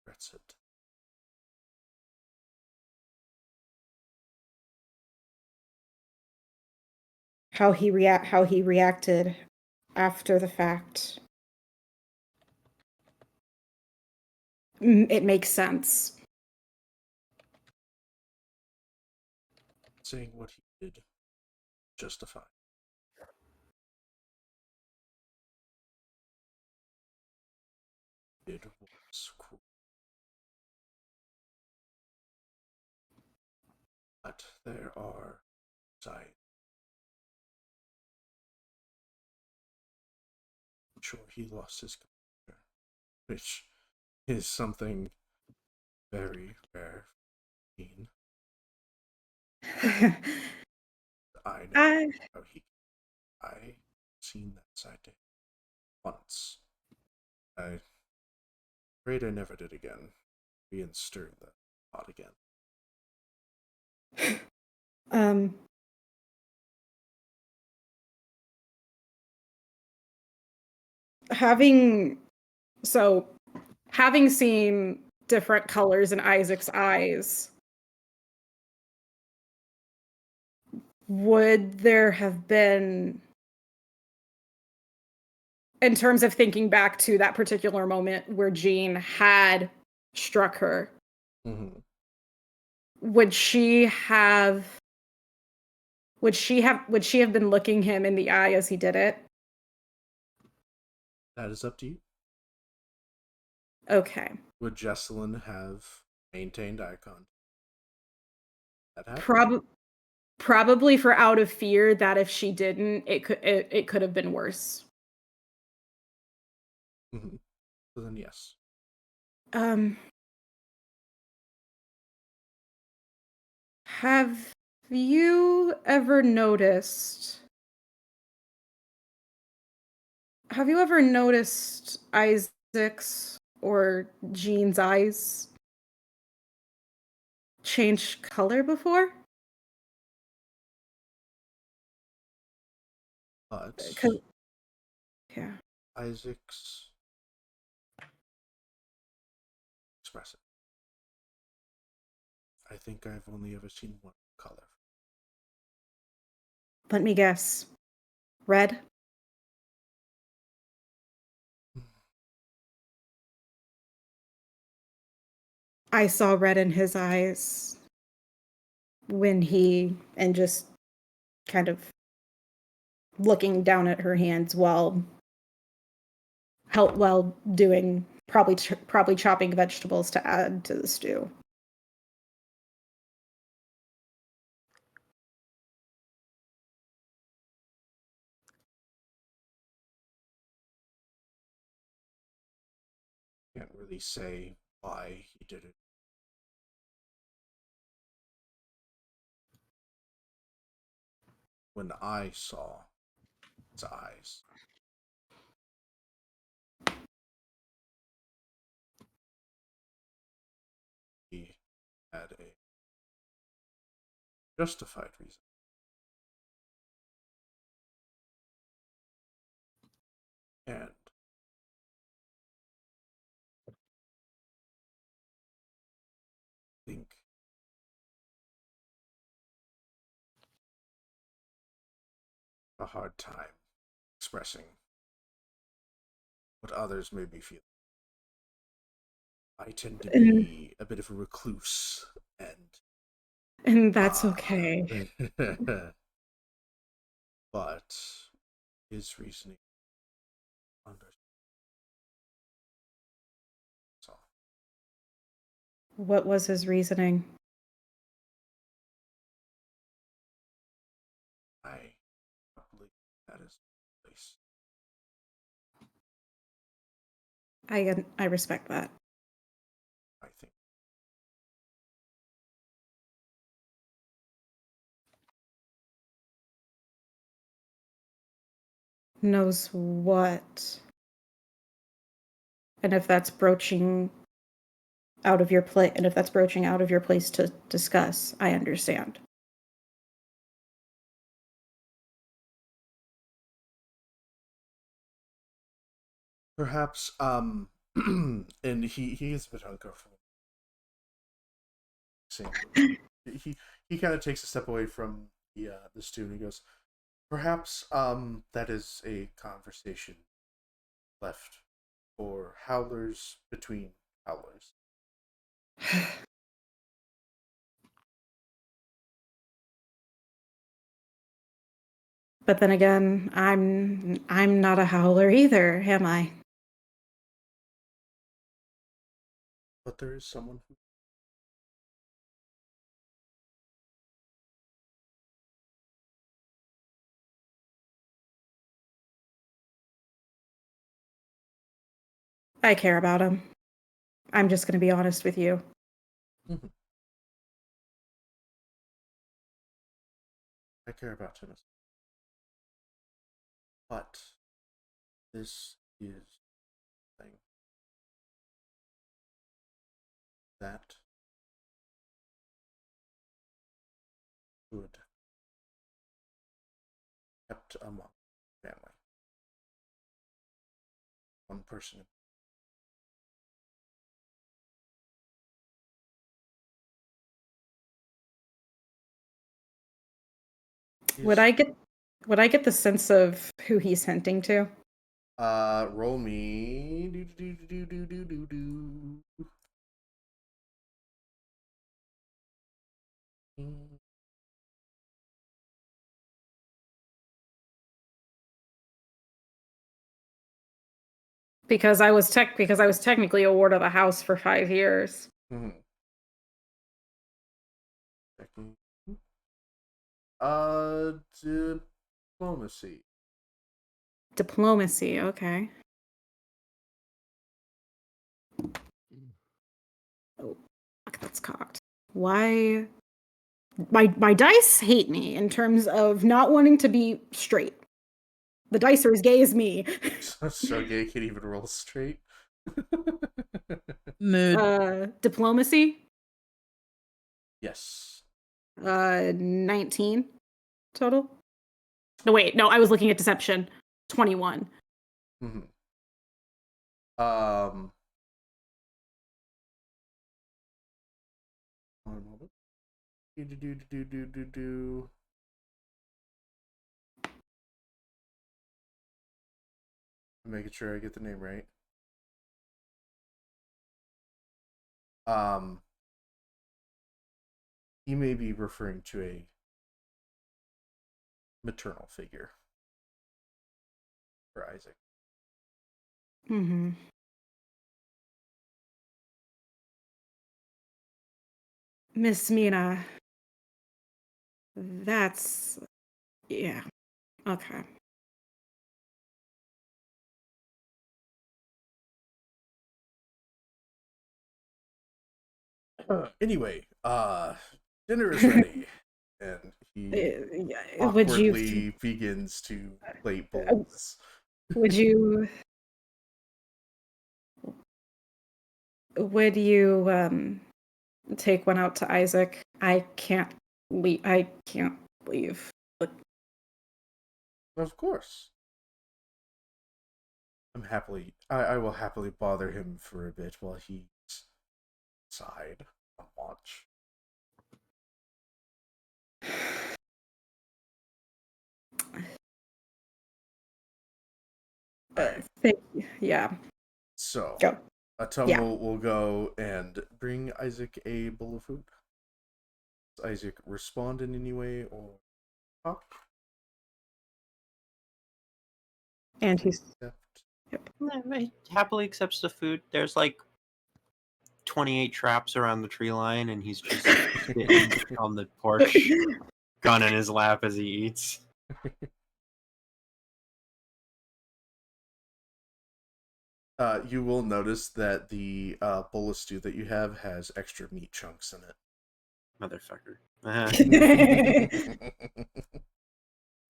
regrets it. How he reacted after the fact. it makes sense. Saying what he did justified. It was cruel. But there are sides. Sure, he lost his composure, which is something very rare. I know how he. I seen that side to him once. I afraid I never did again. Being stirred that pot again. Having seen different colors in Isaac's eyes, would there have been, in terms of thinking back to that particular moment where Jean had struck her, would she have been looking him in the eye as he did it? That is up to you. Okay. Would Jesselyn have maintained eye contact? That happened. Probably for out of fear that if she didn't, it could have been worse. So then, yes. Have you ever noticed Isaac's or Jean's eyes change color before? But yeah, Isaac's expressive. I think I've only ever seen one color. Let me guess. Red? I saw red in his eyes when and just kind of looking down at her hands while doing probably chopping vegetables to add to the stew. Can't really say why he did it. When I saw his eyes, he had a justified reason. And I think a hard time expressing what others may be feeling. I tend to be a bit of a recluse, and that's okay. But his reasoning so. What was his reasoning? I believe that is the place. I respect that. I think. Knows what? And if that's broaching out of your place to discuss, I understand. Perhaps and he is a bit uncomfortable. He kind of takes a step away from the stew and he goes, perhaps that is a conversation left for howlers between howlers. But then again, I'm not a howler either, am I? But there is someone who. I care about him. I'm just going to be honest with you. Mm-hmm. I care about him. But this is thing that would kept among family. One person. Would I get the sense of who he's hinting to? Roll me. Do. Because I was technically a ward of the house for 5 years. Mm-hmm. Diplomacy. Diplomacy, okay. Oh, fuck, that's cocked. Why? My dice hate me in terms of not wanting to be straight. The dice are as gay as me. So gay can't even roll straight. Mood. Diplomacy. Yes. 19 total. No, wait, no, I was looking at deception. 21. Mm-hmm. One moment. Do. I'm making sure I get the name right. He may be referring to a maternal figure for Isaac. Mm-hmm. Miss Mina. That's... yeah. Okay. Anyway, dinner is ready. And he awkwardly begins to plate bowls. Would you take one out to Isaac? I can't leave. Of course. I will happily bother him for a bit while he's inside on watch. Yeah. So, Go. Atum Yeah. will go and bring Isaac a bowl of food. Does Isaac respond in any way or talk? And he's... Accept. He happily accepts the food. There's like 28 traps around the tree line, and he's just sitting on the porch, gun in his lap as he eats. You will notice that the bowl of stew that you have has extra meat chunks in it. Motherfucker.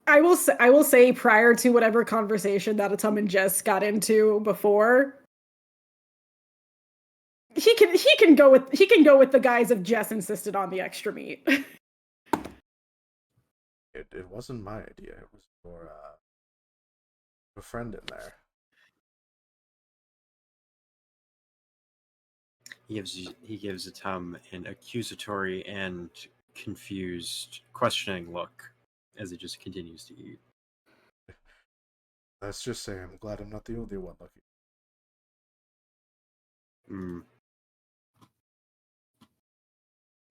I will say prior to whatever conversation that Atum and Jess got into before, he can go with the guys if Jess insisted on the extra meat. It wasn't my idea. It was for a friend in there. He gives Atum an accusatory and confused, questioning look as he just continues to eat. Let's just say I'm glad I'm not the only one looking.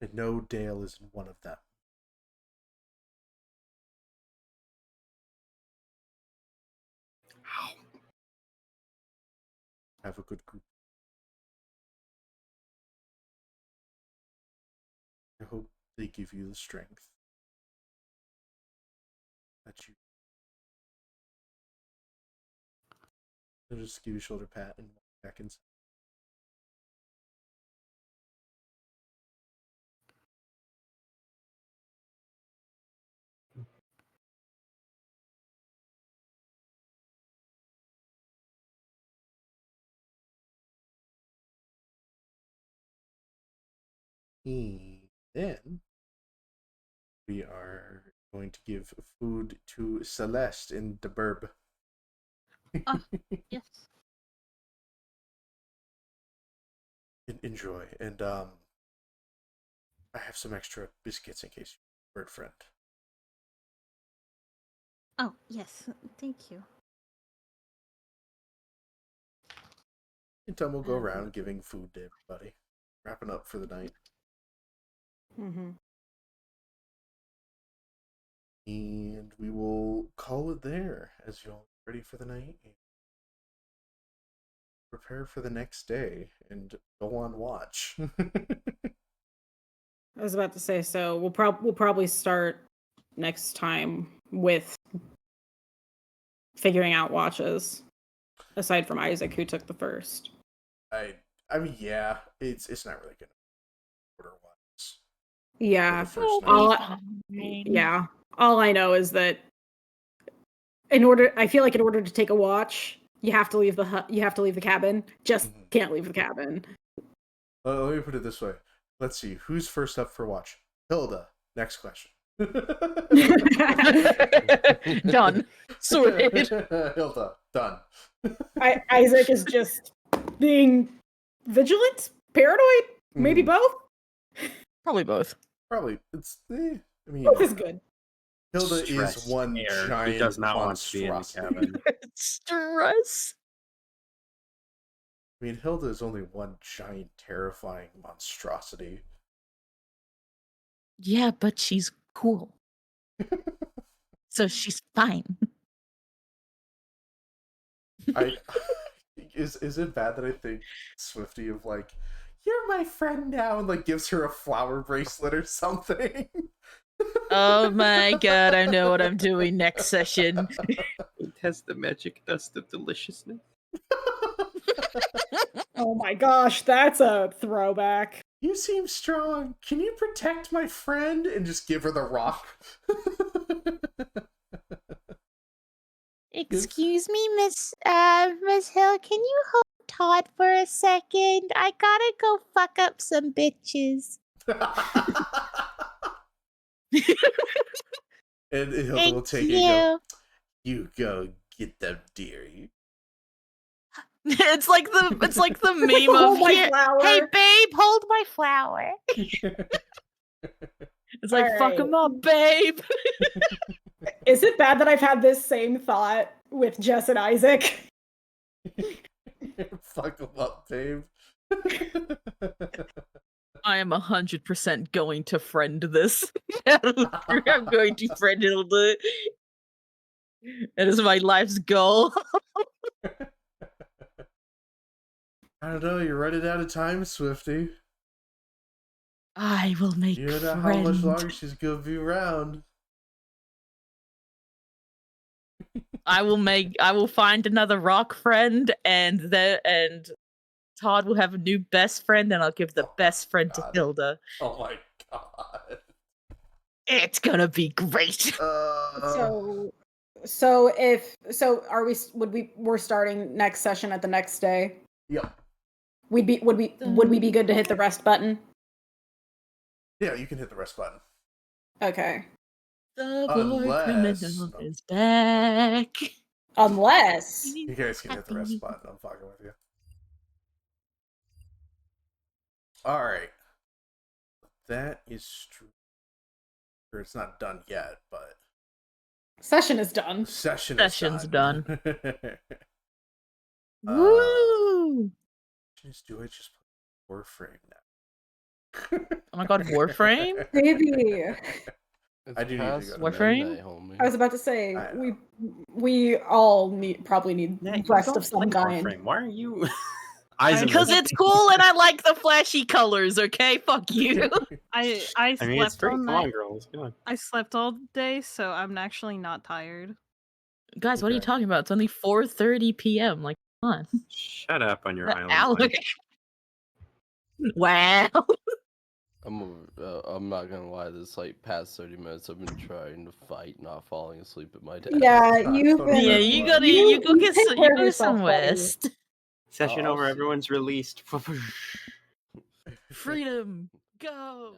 And no, Dale isn't one of them. Have a good group. I hope they give you the strength that you. I'll just give you a shoulder pat and walk back inside. And then we are going to give food to Celeste in the burb. Yes. Enjoy. And I have some extra biscuits in case you're a bird friend. Oh, yes. Thank you. And Tom will go around giving food to everybody. Wrapping up for the night. Mm-hmm. And we will call it there as you all get ready for the night. And prepare for the next day and go on watch. I was about to say, so we'll probably start next time with figuring out watches, aside from Isaac, who took the first. I mean, yeah, it's not really gonna order watches. Yeah. For the first night. Yeah. All I know is that I feel like in order to take a watch, you have to leave the cabin. Just can't leave the cabin. Let me put it this way. Let's see, who's first up for watch? Hilda. Next question. Done. Sorted. Hilda. Done. Isaac is just being vigilant, paranoid, maybe both. Probably both. Probably. It's. I mean, Both is good. Hilda Stressed is one air. giant He does not want to be in the monstrosity. cabin. Stress. I mean, Hilda is only one giant, terrifying monstrosity. Yeah, but she's cool. So she's fine. Is it bad that I think Swifty of like, you're my friend now, and like gives her a flower bracelet or something? Oh my god, I know what I'm doing next session. It has the magic dust of deliciousness. Oh my gosh, that's a throwback. You seem strong. Can you protect my friend? And just give her the rock. Excuse me, Miss Hill, can you hold Todd for a second? I gotta go fuck up some bitches. And Hilda Thank will take you. it and go, you go get them, dearie. It's like the meme Hold of my here. flower. Hey, babe, hold my flower. It's like fuck him up, babe. Is it bad that I've had this same thought with Jess and Isaac? Fuck them up, babe. I am 100% going to friend this. I'm going to friend Hilda. It is my life's goal. I don't know, you're running out of time, Swifty. I will make You don't know how friends. much longer she's gonna be around. I will find another rock friend, and Todd will have a new best friend, and I'll give the best friend to Hilda. Oh my god. It's gonna be great. We're starting next session at the next day. Yep. Would we be good to hit the rest button? Yeah, you can hit the rest button. Okay. The boy Unless- criminal is back. Unless You guys can hit the rest button. I'm fucking with you. Alright. That is true. Or it's not done yet, but session is done. Session's done. Woo! Do I just put Warframe now? Oh my god, Warframe? Baby. I do need to past go to Warframe? midnight, homie. I was about to say I- we all probably need Yeah, you rest don't of some like kind. Warframe. Why are you? Eyes Because it's cool and I like the flashy colors, okay? Fuck you. I I mean, it's slept free. all Come night. on, girls. Come on. I slept all day, so I'm actually not tired. Guys, what are you Okay. talking about? It's only 4:30 p.m. Like, come on. Shut up on your island. Alec. Wow. I'm not gonna lie. This like past 30 minutes, I've been trying to fight, not falling asleep at my desk. Yeah, That's you've so been. Yeah, good. you gotta You- you go you get take some, care you of go yourself, some buddy. rest. Session I'll over. see. Everyone's released. Freedom. Go.